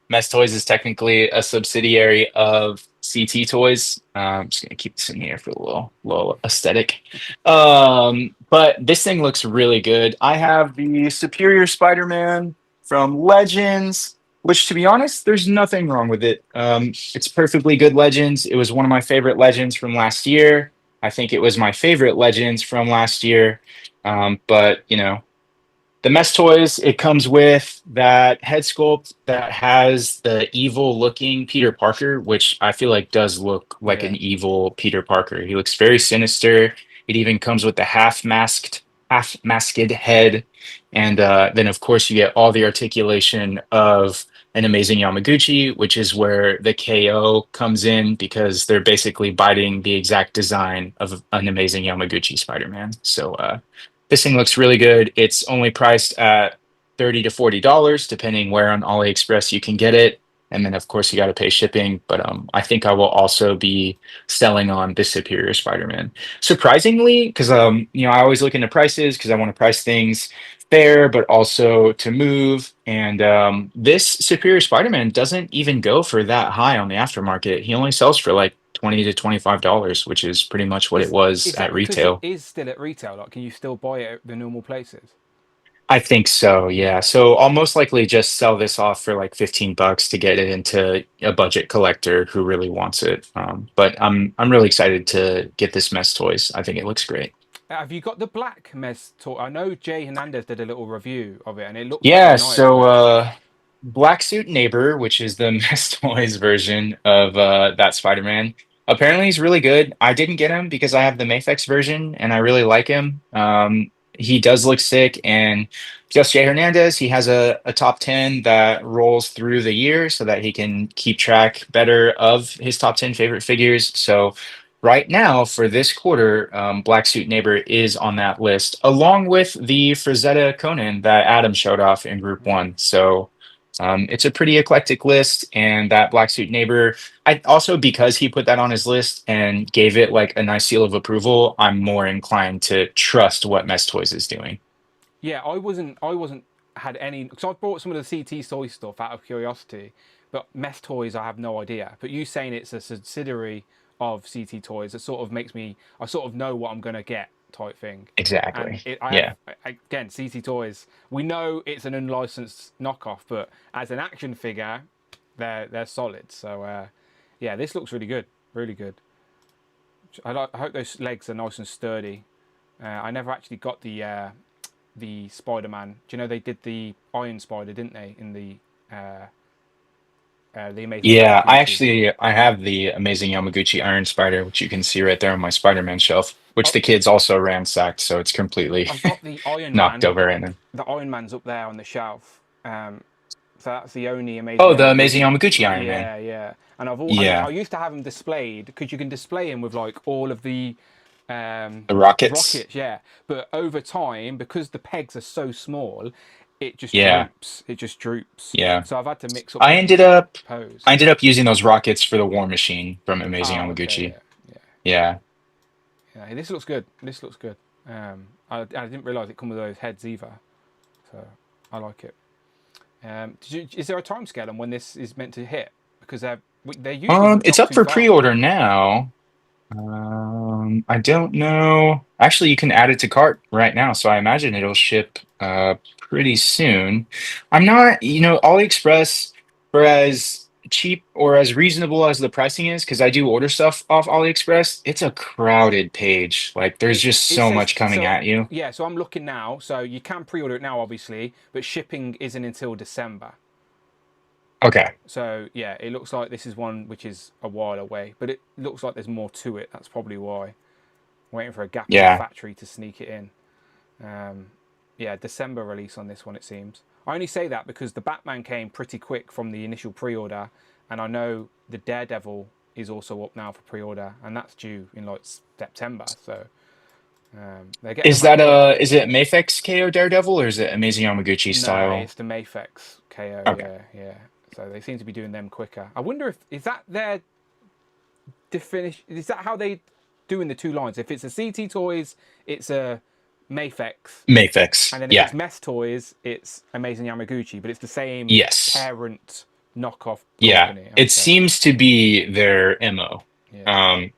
Mess Toys is technically a subsidiary of CT Toys. I'm just gonna keep this in here for a little aesthetic. But this thing looks really good. I have the Superior Spider-Man from Legends, which to be honest, there's nothing wrong with it. It's perfectly good Legends. It was one of my favorite Legends from last year. I think it was my favorite Legends from last year. But you know, the Mess Toys, it comes with that head sculpt that has the evil looking Peter Parker, which I feel like does look like an evil Peter Parker. He looks very sinister. It even comes with the half masked head. And then of course you get all the articulation of an amazing Yamaguchi, which is where the KO comes in because they're basically biting the exact design of an amazing Yamaguchi Spider-Man. So this thing looks really good. It's only priced at $30 to $40, depending where on AliExpress you can get it. And then, of course, you got to pay shipping. But I think I will also be selling on this Superior Spider-Man. Surprisingly, because you know, I always look into prices because I want to price things fair, but also to move. And this Superior Spider-Man doesn't even go for that high on the aftermarket. He only sells for like $20 to $25, which is pretty much what it was Is at that because retail. it is still at retail? Like, can you still buy it at the normal places? I think so, yeah. So I'll most likely just sell this off for like $15 to get it into a budget collector who really wants it. But I'm really excited to get this Mess Toys. I think it looks great. Have you got the black Mess toy? I know Jay Hernandez did a little review of it, and it looks Yeah, quite nice. so Black Suit Neighbor, which is the Mess Toys version of that Spider-Man, apparently he's really good. I didn't get him because I have the Mafex version and I really like him. He does look sick, and just Jay Hernandez, he has a top 10 that rolls through the year so that he can keep track better of his top 10 favorite figures. So right now, for this quarter, Black Suit Neighbor is on that list, along with the Frazetta Conan that Adam showed off in Group 1. So it's a pretty eclectic list, and that Black Suit Neighbor, I also, because he put that on his list and gave it like a nice seal of approval, I'm more inclined to trust what Mess Toys is doing. Yeah, I wasn't had any, because I've bought some of the CT Toy stuff out of curiosity, but Mess Toys I have no idea. But you saying it's a subsidiary of CT Toys, it sort of makes me, I sort of know what I'm gonna get type thing. Exactly. And Yeah. Again, CT Toys, we know it's an unlicensed knockoff, but as an action figure, they're solid. So yeah, this looks really good, really good. I hope those legs are nice and sturdy. I never actually got the Spider-Man. Do you know they did the Iron Spider, didn't they, in the Amazing Yeah, Yamaguchi? I have the Amazing Yamaguchi Iron Spider, which you can see right there on my Spider-Man shelf, which the kids also ransacked, so it's completely I've got the Iron knocked Man. over in. The Iron Man's up there on the shelf. So that's the only Amazing Oh, the Yamaguchi. Amazing Yamaguchi Iron Man. Yeah, yeah. And I Yeah. used to have him displayed because you can display him with like all of the rockets. Yeah. But over time, because the pegs are so small, it just Yeah. droops. It just droops. Yeah. So I've had to mix up. I ended up pose. using those rockets for the War Machine from Amazing Yamaguchi. Okay, Yeah. Yeah, this looks good. This looks good. I didn't realise it come with those heads either, so I like it. Is there a time scale on when this is meant to hit? Because they're usually It's not up too for far. pre-order now. I don't know. Actually, you can add it to cart right now, so I imagine it'll ship pretty soon. I'm not, AliExpress, for as cheap or as reasonable as the pricing is, because I do order stuff off AliExpress, it's a crowded page. Like, there's just It so says- much coming so- at you. Yeah, so I'm looking now. So you can pre-order it now, obviously, but shipping isn't until December. Okay. So yeah, it looks like this is one which is a while away, but it looks like there's more to it. That's probably why. Waiting for a gap in Yeah. the factory to sneak it in. Yeah, December release on this one, it seems. I only say that because the Batman came pretty quick from the initial pre-order, and I know the Daredevil is also up now for pre-order, and that's due in like September. So they're getting Is them out. is it Mafex KO Daredevil, or is it Amazing Yamaguchi No, style? it's the Mafex KO. Okay. Yeah. So they seem to be doing them quicker. I wonder if is that their definition? Is that how they doing the two lines? If it's a CT Toys, it's a Mafex. Mafex, And then if yeah. it's Mess Toys, it's Amazing Yamaguchi, but it's the same Yes. parent knockoff Yeah, company. it seems to be their MO.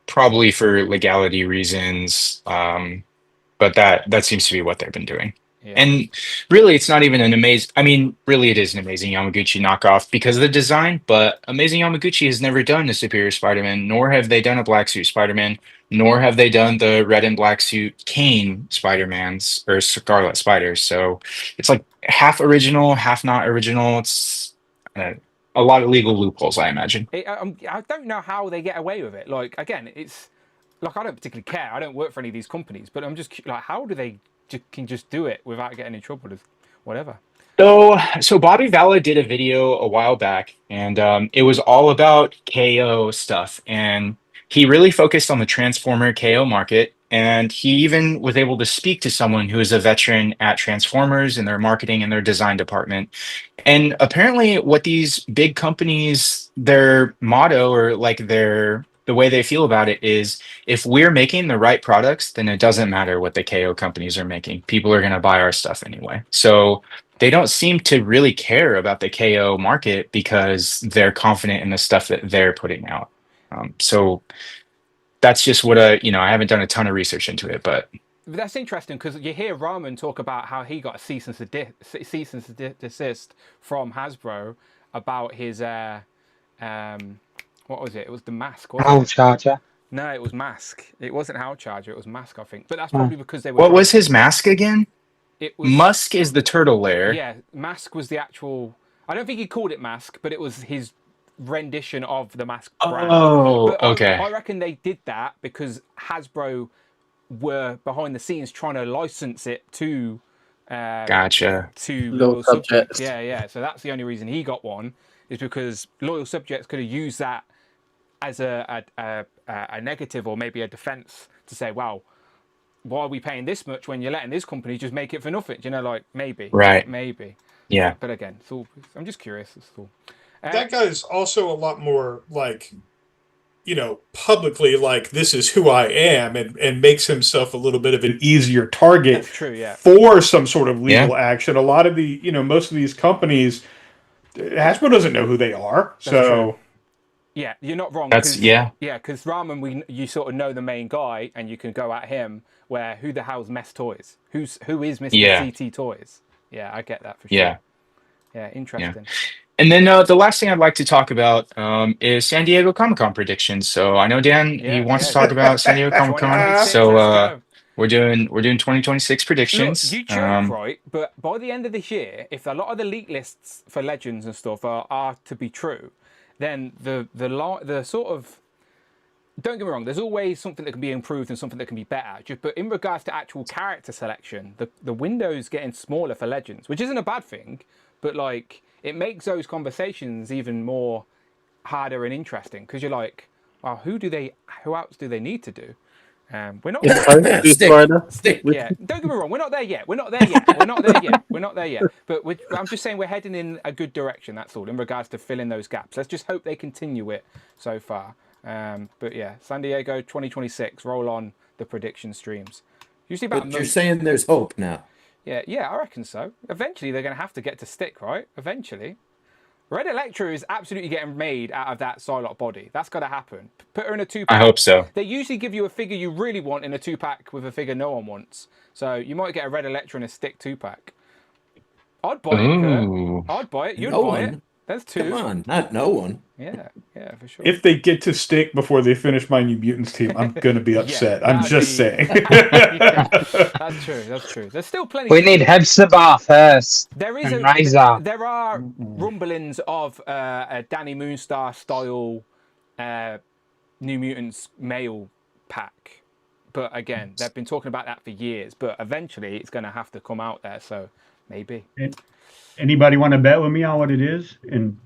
Probably for legality reasons, but that seems to be what they've been doing. Yeah. And really, it's not even an amazing. I mean, really, it is an Amazing Yamaguchi knockoff because of the design. But Amazing Yamaguchi has never done a Superior Spider-Man, nor have they done a Black Suit Spider-Man, nor have they done the red and black suit Kane Spider-Mans or Scarlet Spiders. So it's like half original, half not original. It's a lot of legal loopholes, I imagine. I don't know how they get away with it. Like again, it's like I don't particularly care. I don't work for any of these companies, but I'm just like, how do they can just do it without getting in trouble? Whatever. So Bobby Valla did a video a while back, and it was all about KO stuff, and he really focused on the Transformer KO market, and he even was able to speak to someone who is a veteran at Transformers in their marketing and their design department. And apparently what these big companies, their motto or like the way they feel about it is, if we're making the right products, then it doesn't matter what the KO companies are making. People are going to buy our stuff anyway. So they don't seem to really care about the KO market because they're confident in the stuff that they're putting out. So that's just what I haven't done a ton of research into it, but That's interesting because you hear Rahman talk about how he got a cease and desist from Hasbro about his what was it? It was the mask, wasn't Owl it? charger. No, it was mask. It wasn't Howl Charger. It was mask, I think. But that's Oh. probably because they were. what was his mask again? It was Musk is the turtle lair. Yeah, mask was the actual. I don't think he called it mask, but it was his rendition of the mask brand. Oh, But okay. I reckon they did that because Hasbro were behind the scenes trying to license it to Gotcha. to Loyal loyal subjects. subjects. Yeah. So that's the only reason he got one, is because loyal subjects could have used that as a negative or maybe a defense to say, well, why are we paying this much when you're letting this company just make it for nothing? You know, like maybe. Right. Maybe. Yeah. But again, it's all, I'm just curious. It's all. That guy's also a lot more like, publicly like, this is who I am, and makes himself a little bit of an Easier target That's true, yeah. for some sort of legal action. A lot of the, most of these companies, Hasbro doesn't know who they are. So Yeah, you're not wrong. That's- yeah. Yeah, because Ramen, you sort of know the main guy, and you can go at him. Where who the hell's Mess Toys? Who is Mr. Yeah. CT Toys? Yeah, I get that for sure. Yeah. Yeah, interesting. And then the last thing I'd like to talk about is San Diego Comic-Con predictions. So I know Dan, he wants to talk about San Diego Comic-Con. 2026, So let's go. we're doing 2026 predictions. Look, you joke, right? But by the end of this year, if a lot of the leak lists for Legends and stuff are to be true, then the sort of, don't get me wrong, there's always something that can be improved and something that can be better. But in regards to actual character selection, the window's getting smaller for Legends, which isn't a bad thing, but like it makes those conversations even more harder and interesting because you're like, well, who else do they need to do? We're not Stick. Yeah, don't get me wrong, we're not there yet. We're not there yet. But I'm just saying we're heading in a good direction, that's all, in regards to filling those gaps. Let's just hope they continue it so far. But yeah, San Diego 2026, roll on the prediction streams. Usually about But you're saying there's hope now. Yeah, I reckon so. Eventually they're going to have to get to stick, right? Eventually. Red Electra is absolutely getting made out of that Psylocke body. That's got to happen. Put her in a 2-pack. I hope so. They usually give you a figure you really want in a 2-pack with a figure no one wants. So you might get a Red Electra in a stick 2-pack. I'd buy it, Kurt. I'd buy it. You'd buy it. There's 2. Come on, not no one. Yeah, for sure. if they get to stick before they finish my New Mutants team, I'm going to be upset. I'm just saying. That's true. There's still plenty. We need Hepzibah first. There is and Razor. There are rumblings of a Danny Moonstar style New Mutants male pack, but again, they've been talking about that for years. But eventually, it's going to have to come out there. So maybe. Anybody want to bet with me on what it is? And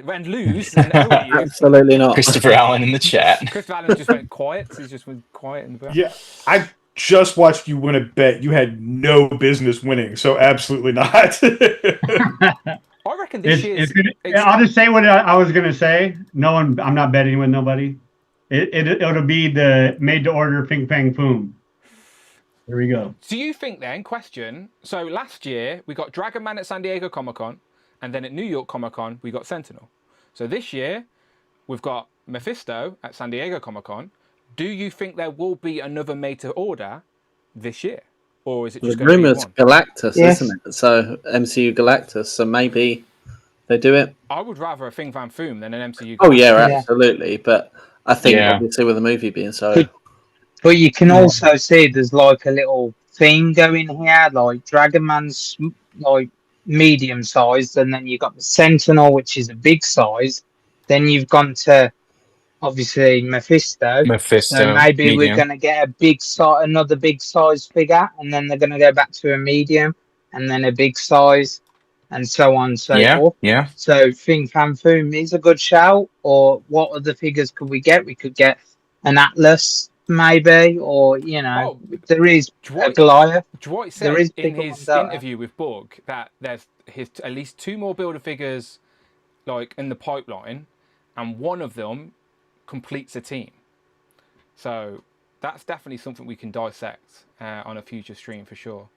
when lose, and owe you. Absolutely not. Christopher Allen in the chat. Christopher Allen just went quiet. He just went quiet in the back. Yeah, I just watched you win a bet. You had no business winning, so absolutely not. I reckon this year's. I'll just say what I was going to say. No one. I'm not betting with nobody. It'll be the made to order Ping Pang Boom. There we go. Do you think then, question, so last year we got Dragon Man at San Diego Comic-Con, and then at New York Comic-Con we got Sentinel. So this year we've got Mephisto at San Diego Comic-Con. Do you think there will be another made to order this year? Or is it just The going to be rumours one? Galactus, Yes. isn't it? So MCU Galactus, so maybe they do it. I would rather a Thing Van Foom than an MCU. Oh yeah, Yeah. absolutely. But I think Yeah. obviously with the movie being so But you can also see there's like a little theme going here, like Dragon Man's like medium sized, and then you've got the Sentinel, which is a big size. Then you've gone to obviously Mephisto. So maybe we're going to get another big size figure, and then they're going to go back to a medium, and then a big size, and so on and so forth. Yeah. So Thing Fan Foom is a good shout. Or what other figures could we get? We could get an Atlas, maybe, or there is a Goliath. Dwight There said is in bigger his ones out there. interview with Borg that there's at least 2 more builder figures like in the pipeline, and one of them completes a team. So that's definitely something we can dissect on a future stream for sure.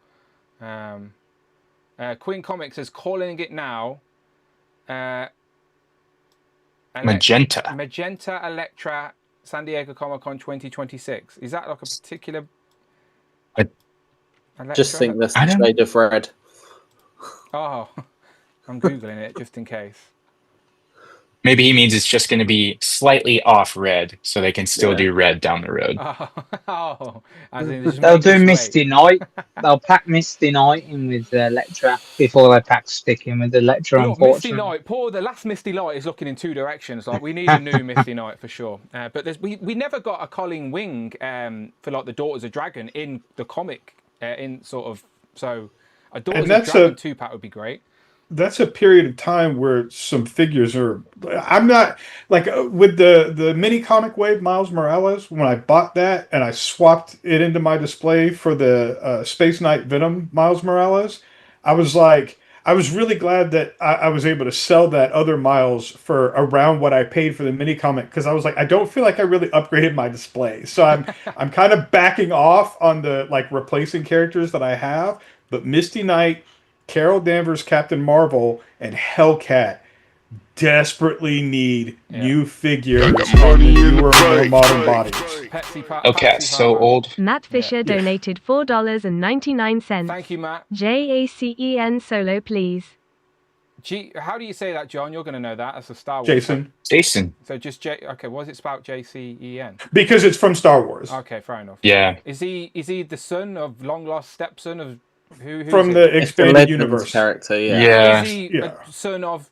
Queen Comics is calling it now. Magenta. Magenta Electra San Diego Comic Con 2026. Is that like a particular? Just think that's I the don't- shade of red. Oh, I'm googling it just in case. Maybe he means it's just going to be slightly off red, so they can still Yeah. do red down the road. Oh, as in just They'll make do its way. Misty Knight. They'll pack Misty Knight in with Electra before they pack Stick in with Electra, Look, Misty unfortunately. Knight. The last Misty Knight is looking in two directions. Like we need a new Misty Knight for sure. But we never got a Colleen Wing for like the Daughters of Dragon in the comic. In sort of so a Daughters of that's Dragon 2-pack would be great. That's a period of time where some figures are. I'm not like with the mini comic wave Miles Morales. When I bought that and I swapped it into my display for the Space Knight Venom Miles Morales, I was really glad that I was able to sell that other Miles for around what I paid for the mini comic, because I was like, I don't feel like I really upgraded my display, so I'm kind of backing off on the like replacing characters that I have. But Misty Knight, Carol Danvers, Captain Marvel, and Hellcat desperately need new figures on the newer, more modern bodies. Hellcat's so old. Matt Fisher donated $4.99. Thank you, Matt. JACEN Solo, please. How do you say that, John? You're going to know that. That's a Star Wars. Jason. Jason. So just J. Okay, what does it spelled? JCEN? Because it's from Star Wars. Okay, fair enough. Yeah. Is he the son of long lost stepson of who's from it? the expanded universe character? Is he a son of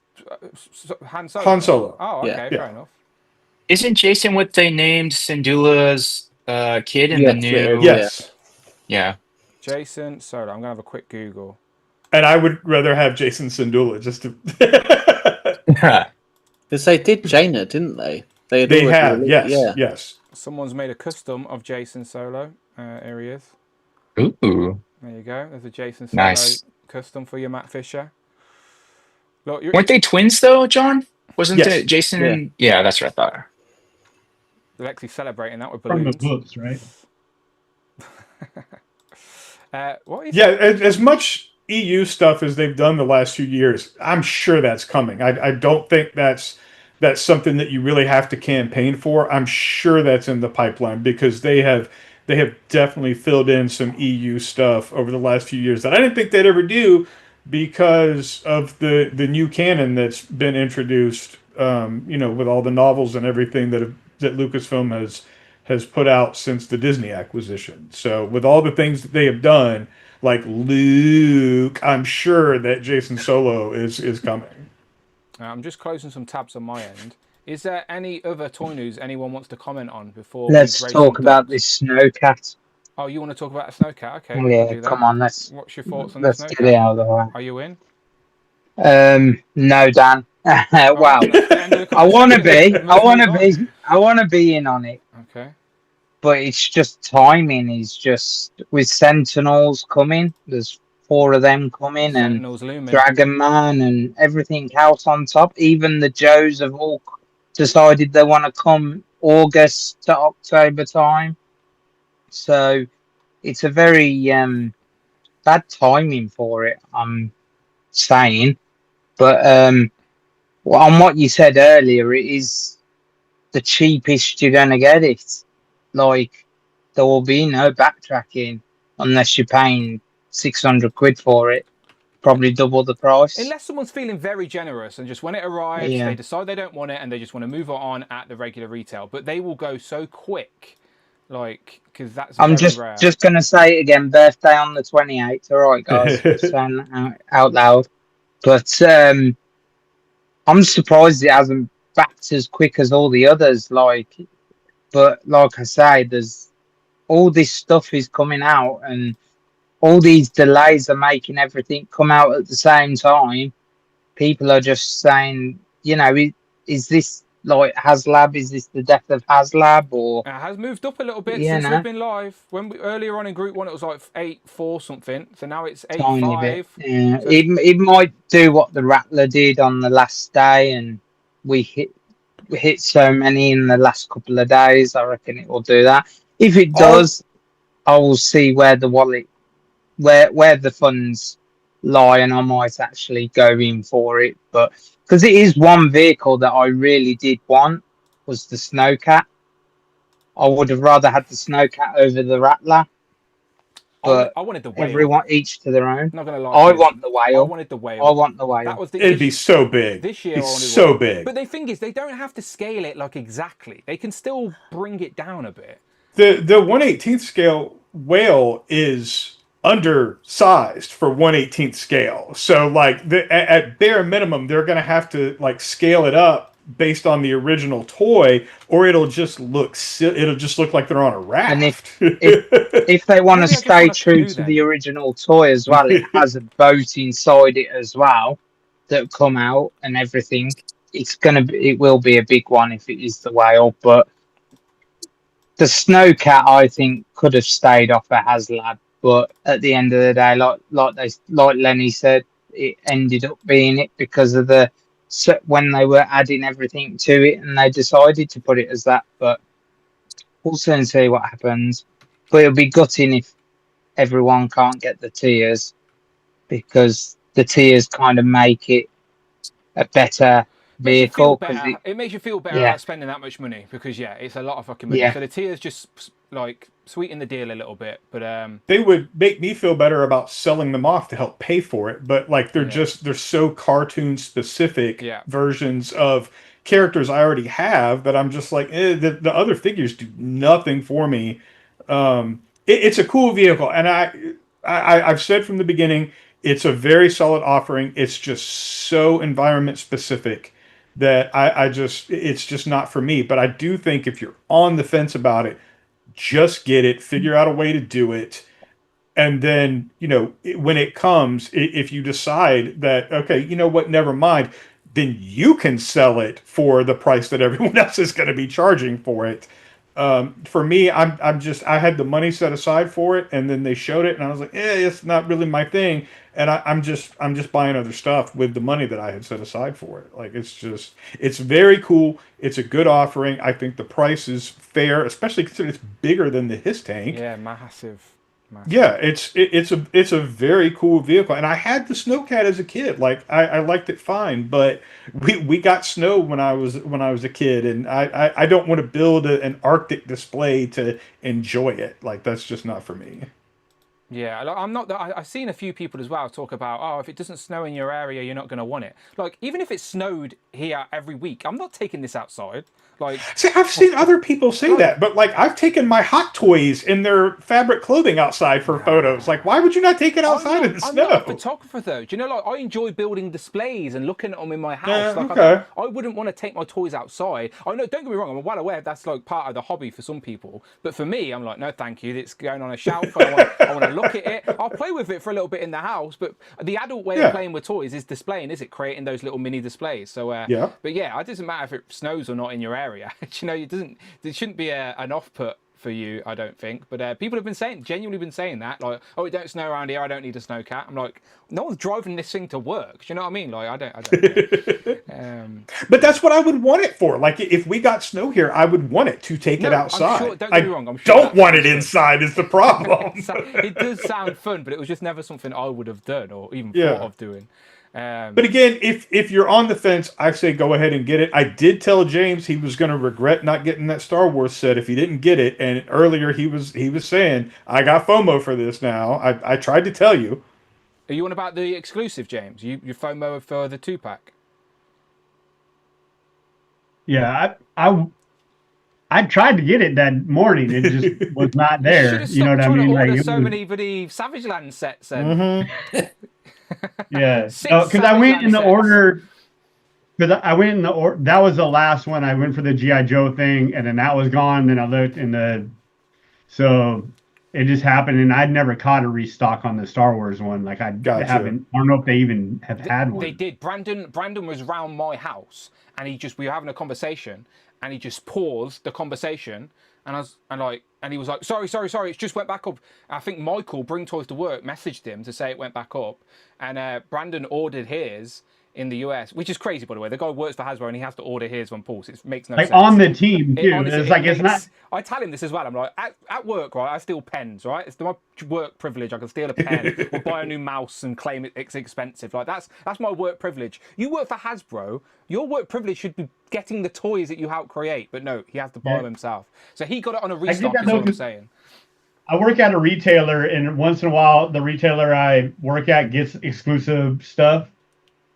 Han Solo? Han Solo. Oh, okay, fair enough. Isn't Jason what they named Syndulla's kid in the new? Yes. Yeah. Jason Solo. I'm gonna have a quick Google. And I would rather have Jason Syndulla just to. Because they did Jaina, didn't they? They have, yes, yes. Someone's made a custom of Jason Solo. Here he is. Ooh. There you go. There's a Jason Solo Nice. custom for you, Matt Fisher. Look, Weren't they twins though, John? Wasn't Yes. it Jason and yeah, that's what I thought. They're actually celebrating that with From the balloons. books, right? What is Yeah, as much EU stuff as they've done the last few years, I'm sure that's coming. I don't think that's something that you really have to campaign for. I'm sure that's in the pipeline because they have definitely filled in some EU stuff over the last few years that I didn't think they'd ever do because of the new canon that's been introduced. With all the novels and everything that Lucasfilm has put out since the Disney acquisition. So with all the things that they have done, like Luke, I'm sure that Jason Solo is coming. I'm just closing some tabs on my end. Is there any other toy news anyone wants to comment on before Let's we raise talk some about ducks? this snowcat. Oh, you want to talk about a snowcat? Okay, Oh, we yeah, can do that. come on, let's What's your thoughts on let's the get snowcat? it out of the way. Are you in? No, Dan. Wow. I want to be. I want to be in on it. Okay. But it's just timing is just with Sentinels coming. There's 4 of them coming, Sentinels and looming. Dragon Man and everything else on top. Even the Joes have all decided they want to come August to October time. So it's a very bad timing for it, I'm saying. But on what you said earlier, it is the cheapest you're going to get it. Like, there will be no backtracking unless you're paying 600 quid for it. Probably double the price. Unless someone's feeling very generous and just when it arrives, Yeah. they decide they don't want it and they just want to move it on at the regular retail. But they will go so quick, like, because that's I'm very rare. just going to say it again, birthday on the 28th. All right, guys. Just saying that out loud. But I'm surprised it hasn't backed as quick as all the others. But like I say, there's all this stuff is coming out, and all these delays are making everything come out at the same time. People are just saying, is this like Haslab? Is this the death of Haslab? Or It has moved up a little bit Yeah, since no. we've been live. Earlier on in Group 1, it was like 8-4 something. So now it's 8-5. tiny bit? Yeah, So it might do what the Rattler did on the last day, and we hit so many in the last couple of days. I reckon it will do that. If it does, I will see where the wallet, where the funds lie, and I might actually go in for it. But because it is one vehicle that I really did want was the Snowcat. I would have rather had the Snowcat over the Rattler. But I wanted the whale. Everyone each to their own. Not gonna lie. I want the whale. I wanted the whale. I want the whale. That was the. It'd be so big. This year, it's I wanted so one. big. But the thing is, they don't have to scale it like exactly. They can still bring it down a bit. The 1/18th scale whale is undersized for 1/18th scale. So like at bare minimum, they're going to have to like scale it up based on the original toy, or it'll just look like they're on a raft. And if they want to stay true to the original toy as well, it has a boat inside it as well that come out and everything. It will be a big one if it is the whale, but the Snowcat I think could have stayed off a Haslab, but at the end of the day, like Lenny said, it ended up being it because of when they were adding everything to it, and they decided to put it as that. But we'll soon see what happens. But it'll be gutting if everyone can't get the tiers, because the tiers kind of make it a better vehicle. It makes you feel better about spending that much money, because it's a lot of fucking money. So the tiers just like sweeten the deal a little bit, but they would make me feel better about selling them off to help pay for it. But like they're so cartoon specific versions of characters I already have that I'm just like the other figures do nothing for me. It's a cool vehicle, and I've said from the beginning it's a very solid offering. It's just so environment specific that it's just not for me. But I do think if you're on the fence about it, just get it, figure out a way to do it. And then, when it comes, if you decide that, okay, you know what, never mind, then you can sell it for the price that everyone else is going to be charging for it. For me, I had the money set aside for it, and then they showed it, and I was like, it's not really my thing. And I'm just buying other stuff with the money that I had set aside for it. Like it's very cool. It's a good offering. I think the price is fair, especially considering it's bigger than the His tank. Yeah, massive. Yeah, it's a very cool vehicle, and I had the Snowcat as a kid. Like I liked it fine, but we got snow when I was a kid, and I don't want to build an Arctic display to enjoy it. Like that's just not for me. Yeah, I'm not. I've seen a few people as well talk about, if it doesn't snow in your area, you're not going to want it. Like even if it snowed here every week, I'm not taking this outside. Like, see, I've seen other people say that, but like I've taken my Hot Toys in their fabric clothing outside for photos. Like, why would you not take it outside in the snow? I'm not a photographer though. Do you know, like I enjoy building displays and looking at them in my house. I wouldn't want to take my toys outside. I know, don't get me wrong, I'm well aware that's like part of the hobby for some people. But for me, I'm like, no, thank you. It's going on a shelf. I want to look at it. I'll play with it for a little bit in the house. But the adult way of playing with toys is displaying, is it? Creating those little mini displays. So, but yeah, it doesn't matter if it snows or not in your area. You know, it shouldn't be an off-put for you, I don't think. But people have genuinely been saying that, like, oh, it don't snow around here, I don't need a Snowcat. I'm like, no one's driving this thing to work. Do you know what I mean? Like, I don't. But that's what I would want it for. Like, if we got snow here, I would want it to take it outside. I'm sure, don't get me wrong. I'm sure don't want it inside is the problem. It does sound fun, but it was just never something I would have done or even thought of doing. But again, if you're on the fence, I say go ahead and get it. I did tell James he was going to regret not getting that Star Wars set if he didn't get it. And earlier he was saying, I got FOMO for this now. I tried to tell you. Are you on about the exclusive, James? You FOMO for the 2-pack? Yeah, I tried to get it that morning. It just was not there. You know what I mean? Like so many bloody Savage Land sets. Yeah, because I went in the order. Because I went in the order. That was the last one. I went for the GI Joe thing, and then that was gone. Then I looked in the. So it just happened, and I'd never caught a restock on the Star Wars one. Like I haven't. I don't know if they even have had one. They did. Brandon was round my house, and we were having a conversation, and he just paused the conversation, and he was like, sorry, it just went back up. I think Michael, Bring Toys to Work, messaged him to say it went back up, and Brandon ordered his in the US, which is crazy, by the way. The guy works for Hasbro and he has to order his on Pulse. It makes no Like sense. on the team too. Honestly, It's like it's not. I tell him this as well. I'm like, at work, right? I steal pens, right? It's my work privilege. I can steal a pen or buy a new mouse and claim it's expensive. Like that's my work privilege. You work for Hasbro. Your work privilege should be getting the toys that you help create. But no, he has to buy them himself. So he got it on a restock. Is what I'm saying. I work at a retailer, and once in a while, the retailer I work at gets exclusive stuff,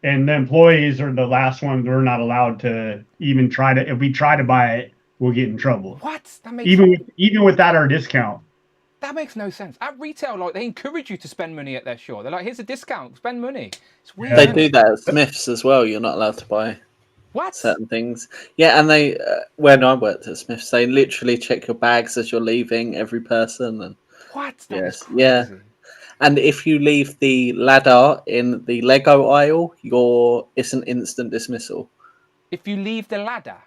and the employees are the last ones. We're not allowed to even try to. If we try to buy it, we'll get in trouble. What? That makes even without our discount. That makes no sense. At retail, like they encourage you to spend money at their store. They're like, "Here's a discount. Spend money." It's weird. They do that at Smiths as well. You're not allowed to buy certain things. Yeah, and they when I worked at Smiths, they literally check your bags as you're leaving, every person. And what? Yes, yeah. And if you leave the ladder in the Lego aisle, it's an instant dismissal. If you leave the ladder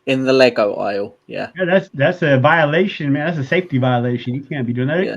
in the Lego aisle, yeah. Yeah, that's a violation, man. That's a safety violation. You can't be doing that. Yeah.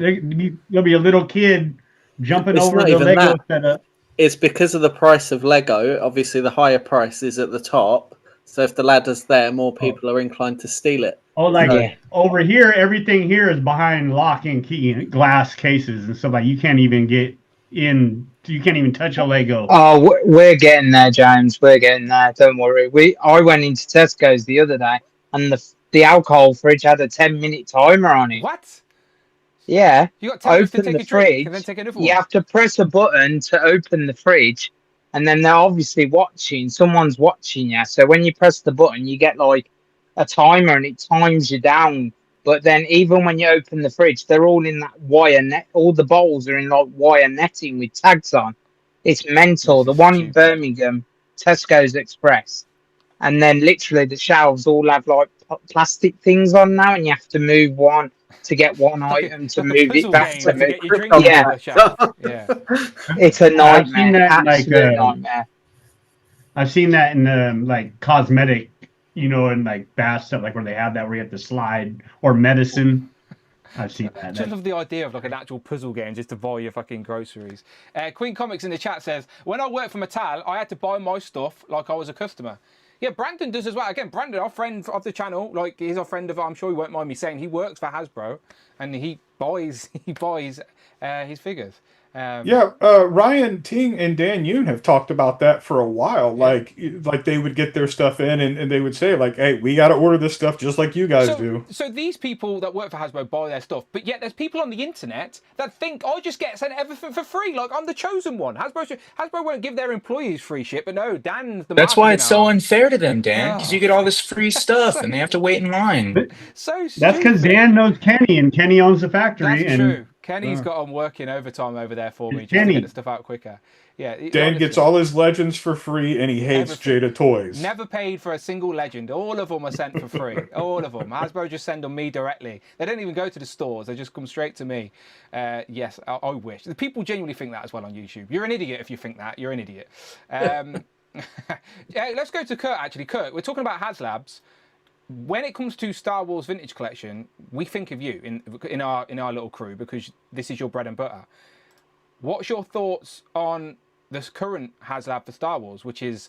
There'll be a little kid jumping It's over not the even Lego that. setup. It's because of the price of Lego. Obviously, the higher price is at the top. So if the ladder's there, more people are inclined to steal it. Oh, like over here, everything here is behind lock and key glass cases and stuff. Like you can't even get in. You can't even touch a Lego. Oh, we're getting there, James. We're getting there. Don't worry. I went into Tesco's the other day, and the alcohol fridge had a 10-minute timer on it. What? Yeah. You got 10 minutes to Open take the a drink fridge. and then take another You one. have to press a button to open the fridge, and then they're obviously watching. Someone's watching you. So when you press the button, you get like a timer, and it times you down. But then even when you open the fridge, they're all in that wire net. All the bowls are in like wire netting with tags on. It's mental. The one in Birmingham, Tesco's Express, and then literally the shelves all have like plastic things on now, and you have to move one to get one item to move it back to get your drink yeah. out of the shelf. Yeah. It's a I've seen nightmare. that, Absolute nightmare. I've seen that in like cosmetic, and like bath stuff, like where they have that where you have to slide, or medicine. I've seen that. Just love the idea of like an actual puzzle game just to buy your fucking groceries. Queen Comics in the chat says, when I worked for Mattel, I had to buy my stuff like I was a customer. Yeah, Brandon does as well. Again, Brandon, our friend of the channel, like he's our friend of, I'm sure he won't mind me saying, he works for Hasbro and he buys his figures. Ryan Ting and Dan Yoon have talked about that for a while. Like they would get their stuff in and they would say like, hey, we got to order this stuff just like you guys do. So these people that work for Hasbro buy their stuff, but yet there's people on the internet that think, I just get sent everything for free. Like I'm the chosen one. Hasbro won't give their employees free shit, but no, Dan's the That's why it's so marketing unfair to them, Dan, because you get all this free stuff and they have to wait in line. So that's because Dan knows Kenny, and Kenny owns the factory. That's true. Kenny's got on working overtime over there for me just to get the stuff out quicker. Yeah, Dan honestly, gets all his legends for free, and he hates Jada Toys. Never paid for a single legend. All of them are sent for free. All of them. Hasbro just send them me directly. They don't even go to the stores. They just come straight to me. Yes, I wish. The people genuinely think that as well on YouTube. You're an idiot if you think that. You're an idiot. Let's go to Kurt, actually. Kurt, we're talking about Haslabs. When it comes to Star Wars Vintage Collection, we think of you in our little crew because this is your bread and butter. What's your thoughts on this current Haslab for Star Wars, which is,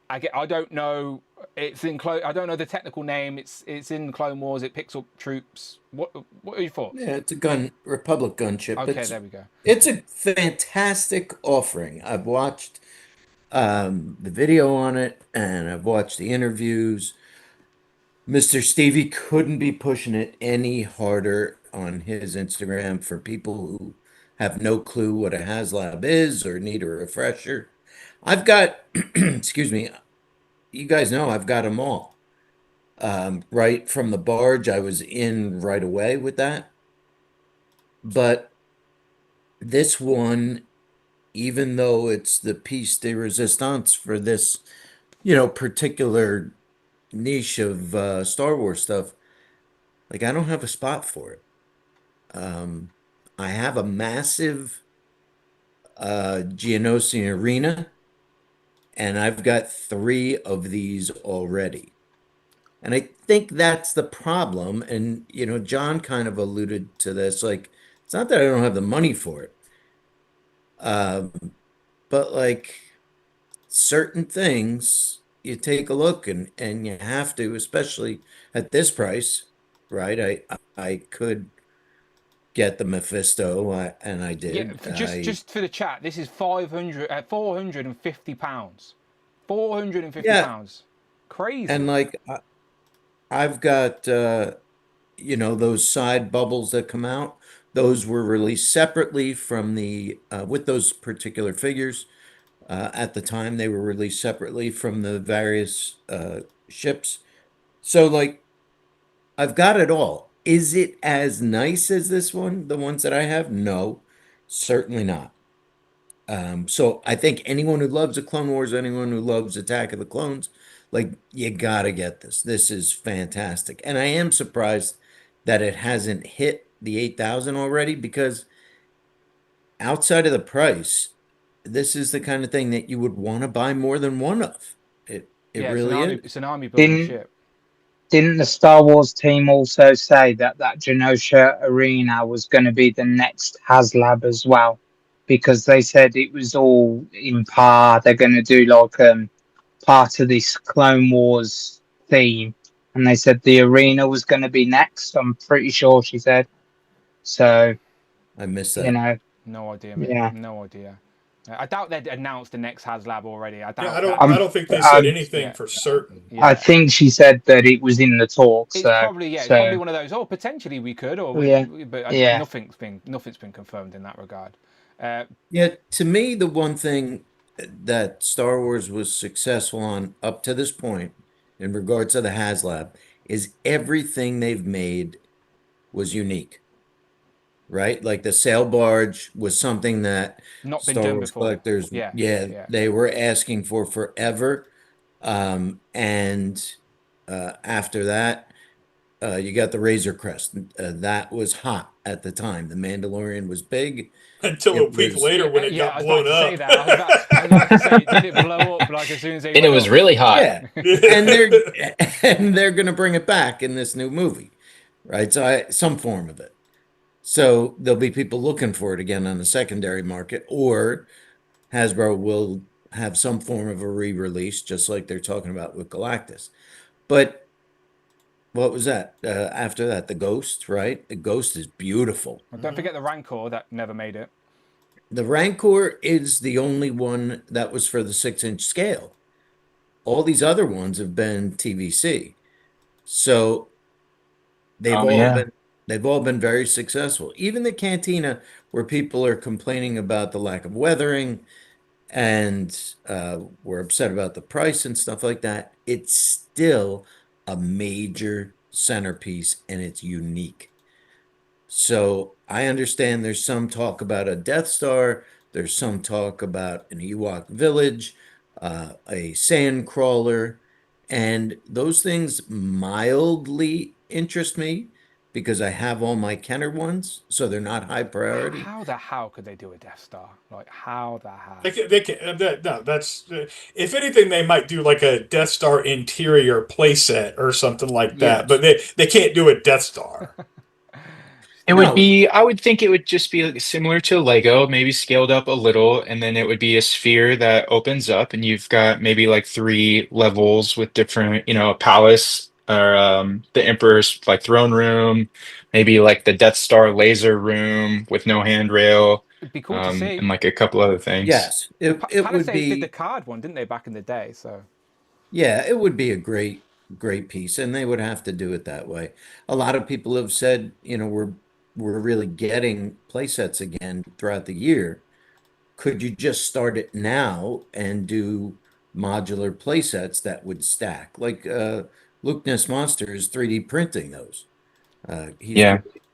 I don't know, it's in I don't know the technical name. It's in Clone Wars. It picks up troops. What are your thoughts? Yeah, it's a Republic gunship. Okay, there we go. It's a fantastic offering. I've watched the video on it, and I've watched the interviews. Mr. Stevie couldn't be pushing it any harder on his Instagram for people who have no clue what a Haslab is or need a refresher. I've got, excuse me, you guys know I've got them all. Right from the barge, I was in right away with that. But this one, even though it's the piece de resistance for this, particular niche of Star Wars stuff, like I don't have a spot for it. I have a massive Geonosian arena, and I've got 3 of these already. And I think that's the problem. And, John kind of alluded to this. Like, it's not that I don't have the money for it. But, like, certain things you take a look and you have to, especially at this price, right? I could get the Mephisto, and I Yeah, did. just for the chat, this is 450 pounds. 450 Yeah, pounds. Crazy. and like I've got those side bubbles that come out. Those were released separately from the with those particular figures. At the time, they were released separately from the various ships. So, like, I've got it all. Is it as nice as this one, the ones that I have? No, certainly not. So I think anyone who loves the Clone Wars, anyone who loves Attack of the Clones, like, you gotta get this. This is fantastic. And I am surprised that it hasn't hit the 8,000 already, because outside of the price, this is the kind of thing that you would want to buy more than one of. It Yeah, really is. it's an army building ship. Didn't the Star Wars team also say that Genosha Arena was going to be the next Haslab as well? Because they said it was all in par. They're going to do like part of this Clone Wars theme, and they said the arena was going to be next. I'm pretty sure she said. So I missed that. No idea, mate. Yeah. No idea. I doubt they'd announced the next Haslab already. I doubt. Yeah, that. I don't think they said anything for certain. I think she said that it was in the talks. It's probably it's probably one of those. Oh, potentially we could, or but nothing's been confirmed in that regard. Yeah, to me, the one thing that Star Wars was successful on up to this point, in regards to the HasLab, is everything they've made was unique. Right? Like the sail barge was something that Not been Star done Wars before. collectors, Yeah. they were asking for forever. And after that, you got the Razor Crest. That was hot at the time. The Mandalorian was big. Until a week later when it got blown up. I was about to say, did it blow up like as soon as they And it was really hot. Yeah. and they're going to bring it back in this new movie. Right? So some form of it. So there'll be people looking for it again on the secondary market, or Hasbro will have some form of a re-release, just like they're talking about with Galactus. But what was that? After that, the Ghost, right? The Ghost is beautiful. Don't forget the Rancor that never made it. The Rancor is the only one that was for the 6-inch scale. All these other ones have been TVC. So they've all been very successful. Even the Cantina, where people are complaining about the lack of weathering and were upset about the price and stuff like that, it's still a major centerpiece and it's unique. So I understand there's some talk about a Death Star, there's some talk about an Ewok village, a sand crawler, and those things mildly interest me because I have all my Kenner ones, so they're not high priority. How the hell could they do a Death Star? Like, how the hell? They can, no, that's if anything, they might do like a Death Star interior playset or something like that. But they can't do a Death Star. It would be, I would think it would just be like similar to Lego, maybe scaled up a little, and then it would be a sphere that opens up, and you've got maybe like 3 levels with different, a palace or the Emperor's like throne room, maybe like the Death Star laser room with no handrail. It'd be cool to see. And like a couple other things. Yes, it would Palisades be. did the card one, didn't they, back in the day? So Yeah, it would be a great piece, and they would have to do it that way. A lot of people have said, we're really getting play sets again throughout the year. Could you just start it now and do modular play sets that would stack? Like Luke Ness Monster is 3D printing those.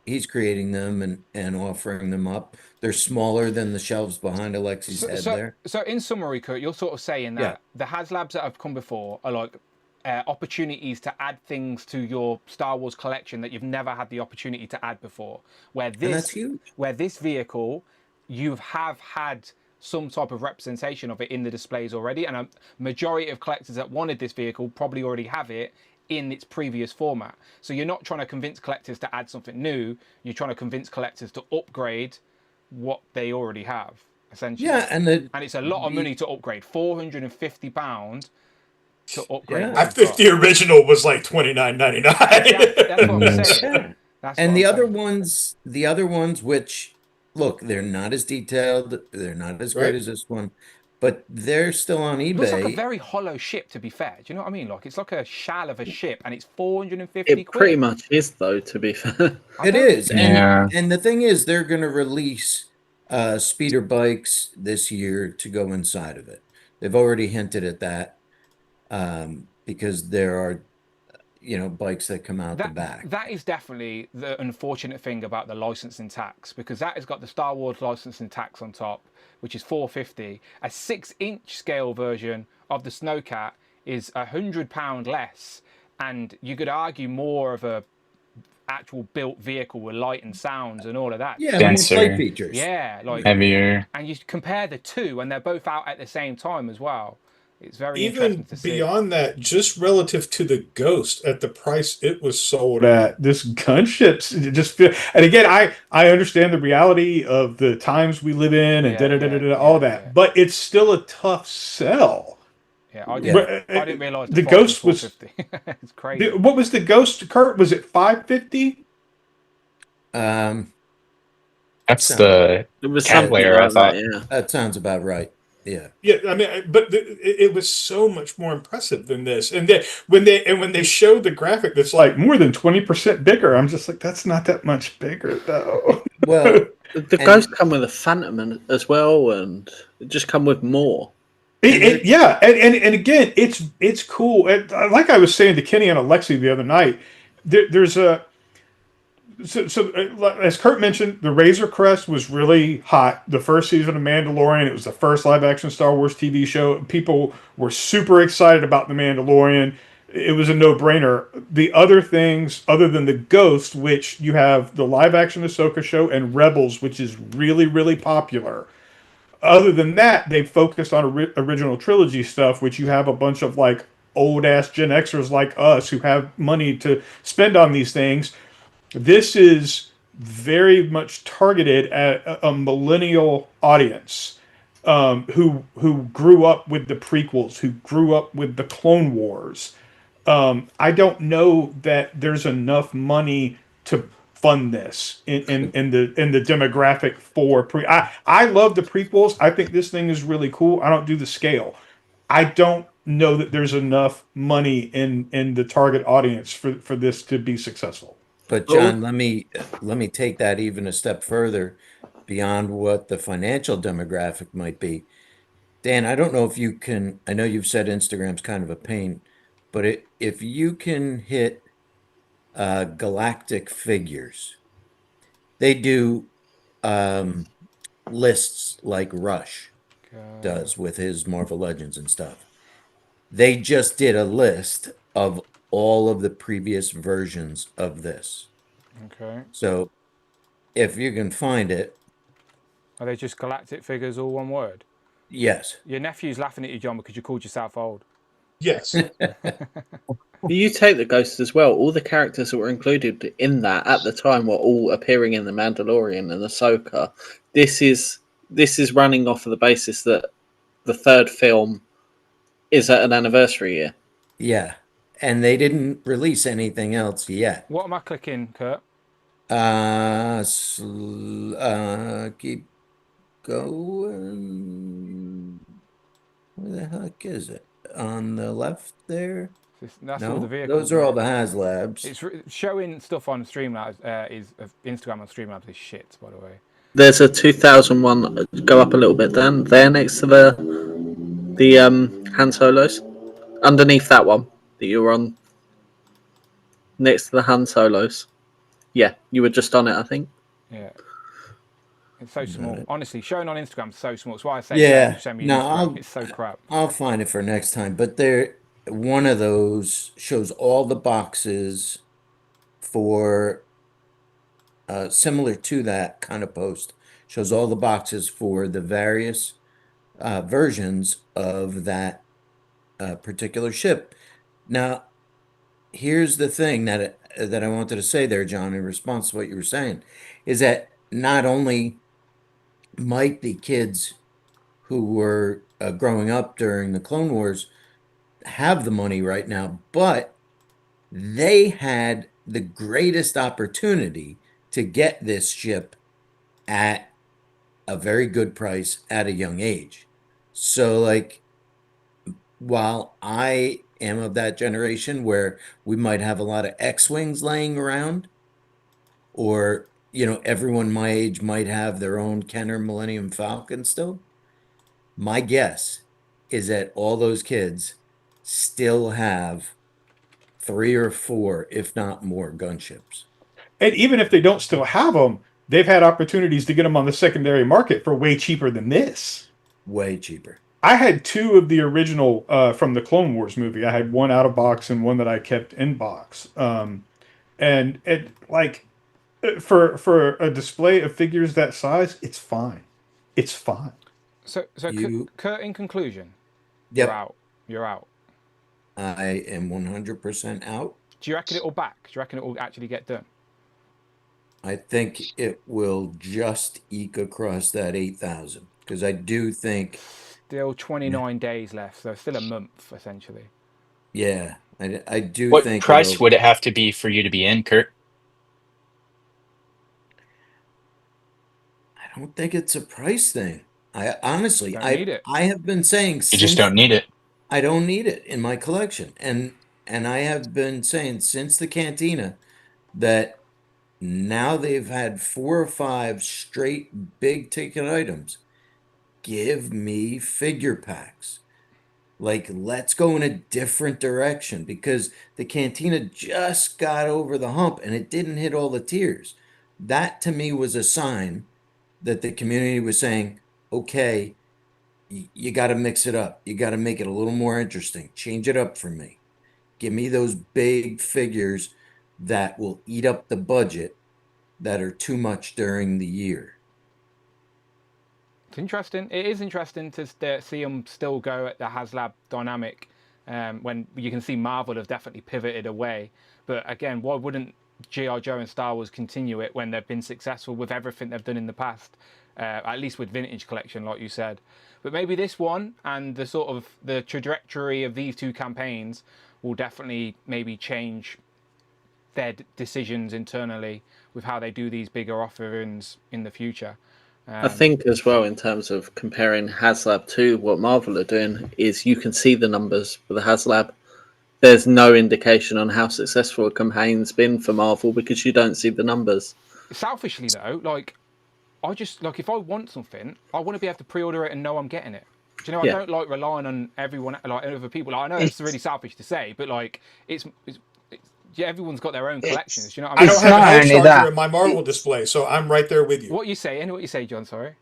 He's creating them and offering them up. They're smaller than the shelves behind Alexi's head there. So in summary, Kurt, you're sort of saying that the Haslabs that have come before are like opportunities to add things to your Star Wars collection that you've never had the opportunity to add before. And that's huge. Where this vehicle, you have had some type of representation of it in the displays already, and a majority of collectors that wanted this vehicle probably already have it in its previous format. So you're not trying to convince collectors to add something new, you're trying to convince collectors to upgrade what they already have, essentially. Yeah, and it's a lot of money to upgrade. £450 to upgrade. Yeah. What I you've think got. the original was like $29.99. That's what I'm saying. Yeah. That's And what the I'm other saying. ones, which look, they're not as detailed, they're not as great Right. as this one, but they're still on eBay. It looks like a very hollow ship, to be fair. Do you know what I mean? Like, it's like a shell of a ship, and it's 450 It quid. pretty much is, though, to be fair. It is. Yeah. And the thing is, they're going to release speeder bikes this year to go inside of it. They've already hinted at that because there are, bikes that come out the back. That is definitely the unfortunate thing about the licensing tax, because that has got the Star Wars licensing tax on top, which is $450. A 6-inch scale version of the Snowcat is £100 less, and you could argue more of a actual built vehicle with light and sounds and all of that. Yeah, Denser. more plate features. Yeah, like Heavier. And you compare the two, and they're both out at the same time as well. It's very Even interesting to see. beyond that, just relative to the Ghost at the price it was sold at, this gunship's just feel. And again, I understand the reality of the times we live in and all that, but it's still a tough sell. Yeah, I didn't realize the Ghost was. It's crazy. What was the Ghost, Kurt? Was it $550? That's the cat player, I thought. That sounds about right. Yeah. Yeah, I mean, but it was so much more impressive than this. And then when they showed the graphic that's like more than 20% bigger, I'm just like, that's not that much bigger though. Well, the Ghost come with a Phantom as well, and it just come with more. Yeah, and again, it's cool. And like I was saying to Kenny and Alexi the other night, there's a. So as Kurt mentioned, the Razor Crest was really hot. The first season of Mandalorian, it was the first live-action Star Wars TV show. People were super excited about the Mandalorian. It was a no-brainer. The other things, other than the Ghost, which you have the live-action Ahsoka show, and Rebels, which is really, really popular. Other than that, they focused on original trilogy stuff, which you have a bunch of like old-ass Gen Xers like us who have money to spend on these things. This is very much targeted at a millennial audience who grew up with the prequels, who grew up with the Clone Wars. I don't know that there's enough money to fund this in the demographic for I love the prequels. I think this thing is really cool. I don't do the scale. I don't know that there's enough money in the target audience for this to be successful. But John, let me take that even a step further beyond what the financial demographic might be. Dan, I don't know if you can, I know you've said Instagram's kind of a pain, but if you can hit galactic figures, they do lists like Rush does with his Marvel Legends and stuff. They just did a list of all of the previous versions of this. Okay. So if you can find it. Are they just galactic figures, all one word? Yes. Your nephew's laughing at you, John, because you called yourself old. Yes. You take the Ghost as well. All the characters that were included in that at the time were all appearing in The Mandalorian and Ahsoka. This is running off of the basis that the third film is at an anniversary year. Yeah. And they didn't release anything else yet. What am I clicking, Kurt? Keep going. Where the heck is it? On the left there? That's no, all the vehicles. Those are all the Haslabs. It's showing stuff on Streamlabs. Instagram on Streamlabs is shit, by the way. There's a 2001. Go up a little bit, Dan. There next to the Han Solos, underneath that one that you were on, next to the Han Solos. Yeah, you were just on it, I think. Yeah. It's so small. Honestly, showing on Instagram is so small. That's why I say send me Instagram. It's so crap. I'll find it for next time. But one of those shows all the boxes for similar to that kind of post. Shows all the boxes for the various versions of that particular ship. Now, here's the thing that I wanted to say there, John, in response to what you were saying, is that not only might the kids who were growing up during the Clone Wars have the money right now, but they had the greatest opportunity to get this ship at a very good price at a young age. So, like, while I am of that generation where we might have a lot of X-Wings laying around, or, everyone my age might have their own Kenner Millennium Falcon still, my guess is that all those kids still have 3 or 4, if not more, gunships. And even if they don't still have them, they've had opportunities to get them on the secondary market for way cheaper than this. Way cheaper. I had 2 of the original from the Clone Wars movie. I had one out of box and one that I kept in box. And it, like, for a display of figures that size, it's fine. It's fine. So Kurt, in conclusion, Yep. you're out. You're out. I am 100% out. Do you reckon it will back? Do you reckon it will actually get done? I think it will just eke across that 8,000, because I do think Still 29 days left, so still a month essentially. Yeah, I do What think price would it have to be for you to be in, Kurt? I don't think it's a price thing. I honestly, Don't need it. I have been saying You just don't need it. I don't need it in my collection, and I have been saying since the Cantina that now they've had 4 or 5 straight big ticket items. Give me figure packs. Like, let's go in a different direction, because the Cantina just got over the hump and it didn't hit all the tiers. That to me was a sign that the community was saying, okay, you got to mix it up. You got to make it a little more interesting. Change it up for me. Give me those big figures that will eat up the budget that are too much during the year. It's interesting. It is interesting to see them still go at the Haslab dynamic when you can see Marvel have definitely pivoted away. But again, why wouldn't G.I. Joe and Star Wars continue it when they've been successful with everything they've done in the past? At least with Vintage Collection, like you said. But maybe this one and the sort of the trajectory of these 2 campaigns will definitely maybe change their decisions internally with how they do these bigger offerings in the future. I think as well, in terms of comparing Haslab to what Marvel are doing, is you can see the numbers for the Haslab. There's no indication on how successful a campaign's been for Marvel because you don't see the numbers. Selfishly though, like, I just, like, if I want something, I want to be able to pre-order it and know I'm getting it. Do you know, I don't like relying on everyone, like other people. Like, I know it's really selfish to say, but like, it's yeah, everyone's got their own collections. You know what I mean? I don't have a Hell Charger in my Marvel display, so I'm right there with you. What you saying? What you say, John? Sorry.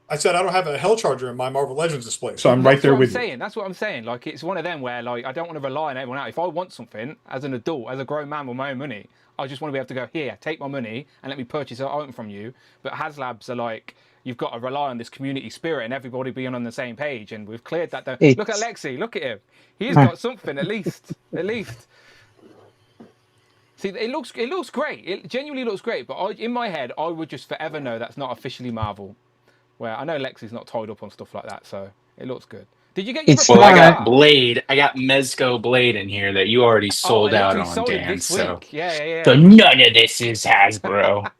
I said I don't have a Hell Charger in my Marvel Legends display, so I'm right there with you. That's what I'm saying. Like, it's one of them where, like, I don't want to rely on everyone else. If I want something as an adult, as a grown man with my own money, I just want to be able to go, here, take my money and let me purchase an item from you. But Haslabs are like, you've got to rely on this community spirit and everybody being on the same page. And we've cleared that. Look at Lexi. Look at him. He's got something at least. At least. See, it looks great. It genuinely looks great. But in my head, I would just forever know that's not officially Marvel. Where I know Lexi's not tied up on stuff like that, so it looks good. Did you get your? Well, I got Blade. I got Mezco Blade in here that you already sold out on, Dan. So, yeah. So none of this is Hasbro.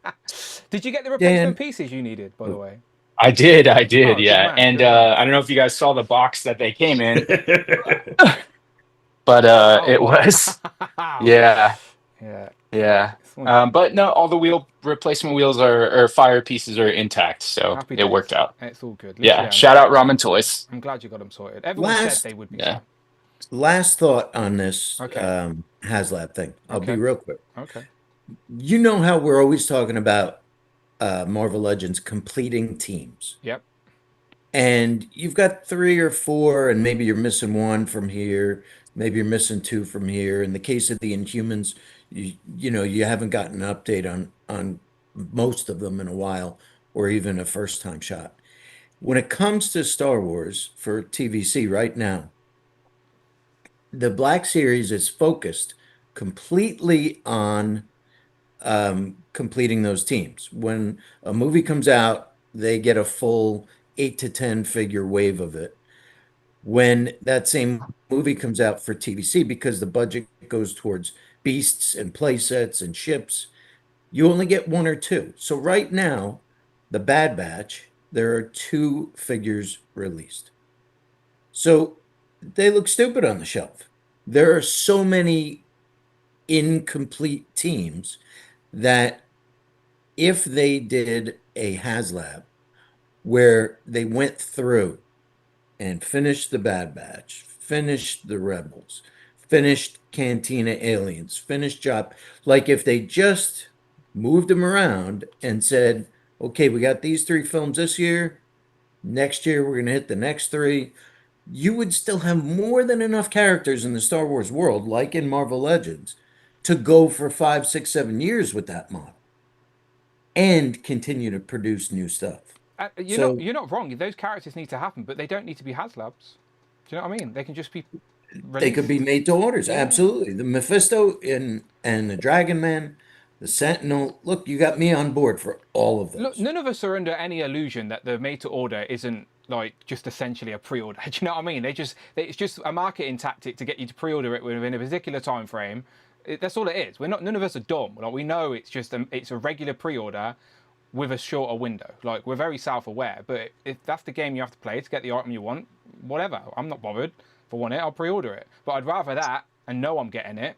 Did you get the replacement pieces you needed, by the way? I did, Oh, yeah. man, and I don't know if you guys saw the box that they came in, but it was, yeah. But no, all the wheel replacement wheels or fire pieces are intact, so it worked out. It's all good. Yeah, shout out Ramen Toys. I'm glad you got them sorted. Everyone said they would be. Yeah. Last thought on this Haslab thing. I'll be real quick. Okay. You know how we're always talking about Marvel Legends completing teams. Yep. And you've got 3 or 4, and maybe you're missing 1 from here. Maybe you're missing 2 from here. In the case of the Inhumans, you haven't gotten an update on most of them in a while, or even a first-time shot. When it comes to Star Wars for TVC right now, the Black Series is focused completely on completing those teams. When a movie comes out, they get a full 8 to 10 figure wave of it. When that same movie comes out for TVC, because the budget goes towards beasts and play sets and ships, you only get 1 or 2. So right now, the Bad Batch, there are 2 figures released. So they look stupid on the shelf. There are so many incomplete teams that if they did a Haslab where they went through and finished the Bad Batch, finished the Rebels, finished Cantina Aliens, finished Job, like if they just moved them around and said, okay, we got these 3 films this year, next year we're going to hit the next 3, you would still have more than enough characters in the Star Wars world, like in Marvel Legends, to go for 5, 6, 7 years with that model and continue to produce new stuff. You're not wrong. Those characters need to happen, but they don't need to be Haslabs. Do you know what I mean? They can just be released. They could be made to orders. Yeah. Absolutely. The Mephisto and the Dragon Man, the Sentinel. Look, you got me on board for all of those. Look, none of us are under any illusion that the made to order isn't like just essentially a pre-order. Do you know what I mean? It's just a marketing tactic to get you to pre-order it within a particular time frame. That's all it is. None of us are dumb. Like, we know it's just it's a regular pre-order with a shorter window. Like, we're very self-aware, but if that's the game you have to play to get the item you want, whatever. I'm not bothered. If I want it, I'll pre-order it. But I'd rather that and know I'm getting it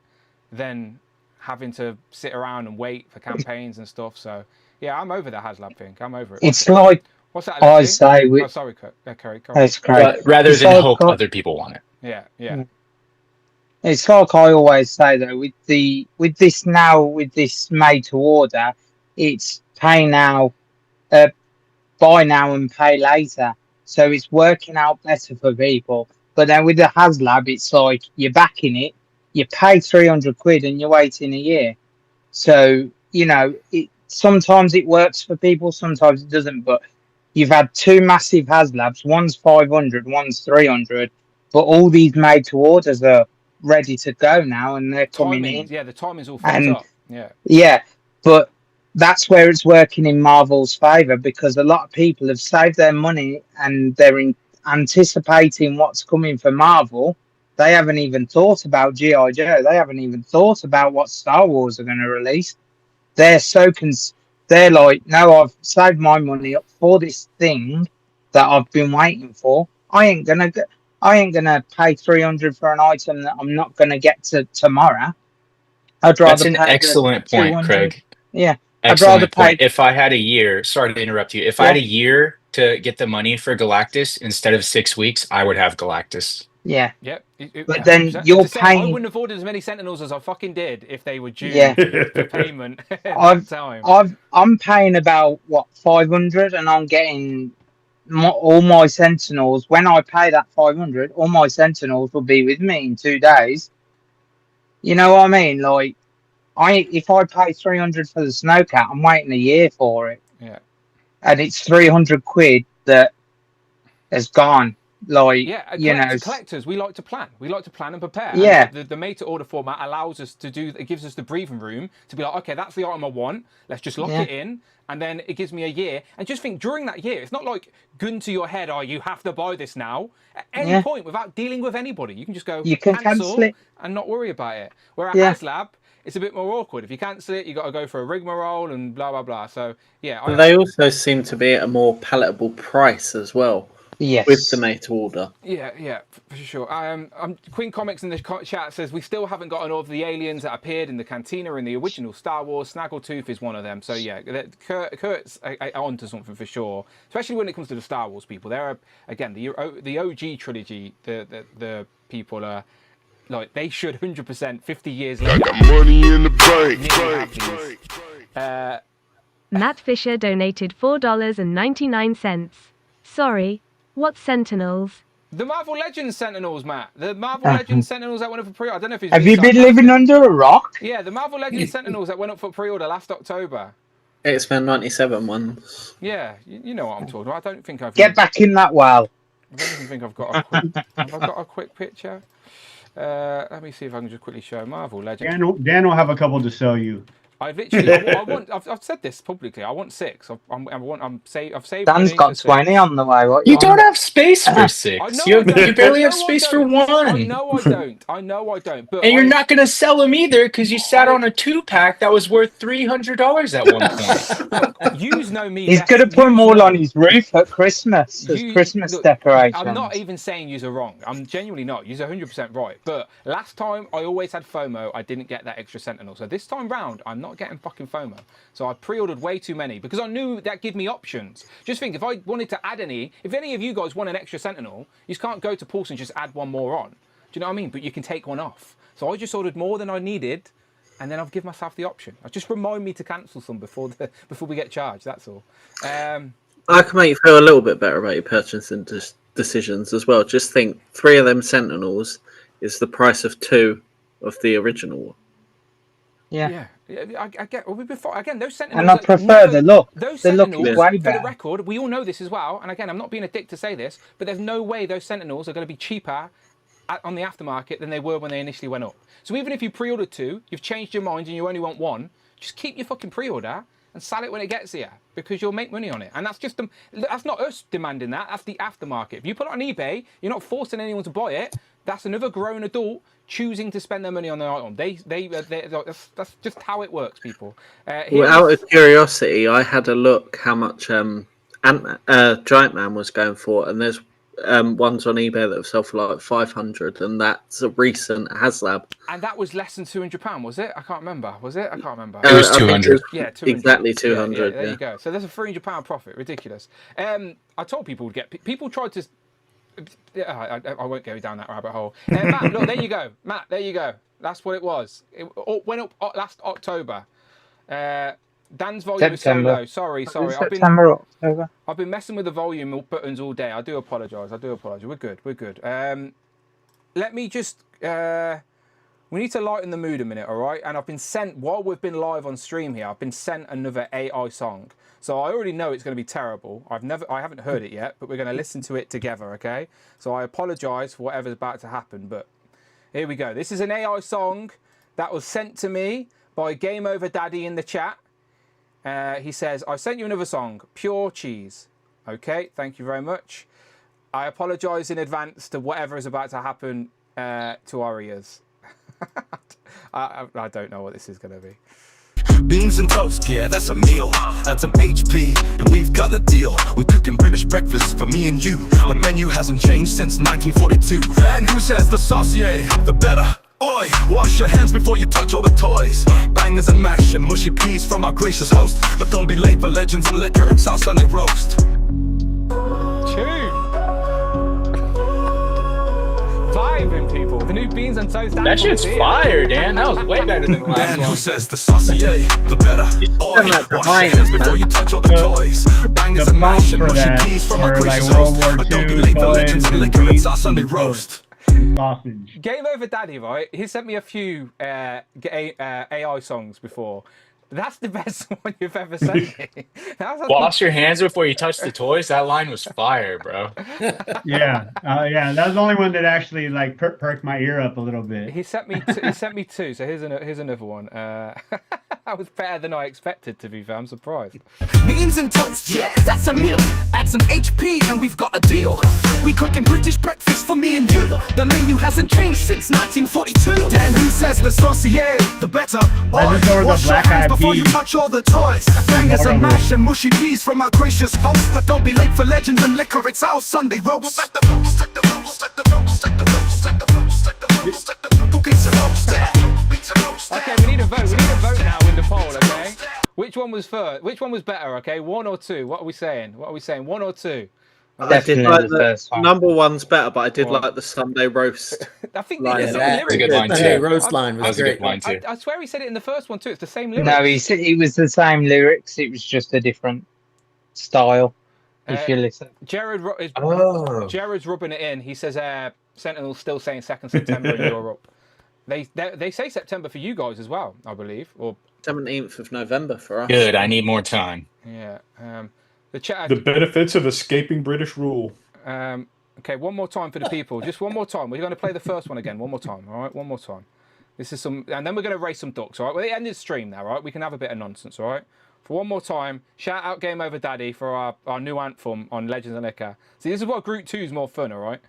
than having to sit around and wait for campaigns and stuff. So yeah, I'm over the Haslab thing. I'm over it. It's like what's that? I say. Oh, sorry, Kerry. It's great. Rather than hope other people want it. Yeah. It's like I always say though, with this made to order, it's pay now, buy now and pay later. So it's working out better for people. But then with the Haslab, it's like you're backing it, you pay 300 quid and you're waiting a year. So, sometimes it works for people, sometimes it doesn't. But you've had 2 massive Haslabs, one's 500, one's 300, but all these made to orders are ready to go now and they're coming in. Yeah, the timing's all fucked up. Yeah, but that's where it's working in Marvel's favor, because a lot of people have saved their money and they're anticipating what's coming for Marvel. They haven't even thought about G.I. Joe. They haven't even thought about what Star Wars are going to release. They're they're like, no, I've saved my money up for this thing that I've been waiting for. I ain't gonna pay 300 for an item that I'm not gonna get to tomorrow. I'd rather. That's an excellent point, Craig. Yeah, excellent point. If I had a year, sorry to interrupt you. If I had a year to get the money for Galactus instead of 6 weeks, I would have Galactus. Yeah. Yep. But then you're paying. I wouldn't have ordered as many Sentinels as I fucking did if they were due for payment at that time. I'm paying about 500, and I'm getting all my Sentinels. When I pay that 500, all my Sentinels will be with me in 2 days. You know what I mean? Like, if I pay 300 for the Snowcat, I'm waiting a year for it. Yeah. And it's 300 quid that has gone. Like, collectors, we like to plan. We like to plan and prepare. Yeah. And the made to order format allows us to it gives us the breathing room to be like, okay, that's the item I want. Let's just lock it in. And then it gives me a year. And just think, during that year, it's not like gun to your head, you have to buy this now. At any point, without dealing with anybody, you can just go cancel it and not worry about it. Whereas Haslab, it's a bit more awkward. If you cancel it, you got to go for a rigmarole and blah, blah, blah. So, yeah. But they also seem to be at a more palatable price as well. Yes. With the made to order. Yeah, for sure. Queen Comics in the chat says we still haven't gotten all of the aliens that appeared in the Cantina in the original Star Wars. Snaggletooth is one of them. So yeah, Kurt's onto something for sure. Especially when it comes to the Star Wars people. They're again the OG trilogy. The people are like they should 100% 50 years later. I got money in the bank. Matt Fisher donated $4.99. Sorry. What Sentinels? The Marvel Legends Sentinels, Matt. The Marvel Legends Sentinels that went up for pre-order. I don't know if it's Have you been living under a rock? Yeah, the Marvel Legends Sentinels that went up for pre-order last October. X-Men 97 ones. Yeah, you know what I'm talking about. I don't think I've... Get back in that well. I don't even think I've got a quick... Have I got a quick picture? Let me see if I can just quickly show Marvel Legends. Dan will have a couple to sell you. I've literally, I've said this publicly. I want 6. I've saved. Dan's money got for 6. 20 on the way. What You you don't on have space for 6. You barely have space for 1. I know I don't. But And you're not going to sell them either because you sat on a 2-pack that was worth $300 at one point. Look, yous know me. He's going to put them all on his roof at Christmas as Christmas decorations. I'm not even saying yous are wrong. I'm genuinely not. Yous are 100% right. But last time I always had FOMO. I didn't get that extra Sentinel. So this time round, I'm not getting fucking FOMO. So I pre-ordered way too many because I knew that gave me options. Just think, if I wanted to add if any of you guys want an extra Sentinel, you can't go to Pulse and just add one more on. Do you know what I mean? But you can take one off. So I just ordered more than I needed, and then I've given myself the option. Just remind me to cancel some before we get charged. That's all. I can make you feel a little bit better about your purchasing decisions as well. Just think, 3 of them Sentinels is the price of 2 of the original one. Yeah. I get. Well, before again, those Sentinels. And I prefer the look. Those the look Sentinels, is way for better. the record, we all know this as well. And again, I'm not being a dick to say this, but there's no way those Sentinels are going to be cheaper on the aftermarket than they were when they initially went up. So even if you pre-ordered 2, you've changed your mind and you only want 1, just keep your fucking pre-order and sell it when it gets here, because you'll make money on it. And that's just that's not us demanding that. That's the aftermarket. If you put it on eBay, you're not forcing anyone to buy it. That's another grown adult choosing to spend their money on their item. That's just how it works, people. Well, out of curiosity, I had a look how much Giant Man was going for, and there's ones on eBay that have sold for like 500, and that's a recent Haslab. And that was less than £200, was it? I can't remember. Was it? I can't remember. It was 200. Yeah, 200. Exactly 200. Yeah, there you go. So there's a £300 profit. Ridiculous. I told people to get. People tried to. I won't go down that rabbit hole. Matt, look, there you go. Matt, there you go. That's what it was. It went up last October. Dan's volume is so low. Sorry. October. I've been messing with the volume buttons all day. I do apologise. We're good. Let me just. We need to lighten the mood a minute, all right? And I've been sent, while we've been live on stream here, I've been sent another AI song. So I already know it's going to be terrible. I haven't heard it yet, but we're going to listen to it together, okay? So I apologise for whatever's about to happen, but here we go. This is an AI song that was sent to me by Game Over Daddy in the chat. He says, I sent you another song, Pure Cheese. Okay, thank you very much. I apologise in advance to whatever is about to happen to our ears. I don't know what this is going to be. Beans and toast, yeah, that's a meal. Add some HP, and we've got a deal. We're cooking British breakfast for me and you. The menu hasn't changed since 1942. And who says the saucier, the better? Oi, wash your hands before you touch all the toys. Bangers and mash and mushy peas from our gracious host. But don't be late for legends and liquor, it's our Sunday roast. Tune! Vibing, people. The new beans and toast. That shit's fire, Dan. That was way better than the last one. Who says the saucier, the better? Oi, wash your hands before you touch all the toys. Bangers and mash and mushy peas from our gracious host. But don't be late for legends and liquor, it's our Sunday roast. Sausage. Game Over Daddy, right? He sent me a few AI songs before. That's the best one you've ever sent me. Wash your hands before you touch the toys. That line was fire, bro. Yeah, that was the only one that actually like perked my ear up a little bit. He sent me two. So here's another one. That was better than I expected, to be fair. I'm surprised. Beans and toast, yeah, that's a meal. Add some HP and we've got a deal. We cooking British breakfast for me and you. The menu hasn't changed since 1942. Dan, who says the saucier, the better? Wash your hands before you touch all the toys. Bangers and mash and mushy peas from our gracious host. But don't be late for legends and liquor, it's our Sunday roast. Okay, we need a vote now in the poll, okay? Which one was first? Which one was better, okay? 1 or 2? What are we saying? 1 or 2? I did like the number one's better, but I did like the Sunday roast. I think that's a good line too. Roast line was great. I swear he said it in the first one too. It's the same lyrics. No, he said it was the same lyrics. It was just a different style. If you listen, Jared's rubbing it in. He says Sentinel's still saying 2nd September in Europe. They say September for you guys as well, I believe, or 17th of November for us. Good. I need more time. Yeah. The chat. The benefits of escaping British rule. Okay, one more time for the people. Just one more time. We're going to play the first one again. One more time. All right, one more time. This is some, and then we're going to race some ducks, all right? We're at the end of the stream now, right? We can have a bit of nonsense, all right? For one more time, shout out Game Over Daddy for our new anthem on Legends and Liquor. See, this is what Group 2 is more fun, all right?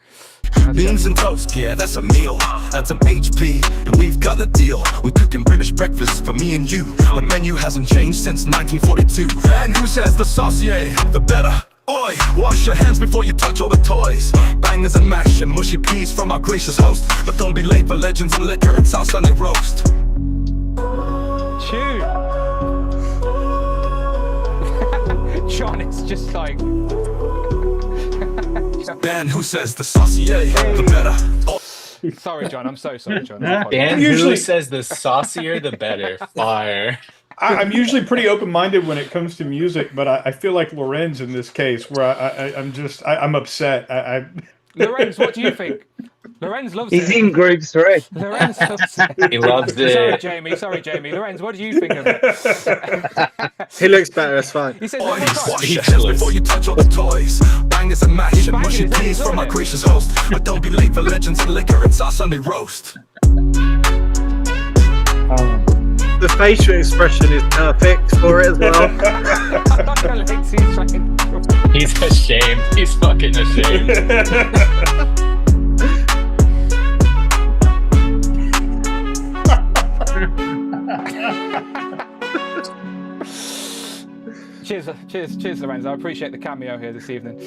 Beans and toast, yeah, that's a meal. That's some HP, and we've got a deal. We're cooking British breakfast for me and you. The menu hasn't changed since 1942. And who says the saucier, the better? Oi, wash your hands before you touch all the toys. Bangers and mash and mushy peas from our gracious host. But don't be late for Legends and Liquor, it's our Sunday roast. Chew. John, it's just like... Dan, who says the saucier, the better? Sorry, John, I'm so sorry, John. Dan usually says the saucier, the better. Fire. I'm usually pretty open-minded when it comes to music, but I feel like Lorenz in this case, where I'm upset. Lorenz, what do you think? Lorenz loves it. He's in Group 3. Lorenz loves it. He loves it. Sorry, Jamie. Lorenz, what do you think of it? He looks better, it's fine. He says, Wash your hands before you touch all the toys. Bangers and mash and mushy peas from our gracious host. But don't be late for Legends and Liquor, it's our Sunday roast. The facial expression is perfect for it as well. He's ashamed. He's fucking ashamed. Cheers, Lorenzo. I appreciate the cameo here this evening.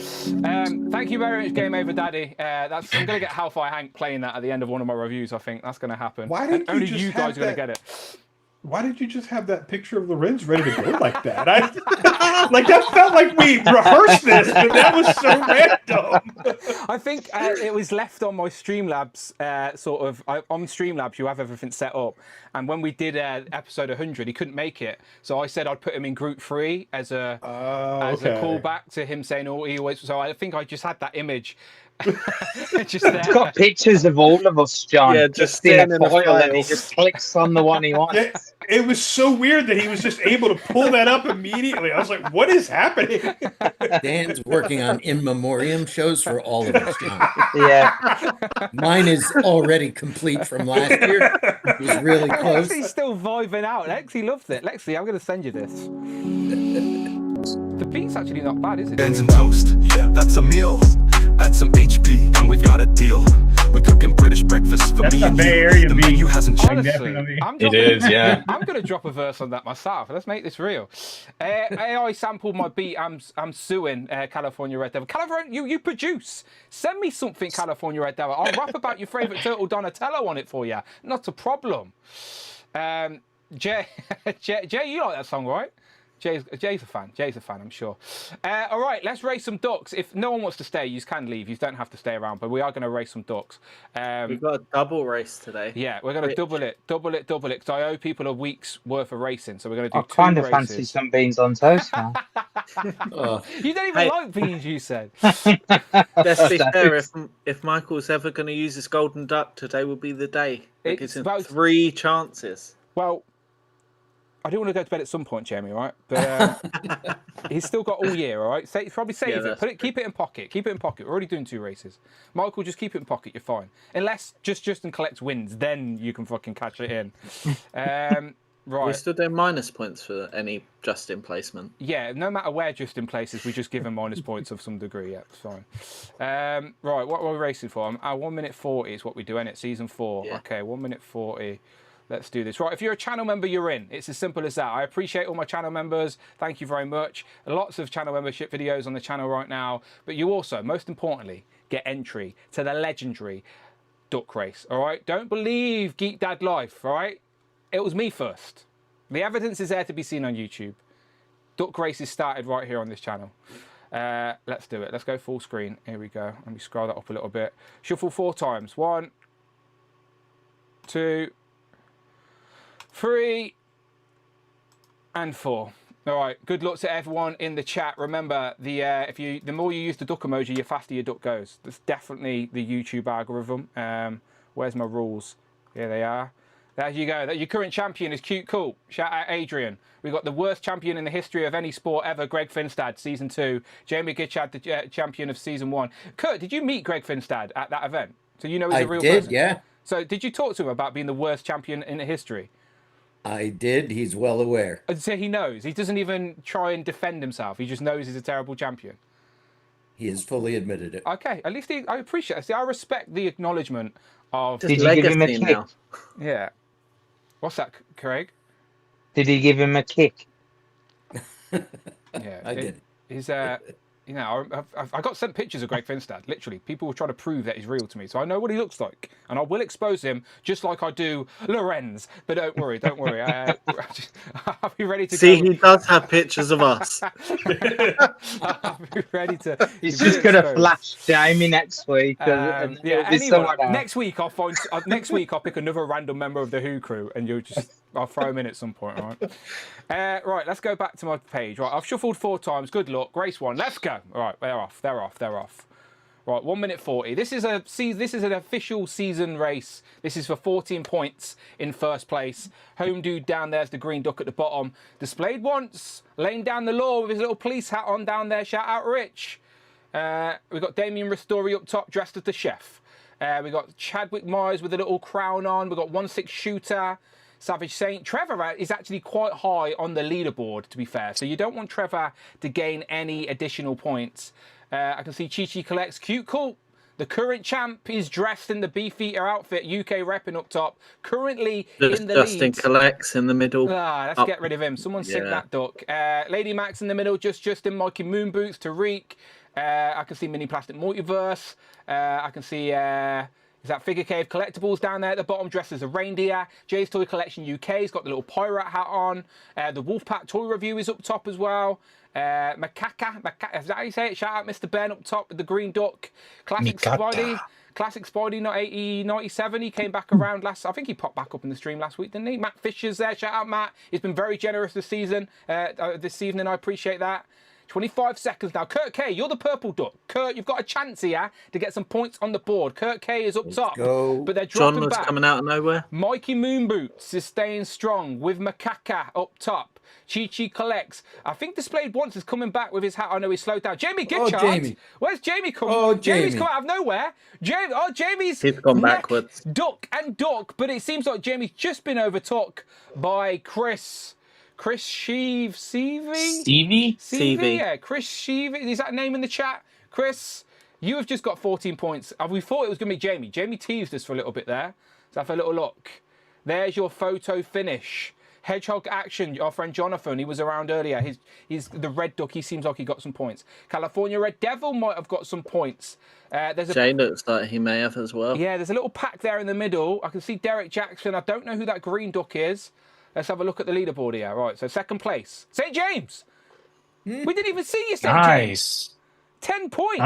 Thank you very much, Game Over Daddy. I'm gonna get Hellfire Hank playing that at the end of one of my reviews. I think that's gonna happen. Why did only just you guys have are gonna that- get it? Why did you just have that picture of Lorenz ready to go like that? Like that felt like we rehearsed this, but that was so random. I think it was left on my Streamlabs on Streamlabs. You have everything set up, and when we did episode 100, he couldn't make it, so I said I'd put him in Group 3 as a callback to him saying, "Oh, he always." So I think I just had that image. Just there. It's got pictures of all of us, John. Yeah, just in a the file, and he files. just clicks on the one he wants. Yeah, it was so weird that he was just able to pull that up immediately. I was like, "What is happening?" Dan's working on in memoriam shows for all of us, John. Yeah. Mine is already complete from last year. It was really close. Lexi's still vibing out. Lexi loves it. Lexi, I'm going to send you this. The beat's actually not bad, is it? Beans and toast, yeah, that's a meal. Add some HP, and we've got a deal. We're cooking British breakfast for That's me a and Bay you. Area The beat. menu hasn't changed. Definitely. It is, yeah. I'm going to drop a verse on that myself. Let's make this real. AI sampled my beat. I'm suing California Red Devil. California, you produce. Send me something, California Red Devil. I'll rap about your favourite turtle Donatello on it for you. Not a problem. Jay, you like that song, right? Jay's a fan. Jay's a fan, I'm sure. All right, let's race some ducks. If no one wants to stay, you can leave. You don't have to stay around, but we are going to race some ducks. We've got a double race today. Yeah, we're going to double it. Because I owe people a week's worth of racing, so we're going to do I two kind of races. fancy some beans on toast now. You don't even like beans, you said. Let's be fair, if Michael's ever going to use his golden duck, today will be the day. It gives him 3 chances. Well, I do want to go to bed at some point, Jamie, right? But he's still got all year, all right? Probably save it. Keep it in pocket. Keep it in pocket. We're already doing 2 races. Michael, just keep it in pocket. You're fine. Unless Justin collects wins, then you can fucking catch it in. Right. We're still doing minus points for any Justin placement. Yeah, no matter where Justin places, we just give him minus points of some degree. Yeah, it's fine. Right, what are we racing for? 1 minute 40 is what we do, isn't it? Season 4. Yeah. Okay, 1 minute 40. Let's do this. Right, if you're a channel member, you're in. It's as simple as that. I appreciate all my channel members. Thank you very much. Lots of channel membership videos on the channel right now. But you also, most importantly, get entry to the legendary duck race, all right? Don't believe Geek Dad Life, all right? It was me first. The evidence is there to be seen on YouTube. Duck races started right here on this channel. Let's do it. Let's go full screen. Here we go. Let me scroll that up a little bit. Shuffle 4 times. 1, 2, 3 and 4. All right. Good luck to everyone in the chat. Remember, the more you use the duck emoji, the faster your duck goes. That's definitely the YouTube algorithm. Where's my rules? Here they are. There you go. Your current champion is Cute Cool. Shout out Adrian. We've got the worst champion in the history of any sport ever, Greg Finstad, Season 2. Jamie Gitchad, the champion of Season 1. Kurt, did you meet Greg Finstad at that event? So you know he's a real person? Yeah. So did you talk to him about being the worst champion in history? I did. He's well aware. So he knows. He doesn't even try and defend himself. He just knows he's a terrible champion. He has fully admitted it. Okay, at least I appreciate it. See, I respect the acknowledgement of... Did you give him a kick? Yeah. What's that, Craig? Did he give him a kick? Yeah, I did. He's you know, I got sent pictures of Greg Finstad. Literally, people were trying to prove that he's real to me, so I know what he looks like, and I will expose him just like I do Lorenz. But don't worry, don't worry. I'll be ready to. See, he does have pictures of us. I'll be ready to. He's just gonna flash Jamie next week. Yeah. Anyway, next week I'll find. Next week I'll pick another random member of the Who crew, and I'll throw him in at some point. All right. Right. Let's go back to my page. Right. I've shuffled 4 times. Good luck. Race 1. Let's go. All right. They're off. They're off. They're off. Right. 1 minute 40. This is an official season race. This is for 14 points in first place. Home dude down there's the green duck at the bottom. Displayed once, laying down the law with his little police hat on down there. Shout out Rich. We've got Damien Ristori up top, dressed as the chef. We've got Chadwick Myers with a little crown on. We've got 1-6 Shooter, Savage Saint. Trevor is actually quite high on the leaderboard, to be fair. So you don't want Trevor to gain any additional points. I can see Chi collects. Cute Cool. The current champ is dressed in the Beefeater outfit, UK repping up top. Currently in the Justin lead. collects in the middle. Let's get rid of him. Someone sink that duck. Lady Max in the middle, Justin, Mikey Moonboots, Tariq. I can see Mini Plastic Multiverse. I can see, is that Figure Cave Collectables down there at the bottom, dressed as a reindeer. Jay's Toy Collection UK's got the little pirate hat on. The Wolfpack Toy Review is up top as well. Macaca, is that how you say it? Shout out Mr. Ben up top with the green duck. Classic Spidey. Classic Spidey, not 97. He came back around I think he popped back up in the stream last week, didn't he? Matt Fisher's there. Shout out Matt. He's been very generous this evening. I appreciate that. 25 seconds now. Kurt K, you're the purple duck. Kurt, you've got a chance here to get some points on the board. Kurt K is up top, but they're dropping John was back. coming out of nowhere. Mikey Moonboots is staying strong with Macaca up top. Chi collects. I think Displayed Once is coming back with his hat. I know he's slowed down. Jamie Gitchard. Jamie. Where's Jamie coming? Oh, Jamie's Jamie. come out of nowhere. Jamie's He's gone neck, backwards. duck, but it seems like Jamie's just been overtook by Chris Sheeve, Stevie? Yeah, Chris Sheeve. Is that a name in the chat? Chris, you have just got 14 points. We thought it was going to be Jamie. Jamie teased us for a little bit there. Let's have a little look. There's your photo finish. Hedgehog Action, our friend Jonathan, he was around earlier. He's the red duck. He seems like he got some points. California Red Devil might have got some points. Jay looks like he may have as well. Yeah, there's a little pack there in the middle. I can see Derek Jackson. I don't know who that green duck is. Let's have a look at the leaderboard here. Right, so second place, St. James. We didn't even see you, St. James. 10 points.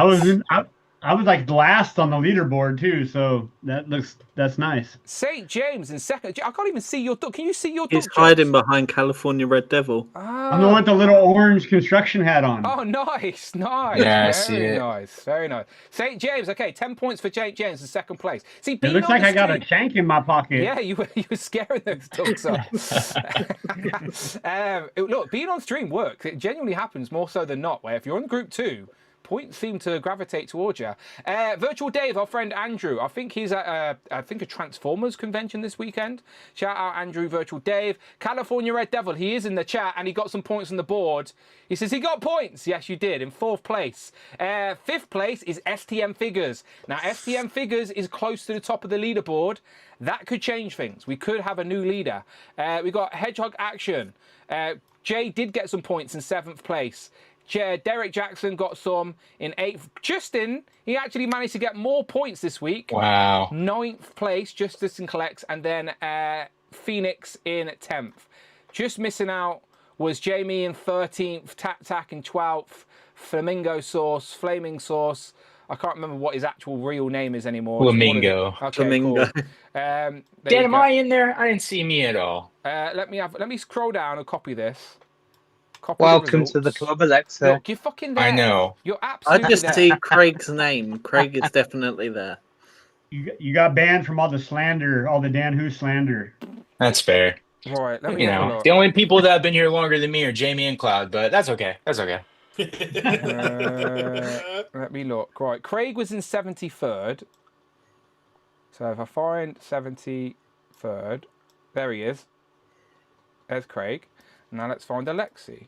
I was like last on the leaderboard too, so that's nice. St. James in second. I can't even see your duck. Can you see your duck? He's hiding behind California Red Devil. I'm the one with the little orange construction hat on. Oh, nice. Yeah, very nice. Very nice. St. James, okay, 10 points for St. James in second place. See, it looks like I got a shank in my pocket. Yeah, you were scaring those ducks off. Look, being on stream works. It genuinely happens more so than not, where if you're on group 2, points seem to gravitate towards you. Virtual Dave, our friend Andrew, I think he's at a Transformers convention this weekend. Shout out Andrew, Virtual Dave. California Red Devil, he is in the chat and he got some points on the board. He says he got points. Yes, you did, in 4th place. 5th place is STM Figures. Now, STM Figures is close to the top of the leaderboard. That could change things. We could have a new leader. We got Hedgehog Action. Jay did get some points in 7th place. Derek Jackson got some in 8th. Justin, he actually managed to get more points this week. Wow. 9th place, Justin collects, and then Phoenix in 10th. Just missing out was Jamie in 13th, Tac in 12th, Flaming Sauce. I can't remember what his actual real name is anymore. Flamingo. Okay, Flamingo. cool. Dan, am I in there? I didn't see me at all. Let me scroll down and copy this. Welcome to the club, Alexa. Look, you're fucking there. I know. You're I absolutely just there. see Craig's name. Craig is definitely there. You got banned from all the slander, all the Dan Who slander. That's fair. Right, let me have a look. The only people that have been here longer than me are Jamie and Cloud, but that's okay. That's okay. Let me look. Right, Craig was in 73rd. So if I find 73rd, there he is. There's Craig. Now let's find Alexi.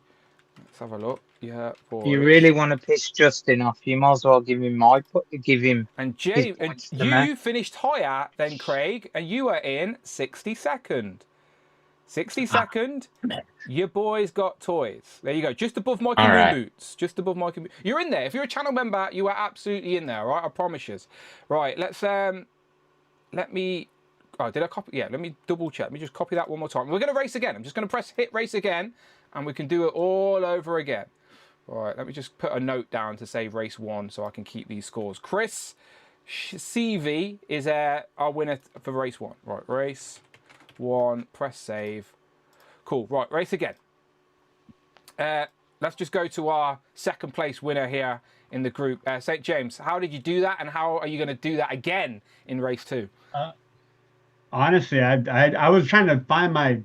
Let's have a look. Yeah, boys. If you really want to piss Justin off, you might as well give him And his Jay, and points to me. you finished higher than Craig, and you are in 62nd. 62nd. Your boys got toys. There you go. Just above Mikey All Moon right. Boots. Just above Mikey Moon. You're in there. If you're a channel member, you are absolutely in there, all right? I promise you. Right, let's let me did I copy? Yeah, let me double check. Let me just copy that one more time. We're gonna race again. I'm just gonna press hit race again, and we can do it all over again. All right, let me just put a note down to say race 1 so I can keep these scores. Chris CV is our winner for race 1. Right, race 1, press save. Cool, right, race again. Let's just go to our second place winner here in the group. St. James, how did you do that, and how are you going to do that again in race 2? Honestly, I was trying to find my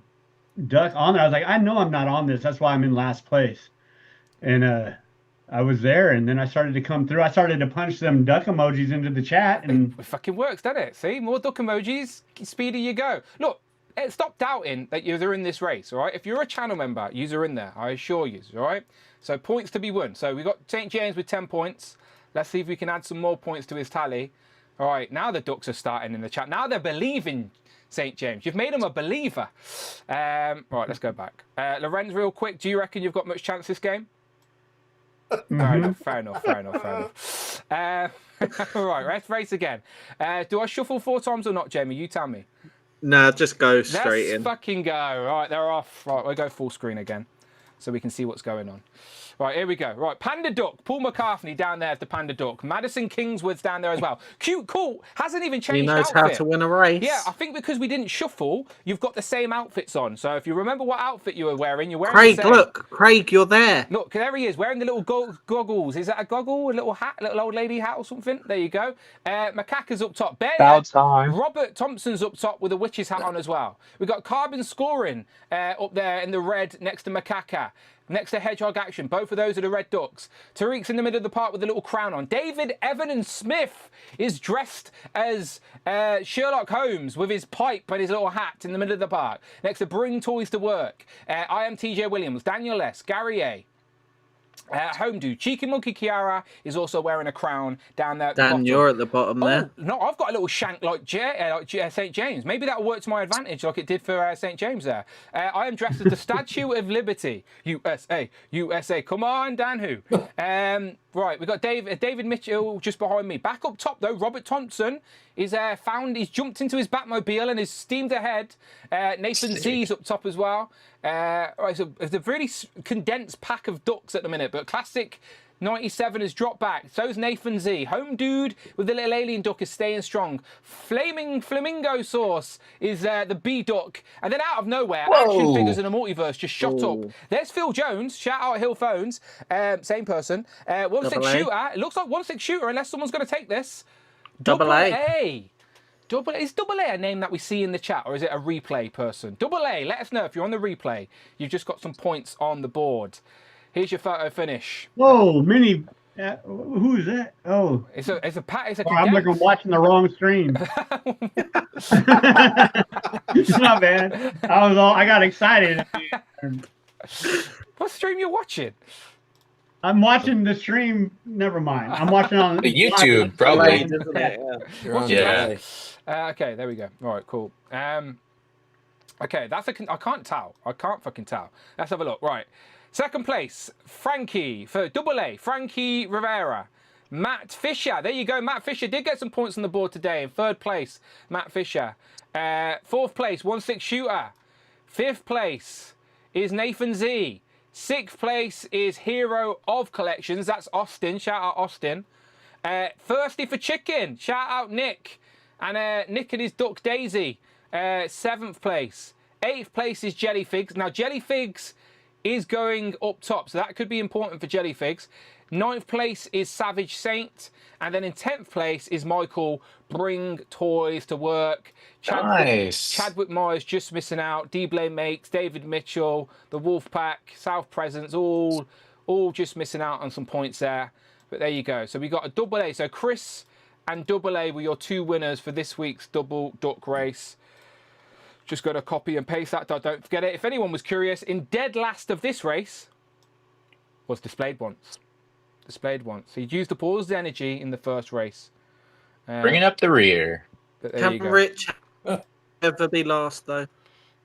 duck on there. I was like, I know I'm not on this. That's why I'm in last place. And I was there, and then I started to come through. I started to punch them duck emojis into the chat, and it fucking works, doesn't it? See, more duck emojis, speedier you go. Look, stop doubting that you're in this race, all right? If you're a channel member, you're in there, I assure you, all right? So points to be won. So we've got St. James with 10 points. Let's see if we can add some more points to his tally. All right, now the ducks are starting in the chat. Now they're believing St. James. You've made him a believer. Right, let's go back. Lorenz, real quick, do you reckon you've got much chance this game? Fair enough. All right, let's race again. Do I shuffle 4 times or not, Jamie? You tell me. Nah, just go straight Let's in. fucking go. All right, they're off. Right, we'll go full screen again so we can see what's going on. Right, here we go. Right, Panda Duck. Paul McCartney down there as the Panda Duck. Madison Kingswood's down there as well. Cute, cool. Hasn't even changed He knows outfit. how to win a race. Yeah, I think because we didn't shuffle, you've got the same outfits on. So if you remember what outfit you were wearing, you're wearing Craig, the same. look. Craig, you're there. Look, there he is, wearing the little goggles. Is that a goggle, a little hat, a little old lady hat or something? There you go. Macaca's up top. About time. Robert Thompson's up top with a witch's hat on as well. We've got Carbon Scoring up there in the red next to Macaca. Next to Hedgehog Action. Both of those are the red ducks. Tariq's in the middle of the park with a little crown on. David Evan Smith is dressed as Sherlock Holmes with his pipe and his little hat in the middle of the park. Next to Bring Toys to Work. I am TJ Williams. Daniel S. Gary A. Home Dude. Cheeky Monkey Kiara is also wearing a crown down there at the Dan, bottom. you're at the bottom there. No, I've got a little shank like St. James. Maybe that'll work to my advantage like it did for St. James there. I am dressed as the Statue of Liberty. USA. Come on, Dan who? Right, we've got David Mitchell just behind me. Back up top, though, Robert Thompson is he's jumped into his Batmobile and is steamed ahead. Nathan Z's up top as well. Right, so it's a really condensed pack of ducks at the minute, but Classic 97 has dropped back. So's Nathan Z. Home Dude with the little alien duck is staying strong. Flaming Flamingo Sauce is the B duck. And then out of nowhere, Action Figures in a Multiverse just shot up. There's Phil Jones. Shout out Hill Phones. Same person. 1-6 Shooter. It looks like 1-6 Shooter unless someone's going to take this. Double A. Is Double A a name that we see in the chat, or is it a replay person? Double A, let us know if you're on the replay. You've just got some points on the board. Here's your photo finish. whoa, Mini. Who is that? Oh, It's a I'm like I'm watching the wrong stream. It's not bad. I got excited. What stream you watching? I'm watching the stream. Never mind. I'm watching on The YouTube, probably. Okay, there we go. All right, cool. Okay, I can't tell. I can't fucking tell. Let's have a look. Right. Second place, Frankie for Double A, Frankie Rivera. Matt Fisher, there you go. Matt Fisher did get some points on the board today. In third place, Matt Fisher. Fourth place, 1-6 Shooter. Fifth place is Nathan Z. Sixth place is Hero of Collections. That's Austin. Shout out Austin. Thirsty for Chicken. Shout out Nick. And Nick and his duck Daisy. Seventh place. Eighth place is Jellyfigs. Now, Jellyfigs is going up top, so that could be important for Jellyfigs. Ninth place is Savage Saint. And then in 10th place is Michael Bring Toys to Work. Chadwick Myers just missing out. D-Blame Makes, David Mitchell, the Wolfpack, South Presence, all just missing out on some points there. But there you go. So we got a double A. So Chris and Double A were your two winners for this week's double duck race. Just got to copy and paste that, don't forget it. If anyone was curious, in dead last of this race was Displayed Once. Displayed Once. He'd used up all his energy in the first race. Bringing up the rear. Can Rich ever be last, though?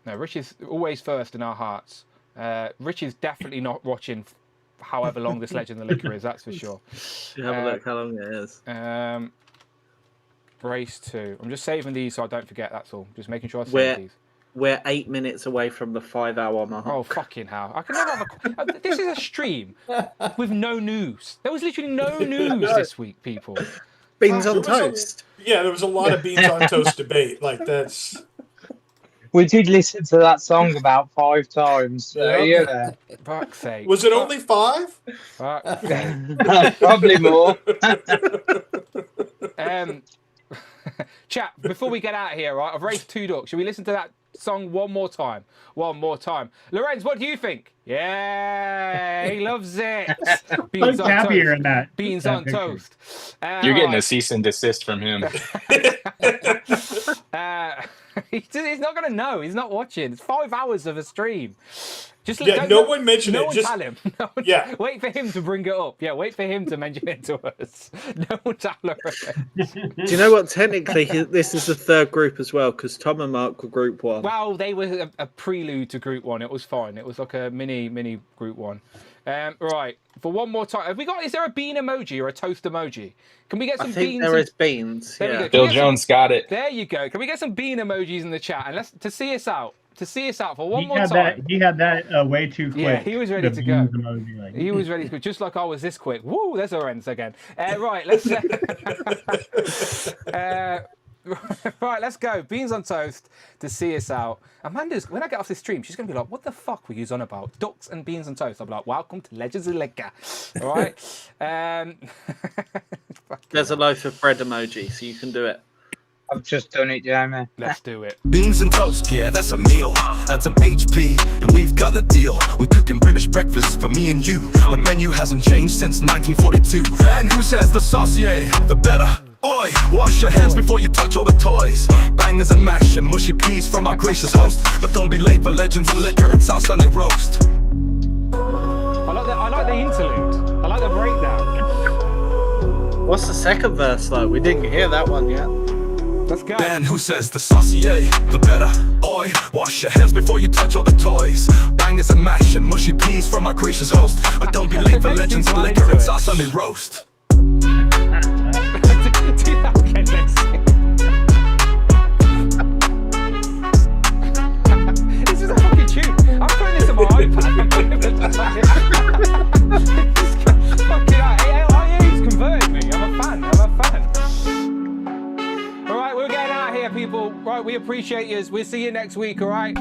No, Rich is always first in our hearts. Rich is definitely not watching however long this Legend of the Liquor is, that's for sure. You have a look how long it is. Race 2. I'm just saving these so I don't forget, that's all. Just making sure I save these. We're 8 minutes away from the 5-hour mark. Oh, fucking hell. I can never have a... This is a stream with no news. There was literally no news this week, people. Beans on toast. Yeah, there was a lot of beans on toast debate. Like, that's... We did listen to that song about 5 times. So, yeah. Fuck's sake. Was it only 5? Fuck's sake. Probably more. Chat, before we get out of here, right, I've raced 2 ducks. Should we listen to that song one more time? One more time. Lorenz, what do you think? Yeah, he loves it. Beans on toast. Happier in that. Beans on toast. You're getting a cease and desist from him. He's not going to know. He's not watching. It's 5 hours of a stream. Just no one mentioned no it. One Just tell him. No one, yeah. Wait for him to bring it up. Yeah, wait for him to mention it to us. No one tell her. Do you know what? Technically, this is the third group as well, because Tom and Mark were group 1. Well, they were a prelude to group 1. It was fine. It was like a mini group 1. Right. For one more time, have we got? Is there a bean emoji or a toast emoji? Can we get some I think beans? there is beans. There we go. Bill Jones got it. There you go. Can we get some bean emojis in the chat and to see us out? To see us out for one more time. He had that way too quick. Yeah, he was ready to go. Emoji, like. He was ready to go, just like I was this quick. Woo, there's Lorenz again. Right, let's right, let's go. Beans on toast to see us out. Amanda's, when I get off this stream, she's going to be like, what the fuck were you on about? Ducks and beans on toast. I'll be like, welcome to Legends of Liquor. All right? There's a loaf of bread emoji, so you can do it. I've just done it, Jamie. Let's do it. Beans and toast, yeah, that's a meal. That's some HP, and we've got a deal. We're cooking British breakfast for me and you. The menu hasn't changed since 1942. And who says the saucier, the better? Oi, wash your hands before you touch all the toys. Bangers and mash and mushy peas from our gracious host. But don't be late for Legends of Liquor and South Sunday roast. I like the interlude. I like the breakdown. What's the second verse, though? We didn't hear that one yet. Let's go. And who says the saucier, the better? Oi, wash your hands before you touch all the toys. Bangers and mash and mushy peas from our gracious host. But don't be late for Legends of Liquor and South Sunday roast. Do that again, let's see. This is a fucking tune. I'm putting this on my iPad. Fucking AIA's converted me. I'm a fan. All right, we're getting out of here, people. Right, we appreciate you. We'll see you next week, all right?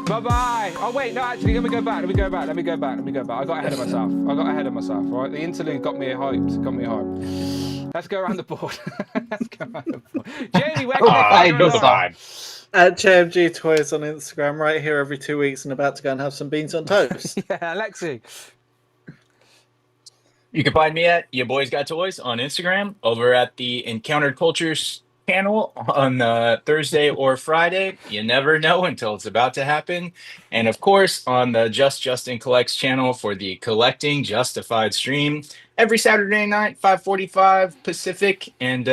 Bye-bye. Oh, wait, no, actually, let me go back. I got ahead of myself, all right? The interlude got me hyped. Let's go around the board. Jamie, where can I find you? At JMG Toys on Instagram, right here every 2 weeks, and about to go and have some beans on toast. Yeah, Alexi. You can find me at Ya Boys Got Toys on Instagram, over at the Encountered Cultures channel on Thursday or Friday. You never know until it's about to happen. And of course, on the Just Justin Collects channel for the Collecting Justified stream every Saturday night, 5:45 Pacific, and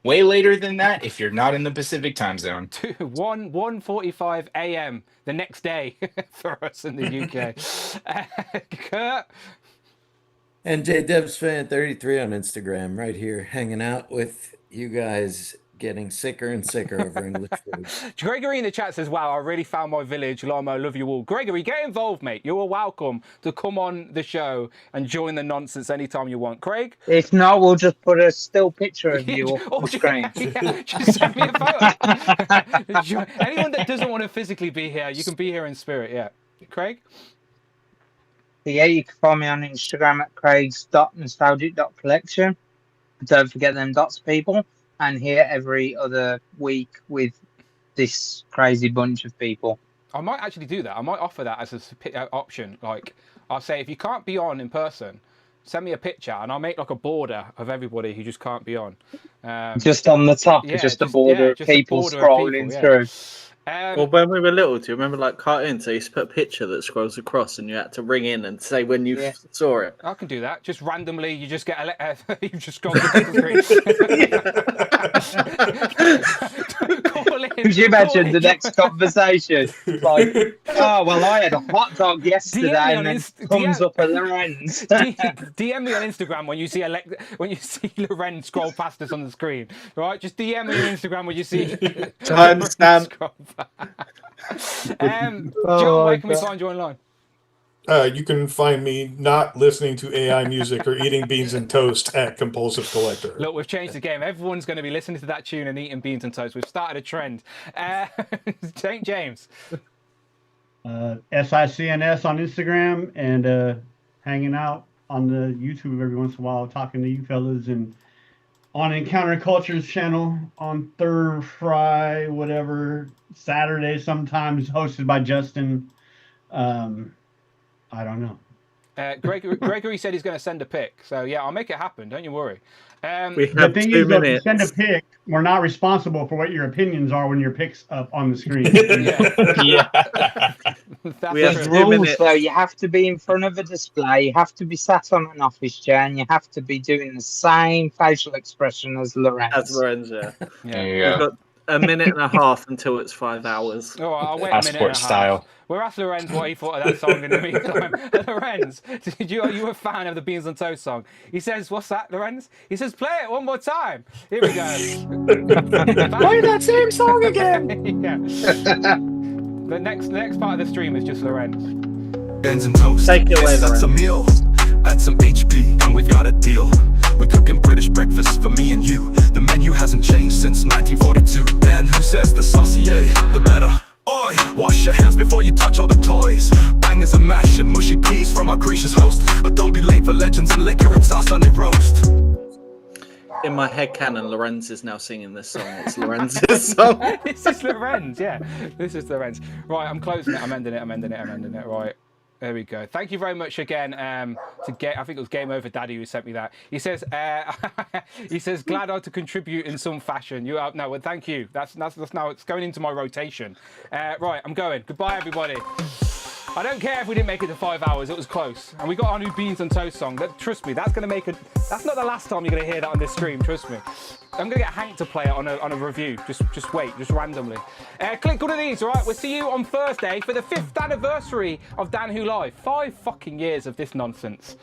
way later than that if you're not in the Pacific time zone. 1:45 a.m. the next day for us in the UK. Kurt. And JDebsFan33 on Instagram, right here, hanging out with you guys, getting sicker and sicker over English food. Gregory in the chat says, wow, I really found my village. Lamo, love you all. Gregory, get involved, mate. You are welcome to come on the show and join the nonsense anytime you want. Craig? If not, we'll just put a still picture of you on screen. Yeah, just send me a photo. Anyone that doesn't want to physically be here, you can be here in spirit, yeah. Craig? Yeah, you can find me on Instagram at craigs.nostalgic.collection. Don't forget them dots, people. And here every other week with this crazy bunch of people. I might actually do that. I might offer that as an option. Like, I'll say, if you can't be on in person, Send me a picture, and I'll make like a border of everybody who just can't be on. Just on the top, yeah, just a border of just a people border of scrolling people, yeah. through. Well, when we were little, do you remember like cartoons? They used to put a picture that scrolls across, and you had to ring in and say when you saw it. I can do that. Just randomly, you just get you just scroll the screen. Could you imagine the next conversation? Like, oh well, I had a hot dog yesterday, and then comes up at Lorenz. DM me on Instagram when you see Loren scroll past us on the screen. Right? Just DM me on Instagram when you see timestamp. John, where can we find you online? You can find me not listening to AI music or eating beans and toast at Compulsive Collector. Look, we've changed the game. Everyone's going to be listening to that tune and eating beans and toast. We've started a trend. St. James. SICNS on Instagram and hanging out on the YouTube every once in a while, talking to you fellas, and on Encounter Culture's channel on Friday, whatever, Saturday sometimes, hosted by Justin. I don't know. Gregory said he's going to send a pic. So, yeah, I'll make it happen. Don't you worry. The thing is, though, if you send a pic, we're not responsible for what your opinions are when your pic's up on the screen. We have rules, though. You have to be in front of a display. You have to be sat on an office chair, and you have to be doing the same facial expression as Lorenz. As Lorenz, yeah. There you We've go. got a minute and a half until it's 5 hours. Oh, I'll wait a minute and a half. style. We'll ask Lorenz what he thought of that song in the meantime. Lorenz, are you a fan of the Beans and Toast song? He says, what's that, Lorenz? He says, play it one more time. Here we go. Play that same song again. Yeah. The next part of the stream is just Lorenz. Beans and toast. Take it away, That's a meal. Add some HP, and we've got a deal. We're cooking British breakfast for me and you. The menu hasn't changed since 1942. And who says the saucier, the better? Oi, wash your hands before you touch all the toys. Bangers and mash and mushy peas from our gracious host. But don't be late for legends and liquor and sauce Sunday roast. In my head canon, Lorenz is now singing this song. It's Lorenz's song. This is Lorenz, yeah. This is Lorenz. Right, I'm closing it. I'm ending it. Right. There we go. Thank you very much again. I think it was Game Over Daddy who sent me that. He says, glad I to contribute in some fashion. You are no, well, thank you. That's now it's going into my rotation. Right, I'm going. Goodbye, everybody. I don't care if we didn't make it to 5 hours. It was close, and we got our new Beans and Toast song. Trust me, that's not the last time you're gonna hear that on this stream. Trust me. I'm gonna get Hank to play it on a review. Just wait, just randomly. Click one of these, all right? We'll see you on Thursday for the 5th anniversary of Dan Who Live. 5 fucking years of this nonsense.